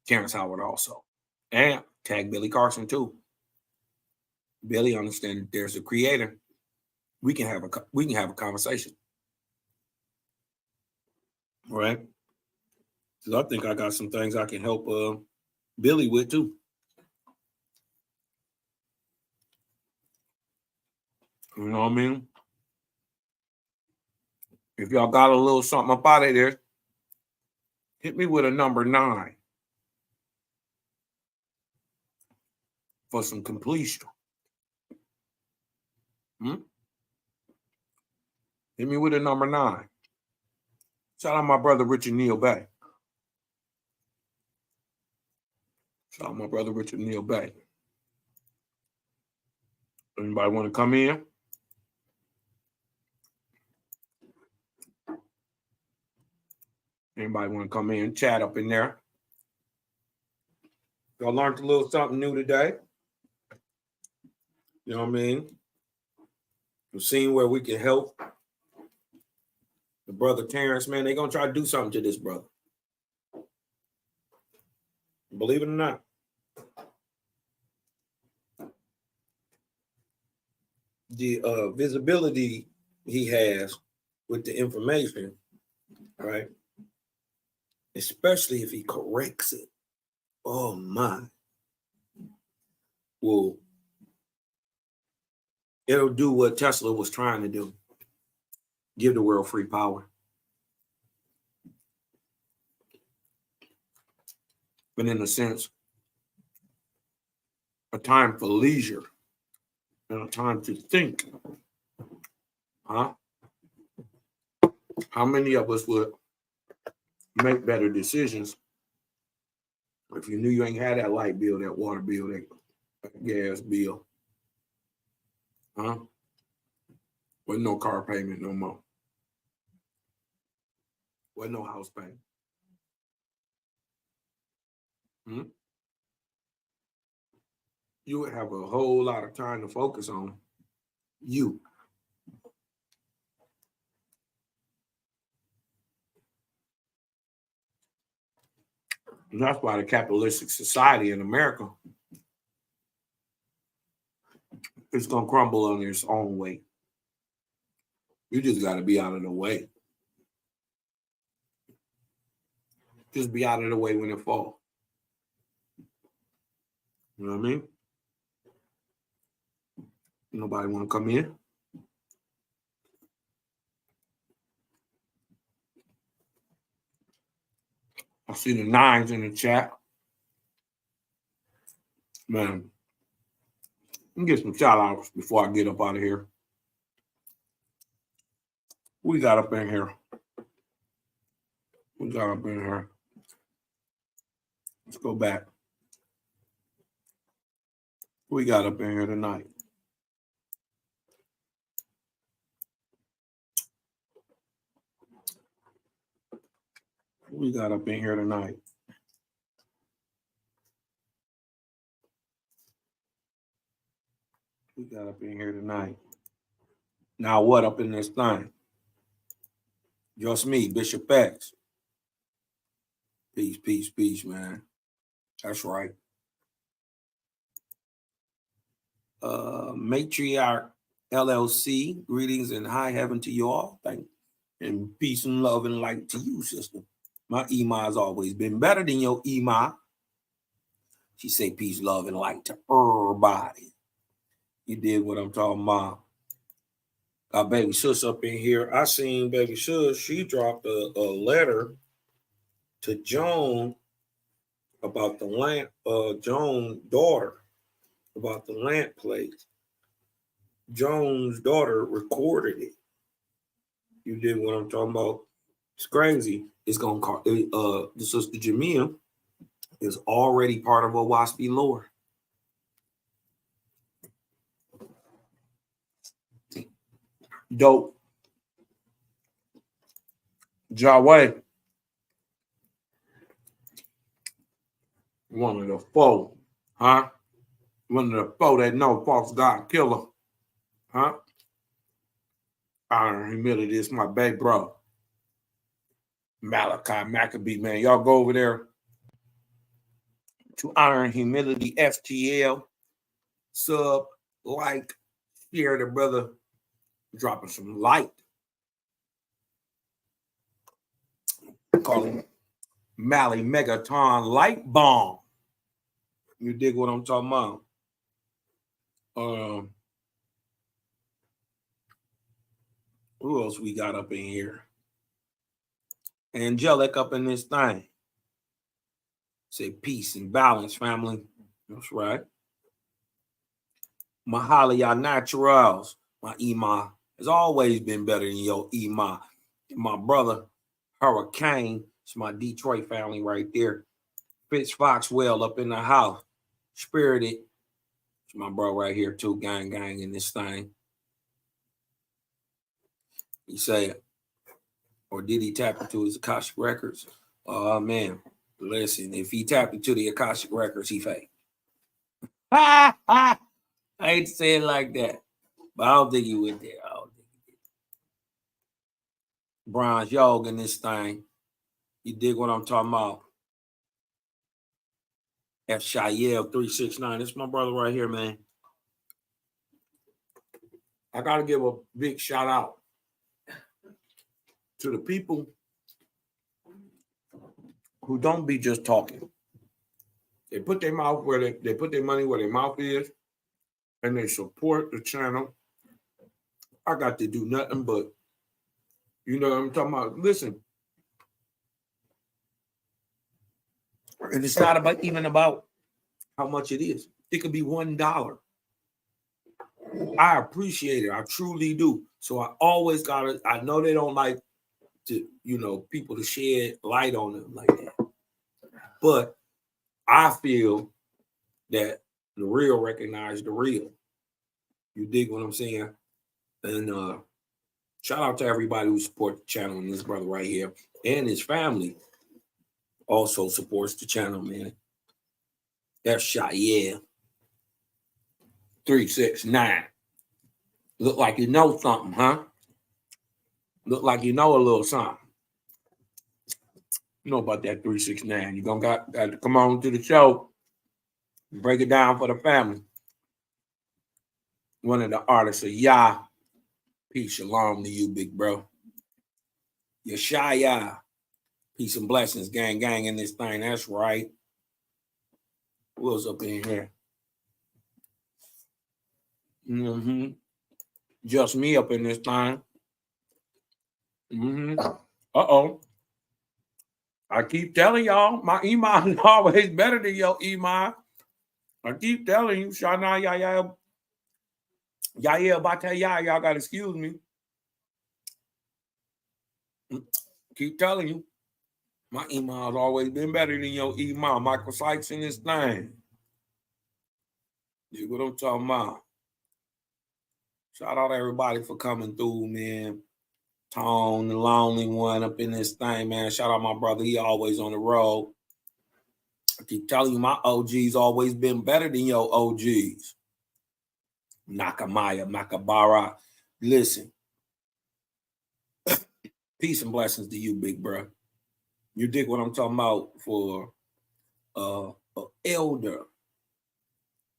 Terrance Howard also. And tag Billy Carson too. Billy understands that there's a creator. We can have a conversation. All right? Because I think I got some things I can help Billy with too. You know what I mean? If y'all got a little something up out of there, hit me with a number 9 for some completion. Hit me with a number 9. Shout out my brother Richard Neal Bay. Shout out my brother Richard Neal Bay. Anybody want to come in? Anybody want to come in and chat up in there? Y'all learned a little something new today. You know what I mean? We've seen where we can help the brother Terrance, man. They're going to try to do something to this brother. Believe it or not. The visibility he has with the information, right? Especially if he corrects it. Oh my. Well, it'll do what Tesla was trying to do. Give the world free power. But in a sense, a time for leisure and a time to think. Huh? How many of us would make better decisions if you knew you ain't had that light bill, that water bill, that gas bill? Huh? With no car payment no more. With no house payment. You would have a whole lot of time to focus on you. And that's why the capitalistic society in America is going to crumble on its own weight. You just got to be out of the way. Just be out of the way when it falls. You know what I mean? Nobody want to come in? I see the 9s in the chat. Man, let me get some shout outs before I get up out of here. We got up in here. We got up in here. Let's go back. We got up in here tonight. We got up in here tonight. We got up in here tonight. Now what up in this thing? Just me, Bishop X. Peace, peace, peace, man. That's right. Matriarch LLC, greetings and high heaven to you all. Thank you. And peace and love and light to you, sister. My Ema has always been better than your Ema. She say peace, love, and light to everybody. You did what I'm talking about. Got baby sis up in here. I seen baby sis. She dropped a letter to Joan about the lamp. Joan's daughter about the lamp plate. Joan's daughter recorded it. You did what I'm talking about. It's crazy. It's gonna call the sister Jamia is already part of a WASPy lore. Dope. Jaway. One of the four, huh? One of the four that know false God killer, huh? Iron humility is my baby bro. Malachi Maccabee, man. Y'all go over there to Iron Humility FTL. Sub, like, share the brother dropping some light. Call him Mally Megaton Light Bomb. You dig what I'm talking about? Who else we got up in here? Angelic up in this thing. Say peace and balance, family. That's right. Mahalia Naturals. My Ema has always been better than your Ema. My brother, Hurricane. It's my Detroit family right there. Fitz Foxwell up in the house. Spirited. It's my bro right here too. Gang in this thing. He said, or did he tap into his Akashic Records? Oh, man. Listen, if he tapped into the Akashic Records, he faked. I hate to say it like that, but I don't think he went there. I don't think he did. Bronze Yog in this thing. You dig what I'm talking about? F. Shayel 369. This is my brother right here, man. I got to give a big shout out to the people who don't be just talking. They put their mouth where they put their money where their mouth is, and they support the channel. I got to do nothing but, you know what I'm talking about? Listen, and it's not about even about how much it is. It could be $1. I appreciate it. I truly do. So I always gotta. I know they don't like to, you know, people to shed light on them like that, but I feel that the real recognize the real. You dig what I'm saying? And shout out to everybody who supports the channel, and this brother right here and his family also supports the channel, man. F. Shayel 369. Look like you know something, huh? Look like you know a little something. You know about that 369. You're gonna got to come on to the show, break it down for the family. One of the artists of Yah. Peace, shalom to you, big bro. Yeshaya. Peace and blessings, gang in this thing. That's right. Who else up in here? Just me up in this thing. Uh-oh. I keep telling y'all, my iman is always better than your iman. I keep telling you, Shana, y'all got to excuse me. Keep telling you, my iman has always been better than your iman. Michael Sykes in this thing. You know what I'm talking about? Shout out to everybody for coming through, man. Tone, the lonely one up in this thing, man. Shout out my brother. He always on the road. I keep telling you, my OG's always been better than your OGs. Nakamaya, Makabara. Listen. Peace and blessings to you, big bro. You dig what I'm talking about for an elder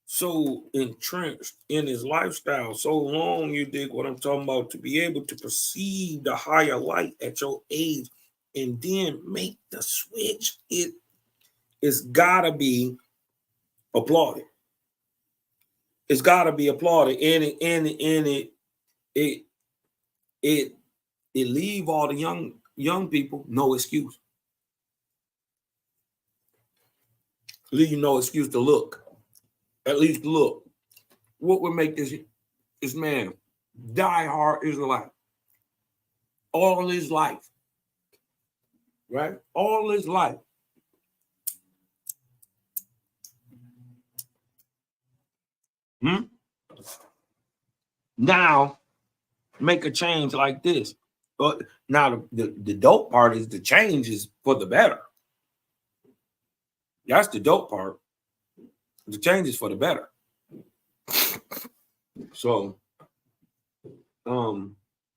so entrenched in his lifestyle so long, you dig what I'm talking about, to be able to perceive the higher light at your age and then make the switch. It's gotta be applauded. It's gotta be applauded. And it leave all the young people no excuse. Leave you no excuse to look. At least look. What would make this man die hard Israelite all his life? Right? All his life. Now, make a change like this. But now the dope part is the change is for the better. That's the dope part. The change is for the better. So, but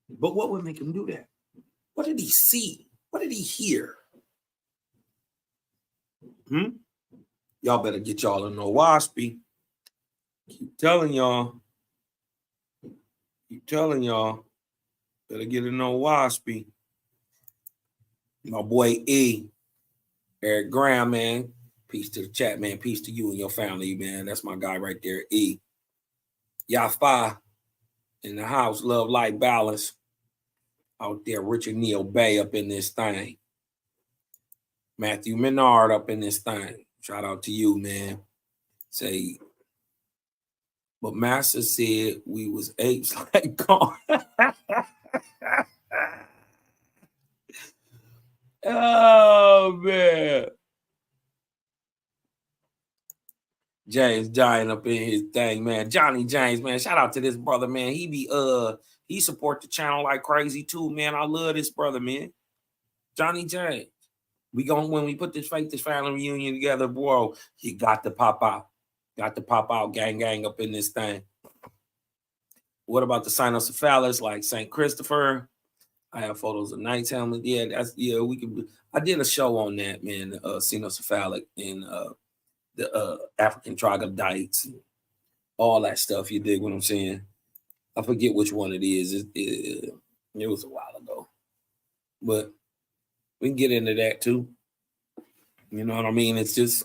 what would make him do that? What did he see? What did he hear? Y'all better get y'all in no waspy. Keep telling y'all. Better get in no waspy. My boy E. Eric Graham, man. Peace to the chat, man. Peace to you and your family, man. That's my guy right there, E. Yafa in the house. Love, light, balance. Out there, Richard Neal Bay up in this thing. Matthew Menard up in this thing. Shout out to you, man. Say, but Master said we was apes like God. Oh, man. James Giant up in his thing, man. Johnny James, man. Shout out to this brother, man. He support the channel like crazy too, man. I love this brother, man. Johnny James. When we put this family reunion together, bro, he got to pop out. Got to pop out, gang up in this thing. What about the cynocephalus, like St. Christopher? I have photos of Knight's helmet. Yeah, we could. I did a show on that, man. Cynocephalic and the African troglodytes, and all that stuff. You dig what I'm saying? I forget which one it is. It was a while ago, but we can get into that too. You know what I mean? It's just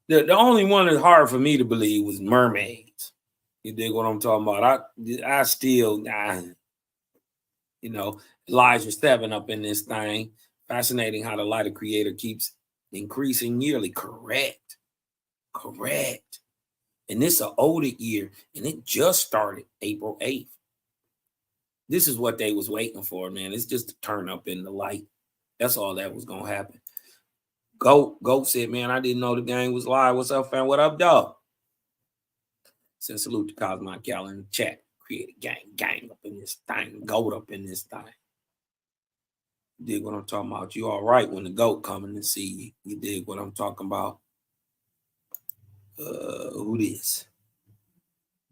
the only one that's hard for me to believe was mermaids. You dig what I'm talking about? I still, Elijah 7 up in this thing. Fascinating how the light of Creator keeps increasing yearly. Correct. And this is an older year, and it just started April 8th. This is what they was waiting for, man. It's just to turn up in the light. That's all that was going to happen. Goat said, man, I didn't know the game was live. What's up, fam? What up, dog? Said salute to Cosmo Cal in the chat. Create a gang up in this thing. Goat up in this thing. You dig what I'm talking about? You all right when the goat coming to see you. You dig what I'm talking about? Who this?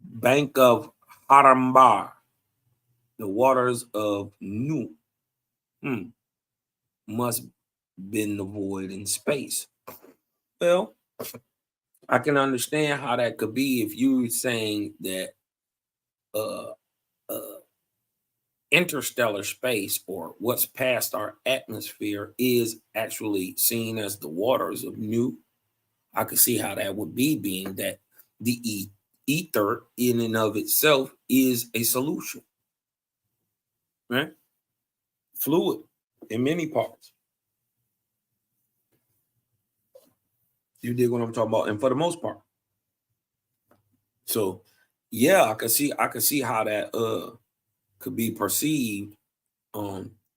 Bank of Harambar. The waters of Nu. Must been the void in space. Well, I can understand how that could be if you're saying that interstellar space, or what's past our atmosphere, is actually seen as the waters of Nu. I could see how that would be, being that the ether in and of itself is a solution, right? Fluid in many parts. You dig what I'm talking about? And for the most part. So yeah, I can see how that could be perceived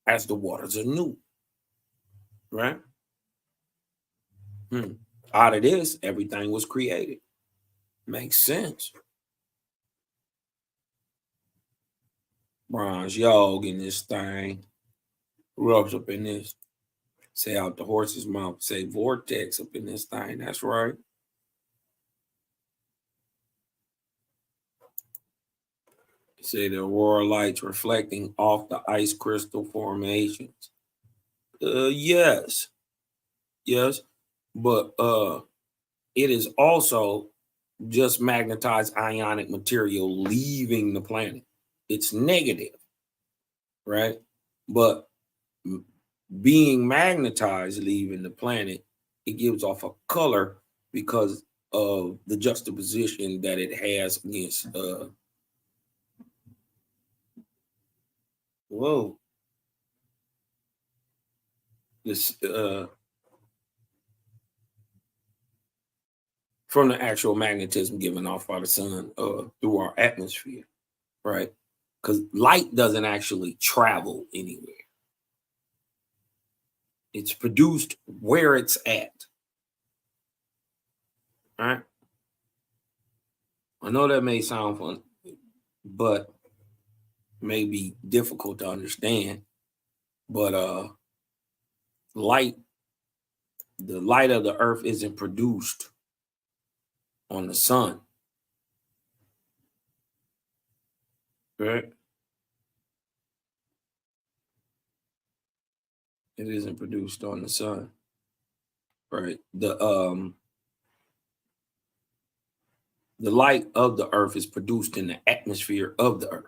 as the waters are new. Right? Out of this, everything was created. Makes sense. Bronze Yog in this thing. Rubs up in this. Say out the horse's mouth. Say vortex up in this thing. That's right. Say the aurora lights reflecting off the ice crystal formations. Yes. But it is also just magnetized ionic material leaving the planet. It's negative, right? But being magnetized leaving the planet, it gives off a color because of the juxtaposition that it has against this from the actual magnetism given off by the sun through our atmosphere, right? Because light doesn't actually travel anywhere. It's produced where it's at. All right. I know that may sound fun, but may be difficult to understand. But light, the light of the earth isn't produced on the sun. Right? It isn't produced on the sun. Right. The light of the earth is produced in the atmosphere of the earth.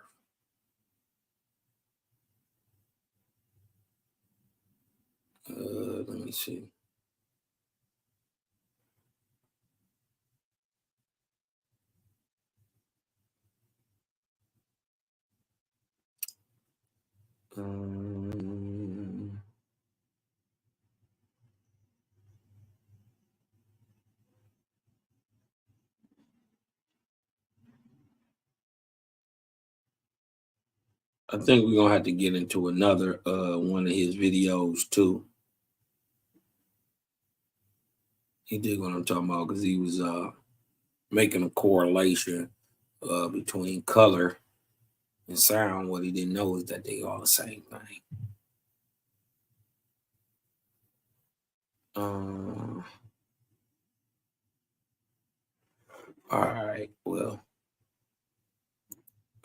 Let me see. I think we're gonna have to get into another one of his videos too. He did what I'm talking about because he was making a correlation between color and sound. What he didn't know is that they are the same thing. All right, well,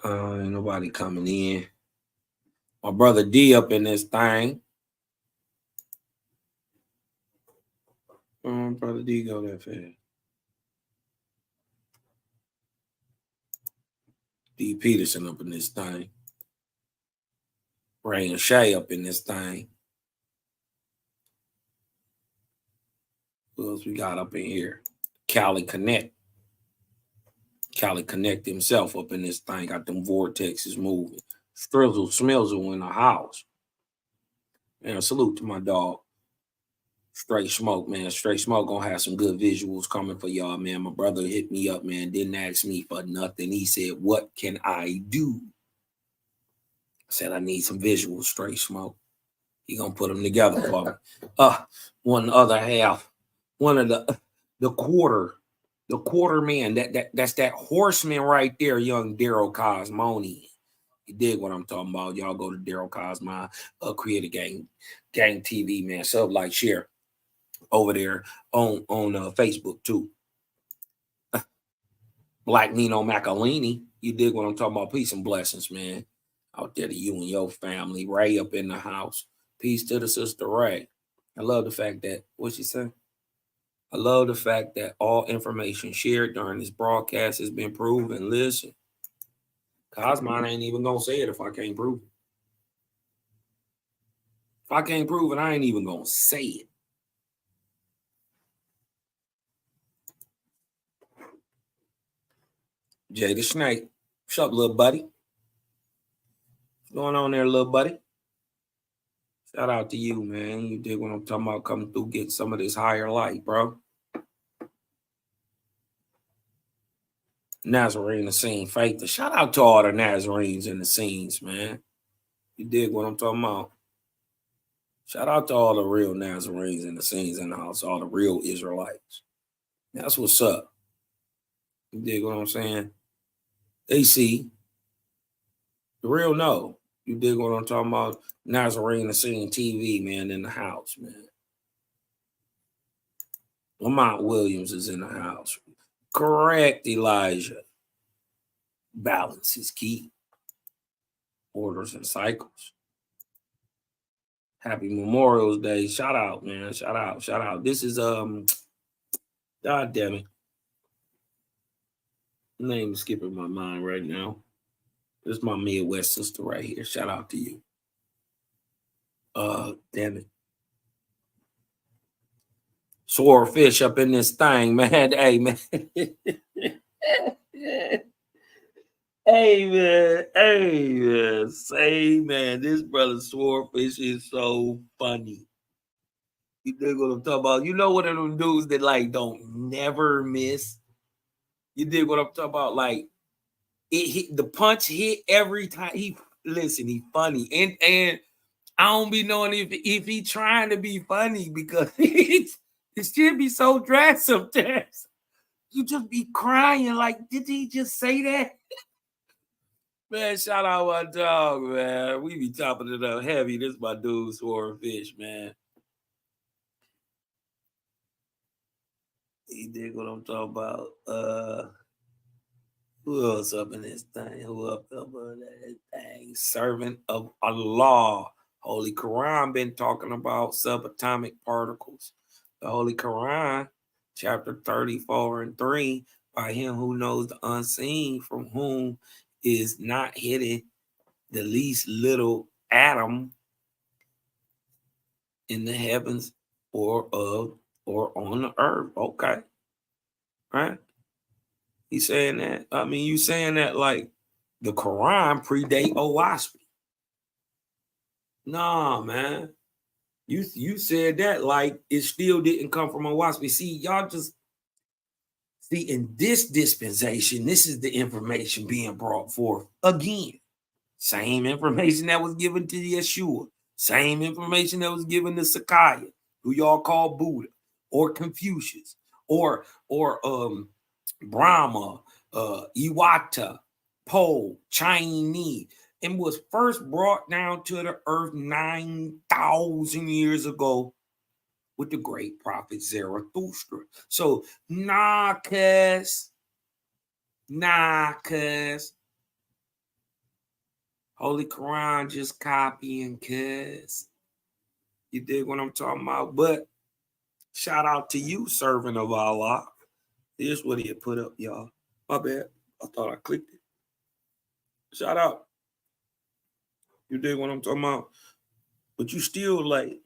ain't nobody coming in. My brother D up in this thing. Brother D go that fast. D Peterson up in this thing. Ray and Shay up in this thing. Who else we got up in here? Cali Connect. Cali Connect himself up in this thing. Got them vortexes moving. Strizzle Smizzle in the house. And salute to my dog. Straight Smoke, man. Straight Smoke gonna have some good visuals coming for y'all, man. My brother hit me up, man. Didn't ask me for nothing. He said, "What can I do?" I said, "I need some visuals, Straight Smoke." He gonna put them together for me. One other half. One of the quarter man. That's that horseman right there, young Daryl Cosmoni. You dig what I'm talking about? Y'all go to Daryl Cosmon, Creator Gang TV, man. Sub, like, share over there on Facebook too. Black Nino Macalini. You dig what I'm talking about? Peace and blessings, man. Out there to you and your family. Ray up in the house. Peace to the sister Ray. I love the fact that, what'd she say? I love the fact that all information shared during this broadcast has been proven. Listen, Cosmon ain't even gonna say it if I can't prove it. If I can't prove it, I ain't even gonna say it. Jay the Snake. What's up, little buddy? What's going on there, little buddy? Shout out to you, man. You dig what I'm talking about? Coming through, get some of this higher light, bro. Nazarene Essene Faith. Shout out to all the Nazarenes in the scenes, man. You dig what I'm talking about? Shout out to all the real Nazarenes in the scenes in the house, all the real Israelites. That's what's up. You dig what I'm saying? They see. The real know. You dig what I'm talking about? Nazarene Essene TV, man, in the house, man. Lamont Williams is in the house. Correct, Elijah. Balance is key. Orders and cycles. Happy Memorial Day. Shout out, man. Shout out. Shout out. This is God damn it. Name is skipping my mind right now. This is my Midwest sister right here. Shout out to you. Damn it. Swordfish up in this thing, man. Hey, man. Hey, man. Hey, man. Say, man, this brother Swordfish is so funny. You dig what I'm talking about? You know what them dudes that like don't never miss? You dig what I'm talking about? Like it hit, the punch hit every time. He funny. And I don't be knowing if he trying to be funny because it should be so dry sometimes. You just be crying like, did he just say that? Man, shout out my dog, man. We be chopping it up heavy. This is my dude, Swordfish, man. You dig what I'm talking about? Who else up in this thing? Who up in that thing? Servant of Allah. Holy Quran been talking about subatomic particles. The Holy Quran, chapter 34 and 3, by him who knows the unseen, from whom is not hidden the least little atom in the heavens or on the earth. Okay. Right? He's saying that. I mean, you saying that like the Quran predate OWASP. Nah, man. You said that like it still didn't come from OWASP. See, y'all just see in this dispensation, this is the information being brought forth again. Same information that was given to Yeshua. Same information that was given to Sakiah, who y'all call Buddha, or Confucius, or Brahma, Iwata, Po, Chinese, and was first brought down to the earth 9,000 years ago with the great prophet Zarathustra. So, cuz. Holy Quran just copying, cuz. You dig what I'm talking about? But shout out to you, servant of Allah. Here's what he had put up, y'all. My bad. I thought I clicked it. Shout out. You dig what I'm talking about? But you still late.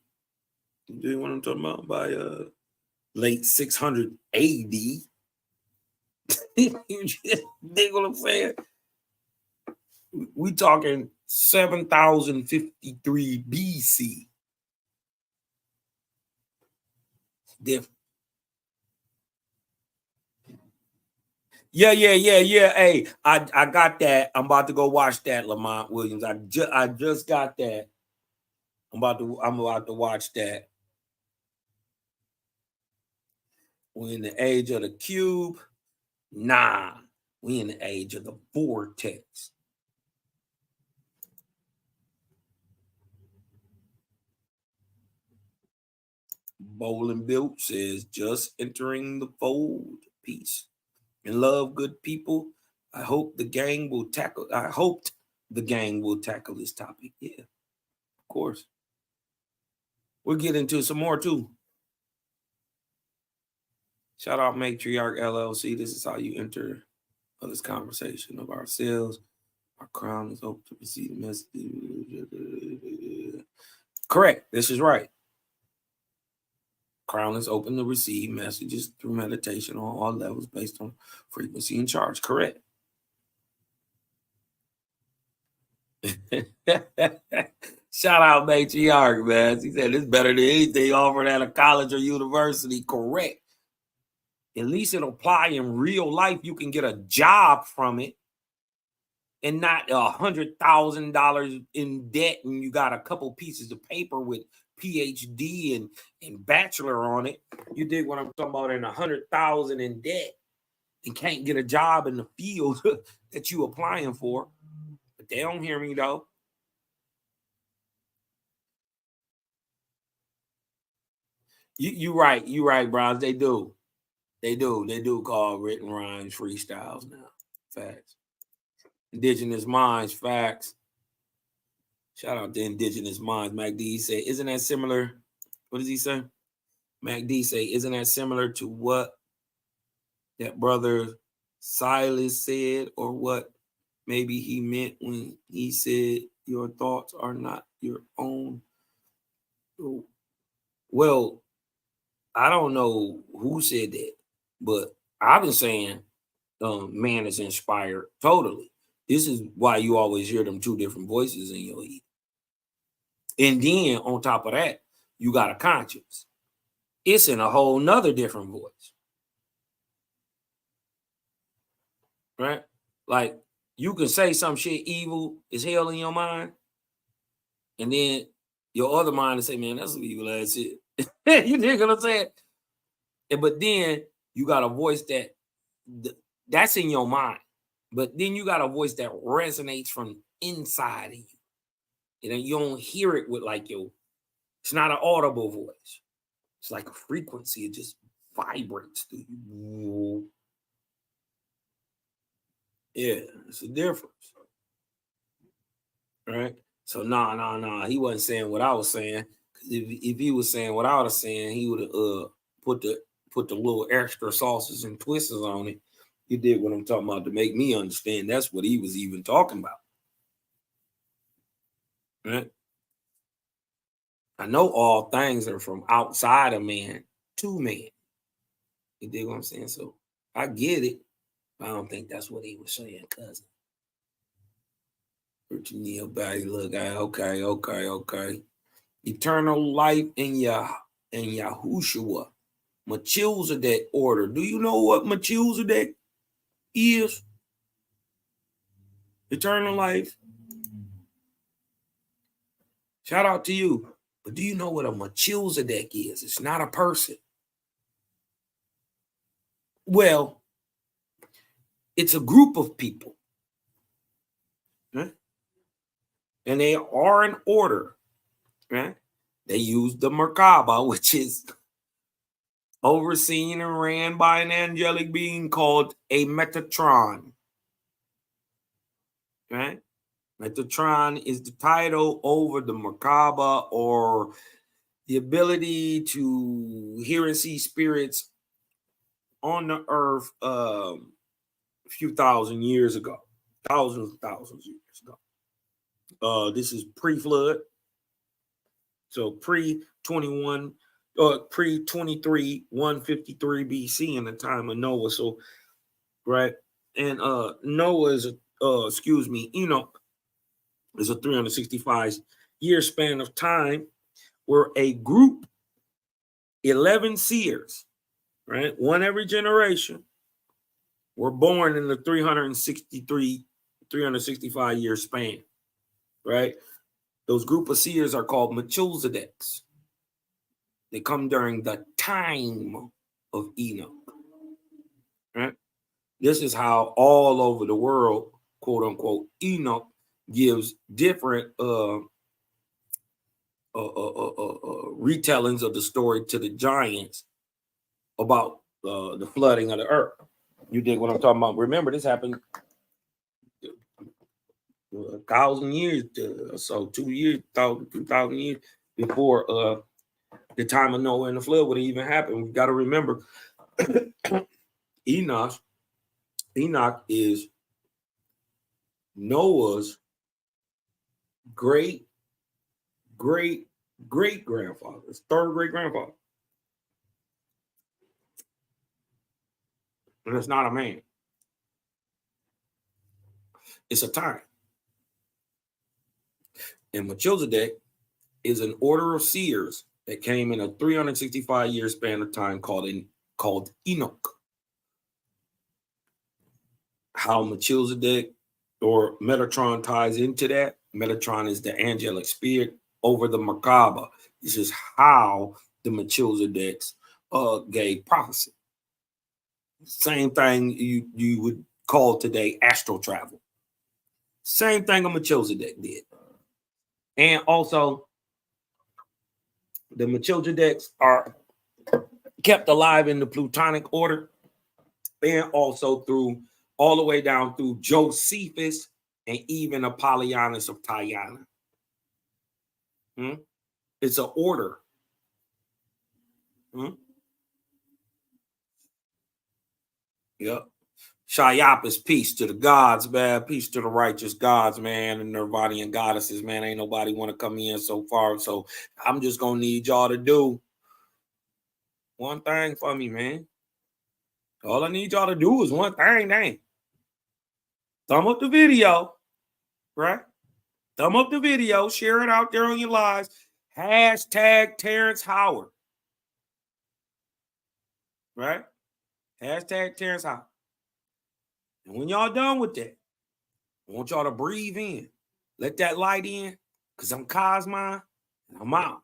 You dig what I'm talking about? By late 600 AD. You just dig what I'm saying? We talking 7053 BC. Different. Yeah. Hey, I got that. I'm about to go watch that, Lamont Williams. I just got that. I'm about to watch that. We're in the age of the cube. Nah, we in the age of the vortex. Bowling Built says, just entering the fold. Peace and love, good people. I hoped the gang will tackle this topic. Yeah, of course. We'll get into some more too. Shout out Matriarch LLC. This is how you enter this conversation of ourselves. Our crown is open to receive the message. Correct. This is right. Crown is open to receive messages through meditation on all levels based on frequency and charge. Correct. Shout out Matriarch, man. He said it's better than anything offered at a college or university. Correct. At least it'll apply in real life. You can get a job from it and not $100,000 in debt, and you got a couple pieces of paper with PhD and bachelor on it. You dig what I'm talking about? And $100,000 in debt and can't get a job in the field that you applying for. But they don't hear me though. You right, Browns. They do call written rhymes freestyles now. Facts. Indigenous minds, facts. Shout out to Indigenous minds. Mac D say, isn't that similar? What does he say? Mac D say, isn't that similar to what that brother Silas said, or what maybe he meant when he said your thoughts are not your own? Well, I don't know who said that, but I've been saying man is inspired totally. This is why you always hear them two different voices in your head. And then on top of that, you got a conscience. It's in a whole nother different voice. Right? Like you can say some shit evil as hell in your mind, and then your other mind will say, man, that's some evil ass shit. You dig what I'm saying? But then you got a voice that's in your mind. But then you got a voice that resonates from inside of you. And you don't hear it with like it's not an audible voice. It's like a frequency. It just vibrates through you. Yeah, it's a difference. Right? So nah. He wasn't saying what I was saying. If he was saying what I was saying, he would have put the little extra sauces and twisters on it. He did what I'm talking about to make me understand. That's what he was even talking about. Right? I know all things are from outside of man to man. You dig what I'm saying? So I get it. I don't think that's what he was saying, cousin. Virginia Body, look, okay. Eternal life in Yahushua. Melchizedek order. Do you know what Melchizedek is? Eternal life. Shout out to you. But do you know what a Melchizedek is? It's not a person. Well, it's a group of people. Right? And they are in order. Right? They use the Merkaba, which is overseen and ran by an angelic being called a Metatron. Right? Metatron is the title over the Merkaba, or the ability to hear and see spirits on the earth a few thousand years ago. Thousands of years ago. This is pre-flood. So pre-21, pre-23, 153 BC in the time of Noah. So, right. And Noah is Enoch is a 365-year span of time where a group, 11 seers, right, one every generation, were born in the 365-year span, right? Those group of seers are called Melchizedeks. They come during the time of Enoch, right? This is how all over the world, quote unquote, Enoch gives different retellings of the story to the giants about the flooding of the earth. You dig what I'm talking about? Remember, this happened 1,000 years or so, 2,000 years before the time of Noah and the flood would even happen. We've got to remember Enoch is Noah's great grandfather, his third great grandfather. And it's not a man. It's a time. And Melchizedek is an order of seers that came in a 365-year span of time called Enoch. how Melchizedek or Metatron ties into that. Metatron is the angelic spirit over the Merkaba. This is how the Melchizedeks gave prophecy. Same thing you would call today astral travel. Same thing a Melchizedek did. And also, the Melchizedeks are kept alive in the Plutonic order, and also through all the way down through Josephus and even Apollonius of Tyana. It's an order. Yep. Shayap is peace to the gods, man. Peace to the righteous gods, man. And Nirvanian goddesses, man. Ain't nobody want to come in so far. So I'm just going to need y'all to do one thing for me, man. All I need y'all to do is one thing, dang. Thumb up the video, right? Thumb up the video. Share it out there on your lives. Hashtag Terrance Howard. Right? Hashtag Terrance Howard. And when y'all done with that, I want y'all to breathe in. Let that light in, because I'm Cosmine, and I'm out.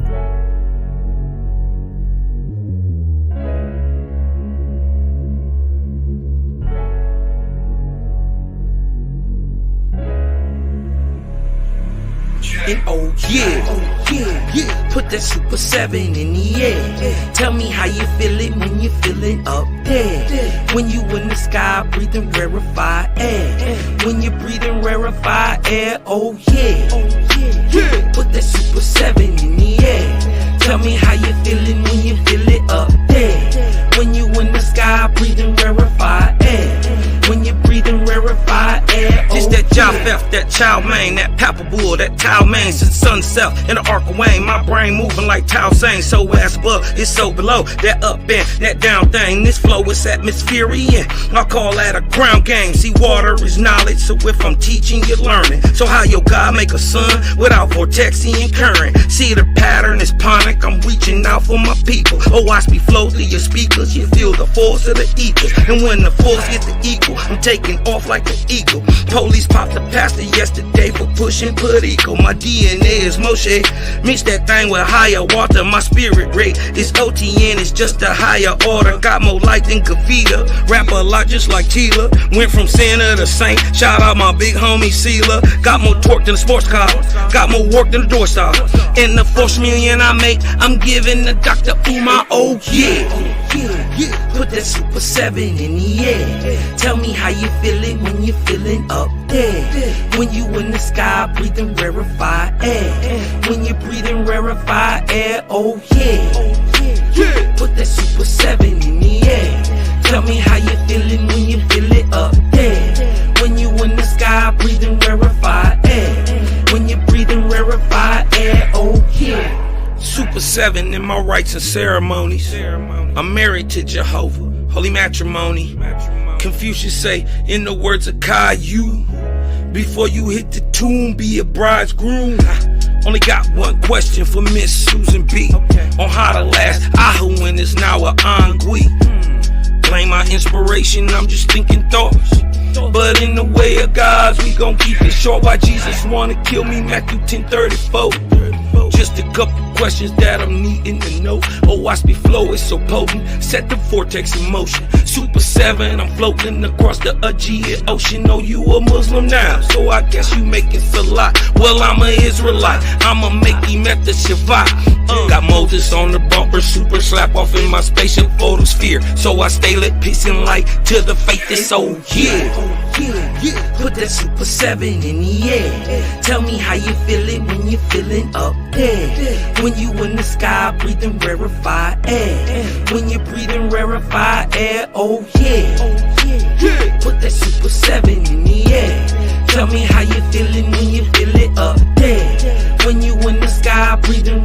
And oh yeah, put that Super 7 in the air. Tell me how you feeling when you're feeling up there. When you in the sky breathing rarefied air. When you're breathing rarefied air, oh yeah. Put that Super 7 in the air. Tell me how you feeling when you feel it up there. When you in the sky breathing rarefied air. When you're breathing rarefied air, oh, it's that Japheth, that Chow Mein, that Papabul, that Tao Mein, since sun south in the arc of Wayne. My brain moving like Tao Sang, so ass above, it's so below. That up and that down thing, this flow is atmospherian. I call that a ground game. See, water is knowledge, so if I'm teaching, you're learning. So how your God make a sun without vortexing current? See, the pattern is ponic, I'm reaching out for my people. Oh, watch me flow through your speakers, you feel the force of the ether. And when the force gets the equal, I'm taking off like an eagle. Police popped the pastor yesterday for pushing put equal. My DNA is Moshe. Mix that thing with higher water. My spirit rate is OTN. It's just a higher order. Got more light than Kavita. Rap a lot just like Tila. Went from sinner to saint. Shout out my big homie Sela. Got more torque than a sports car. Got more work than a door star. And the 4 million I make, I'm giving the Dr. Umar. Oh yeah. Put that Super 7 in the air. Tell me how you feeling when you're feeling up there. When you in the sky breathing rarefied air. When you're breathing rarefied air, oh yeah. Put that Super 7 in the air. Tell me how you feeling when you feel it up there. When you in the sky breathing rarefied air. When you're breathing rarefied air, oh yeah. Super 7 in my rites and ceremonies. I'm married to Jehovah, holy matrimony. Confucius say, in the words of Caillou, before you hit the tomb, be a bridegroom. Only got one question for Miss Susan B. On how to last Ahuin is now a Angui. Blame my inspiration, I'm just thinking thoughts. But in the way of God's, we gon' keep it short. Why Jesus wanna kill me, Matthew 10:34. Just a couple questions that I'm needing to know. Oh, watch me flow, it's so potent. Set the vortex in motion. Super 7, I'm floating across the Aegean Ocean. Oh, you a Muslim now, so I guess you making salat. Well, I'm an Israelite, I'ma make him at the Shabbat. Got Moses on the bumper, super slap off in my spaceship photosphere. So I stay lit, peace and light to the faith is so yeah. Put that Super 7 in the air. Tell me how you feeling when you're feeling up there. When you in the sky breathing rarefied air. When you're breathing rarefied air, oh yeah. Put that Super 7 in the air. Tell me how you feeling when you feel it up there. When you in the sky breathing